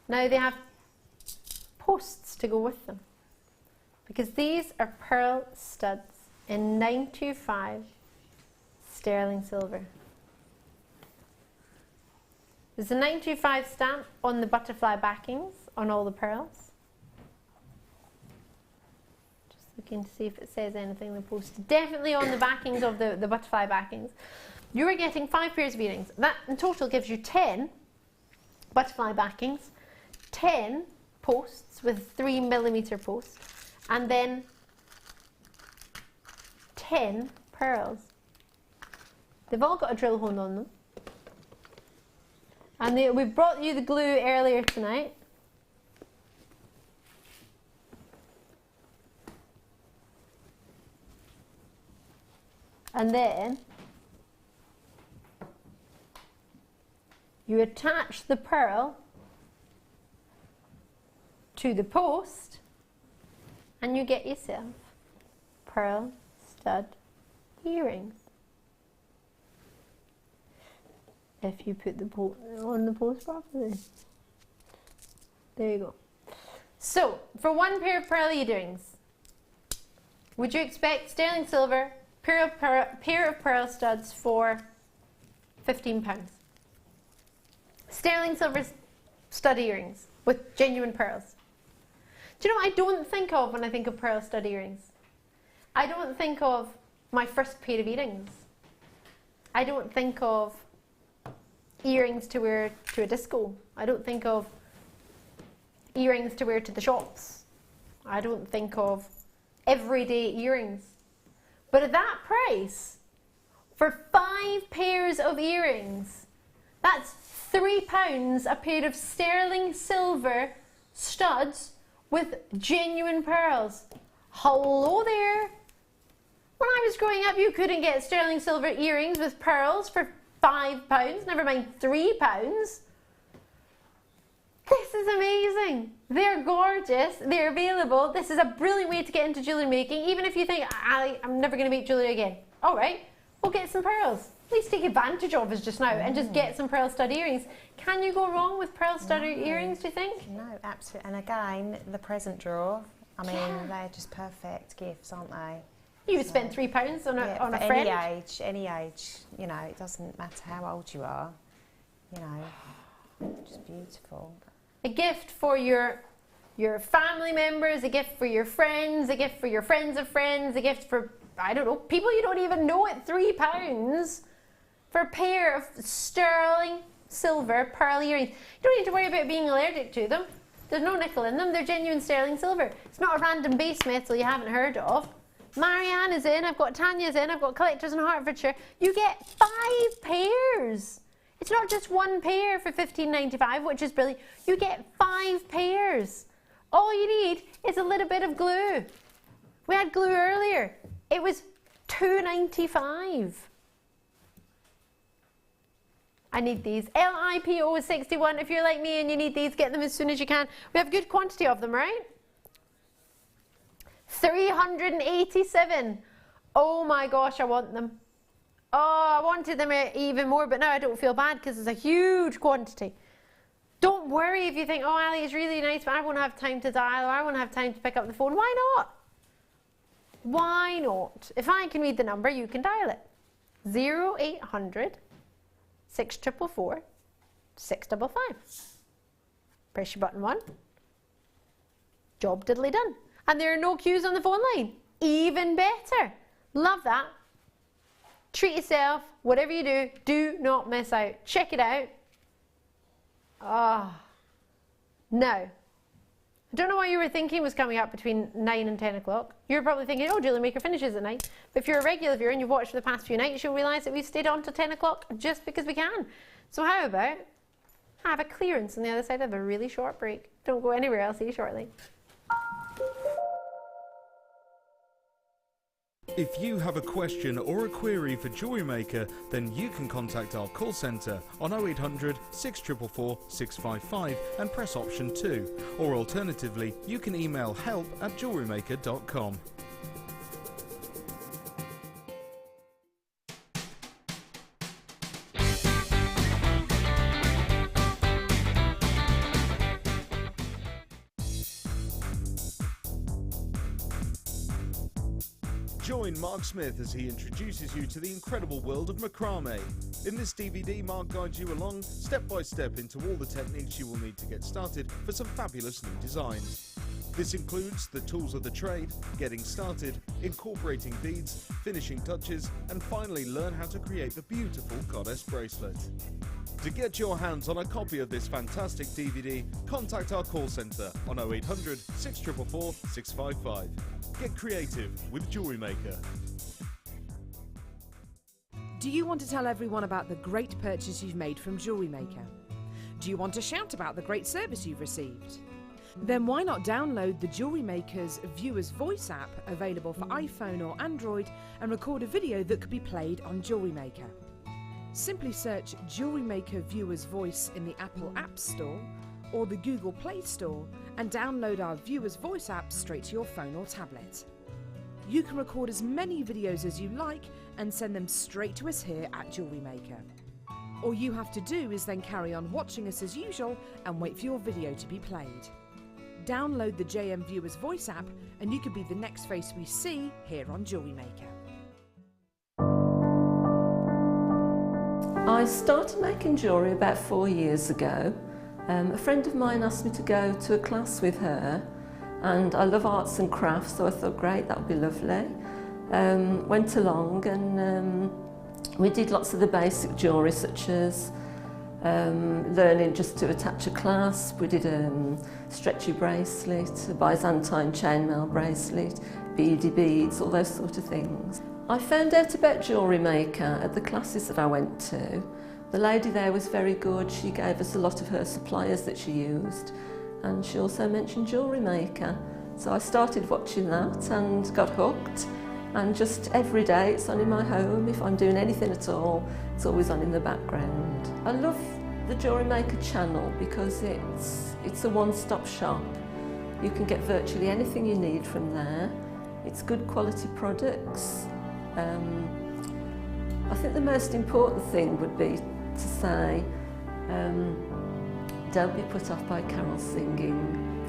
Now they have posts to go with them, because these are pearl studs in 925 sterling silver. There's a 925 stamp on the butterfly backings on all the pearls. Just looking to see if it says anything in the post. Definitely on the backings of the butterfly backings. You are getting 5 pairs of earrings. That in total gives you 10 butterfly backings, 10 posts with 3mm posts, and then 10 pearls. They've all got a drill hole on them. And we brought you the glue earlier tonight. And then you attach the pearl to the post and you get yourself pearl stud earrings. If you put the on the post properly. There you go. So, for 1 pair of pearl earrings, would you expect sterling silver pair of pearl studs for £15? Sterling silver stud earrings with genuine pearls. Do you know what I don't think of when I think of pearl stud earrings? I don't think of my first pair of earrings. I don't think of earrings to wear to a disco. I don't think of earrings to wear to the shops. I don't think of everyday earrings. But at that price, for 5 pairs of earrings, that's £3 a pair of sterling silver studs with genuine pearls. Hello there. When I was growing up, you couldn't get sterling silver earrings with pearls for £5, never mind £3. This is amazing. They're gorgeous, they're available. This is a brilliant way to get into jewellery making, even if you think, I'm never going to make jewellery again. All right, we'll get some pearls. Please take advantage of us just now and just get some pearl stud earrings. Can you go wrong with pearl stud earrings, do you think? No, absolutely. And again, the present drawer, I mean, they're just perfect gifts, aren't they? You would spend £3 on a friend. Any age, you know, it doesn't matter how old you are, you know, just beautiful. A gift for your family members, a gift for your friends, a gift for your friends of friends, a gift for, I don't know, people you don't even know at £3 for a pair of sterling silver pearl earrings. You don't need to worry about being allergic to them. There's no nickel in them, they're genuine sterling silver. It's not a random base metal you haven't heard of. Marianne is in, I've got Tanya's in, I've got Collectors in Hertfordshire. You get 5 pairs. It's not just 1 pair for £15.95, which is brilliant. You get 5 pairs. All you need is a little bit of glue. We had glue earlier. It was £2.95. I need these. LIPO61. If you're like me and you need these, get them as soon as you can. We have a good quantity of them, right? 387. Oh my gosh, I want them. Oh, I wanted them even more, but now I don't feel bad because it's a huge quantity. Don't worry if you think, oh, Ali, it's really nice, but I won't have time to dial or I won't have time to pick up the phone. Why not? Why not? If I can read the number, you can dial it. 0800 644 655. Press your button 1. Job diddly done. And there are no queues on the phone line. Even better. Love that. Treat yourself. Whatever you do, do not miss out. Check it out. Ah. Now, I don't know what you were thinking was coming up between 9 and 10 o'clock. You were probably thinking, oh, Jewellery Maker finishes at 9. But if you're a regular viewer and you've watched for the past few nights, you'll realise that we've stayed on till 10 o'clock just because we can. So how about have a clearance on the other side of a really short break. Don't go anywhere, I'll see you shortly. If you have a question or a query for Jewellery Maker, then you can contact our call centre on 0800 644 655 and press option 2. Or alternatively, you can email help@jewellerymaker.com. Join Mark Smith as he introduces you to the incredible world of macrame. In this DVD, Mark guides you along step by step into all the techniques you will need to get started for some fabulous new designs. This includes the tools of the trade, getting started, incorporating beads, finishing touches, and finally learn how to create the beautiful goddess bracelet. To get your hands on a copy of this fantastic DVD, contact our call centre on 0800 644 655. Get creative with Jewellery Maker. Do you want to tell everyone about the great purchase you've made from Jewellery Maker? Do you want to shout about the great service you've received? Then why not download the Jewellery Maker's Viewer's Voice app, available for iPhone or Android, and record a video that could be played on Jewellery Maker. Simply search Jewellery Maker Viewer's Voice in the Apple App Store or the Google Play Store and download our Viewer's Voice app straight to your phone or tablet. You can record as many videos as you like and send them straight to us here at Jewellery Maker. All you have to do is then carry on watching us as usual and wait for your video to be played. Download the JM Viewer's Voice app and you could be the next face we see here on Jewellery Maker. I started making jewellery about 4 years ago. A friend of mine asked me to go to a class with her, and I love arts and crafts, so I thought, great, that would be lovely. Went along and we did lots of the basic jewellery, such as learning just to attach a clasp. We did a stretchy bracelet, a Byzantine chainmail bracelet, beady beads, all those sort of things. I found out about Jewellery Maker at the classes that I went to. The lady there was very good. She gave us a lot of her suppliers that she used, and she also mentioned Jewellery Maker. So I started watching that and got hooked, and just every day it's on in my home. If I'm doing anything at all, it's always on in the background. I love the Jewellery Maker channel because it's a one-stop shop. You can get virtually anything you need from there. It's good quality products. I think the most important thing would be to say, don't be put off by Carol singing.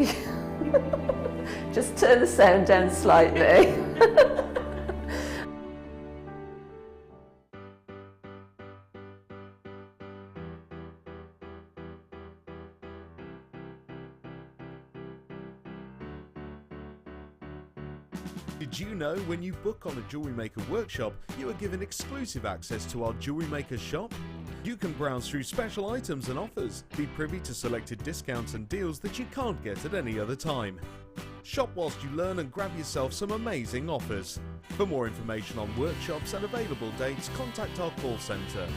Just turn the sound down slightly. Did you know when you book on a Jewellery Maker workshop, you are given exclusive access to our Jewellery Maker shop? You can browse through special items and offers, be privy to selected discounts and deals that you can't get at any other time. Shop whilst you learn and grab yourself some amazing offers. For more information on workshops and available dates, contact our call centre.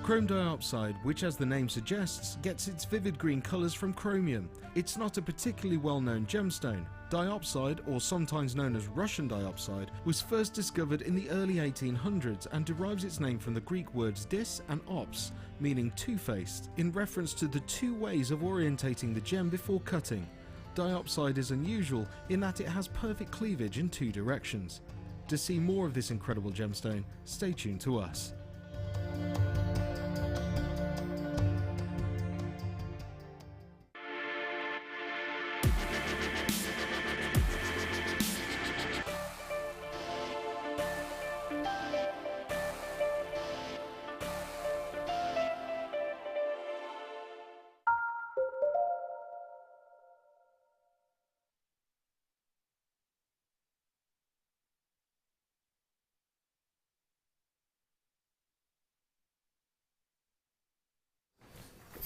Chrome diopside, which as the name suggests, gets its vivid green colours from chromium. It's not a particularly well-known gemstone. Diopside, or sometimes known as Russian diopside, was first discovered in the early 1800s and derives its name from the Greek words dis and ops, meaning two-faced, in reference to the two ways of orientating the gem before cutting. Diopside is unusual in that it has perfect cleavage in two directions. To see more of this incredible gemstone, stay tuned to us.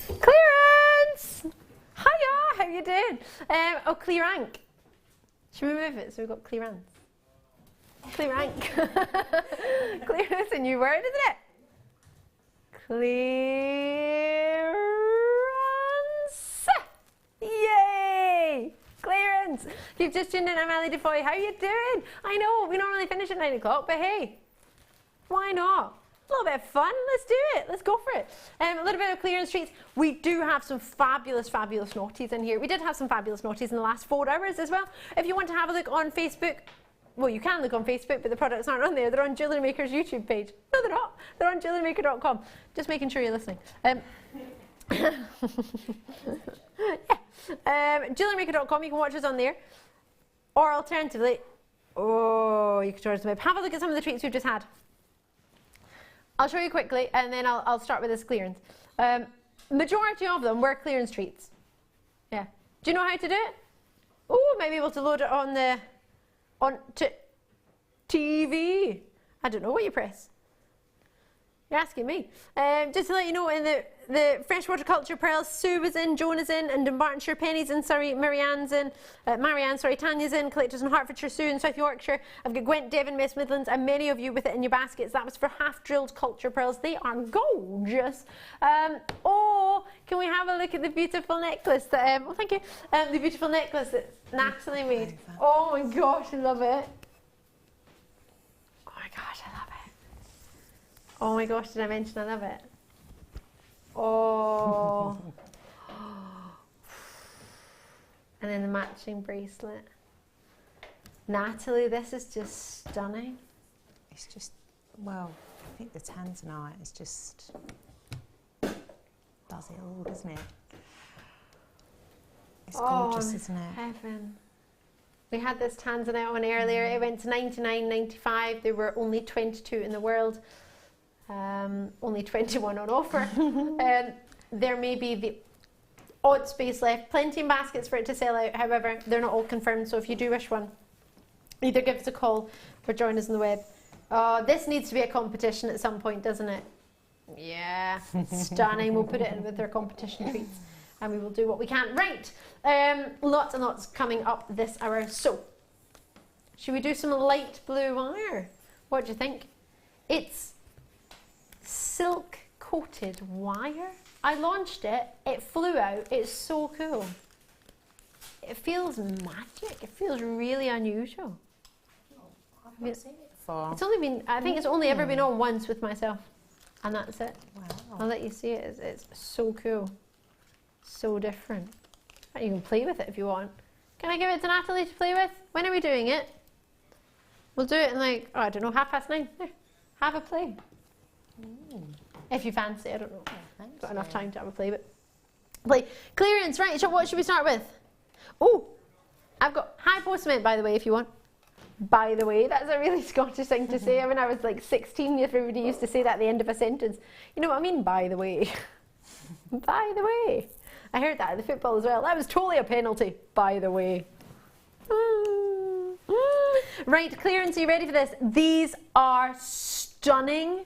Clearance! Hiya, how you doing? Oh, clear rank. Should we move it so we've got clearance? Clear rank. Clearance, a new word, isn't it? Clearance! Yay! Clearance! You've just tuned in, I'm Ali DeFoy. How you doing? I know, we normally finish at 9 o'clock, but hey, why not? A little bit of fun, let's do it, let's go for it. A little bit of clearance treats. We do have some fabulous, fabulous naughties in here. We did have some fabulous naughties in the last 4 hours as well. If you want to have a look on Facebook, well, you can look on Facebook, but the products aren't on there. They're on Jewellery Maker's YouTube page. No, they're not. They're on JewelleryMaker.com. Just making sure you're listening. JewelleryMaker.com, you can watch us on there. Or alternatively, you can join us on the web. Have a look at some of the treats we've just had. I'll show you quickly, and then I'll start with this clearance. Majority of them were clearance treats. Yeah. Do you know how to do it? Oh, might be able to load it on TV. I don't know what you press. You're asking me. Just to let you know, in the freshwater culture pearls, Sue was in, Joan is in, and Dumbartonshire, Penny's in, sorry, Marianne's in, Tanya's in, Collectors in Hertfordshire, Sue in South Yorkshire. I've got Gwent, Devon, West Midlands, and many of you with it in your baskets. That was for half-drilled culture pearls. They are gorgeous. Oh, can we have a look at the beautiful necklace that, oh, thank you, the beautiful necklace that Nathalie made. Oh my gosh, I love it. Oh my gosh, I love it. Oh my gosh, did I mention I love it? Oh. And then the matching bracelet. Nathalie, this is just stunning. It's just, well, I think the tanzanite is just, does it all, doesn't it? It's gorgeous, isn't it? Heaven. We had this tanzanite on earlier. It went to $99.95. There were only 22 in the world. Only 21 on offer. There may be the odd space left. Plenty in baskets for it to sell out. However, they're not all confirmed. So if you do wish one, either give us a call or join us on the web. This needs to be a competition at some point, doesn't it? Yeah, stunning. We'll put it in with our competition treats, and we will do what we can. Right, lots and lots coming up this hour. So, should we do some light blue wire? What do you think? It's silk coated wire. I launched it, it flew out, it's so cool. It feels magic, it feels really unusual. I've not seen it before. It's only been, I think it's only ever been on once with myself, and that's it. Wow. I'll let you see it, it's so cool, so different. And you can play with it if you want. Can I give it to Nathalie to play with? When are we doing it? We'll do it in like, I don't know, 9:30. There, have a play. If you fancy, I don't know. Got enough time to have a play, but play. Clearance, right, so what should we start with? Oh, I've got high post cement, by the way, if you want. By the way, that's a really Scottish thing to say. When I was like 16, everybody used to say that at the end of a sentence. You know what I mean? By the way. By the way. I heard that at the football as well. That was totally a penalty. By the way. Right, clearance, are you ready for this? These are stunning.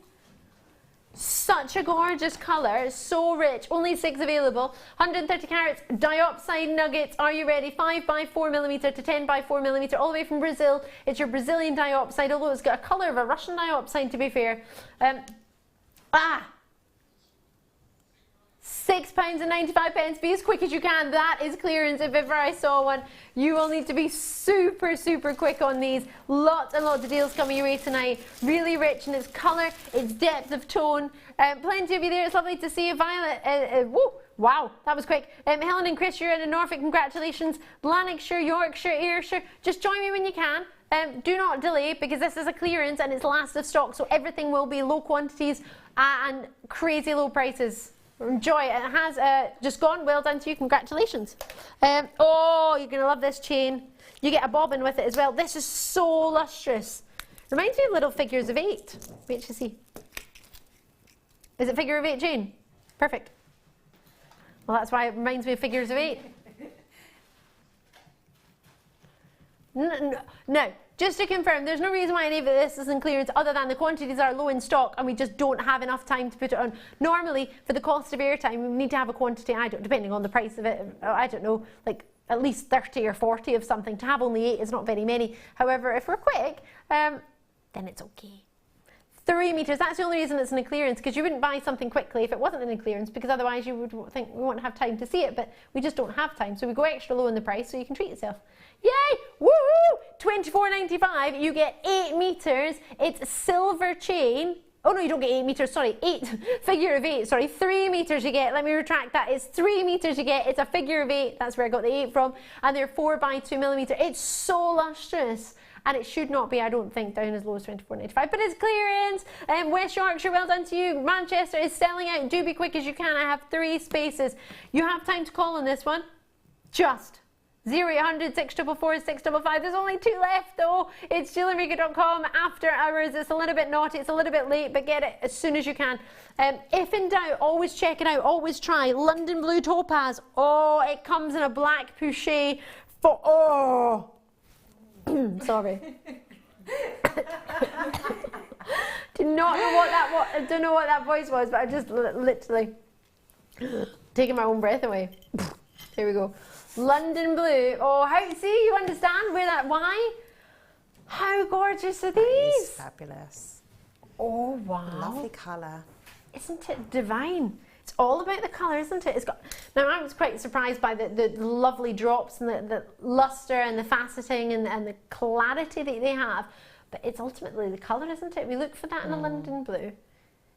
Such a gorgeous colour, so rich, only 6 available. 130 carats, diopside nuggets, are you ready? 5x4mm to 10x4mm, all the way from Brazil. It's your Brazilian diopside, although it's got a colour of a Russian diopside, to be fair. £6.95. Be as quick as you can. That is clearance if ever I saw one. You will need to be super, super quick on these. Lots and lots of deals coming your way tonight. Really rich in its colour, its depth of tone. Plenty of you there. It's lovely to see you. Violet. Woo! Wow, that was quick. Helen and Chris, you're in Norfolk. Congratulations. Lanarkshire, Yorkshire, Ayrshire. Just join me when you can. Do not delay, because this is a clearance and it's last of stock, so everything will be low quantities and crazy low prices. Enjoy it. It has just gone. Well done to you. Congratulations. Oh, you're going to love this chain. You get a bobbin with it as well. This is so lustrous. Reminds me of little figures of 8. Wait to see. Is it figure of 8 chain? Perfect. Well, that's why it reminds me of figures of 8. No, just to confirm, there's no reason why any of this is in clearance other than the quantities are low in stock and we just don't have enough time to put it on. Normally, for the cost of airtime, we need to have a quantity, depending on the price of it, I don't know, like at least 30 or 40 of something. To have only 8 is not very many. However, if we're quick, then it's okay. 3 meters, that's the only reason it's in a clearance, because you wouldn't buy something quickly if it wasn't in a clearance, because otherwise you would think we won't have time to see it, but we just don't have time, so we go extra low in the price so you can treat yourself. Yay! Woo! $24.95, you get 8 meters, it's a silver chain. Oh no, you don't get 8 meters, sorry, 8, figure of 8, sorry, 3 meters you get, let me retract that, it's 3 meters you get, it's a figure of 8, that's where I got the 8 from, and they're 4x2mm, it's so lustrous. And it should not be, I don't think, down as low as $24.95, but it's clearance. West Yorkshire, well done to you. Manchester is selling out. Do be quick as you can. I have 3 spaces. You have time to call on this one. Just 0800 644 655. There's only 2 left though. It's JewelleryMaker.com after hours. It's a little bit naughty, it's a little bit late, but get it as soon as you can. If in doubt, always check it out. Always try London Blue Topaz. Oh, it comes in a black pouchet for, oh. Sorry. Do not know what that I don't know what that voice was, but I just literally taking my own breath away. Here we go. London Blue. Oh, see, you understand where that, why? How gorgeous are these? It's fabulous. Oh, wow. Lovely colour. Isn't it divine? It's all about the colour, isn't it? It's got. Now, I was quite surprised by the lovely drops and the lustre and the faceting and the clarity that they have. But it's ultimately the colour, isn't it? We look for that in a London Blue.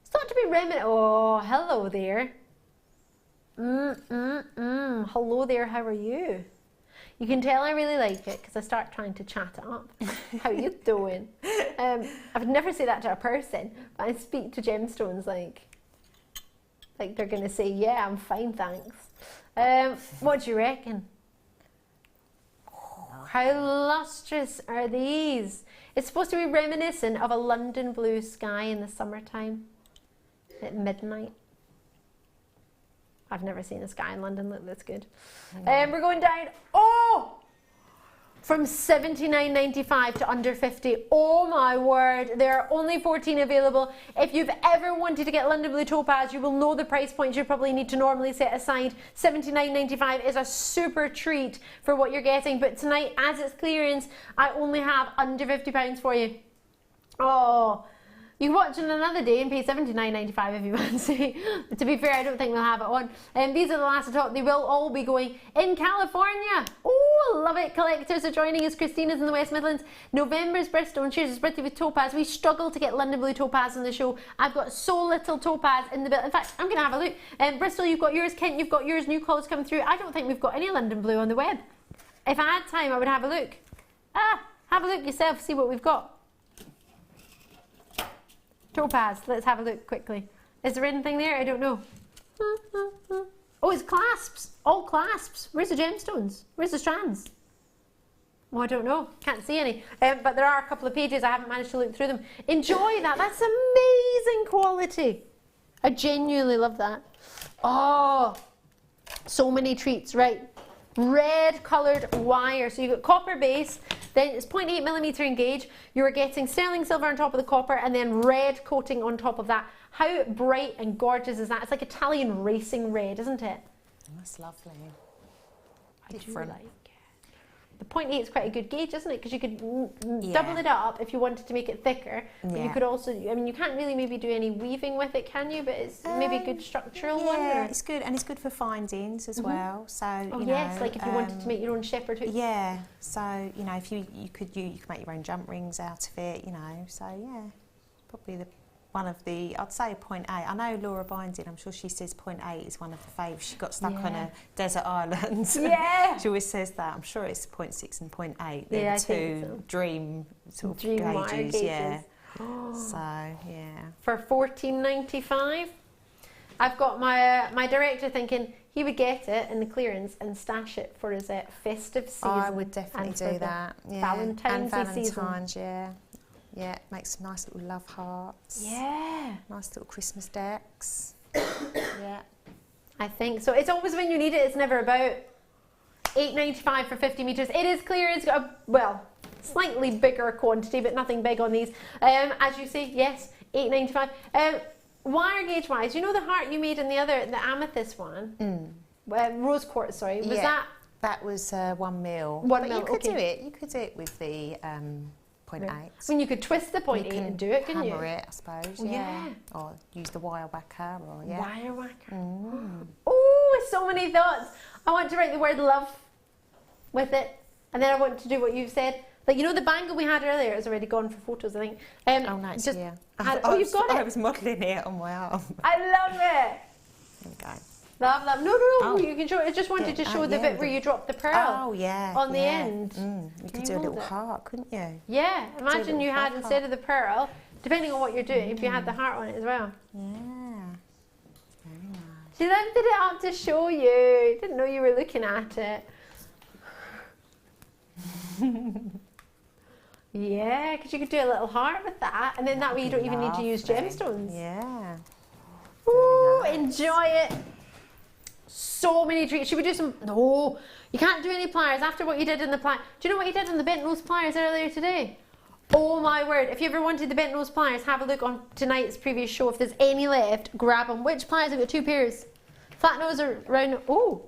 It's not to be reminiscent. Oh, hello there. Hello there, how are you? You can tell I really like it because I start trying to chat it up. How you doing? I would never say that to a person, but I speak to gemstones like they're going to say, yeah, I'm fine, thanks. What do you reckon? How lustrous are these? It's supposed to be reminiscent of a London blue sky in the summertime at midnight. I've never seen a sky in London look this good. We're going down, from $79.95 to under $50. Oh my word, there are only 14 available. If you've ever wanted to get London Blue Topaz, you will know the price points you probably need to normally set aside. $79.95 is a super treat for what you're getting, but tonight, as it's clearance, I only have under £50 for you. Oh, you can watch it another day and pay $79.95 if you fancy. To be fair, I don't think we'll have it on. These are the last of top. They will all be going in California. Oh, love it. Collectors are joining us. Christina's in the West Midlands. November's Bristol and shares his birthday with Topaz. We struggle to get London Blue Topaz on the show. I've got so little Topaz in the bill. In fact, I'm going to have a look. Bristol, you've got yours. Kent, you've got yours. New calls coming through. I don't think we've got any London Blue on the web. If I had time, I would have a look. Have a look yourself, see what we've got. Topaz, let's have a look quickly. Is there anything there? I don't know. Oh, it's clasps. All clasps. Where's the gemstones? Where's the strands? Oh, I don't know. Can't see any. But there are a couple of pages. I haven't managed to look through them. Enjoy that. That's amazing quality. I genuinely love that. Oh, so many treats. Right. Red coloured wire. So you've got copper base, Then it's 0.8mm in gauge. You're getting sterling silver on top of the copper and then red coating on top of that. How bright and gorgeous is that? It's like Italian racing red, isn't it? That's lovely. I do like it. The 0.8 is quite a good gauge, isn't it? Because you could double it up if you wanted to make it thicker. But you could also, I mean, you can't really maybe do any weaving with it, can you? But it's maybe a good structural one. Yeah, it's good, and it's good for findings as well. So you yes, know, like if you wanted to make your own shepherd hook. Yeah. So you know, if you could make your own jump rings out of it. You know. So yeah, probably one of the, I'd say 0.8. I know Laura Binding, I'm sure she says 0.8 is one of the faves. She got stuck on a desert island. Yeah. She always says that. I'm sure it's 0.6 and 0.8. They're Yeah, the two dream sort of gauges. Yeah. So yeah. For $14.95, I've got my director thinking he would get it in the clearance and stash it for his festive season. I would definitely do that. Yeah. Valentine's Valentine's, season. yeah. Yeah, make some nice little love hearts. Yeah. Nice little Christmas decks. Yeah. I think so. It's always when you need it. It's never about $8.95 for 50 metres. It is clearance. Well, slightly bigger quantity, but nothing big on these. As you say, yes, $8.95. Wire gauge wise, you know the heart you made in the amethyst one? Rose quartz, sorry. Was that was 1 mil. 1 but mil, you could do okay. it. You could do it with the 0.8. I mean, you could twist the 0.8 and do it, couldn't you? Hammer it, I suppose. Yeah. Or use the wire whacker. Or Wire whacker. Oh, so many thoughts. I want to write the word love with it, and then I want to do what you've said. Like, you know the bangle we had earlier, it's already gone for photos, I think. Oh, nice, just yeah. you've got it. I was modelling it on my arm. I love it. There we go. Love, love. No, you can show it. I just wanted to show the bit where you dropped the pearl. Oh, yeah. On the end. You could do a little heart, couldn't you? Yeah. Imagine you had, instead of the pearl, depending on what you're doing, if you had the heart on it as well. Yeah. Very nice. She lifted it up to show you. Didn't know you were looking at it. Yeah, because you could do a little heart with that, and then that way you don't even need to use gemstones. Yeah. Ooh, enjoy it. So many treats. Should we do some? No, you can't do any pliers after what you did in the pliers. Do you know what you did on the bent nose pliers earlier today? Oh my word. If you ever wanted the bent nose pliers, have a look on tonight's previous show. If there's any left, grab them. Which pliers? I've got 2 pairs. Flat nose or round nose?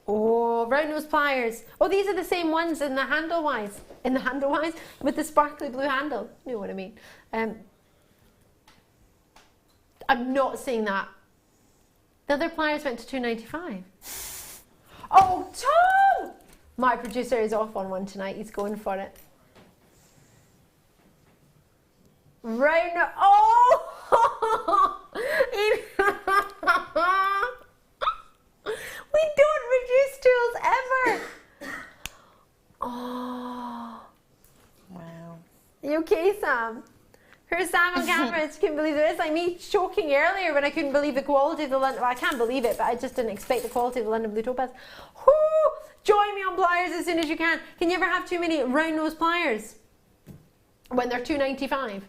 Oh, round nose pliers. Oh, these are the same ones in the handle-wise. In the handle-wise with the sparkly blue handle. You know what I mean. I'm not saying that. The other pliers went to $2.95. Oh, Tom! My producer is off on one tonight. He's going for it. Round. Oh! We don't reduce tools ever. Oh. Wow. You okay, Sam? Here's Sam on camera. She couldn't believe it. It's like me choking earlier when I couldn't believe the quality of the London. Well, I can't believe it, but I just didn't expect the quality of the London Blue Topaz. Whoo! Join me on pliers as soon as you can. Can you ever have too many round nose pliers when they're $2.95?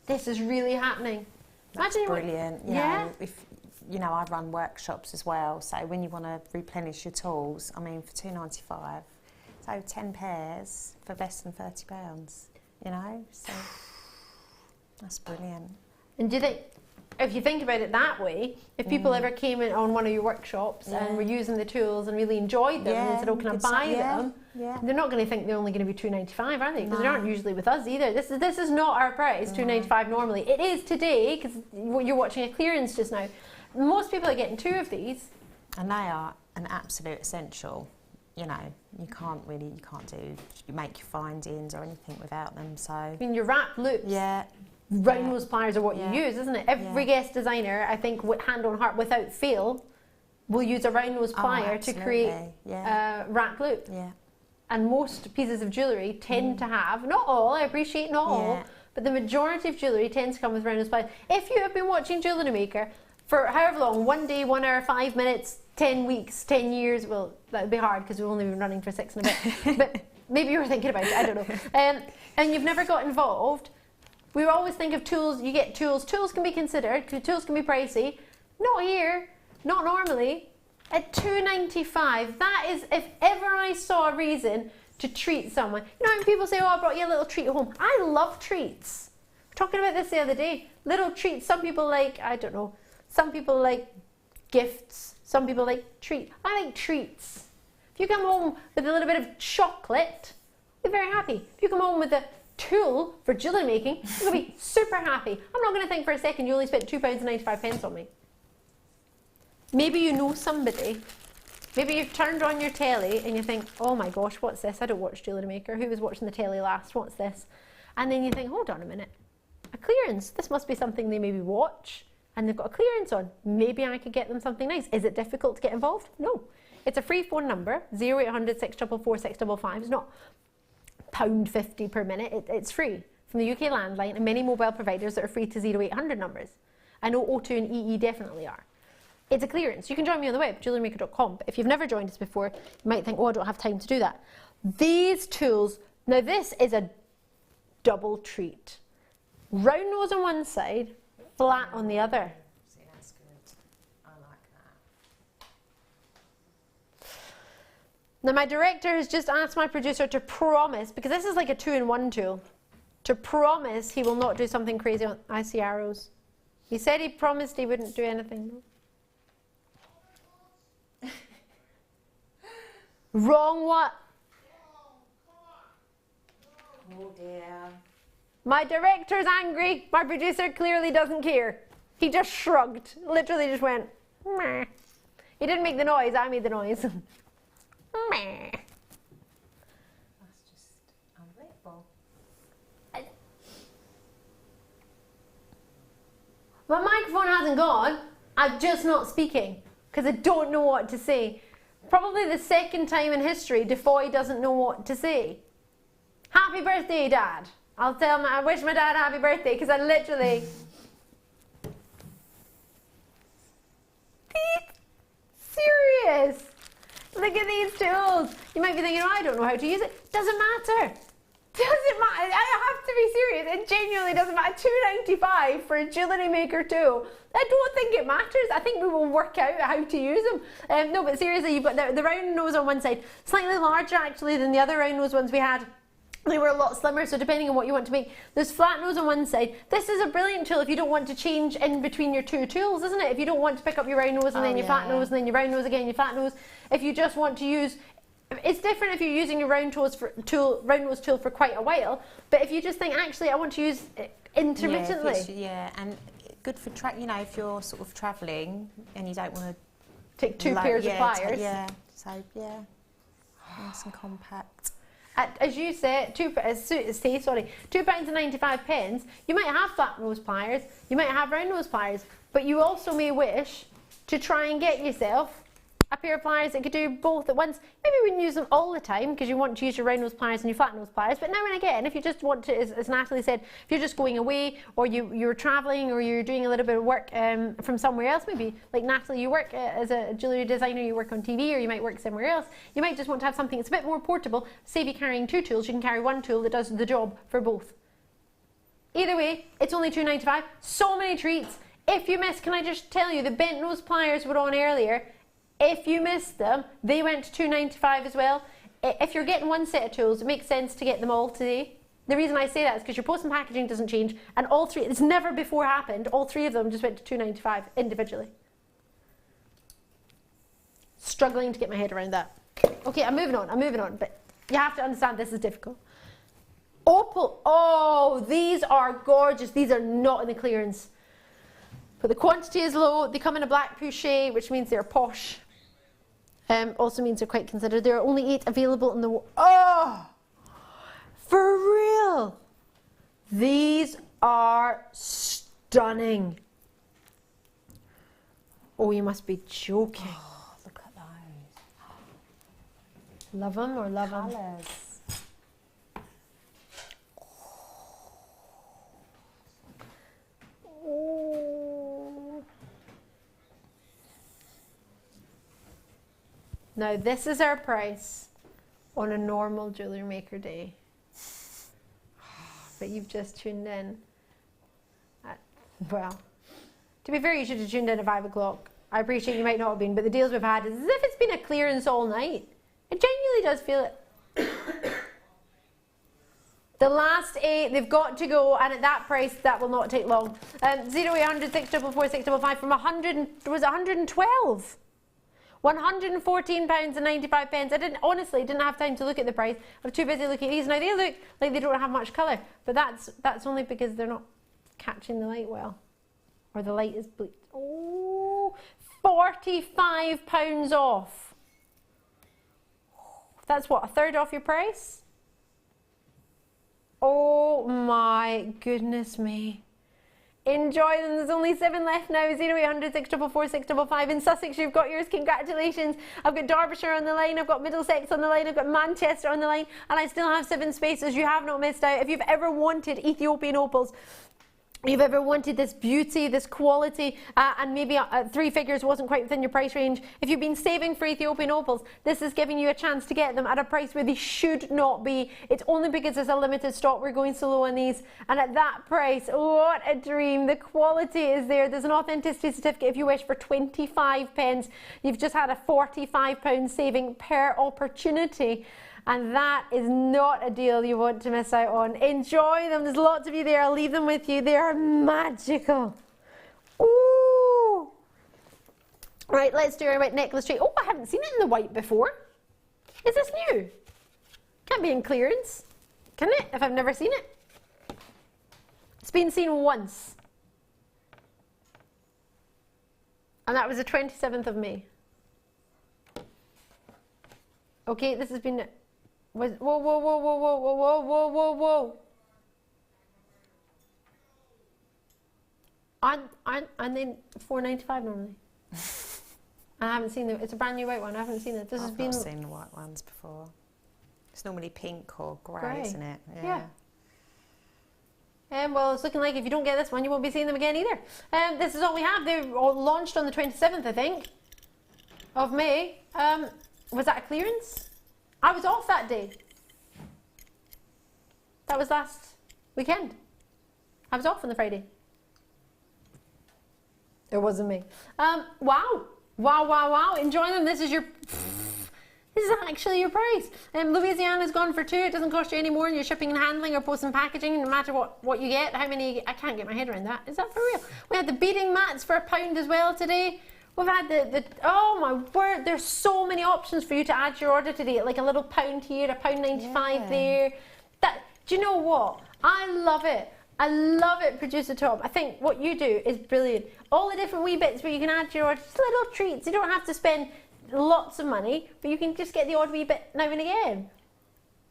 This is really happening. That's brilliant. You Yeah. know, if you know, I run workshops as well. So when you want to replenish your tools, I mean, for $2.95, so 10 pairs for less than £30. You know, so. That's brilliant. And do you think, if you think about it that way, if people ever came in on one of your workshops and were using the tools and really enjoyed them and said, oh, can I buy them? Yeah. They're not going to think they're only going to be $2.95, are they? Because they aren't usually with us either. This is not our price, $2.95 normally. It is today, because you're watching a clearance just now. Most people are getting 2 of these. And they are an absolute essential. You know, you can't make your findings or anything without them. So. I mean, your wrap loops. Yeah. Round nose pliers are what you use, isn't it? Every guest designer, I think, hand on heart, without fail, will use a round nose plier to create a wrap loop. Yeah. And most pieces of jewellery tend to have, not all, I appreciate not all, but the majority of jewellery tends to come with round nose pliers. If you have been watching Jewellery Maker for however long, 1 day, 1 hour, 5 minutes, 10 weeks, 10 years, well, that would be hard because we've only been running for 6 and a bit, but maybe you were thinking about it, I don't know. And you've never got involved. We always think of tools, you get tools. Tools can be considered, tools can be pricey. Not here, not normally. At $2.95, that is, if ever I saw a reason to treat someone. You know when people say, oh, I brought you a little treat home. I love treats. We were talking about this the other day. Little treats. Some people like, I don't know, some people like gifts. Some people like treats. I like treats. If you come home with a little bit of chocolate, you're very happy. If you come home with a tool for jewellery making, you're going to be super happy. I'm not going to think for a second you only spent £2.95 on me. Maybe you know somebody. Maybe you've turned on your telly and you think, oh my gosh, what's this? I don't watch Jewellery Maker. Who was watching the telly last? What's this? And then you think, hold on a minute. A clearance. This must be something they maybe watch and they've got a clearance on. Maybe I could get them something nice. Is it difficult to get involved? No. It's a free phone number, 0800 644 655. It's not £1.50 per minute. It's free from the UK landline and many mobile providers that are free to 0800 numbers. I know O2 and EE definitely are. It's a clearance. You can join me on the web, jewellerymaker.com. But if you've never joined us before, you might think, oh, I don't have time to do that. These tools, now this is a double treat. Round nose on one side, flat on the other. See, that's good. I like that. Now my director has just asked my producer to promise, because this is like a 2-in-1 tool, to promise he will not do something crazy on, I see arrows. He said he promised he wouldn't do anything. Wrong what? Oh dear. My director's angry. My producer clearly doesn't care. He just shrugged. Literally just went, meh. He didn't make the noise, I made the noise. Meh. That's just unbelievable. My microphone hasn't gone. I'm just not speaking because I don't know what to say. Probably the second time in history DeFoy doesn't know what to say. Happy birthday, Dad. I'll tell him I wish my dad happy birthday because I literally... Serious? Look at these tools. You might be thinking, oh, I don't know how to use it. Doesn't matter. Doesn't matter. I have to be serious. It genuinely doesn't matter. £2.95 for a Jewellery Maker tool. I don't think it matters. I think we will work out how to use them. No, but seriously, you've got the round nose on one side, slightly larger actually than the other round nose ones we had. They were a lot slimmer, so depending on what you want to make, there's flat nose on one side. This is a brilliant tool if you don't want to change in between your two tools, isn't it? If you don't want to pick up your round nose and then your flat nose and then your round nose again, your flat nose. If you just want to use, it's different if you're using your round nose tool for quite a while, but if you just think, actually, I want to use it intermittently. Yeah, and good for, you know, if you're sort of travelling and you don't want to... Take two pairs of pliers. Yeah, so, yeah, nice and compact. As you say, £2.95. You might have flat nose pliers, you might have round nose pliers, but you also may wish to try and get yourself a pair of pliers that could do both at once. Maybe you wouldn't use them all the time because you want to use your round nose pliers and your flat nose pliers, but now and again, if you just want to, as Nathalie said, if you're just going away or you're travelling or you're doing a little bit of work from somewhere else, maybe like Nathalie, you work as a jewellery designer, you work on TV or you might work somewhere else, you might just want to have something that's a bit more portable. Save you carrying two tools, you can carry one tool that does the job for both. Either way, it's only £2.95. So many treats. If you missed, can I just tell you, the bent nose pliers were on earlier. If you missed them, they went to £2.95 as well. If you're getting one set of tools, it makes sense to get them all today. The reason I say that is because your post and packaging doesn't change, and all three, it's never before happened, all three of them just went to £2.95 individually. Struggling to get my head around that. Okay, I'm moving on, but you have to understand this is difficult. Opal, oh, these are gorgeous. These are not in the clearance. But the quantity is low. They come in a black pouchet, which means they're posh. Also means they're quite considered. There are only 8 available in the... Oh! For real! These are stunning. Oh, you must be joking. Oh, look at those. Love them or love them? Colours. Oh. Now this is our price on a normal Jewellery Maker day. But you've just tuned in at, well, to be fair, you should have tuned in at 5 o'clock. I appreciate you might not have been, but the deals we've had is as if it's been a clearance all night. It genuinely does feel it. The last 8, they've got to go, and at that price, that will not take long. 0800 644 655 from 100, was it 112? £114.95. I honestly didn't have time to look at the price. I was too busy looking at these. Now they look like they don't have much colour, but that's only because they're not catching the light well, or the light is bleached. Oh, £45 off. That's what, a third off your price? Oh my goodness me. Enjoy them. There's only 7 left now. 0800 644 655. In Sussex, you've got yours. Congratulations. I've got Derbyshire on the line. I've got Middlesex on the line. I've got Manchester on the line. And I still have 7 spaces. You have not missed out. If you've ever wanted Ethiopian opals, you've ever wanted this beauty, this quality, and maybe 3 figures wasn't quite within your price range, if you've been saving for Ethiopian opals, this is giving you a chance to get them at a price where they should not be. It's only because there's a limited stock we're going so low on these, and at that price, what a dream. The quality is there. There's an authenticity certificate if you wish for 25 pence. You've just had a £45 saving per opportunity. And that is not a deal you want to miss out on. Enjoy them. There's lots of you there. I'll leave them with you. They are magical. Ooh. Right, let's do our white necklace tree. Oh, I haven't seen it in the white before. Is this new? Can't be in clearance, can it, if I've never seen it? It's been seen once. And that was the 27th of May. Okay, this has been... Whoa, whoa, whoa, whoa, whoa, whoa, whoa, whoa, whoa, whoa. And then £4.95 normally. I haven't seen it. It's a brand new white one. I haven't seen it. This has been... I've not seen the white ones before. It's normally pink or grey, isn't it? Yeah. Well, it's looking like if you don't get this one, you won't be seeing them again either. This is all we have. They all launched on the 27th, I think, of May. Was that a clearance? I was off that day. That was last weekend. I was off on the Friday. It wasn't me. Wow. Wow, wow, wow. Enjoy them. This is your... This is actually your price. Louisiana's gone for 2. It doesn't cost you any more in your shipping and handling or post and packaging, no matter what you get. How many... I can't get my head around that. Is that for real? We had the beading mats for £1 as well today. We've had the oh my word, there's so many options for you to add to your order today. Like a little £1 here, £1.95 there. Do you know what? I love it. I love it, Producer Tom. I think what you do is brilliant. All the different wee bits where you can add to your order, just little treats. You don't have to spend lots of money, but you can just get the odd wee bit now and again.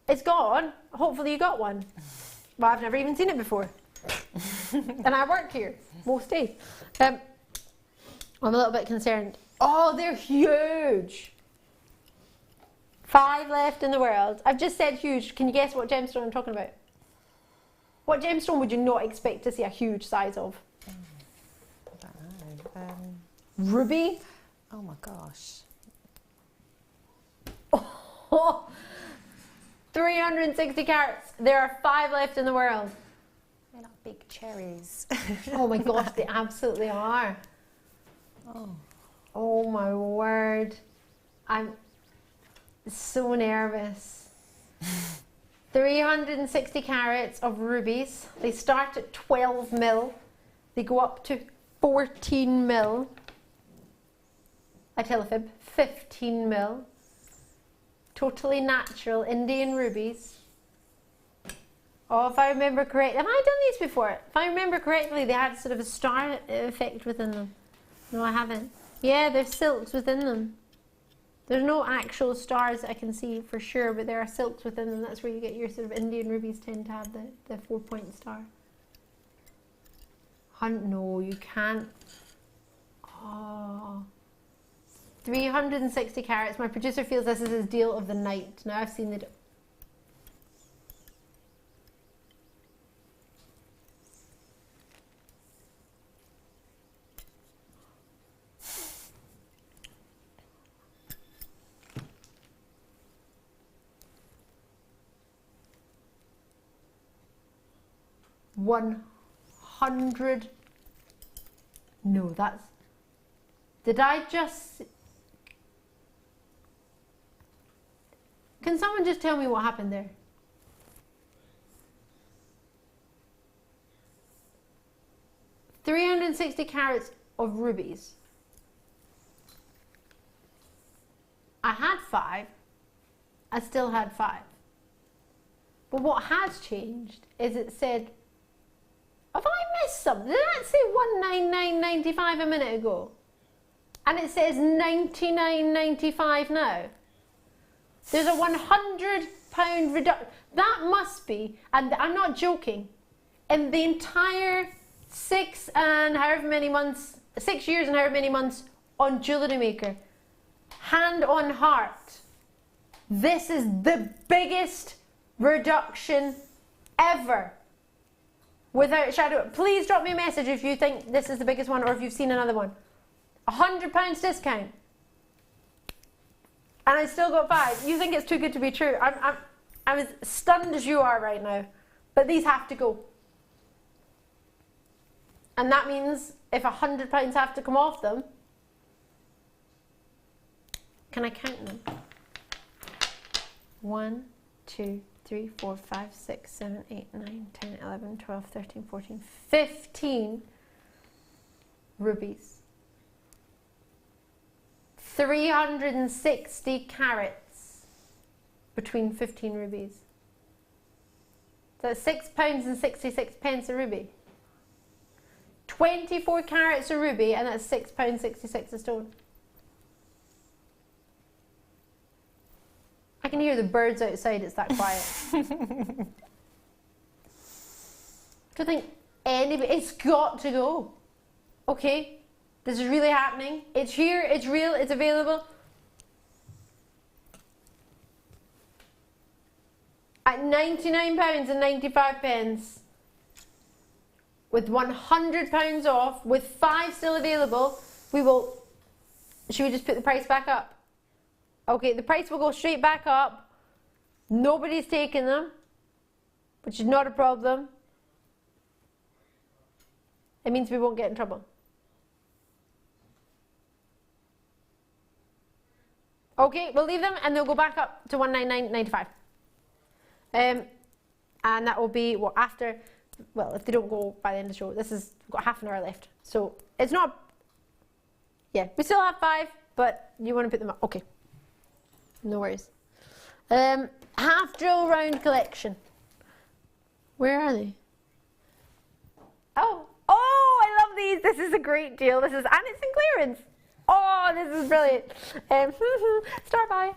It's gone. Hopefully you got one. Well, I've never even seen it before. And I work here most days. I'm a little bit concerned. Oh, they're huge. 5 left in the world. I've just said huge. Can you guess what gemstone I'm talking about? What gemstone would you not expect to see a huge size of? I don't know. Ruby? Oh my gosh. Oh, 360 carats. There are 5 left in the world. They're like big cherries. Oh my gosh, they absolutely are. Oh my word. I'm so nervous. 360 carats of rubies. They start at 12 mil. They go up to 14 mil. I tell a fib. 15 mil. Totally natural Indian rubies. Oh, if I remember correctly. Have I done these before? If I remember correctly, they had sort of a star effect within them. No, I haven't. Yeah, there's silks within them. There's no actual stars that I can see for sure, but there are silks within them. That's where you get your sort of Indian rubies tend to have the 4-point star. No, you can't. Oh. 360 carats. My producer feels this is his deal of the night. Now I've seen the... $100. No, that's... Did I just... Can someone just tell me what happened there? $360 carats of rubies. I had 5. I still had 5. But what has changed is it said, have I missed something? Did that say $199.95 a minute ago? And it says $99.95 now. There's a £100 reduction. That must be, and I'm not joking, in the entire 6 years and however many months on Jewellery Maker, hand on heart, this is the biggest reduction ever. Without a shadow. Please drop me a message if you think this is the biggest one or if you've seen another one. £100 discount. And I still got 5. You think it's too good to be true. I'm as stunned as you are right now. But these have to go. And that means if £100 have to come off them, can I count them? 1, 2, 3, 4, 5, 6, 7, 8, 9, 10, 11, 12, 13, 14, 15 rubies. 360 carats between 15 rubies. So that's £6.66 a ruby. 24 carats a ruby, and that's £6.66 a stone. I can hear the birds outside, it's that quiet. Don't think anybody, it's got to go. Okay, this is really happening. It's here, it's real, it's available. At £99.95, with £100 off, with 5 still available, we will, should we just put the price back up? Okay, the price will go straight back up. Nobody's taking them, which is not a problem. It means we won't get in trouble. Okay, we'll leave them and they'll go back up to $199.95. And that will be what after, well, if they don't go by the end of the show, we've got half an hour left. So it's not, yeah, we still have 5, but you want to put them up. Okay. No worries. Half drill round collection. Where are they? Oh, I love these. This is a great deal. And it's in clearance. Oh, this is brilliant. Start by.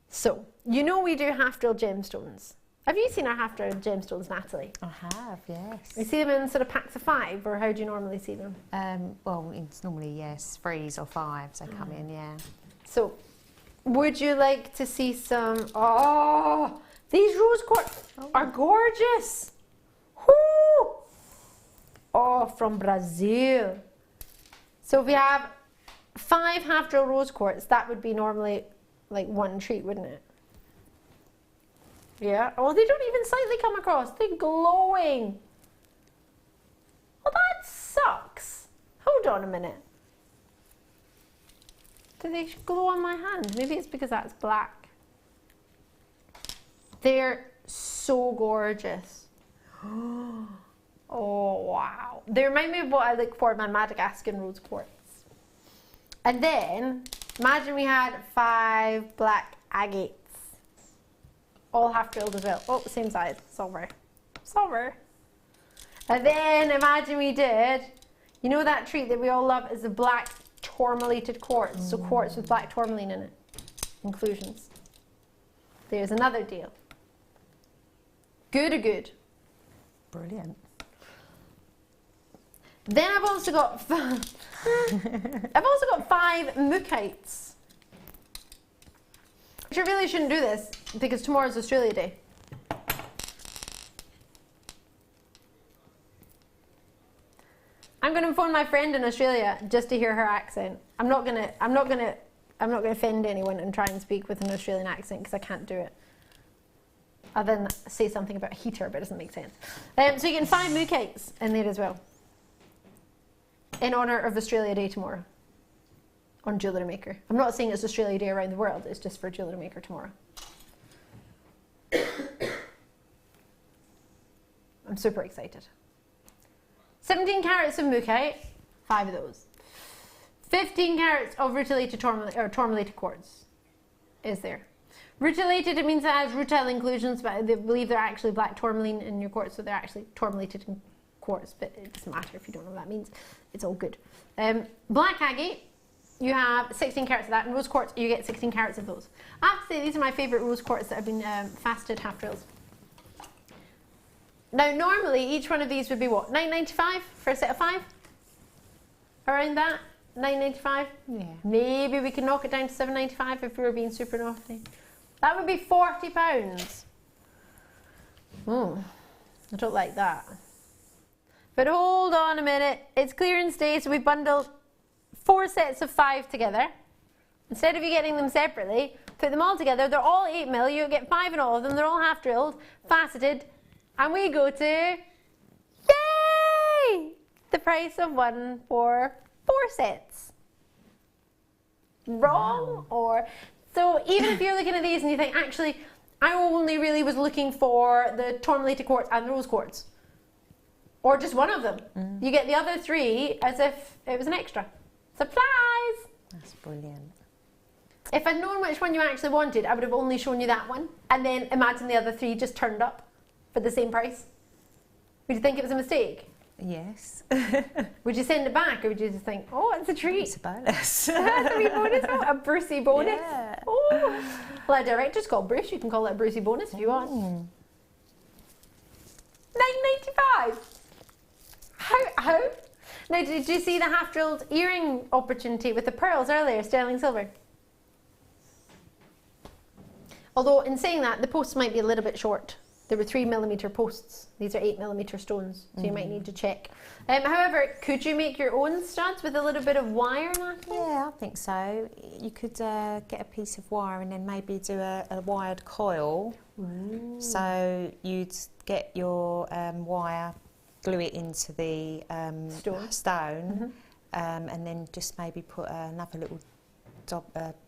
So, you know we do half-drilled gemstones. Have you seen our half-drilled gemstones, Natalie? I have, yes. You see them in sort of packs of 5, or how do you normally see them? Well, it's normally, yes, 3s or 5s they come in, yeah. So, would you like to see some... Oh, these rose quartz are gorgeous. Whoo! Oh, from Brazil. So if we have 5 half-drilled rose quartz, that would be normally like 1 treat, wouldn't it? Yeah. Oh, they don't even slightly come across. They're glowing. Oh, that sucks. Hold on a minute. Do they glow on my hand? Maybe it's because that's black. They're so gorgeous. Oh, wow. They remind me of what I look for in my Madagascan rose quartz. And then, imagine we had 5 black agates. All half drilled as well. Oh, same size. Silver. Silver. And then imagine we did, you know that treat that we all love is the black tourmalated quartz. So quartz with black tourmaline in it. Inclusions. There's another deal. Good or good? Brilliant. Then I've also got 5 mookites. Which I really shouldn't do this because tomorrow's Australia Day. I'm gonna phone my friend in Australia just to hear her accent. I'm not gonna I'm not going to offend anyone and try and speak with an Australian accent because I can't do it. I'll then say something about heater, but it doesn't make sense. So you're getting 5 mookates in there as well, in honour of Australia Day tomorrow on Jewellery Maker. I'm not saying it's Australia Day around the world, it's just for Jewellery Maker tomorrow. I'm super excited. 17 carats of mookite, 5 of those. 15 carats of rutilated tourmalated quartz is there. Rutilated, it means it has rutile inclusions, but they believe they're actually black tourmaline in your quartz, so they're actually tourmalated in quartz, but it doesn't matter if you don't know what that means. It's all good. Black agate, you have 16 carats of that, and rose quartz, you get 16 carats of those. I have to say, these are my favourite rose quartz that have been faceted half drills. Now, normally, each one of these would be what, $9.95 for a set of 5? Around that? $9.95? Yeah. Maybe we could knock it down to $7.95 if we were being super naughty. That would be £40. I don't like that. But hold on a minute. It's clearance day, so we bundled 4 sets of 5 together. Instead of you getting them separately, put them all together. They're all 8mm. You get 5 in all of them. They're all half drilled, faceted. And we go to, yay! The price of one for 4 sets. Wrong? Or, so even if you're looking at these and you think, actually, I only really was looking for the tourmalated quartz and the rose quartz, or just one of them, you get the other 3 as if it was an extra. Surprise! That's brilliant. If I'd known which one you actually wanted, I would have only shown you that one, and then imagine the other 3 just turned up for the same price. Would you think it was a mistake? Yes. Would you send it back, or would you just think, oh, it's a treat? It's a bonus. It's a wee bonus, a Brucey bonus. Yeah. Oh. Well, our director's called Bruce. You can call it a Brucey bonus if you want. $9.95. How? Now, did you see the half-drilled earring opportunity with the pearls earlier, sterling silver? Although, in saying that, the posts might be a little bit short. There were 3mm posts. These are 8mm stones, so you might need to check. However, could you make your own studs with a little bit of wire, Nathalie? Yeah, I think so. You could get a piece of wire and then maybe do a wired coil. Ooh. So you'd get your wire, glue it into the stone, and then just maybe put another little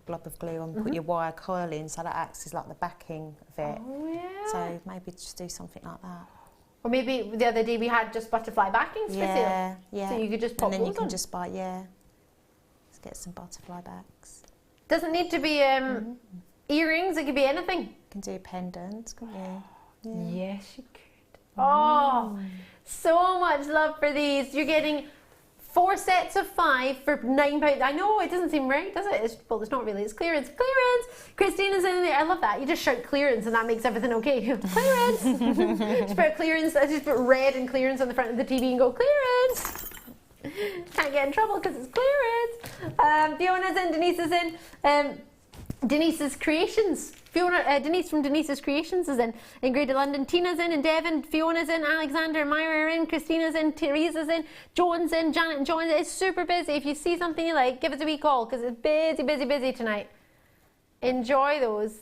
blob of glue on, put your wire coil in, so that acts as like the backing of it. Oh, yeah. So maybe just do something like that. Or maybe the other day we had just butterfly backings for sale. Yeah. So you could just pop and then those you can on. just buy, let's get some butterfly backs. Doesn't need to be earrings, it could be anything. You can do pendants, couldn't you? Yeah. Yes, you could. Oh, so much love for these. You're getting 4 sets of 5 for £9. I know, it doesn't seem right, does it? Well, it's not really. It's clearance. Clearance! Christina's in there. I love that. You just shout clearance and that makes everything okay. Clearance! Just put clearance. I just put red and clearance on the front of the TV and go, clearance! Can't get in trouble because it's clearance. Fiona's in. Denise is in. Denise's Creations. Denise from Denise's Creations is in Greater London. Tina's in, and Devon. Fiona's in, Alexander and Myra are in, Christina's in, Teresa's in, Joan's in, Janet and John. It's super busy. If you see something you like, give us a wee call because it's busy, busy, busy tonight. Enjoy those.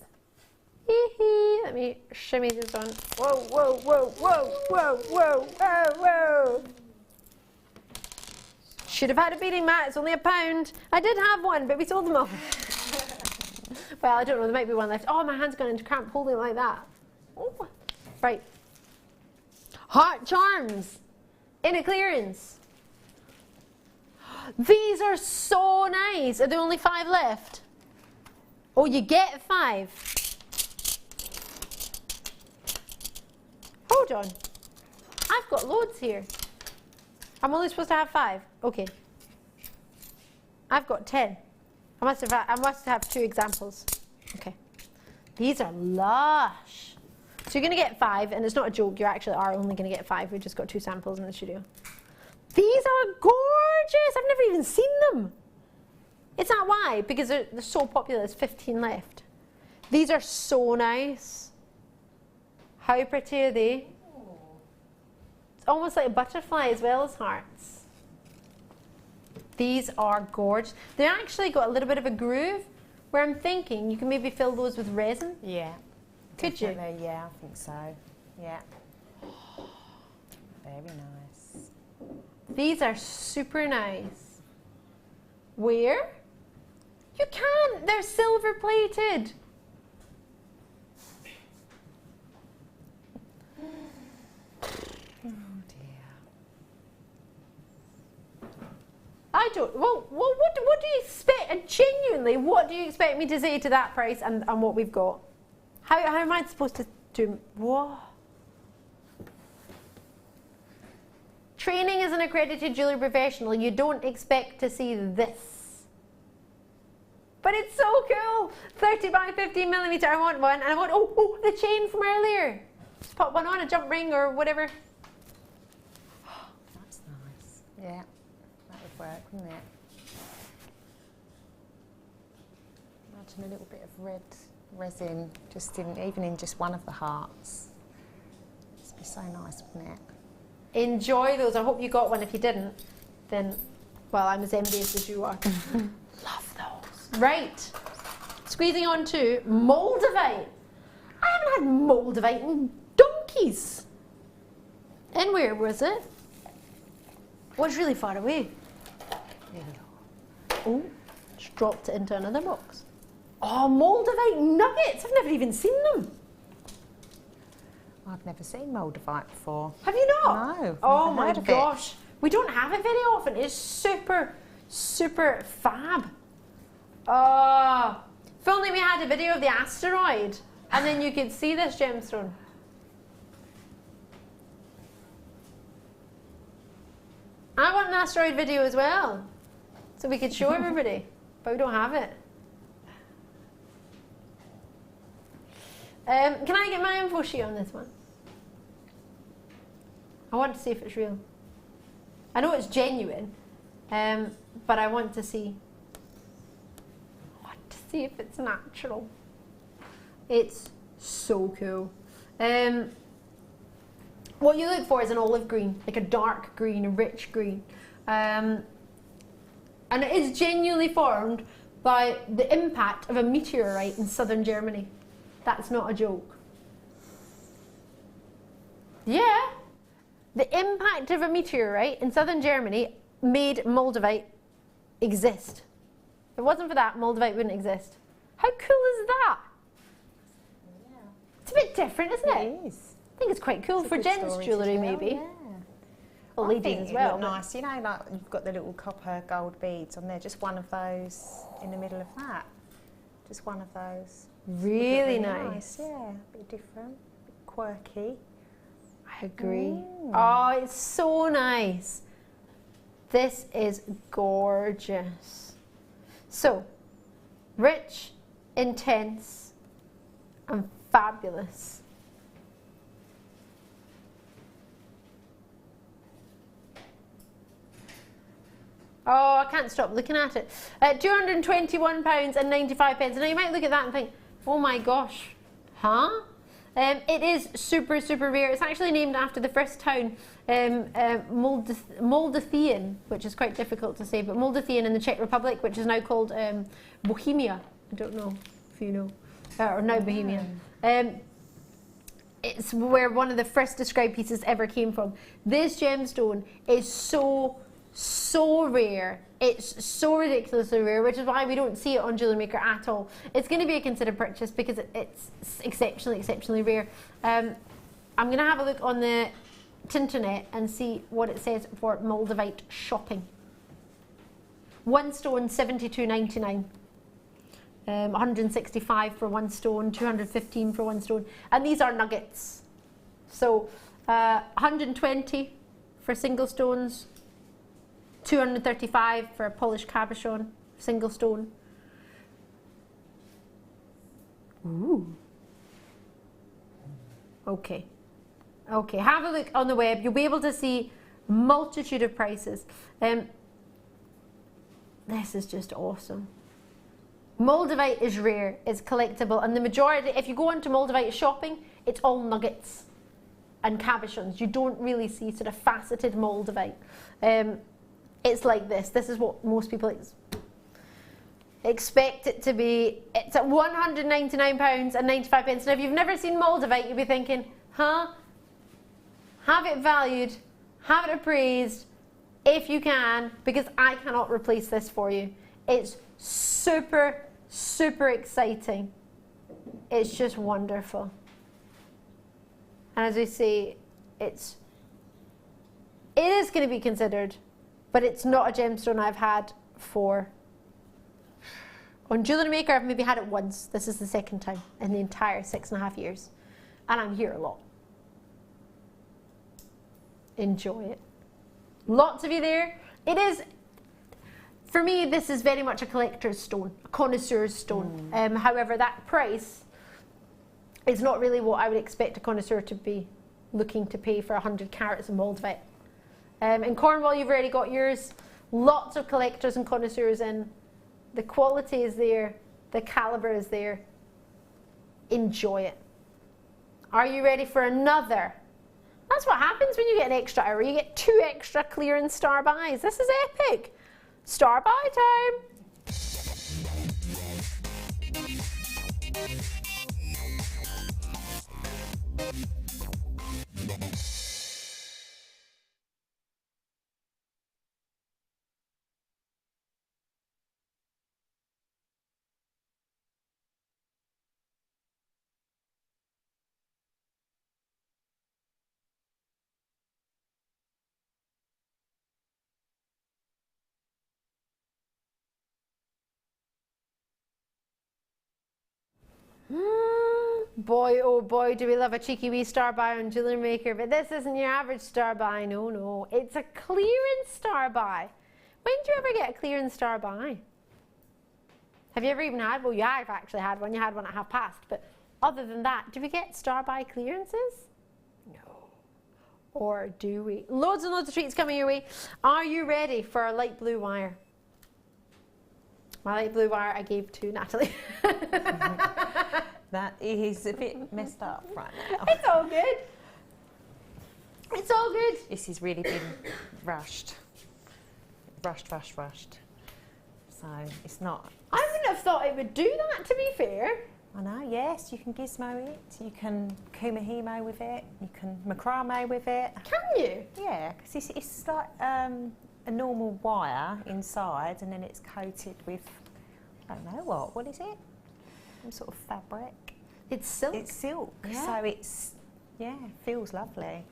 Let me shimmy this on. Whoa, whoa, whoa, whoa, whoa, whoa, whoa, whoa. Should have had a beating, Matt. It's only £1. I did have one, but we sold them all. Well, I don't know, there might be one left. Oh, my hand's gone into cramp holding it like that. Oh. Right. Heart charms in a clearance. These are so nice. Are there only 5 left? Oh, you get 5. Hold on. I've got loads here. I'm only supposed to have 5. Okay. I've got 10. I must have 2 examples. Okay. These are lush. So you're going to get 5, and it's not a joke. You actually are only going to get 5. We just got 2 samples in the studio. These are gorgeous. I've never even seen them. Is that why? Because they're so popular. There's 15 left. These are so nice. How pretty are they? It's almost like a butterfly as well as hearts. These are gorgeous. They actually got a little bit of a groove, where I'm thinking you can maybe fill those with resin. Yeah. Could you? Definitely, yeah, I think so. Yeah. Very nice. These are super nice. Where? You can't, they're silver plated. I don't, well what do you expect, genuinely, what do you expect me to say to that price and what we've got? How am I supposed to do, what? Training as an accredited jewellery professional, you don't expect to see this. But it's so cool! 30 by 15mm, I want one, and I want, oh, the chain from earlier. Just put one on, a jump ring or whatever. That's nice. Yeah. That would work, wouldn't it? Imagine a little bit of red resin, just even in just one of the hearts. It'd be so nice, wouldn't it? Enjoy those. I hope you got one. If you didn't, then, well, I'm as envious as you are. Love those. Right. Squeezing on to Moldavite. I haven't had Moldavite in donkeys. And where was it? Was really far away. Oh, just dropped it into another box. Oh, Moldavite nuggets. I've never even seen them. I've never seen Moldavite before. Have you not? No. Oh my gosh. We don't have it very often. It's super, super fab. If only we had a video of the asteroid and then you could see this gemstone. I want an asteroid video as well, so we could show everybody, but we don't have it. Can I get my info sheet on this one? I want to see if it's real. I know it's genuine, but I want to see. If it's natural. It's so cool. What you look for is an olive green, like a dark green, a rich green. And it is genuinely formed by the impact of a meteorite in southern Germany. That's not a joke. Yeah. The impact of a meteorite in southern Germany made Moldavite exist. If it wasn't for that, Moldavite wouldn't exist. How cool is that? Yeah. It's a bit different, isn't it? It is. I think it's quite cool for gents' jewellery, maybe. Yeah. Well, ladies as well. Look nice. You know, like you've got the little copper gold beads on there. Just one of those in the middle of that. Just one of those. Really nice. Yeah, a bit different, a bit quirky. I agree. Oh, it's so nice. This is gorgeous. So, rich, intense, and fabulous. Oh, I can't stop looking at it. £221.95. Now you might look at that and think, oh my gosh, huh? It is super, super rare. It's actually named after the first town, Moldavia, which is quite difficult to say, but Moldavia in the Czech Republic, which is now called Bohemia. I don't know if you know, or now Bohemia. It's where one of the first described pieces ever came from. This gemstone is so rare. It's so ridiculously rare, which is why we don't see it on Jewellery Maker at all. It's going to be a considered purchase because it's exceptionally rare. I'm going to have a look on the Tinternet and see what it says for Moldavite shopping. One stone, $72.99. 165 for one stone, 215 for one stone, and these are nuggets. So 120 for single stones, 235 for a polished cabochon, single stone. Ooh. Okay. Okay, have a look on the web. You'll be able to see multitude of prices. This is just awesome. Moldavite is rare, it's collectible, and the majority, if you go onto Moldavite shopping, it's all nuggets and cabochons. You don't really see sort of faceted Moldavite. It's like this. This is what most people Expect it to be, it's at £199.95. Now if you've never seen Moldavite, you'll be thinking, huh? Have it valued, have it appraised, if you can, because I cannot replace this for you. It's super, super exciting. It's just wonderful. And as we say, it is going to be considered, but it's not a gemstone I've had for... On Jewellery Maker, I've maybe had it once. This is the second time in the entire 6.5 years. And I'm here a lot. Enjoy it. Lots of you there. It is, for me, this is very much a collector's stone, a connoisseur's stone. However, that price is not really what I would expect a connoisseur to be looking to pay for 100 carats of Moldavite. In Cornwall, you've already got yours. Lots of collectors and connoisseurs in. The quality is there, the calibre is there. Enjoy it. Are you ready for another? That's what happens when you get an extra hour. You get 2 extra clearance star buys. This is epic. Star buy time. Boy, oh boy, do we love a cheeky wee star buy on Jewellery Maker, but this isn't your average star buy, no, no. It's a clearance star buy. When do you ever get a clearance star buy? Have you ever even had? Well, you have actually had one. You had one at 1/2 but other than that, do we get star buy clearances? No. Or do we? Loads and loads of treats coming your way. Are you ready for a light blue wire? My light blue wire I gave to Natalie. That is a bit messed up right now. It's all good. It's all good. This has really been rushed. Rushed. So it's not... I wouldn't have thought it would do that, to be fair. I know, yes, you can gizmo it, you can kumahimo with it, you can macrame with it. Can you? Yeah, because it's like a normal wire inside and then it's coated with, I don't know what is it? Some sort of fabric. It's silk. It's silk, yeah. So it's, yeah, feels lovely.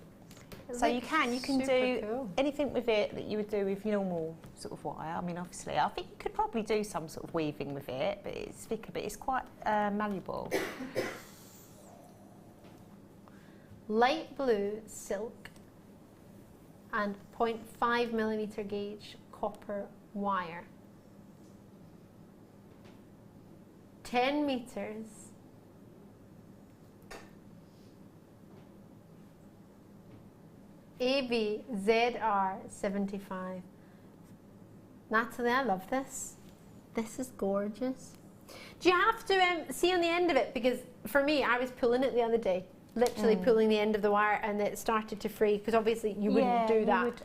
It So you can do cool. anything with it that you would do with your normal sort of wire. I mean, obviously, I think you could probably do some sort of weaving with it, but it's thicker, but it's quite malleable. Light blue silk and 0.5mm gauge copper wire. 10 meters. ABZR75. Natalie, I love this. This is gorgeous. Do you have to see on the end of it? Because for me, I was pulling it the other day, literally pulling the end of the wire, and it started to free. Because obviously you wouldn't do that. Would,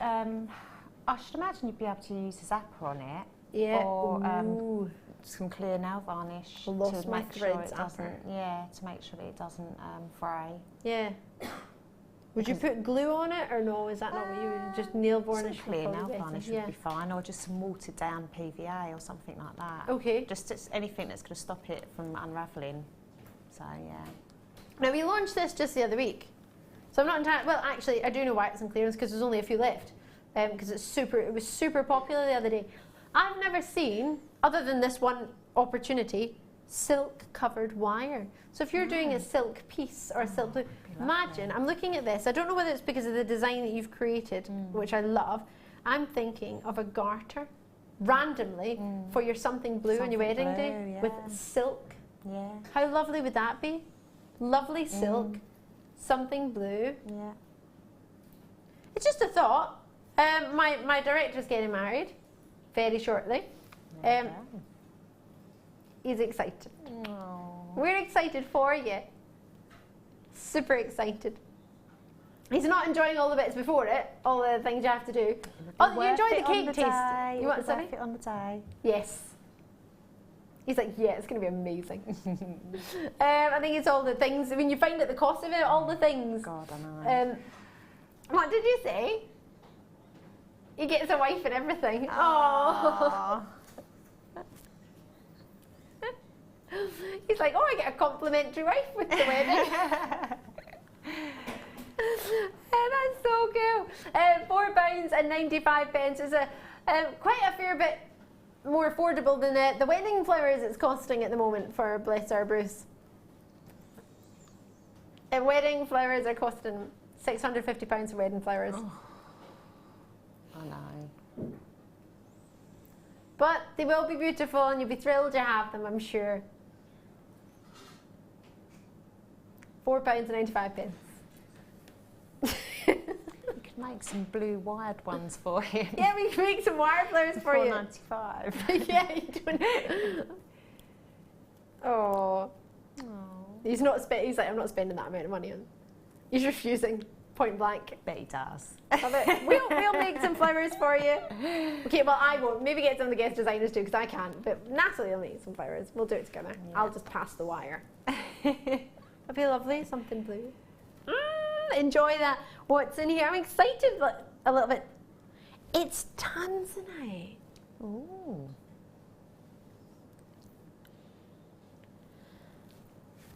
I should imagine you'd be able to use a zapper on it. Yeah. Or some clear nail varnish to make sure it doesn't. Yeah, to make sure that it doesn't fray. Yeah. Would you put glue on it or no? Is that not what you would just nail varnish? Some clear nail varnish would be fine, or just some watered down PVA or something like that. Okay. Just anything that's going to stop it from unravelling. So yeah. Now we launched this just the other week, so I'm not entirely. Well, actually, I do know why it's in clearance because there's only a few left. Because it was super popular the other day. I've never seen, other than this one opportunity, silk covered wire. So if you're doing a silk piece or a silk blue, imagine, I'm looking at this, I don't know whether it's because of the design that you've created, which I love, I'm thinking of a garter, randomly, for your something blue on your wedding day, with silk. Yeah. How lovely would that be? Lovely silk, something blue. Yeah. It's just a thought. My director's getting married very shortly. He's excited. Aww. We're excited for you. Super excited. He's not enjoying all the bits before it, all the things you have to do. Oh, you enjoyed the cake taste. You want something? It on the day. Yes. He's like, yeah, it's going to be amazing. I think it's all the things. I mean, you find out the cost of it, all the things. God, I know. What did you say? He gets a wife and everything. Oh. He's like, oh, I get a complimentary wife with the wedding. That's so cool. £4.95 is quite a fair bit more affordable than the wedding flowers it's costing at the moment for Bless Our Bruce. Wedding flowers are costing £650 for wedding flowers. Oh. I know. But they will be beautiful and you'll be thrilled to have them, I'm sure. £4.95. We could make some blue wired ones for him. Yeah, we can make some wire flowers for you. £4.95. Yeah, you don't. Oh. He's not. He's like, I'm not spending that amount of money on. He's refusing, point blank. Bet he does. We'll make some flowers for you. Okay, well I won't. Maybe get some of the guest designers too, because I can't. But Nathalie will make some flowers. We'll do it together. Yeah. I'll just pass the wire. That'd be lovely. Something blue. Enjoy that. What's in here? I'm excited a little bit. It's tanzanite. Ooh.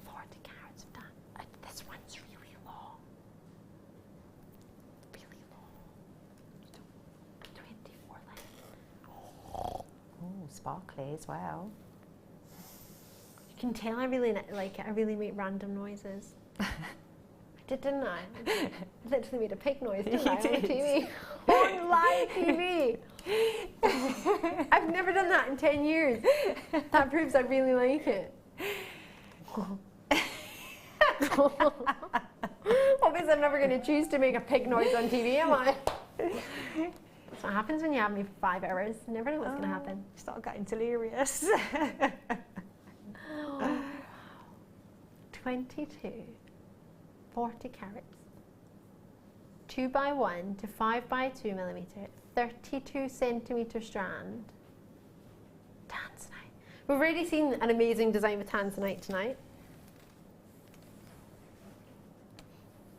40 carats of tan. This one's really long. Really long. 24 length. Oh, sparkly as well. You can tell I really like it. I really make random noises. Didn't I? I literally made a pig noise, didn't I, on TV? On live TV! I've never done that in 10 years. That proves I really like it. Obviously I'm never going to choose to make a pig noise on TV, am I? That's what happens when you have me for 5 hours. You never know what's going to happen. Start getting delirious. 22. 40 carats, 2x1 to 5x2 millimeter, 32 centimeter strand. Tanzanite. We've already seen an amazing design with tanzanite tonight.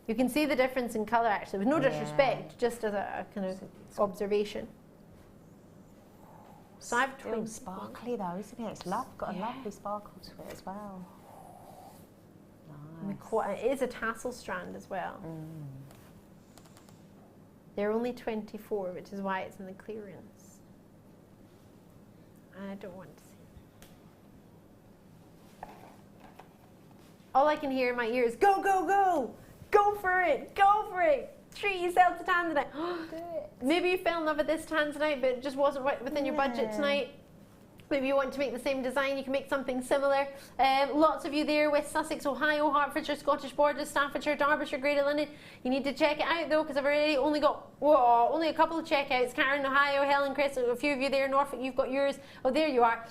You can see the difference in colour actually, with no disrespect, just as a kind of observation. So I've Still sparkly though, isn't it? It's got a lovely sparkle to it as well. Nice. It is a tassel strand as well. They're only 24, which is why it's in the clearance. I don't want to see. All I can hear in my ears, go, go, go! Go for it! Go for it! Treat yourself to tanzanite. Do it. Maybe you fell in love with this tanzanite, but it just wasn't within your budget tonight. Maybe you want to make the same design, you can make something similar. Lots of you there with Sussex, Ohio, Hertfordshire, Scottish Borders, Staffordshire, Derbyshire, Greater London. You need to check it out though, because I've already only got only a couple of checkouts. Karen, Ohio, Helen, Chris, a few of you there. Norfolk, you've got yours. Oh, there you are.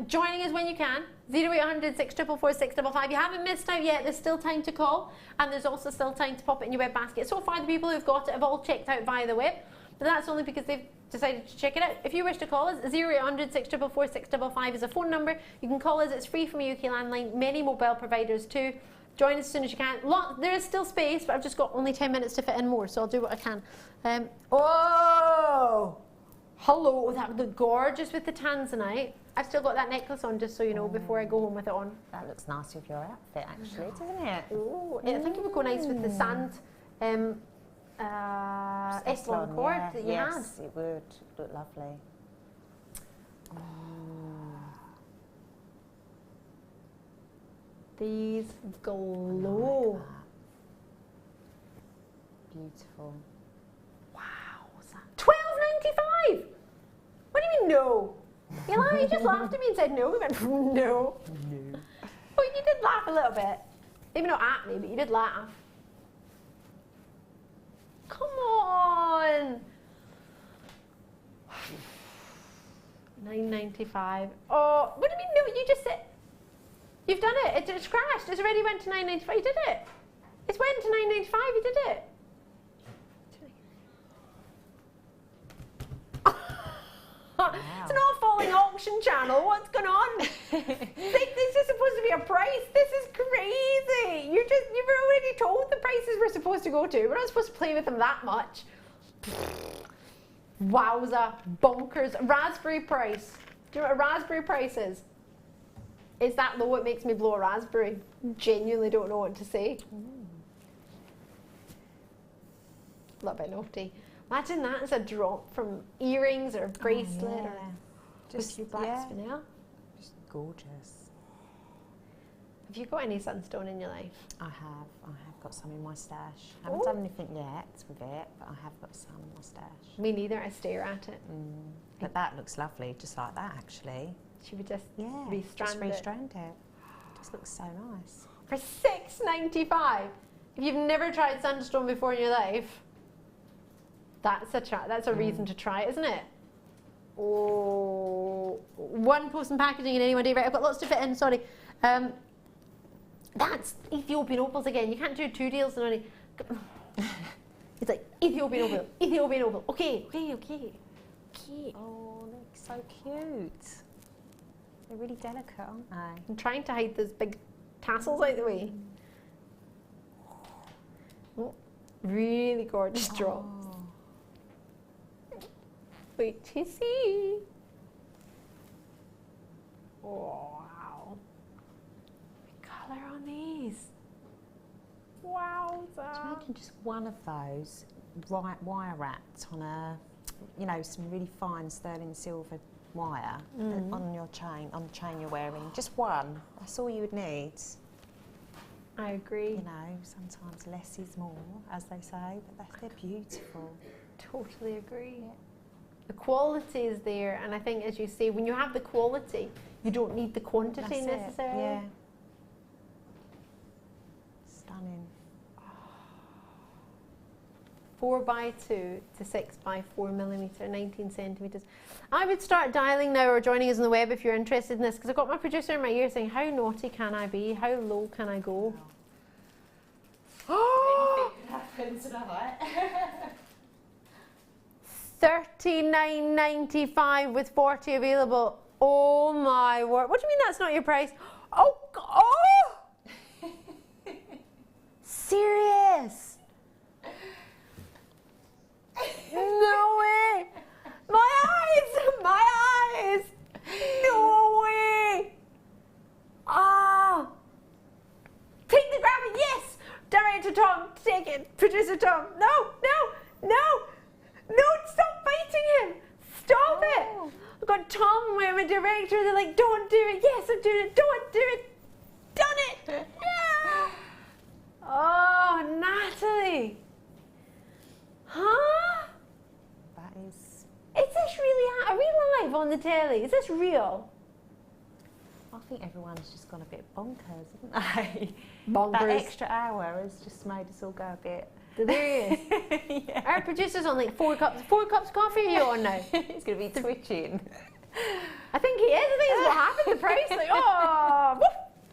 Joining us when you can. 0800 644 655. You haven't missed out yet. There's still time to call, and there's also still time to pop it in your web basket. So far, the people who've got it have all checked out via the web, but that's only because they've decided to check it out. If you wish to call us, 0800 644 655 is a phone number. You can call us. It's free from a UK landline. Many mobile providers too. Join us as soon as you can. There is still space, but I've just got only 10 minutes to fit in more, so I'll do what I can. Oh! Hello, that would look gorgeous with the tanzanite. I've still got that necklace on, just so you know, before I go home with it on. That looks nice with your outfit, actually, doesn't it? Ooh, I think it would go nice with the sand Essilon cord that you had. Yes, it would look lovely. These glow. Beautiful. Wow, what's that? £12.95. What do you mean no? You just laughed at me and said no. We went no. No. Well, you did laugh a little bit. Maybe not at me, but you did laugh. Come on. £9.95. Oh, what do you mean no? You just said you've done it. It's crashed. It's already went to £9.95. You did it. It's went to £9.95. You did it. It's not a falling auction channel. What's going on? This is supposed to be a price. This is crazy. You've already told the prices we're supposed to go to. We're not supposed to play with them that much. Wowza, bonkers. Raspberry price. Do you know what a raspberry price is? Is that low? It makes me blow a raspberry. Genuinely don't know what to say. A little bit naughty. Imagine that as a drop from earrings or a bracelet or just your black spinel. Just gorgeous. Have you got any sunstone in your life? I have got some in my stash. I haven't done anything yet with it, but I have got some in my stash. Me neither, I stare at it. But that looks lovely, just like that actually. Should we just restrand just it? Restrand it. Just looks so nice. For $6.95. If you've never tried sunstone before in your life, that's a reason to try it, isn't it? Oh, one post and packaging in any one day, right? I've got lots to fit in, sorry. That's Ethiopian opals again. You can't do 2 deals in only. It's like Ethiopian opal, Ethiopian opal. Okay. Oh, look, so cute. They're really delicate, aren't they? I'm trying to hide those big tassels out the way. Oh, really gorgeous drops. Wait to see. Oh, wow. The colour on these. Wow. Imagine just one of those wire wrapped on a, some really fine sterling silver wire on your chain, on the chain you're wearing. Just one. That's all you would need. I agree. Sometimes less is more, as they say, but they're beautiful. Totally agree. Yeah. The quality is there, and I think, as you say, when you have the quality, you don't need the quantity necessarily. Yeah. Stunning. 4x2 to 6x4 millimetre, 19 centimetres. I would start dialing now or joining us on the web if you're interested in this, because I've got my producer in my ear saying, how naughty can I be? How low can I go? Oh! Anything could happen tonight. $39.95 with 40 available. Oh my word. What do you mean that's not your price? Oh! Serious? No way! My eyes! No way! Take the graphic, yes! Director Tom, take it. Producer Tom, no! Stop fighting him! Stop it! I've got Tom, my director, they're like, don't do it. Yes, I'm doing it. Don't do it. Done it! Yeah. Oh, Nathalie. Huh? That is... Is this really... Are we live on the telly? Is this real? I think everyone's just gone a bit bonkers, haven't they? Bonkers. That extra hour has just made us all go a bit... Delirious. Yeah. Our producer's on like 4 cups. 4 cups coffee are you on now? He's going to be twitching. I think he is. I think it's what happened. The price, like, oh.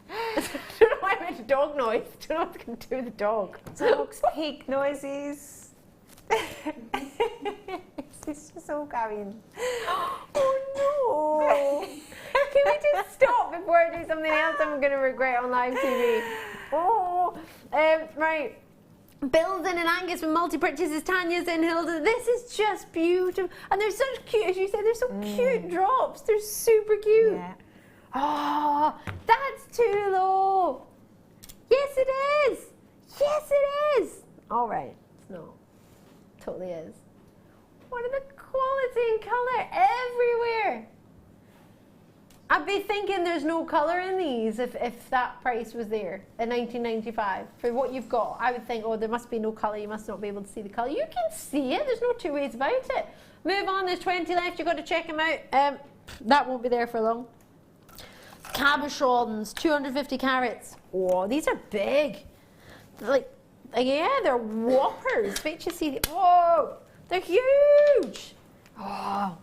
I don't know why I made a dog noise. I don't know what it's going to do with the dog. Dogs, pig noises. It's just all going. Oh no. Can we just stop before I do something else I'm going to regret on live TV? Oh. Right. Bill's in and Angus with multi-purchases, Tanya's in, Hilda. This is just beautiful. And they're such cute, as you said, they're so cute drops. They're super cute. Yeah. Oh, that's too low. Yes, it is. Yes, it is. All right. It's not. Totally is. What are the quality and colour everywhere? I'd be thinking there's no colour in these if that price was there at $19.95 for what you've got. I would think, oh, there must be no colour. You must not be able to see the colour. You can see it. There's no two ways about it. Move on. There's 20 left. You've got to check them out. That won't be there for long. Cabochons, 250 carats. Oh, these are big. Yeah, they're whoppers. Wait till you see. Whoa, they're huge. Oh.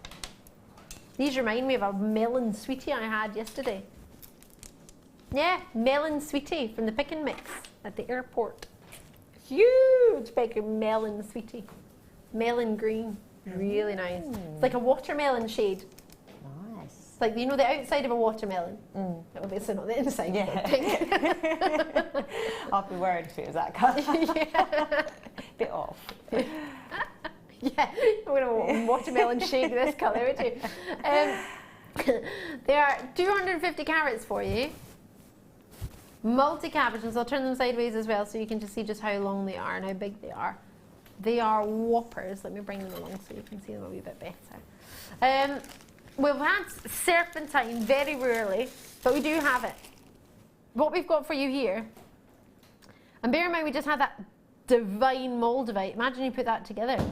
These remind me of a melon sweetie I had yesterday. Yeah, melon sweetie from the Pick and Mix at the airport. Huge big melon sweetie. Melon green. Really nice. It's like a watermelon shade. like, you know, the outside of a watermelon. Obviously not the inside. Yeah. Pink. I'd be worried if it was that colour. Yeah. Bit off. Yeah, I'm going to watermelon shake this colour, would you? There are 250 carats for you. Multi-cabochons. I'll turn them sideways as well so you can just see just how long they are and how big they are. They are whoppers. Let me bring them along so you can see them a wee bit better. We've had serpentine very rarely, but we do have it. What we've got for you here, and bear in mind we just had that divine moldavite. Imagine you put that together.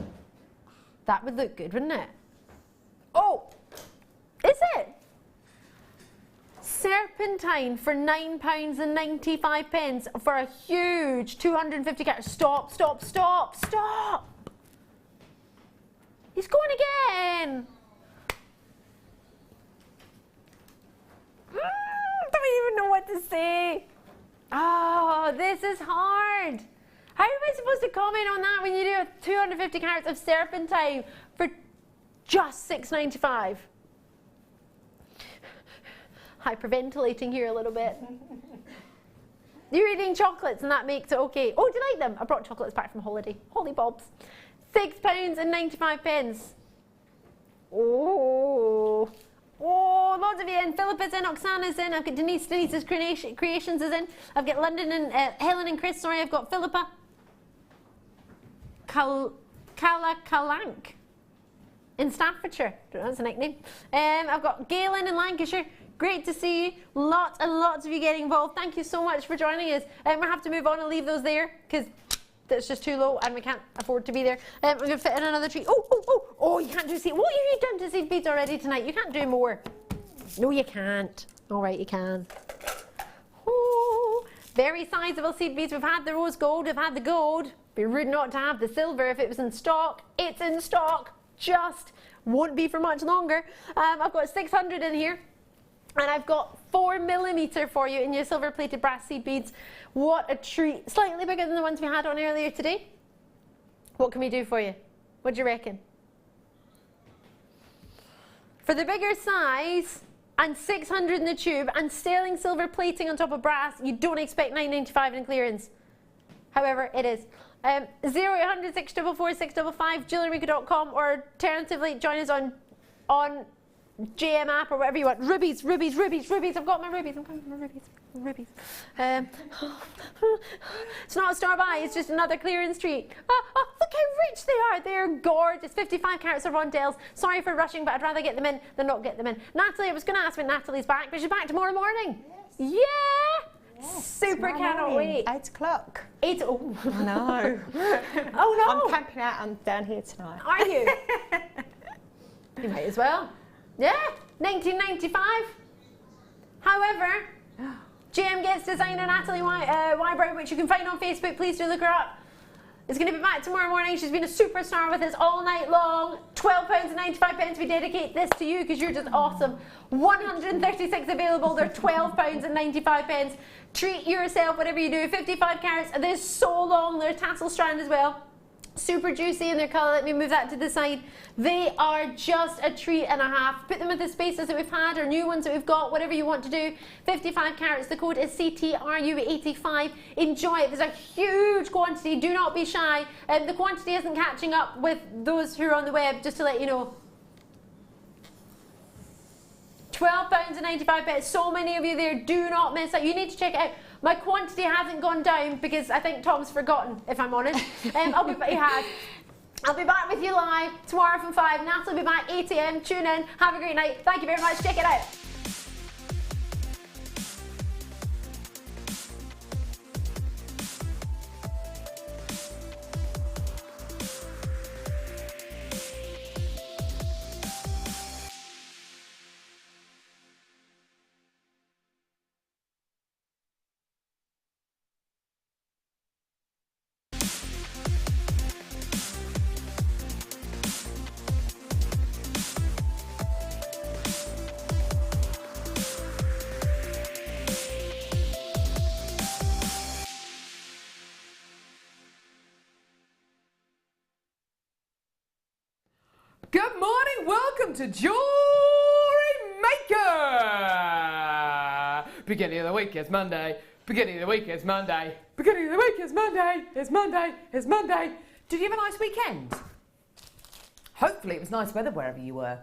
That would look good, wouldn't it? Oh, is it? Serpentine for £9.95 for a huge 250 carat. Stop, stop, stop, stop. He's going again. Don't even know what to say. Oh, this is hard. How am I supposed to comment on that when you do 250 carats of serpentine for just £6.95? Hyperventilating here a little bit. You're eating chocolates and that makes it okay. Oh, do you like them? I brought chocolates back from holiday. Holy bobs. £6.95. Oh. Oh, loads of you in. Philippa's in, Oksana's in. I've got Denise, Denise's Creations is in. I've got London and Helen and Chris. Sorry, I've got Philippa. Calank in Staffordshire. Don't know, that's a nickname. I've got Galen in Lancashire. Great to see you. Lots and lots of you getting involved. Thank you so much for joining us. We'll have to move on and leave those there because that's just too low and we can't afford to be there. We're going to fit in another tree. Oh, you can't do seed. What have you done to seed beads already tonight? You can't do more. No, you can't. All right, you can. Oh, very sizable seed beads. We've had the rose gold. We've had the gold. Be rude not to have the silver if it was in stock. It's in stock. Just won't be for much longer. I've got 600 in here. And I've got 4mm for you in your silver plated brass seed beads. What a treat. Slightly bigger than the ones we had on earlier today. What can we do for you? What do you reckon? For the bigger size and 600 in the tube and sterling silver plating on top of brass, you don't expect £9.95 in clearance. However, it is. 0800 644 655 jewellerymaker.com, or alternatively join us on JM app or whatever you want. Rubies. I've got my rubies. I'm coming for my rubies. It's not a store buy, it's just another clearance treat. Oh, look how rich they are. They're gorgeous. 55 carats of rondelles. Sorry for rushing, but I'd rather get them in than not get them in. Natalie, I was going to ask when Natalie's back, but she's back tomorrow morning. Yes. Yes, super cannot wait. 8 o'clock. 8. Oh no. Oh no. I'm camping out. I'm down here tonight. Are you? You might as well. Yeah, 1995. However, GM Guest Designer Nathalie Whybrow, which you can find on Facebook, please do look her up, is going to be back tomorrow morning. She's been a superstar with us all night long. £12.95 we dedicate this to you because you're just awesome. 136 available. They're £12.95. Treat yourself, whatever you do. 55 carats. They're so long. They're a tassel strand as well. Super juicy in their colour. Let me move that to the side. They are just a treat and a half. Put them with the spaces that we've had or new ones that we've got, whatever you want to do. 55 carats. The code is CTRU85. Enjoy it. There's a huge quantity. Do not be shy. The quantity isn't catching up with those who are on the web, just to let you know. £12.95. So many of you there. Do not miss out. You need to check it out. My quantity hasn't gone down because I think Tom's forgotten, if I'm honest. I'll be back with you live tomorrow from 5. Nathalie will be back 8 AM. Tune in. Have a great night. Thank you very much. Check it out. Good morning, welcome to Jewellery Maker! Beginning of the week is Monday. Beginning of the week is Monday. Beginning of the week is Monday. It's Monday. It's Monday. Did you have a nice weekend? Hopefully it was nice weather wherever you were.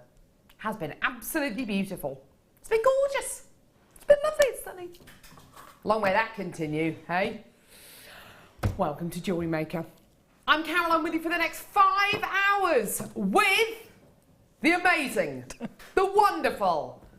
Has been absolutely beautiful. It's been gorgeous. It's been lovely and sunny. Long may that continue, hey? Welcome to Jewellery Maker. I'm Caroline with you for the next 5 hours with the amazing, the wonderful,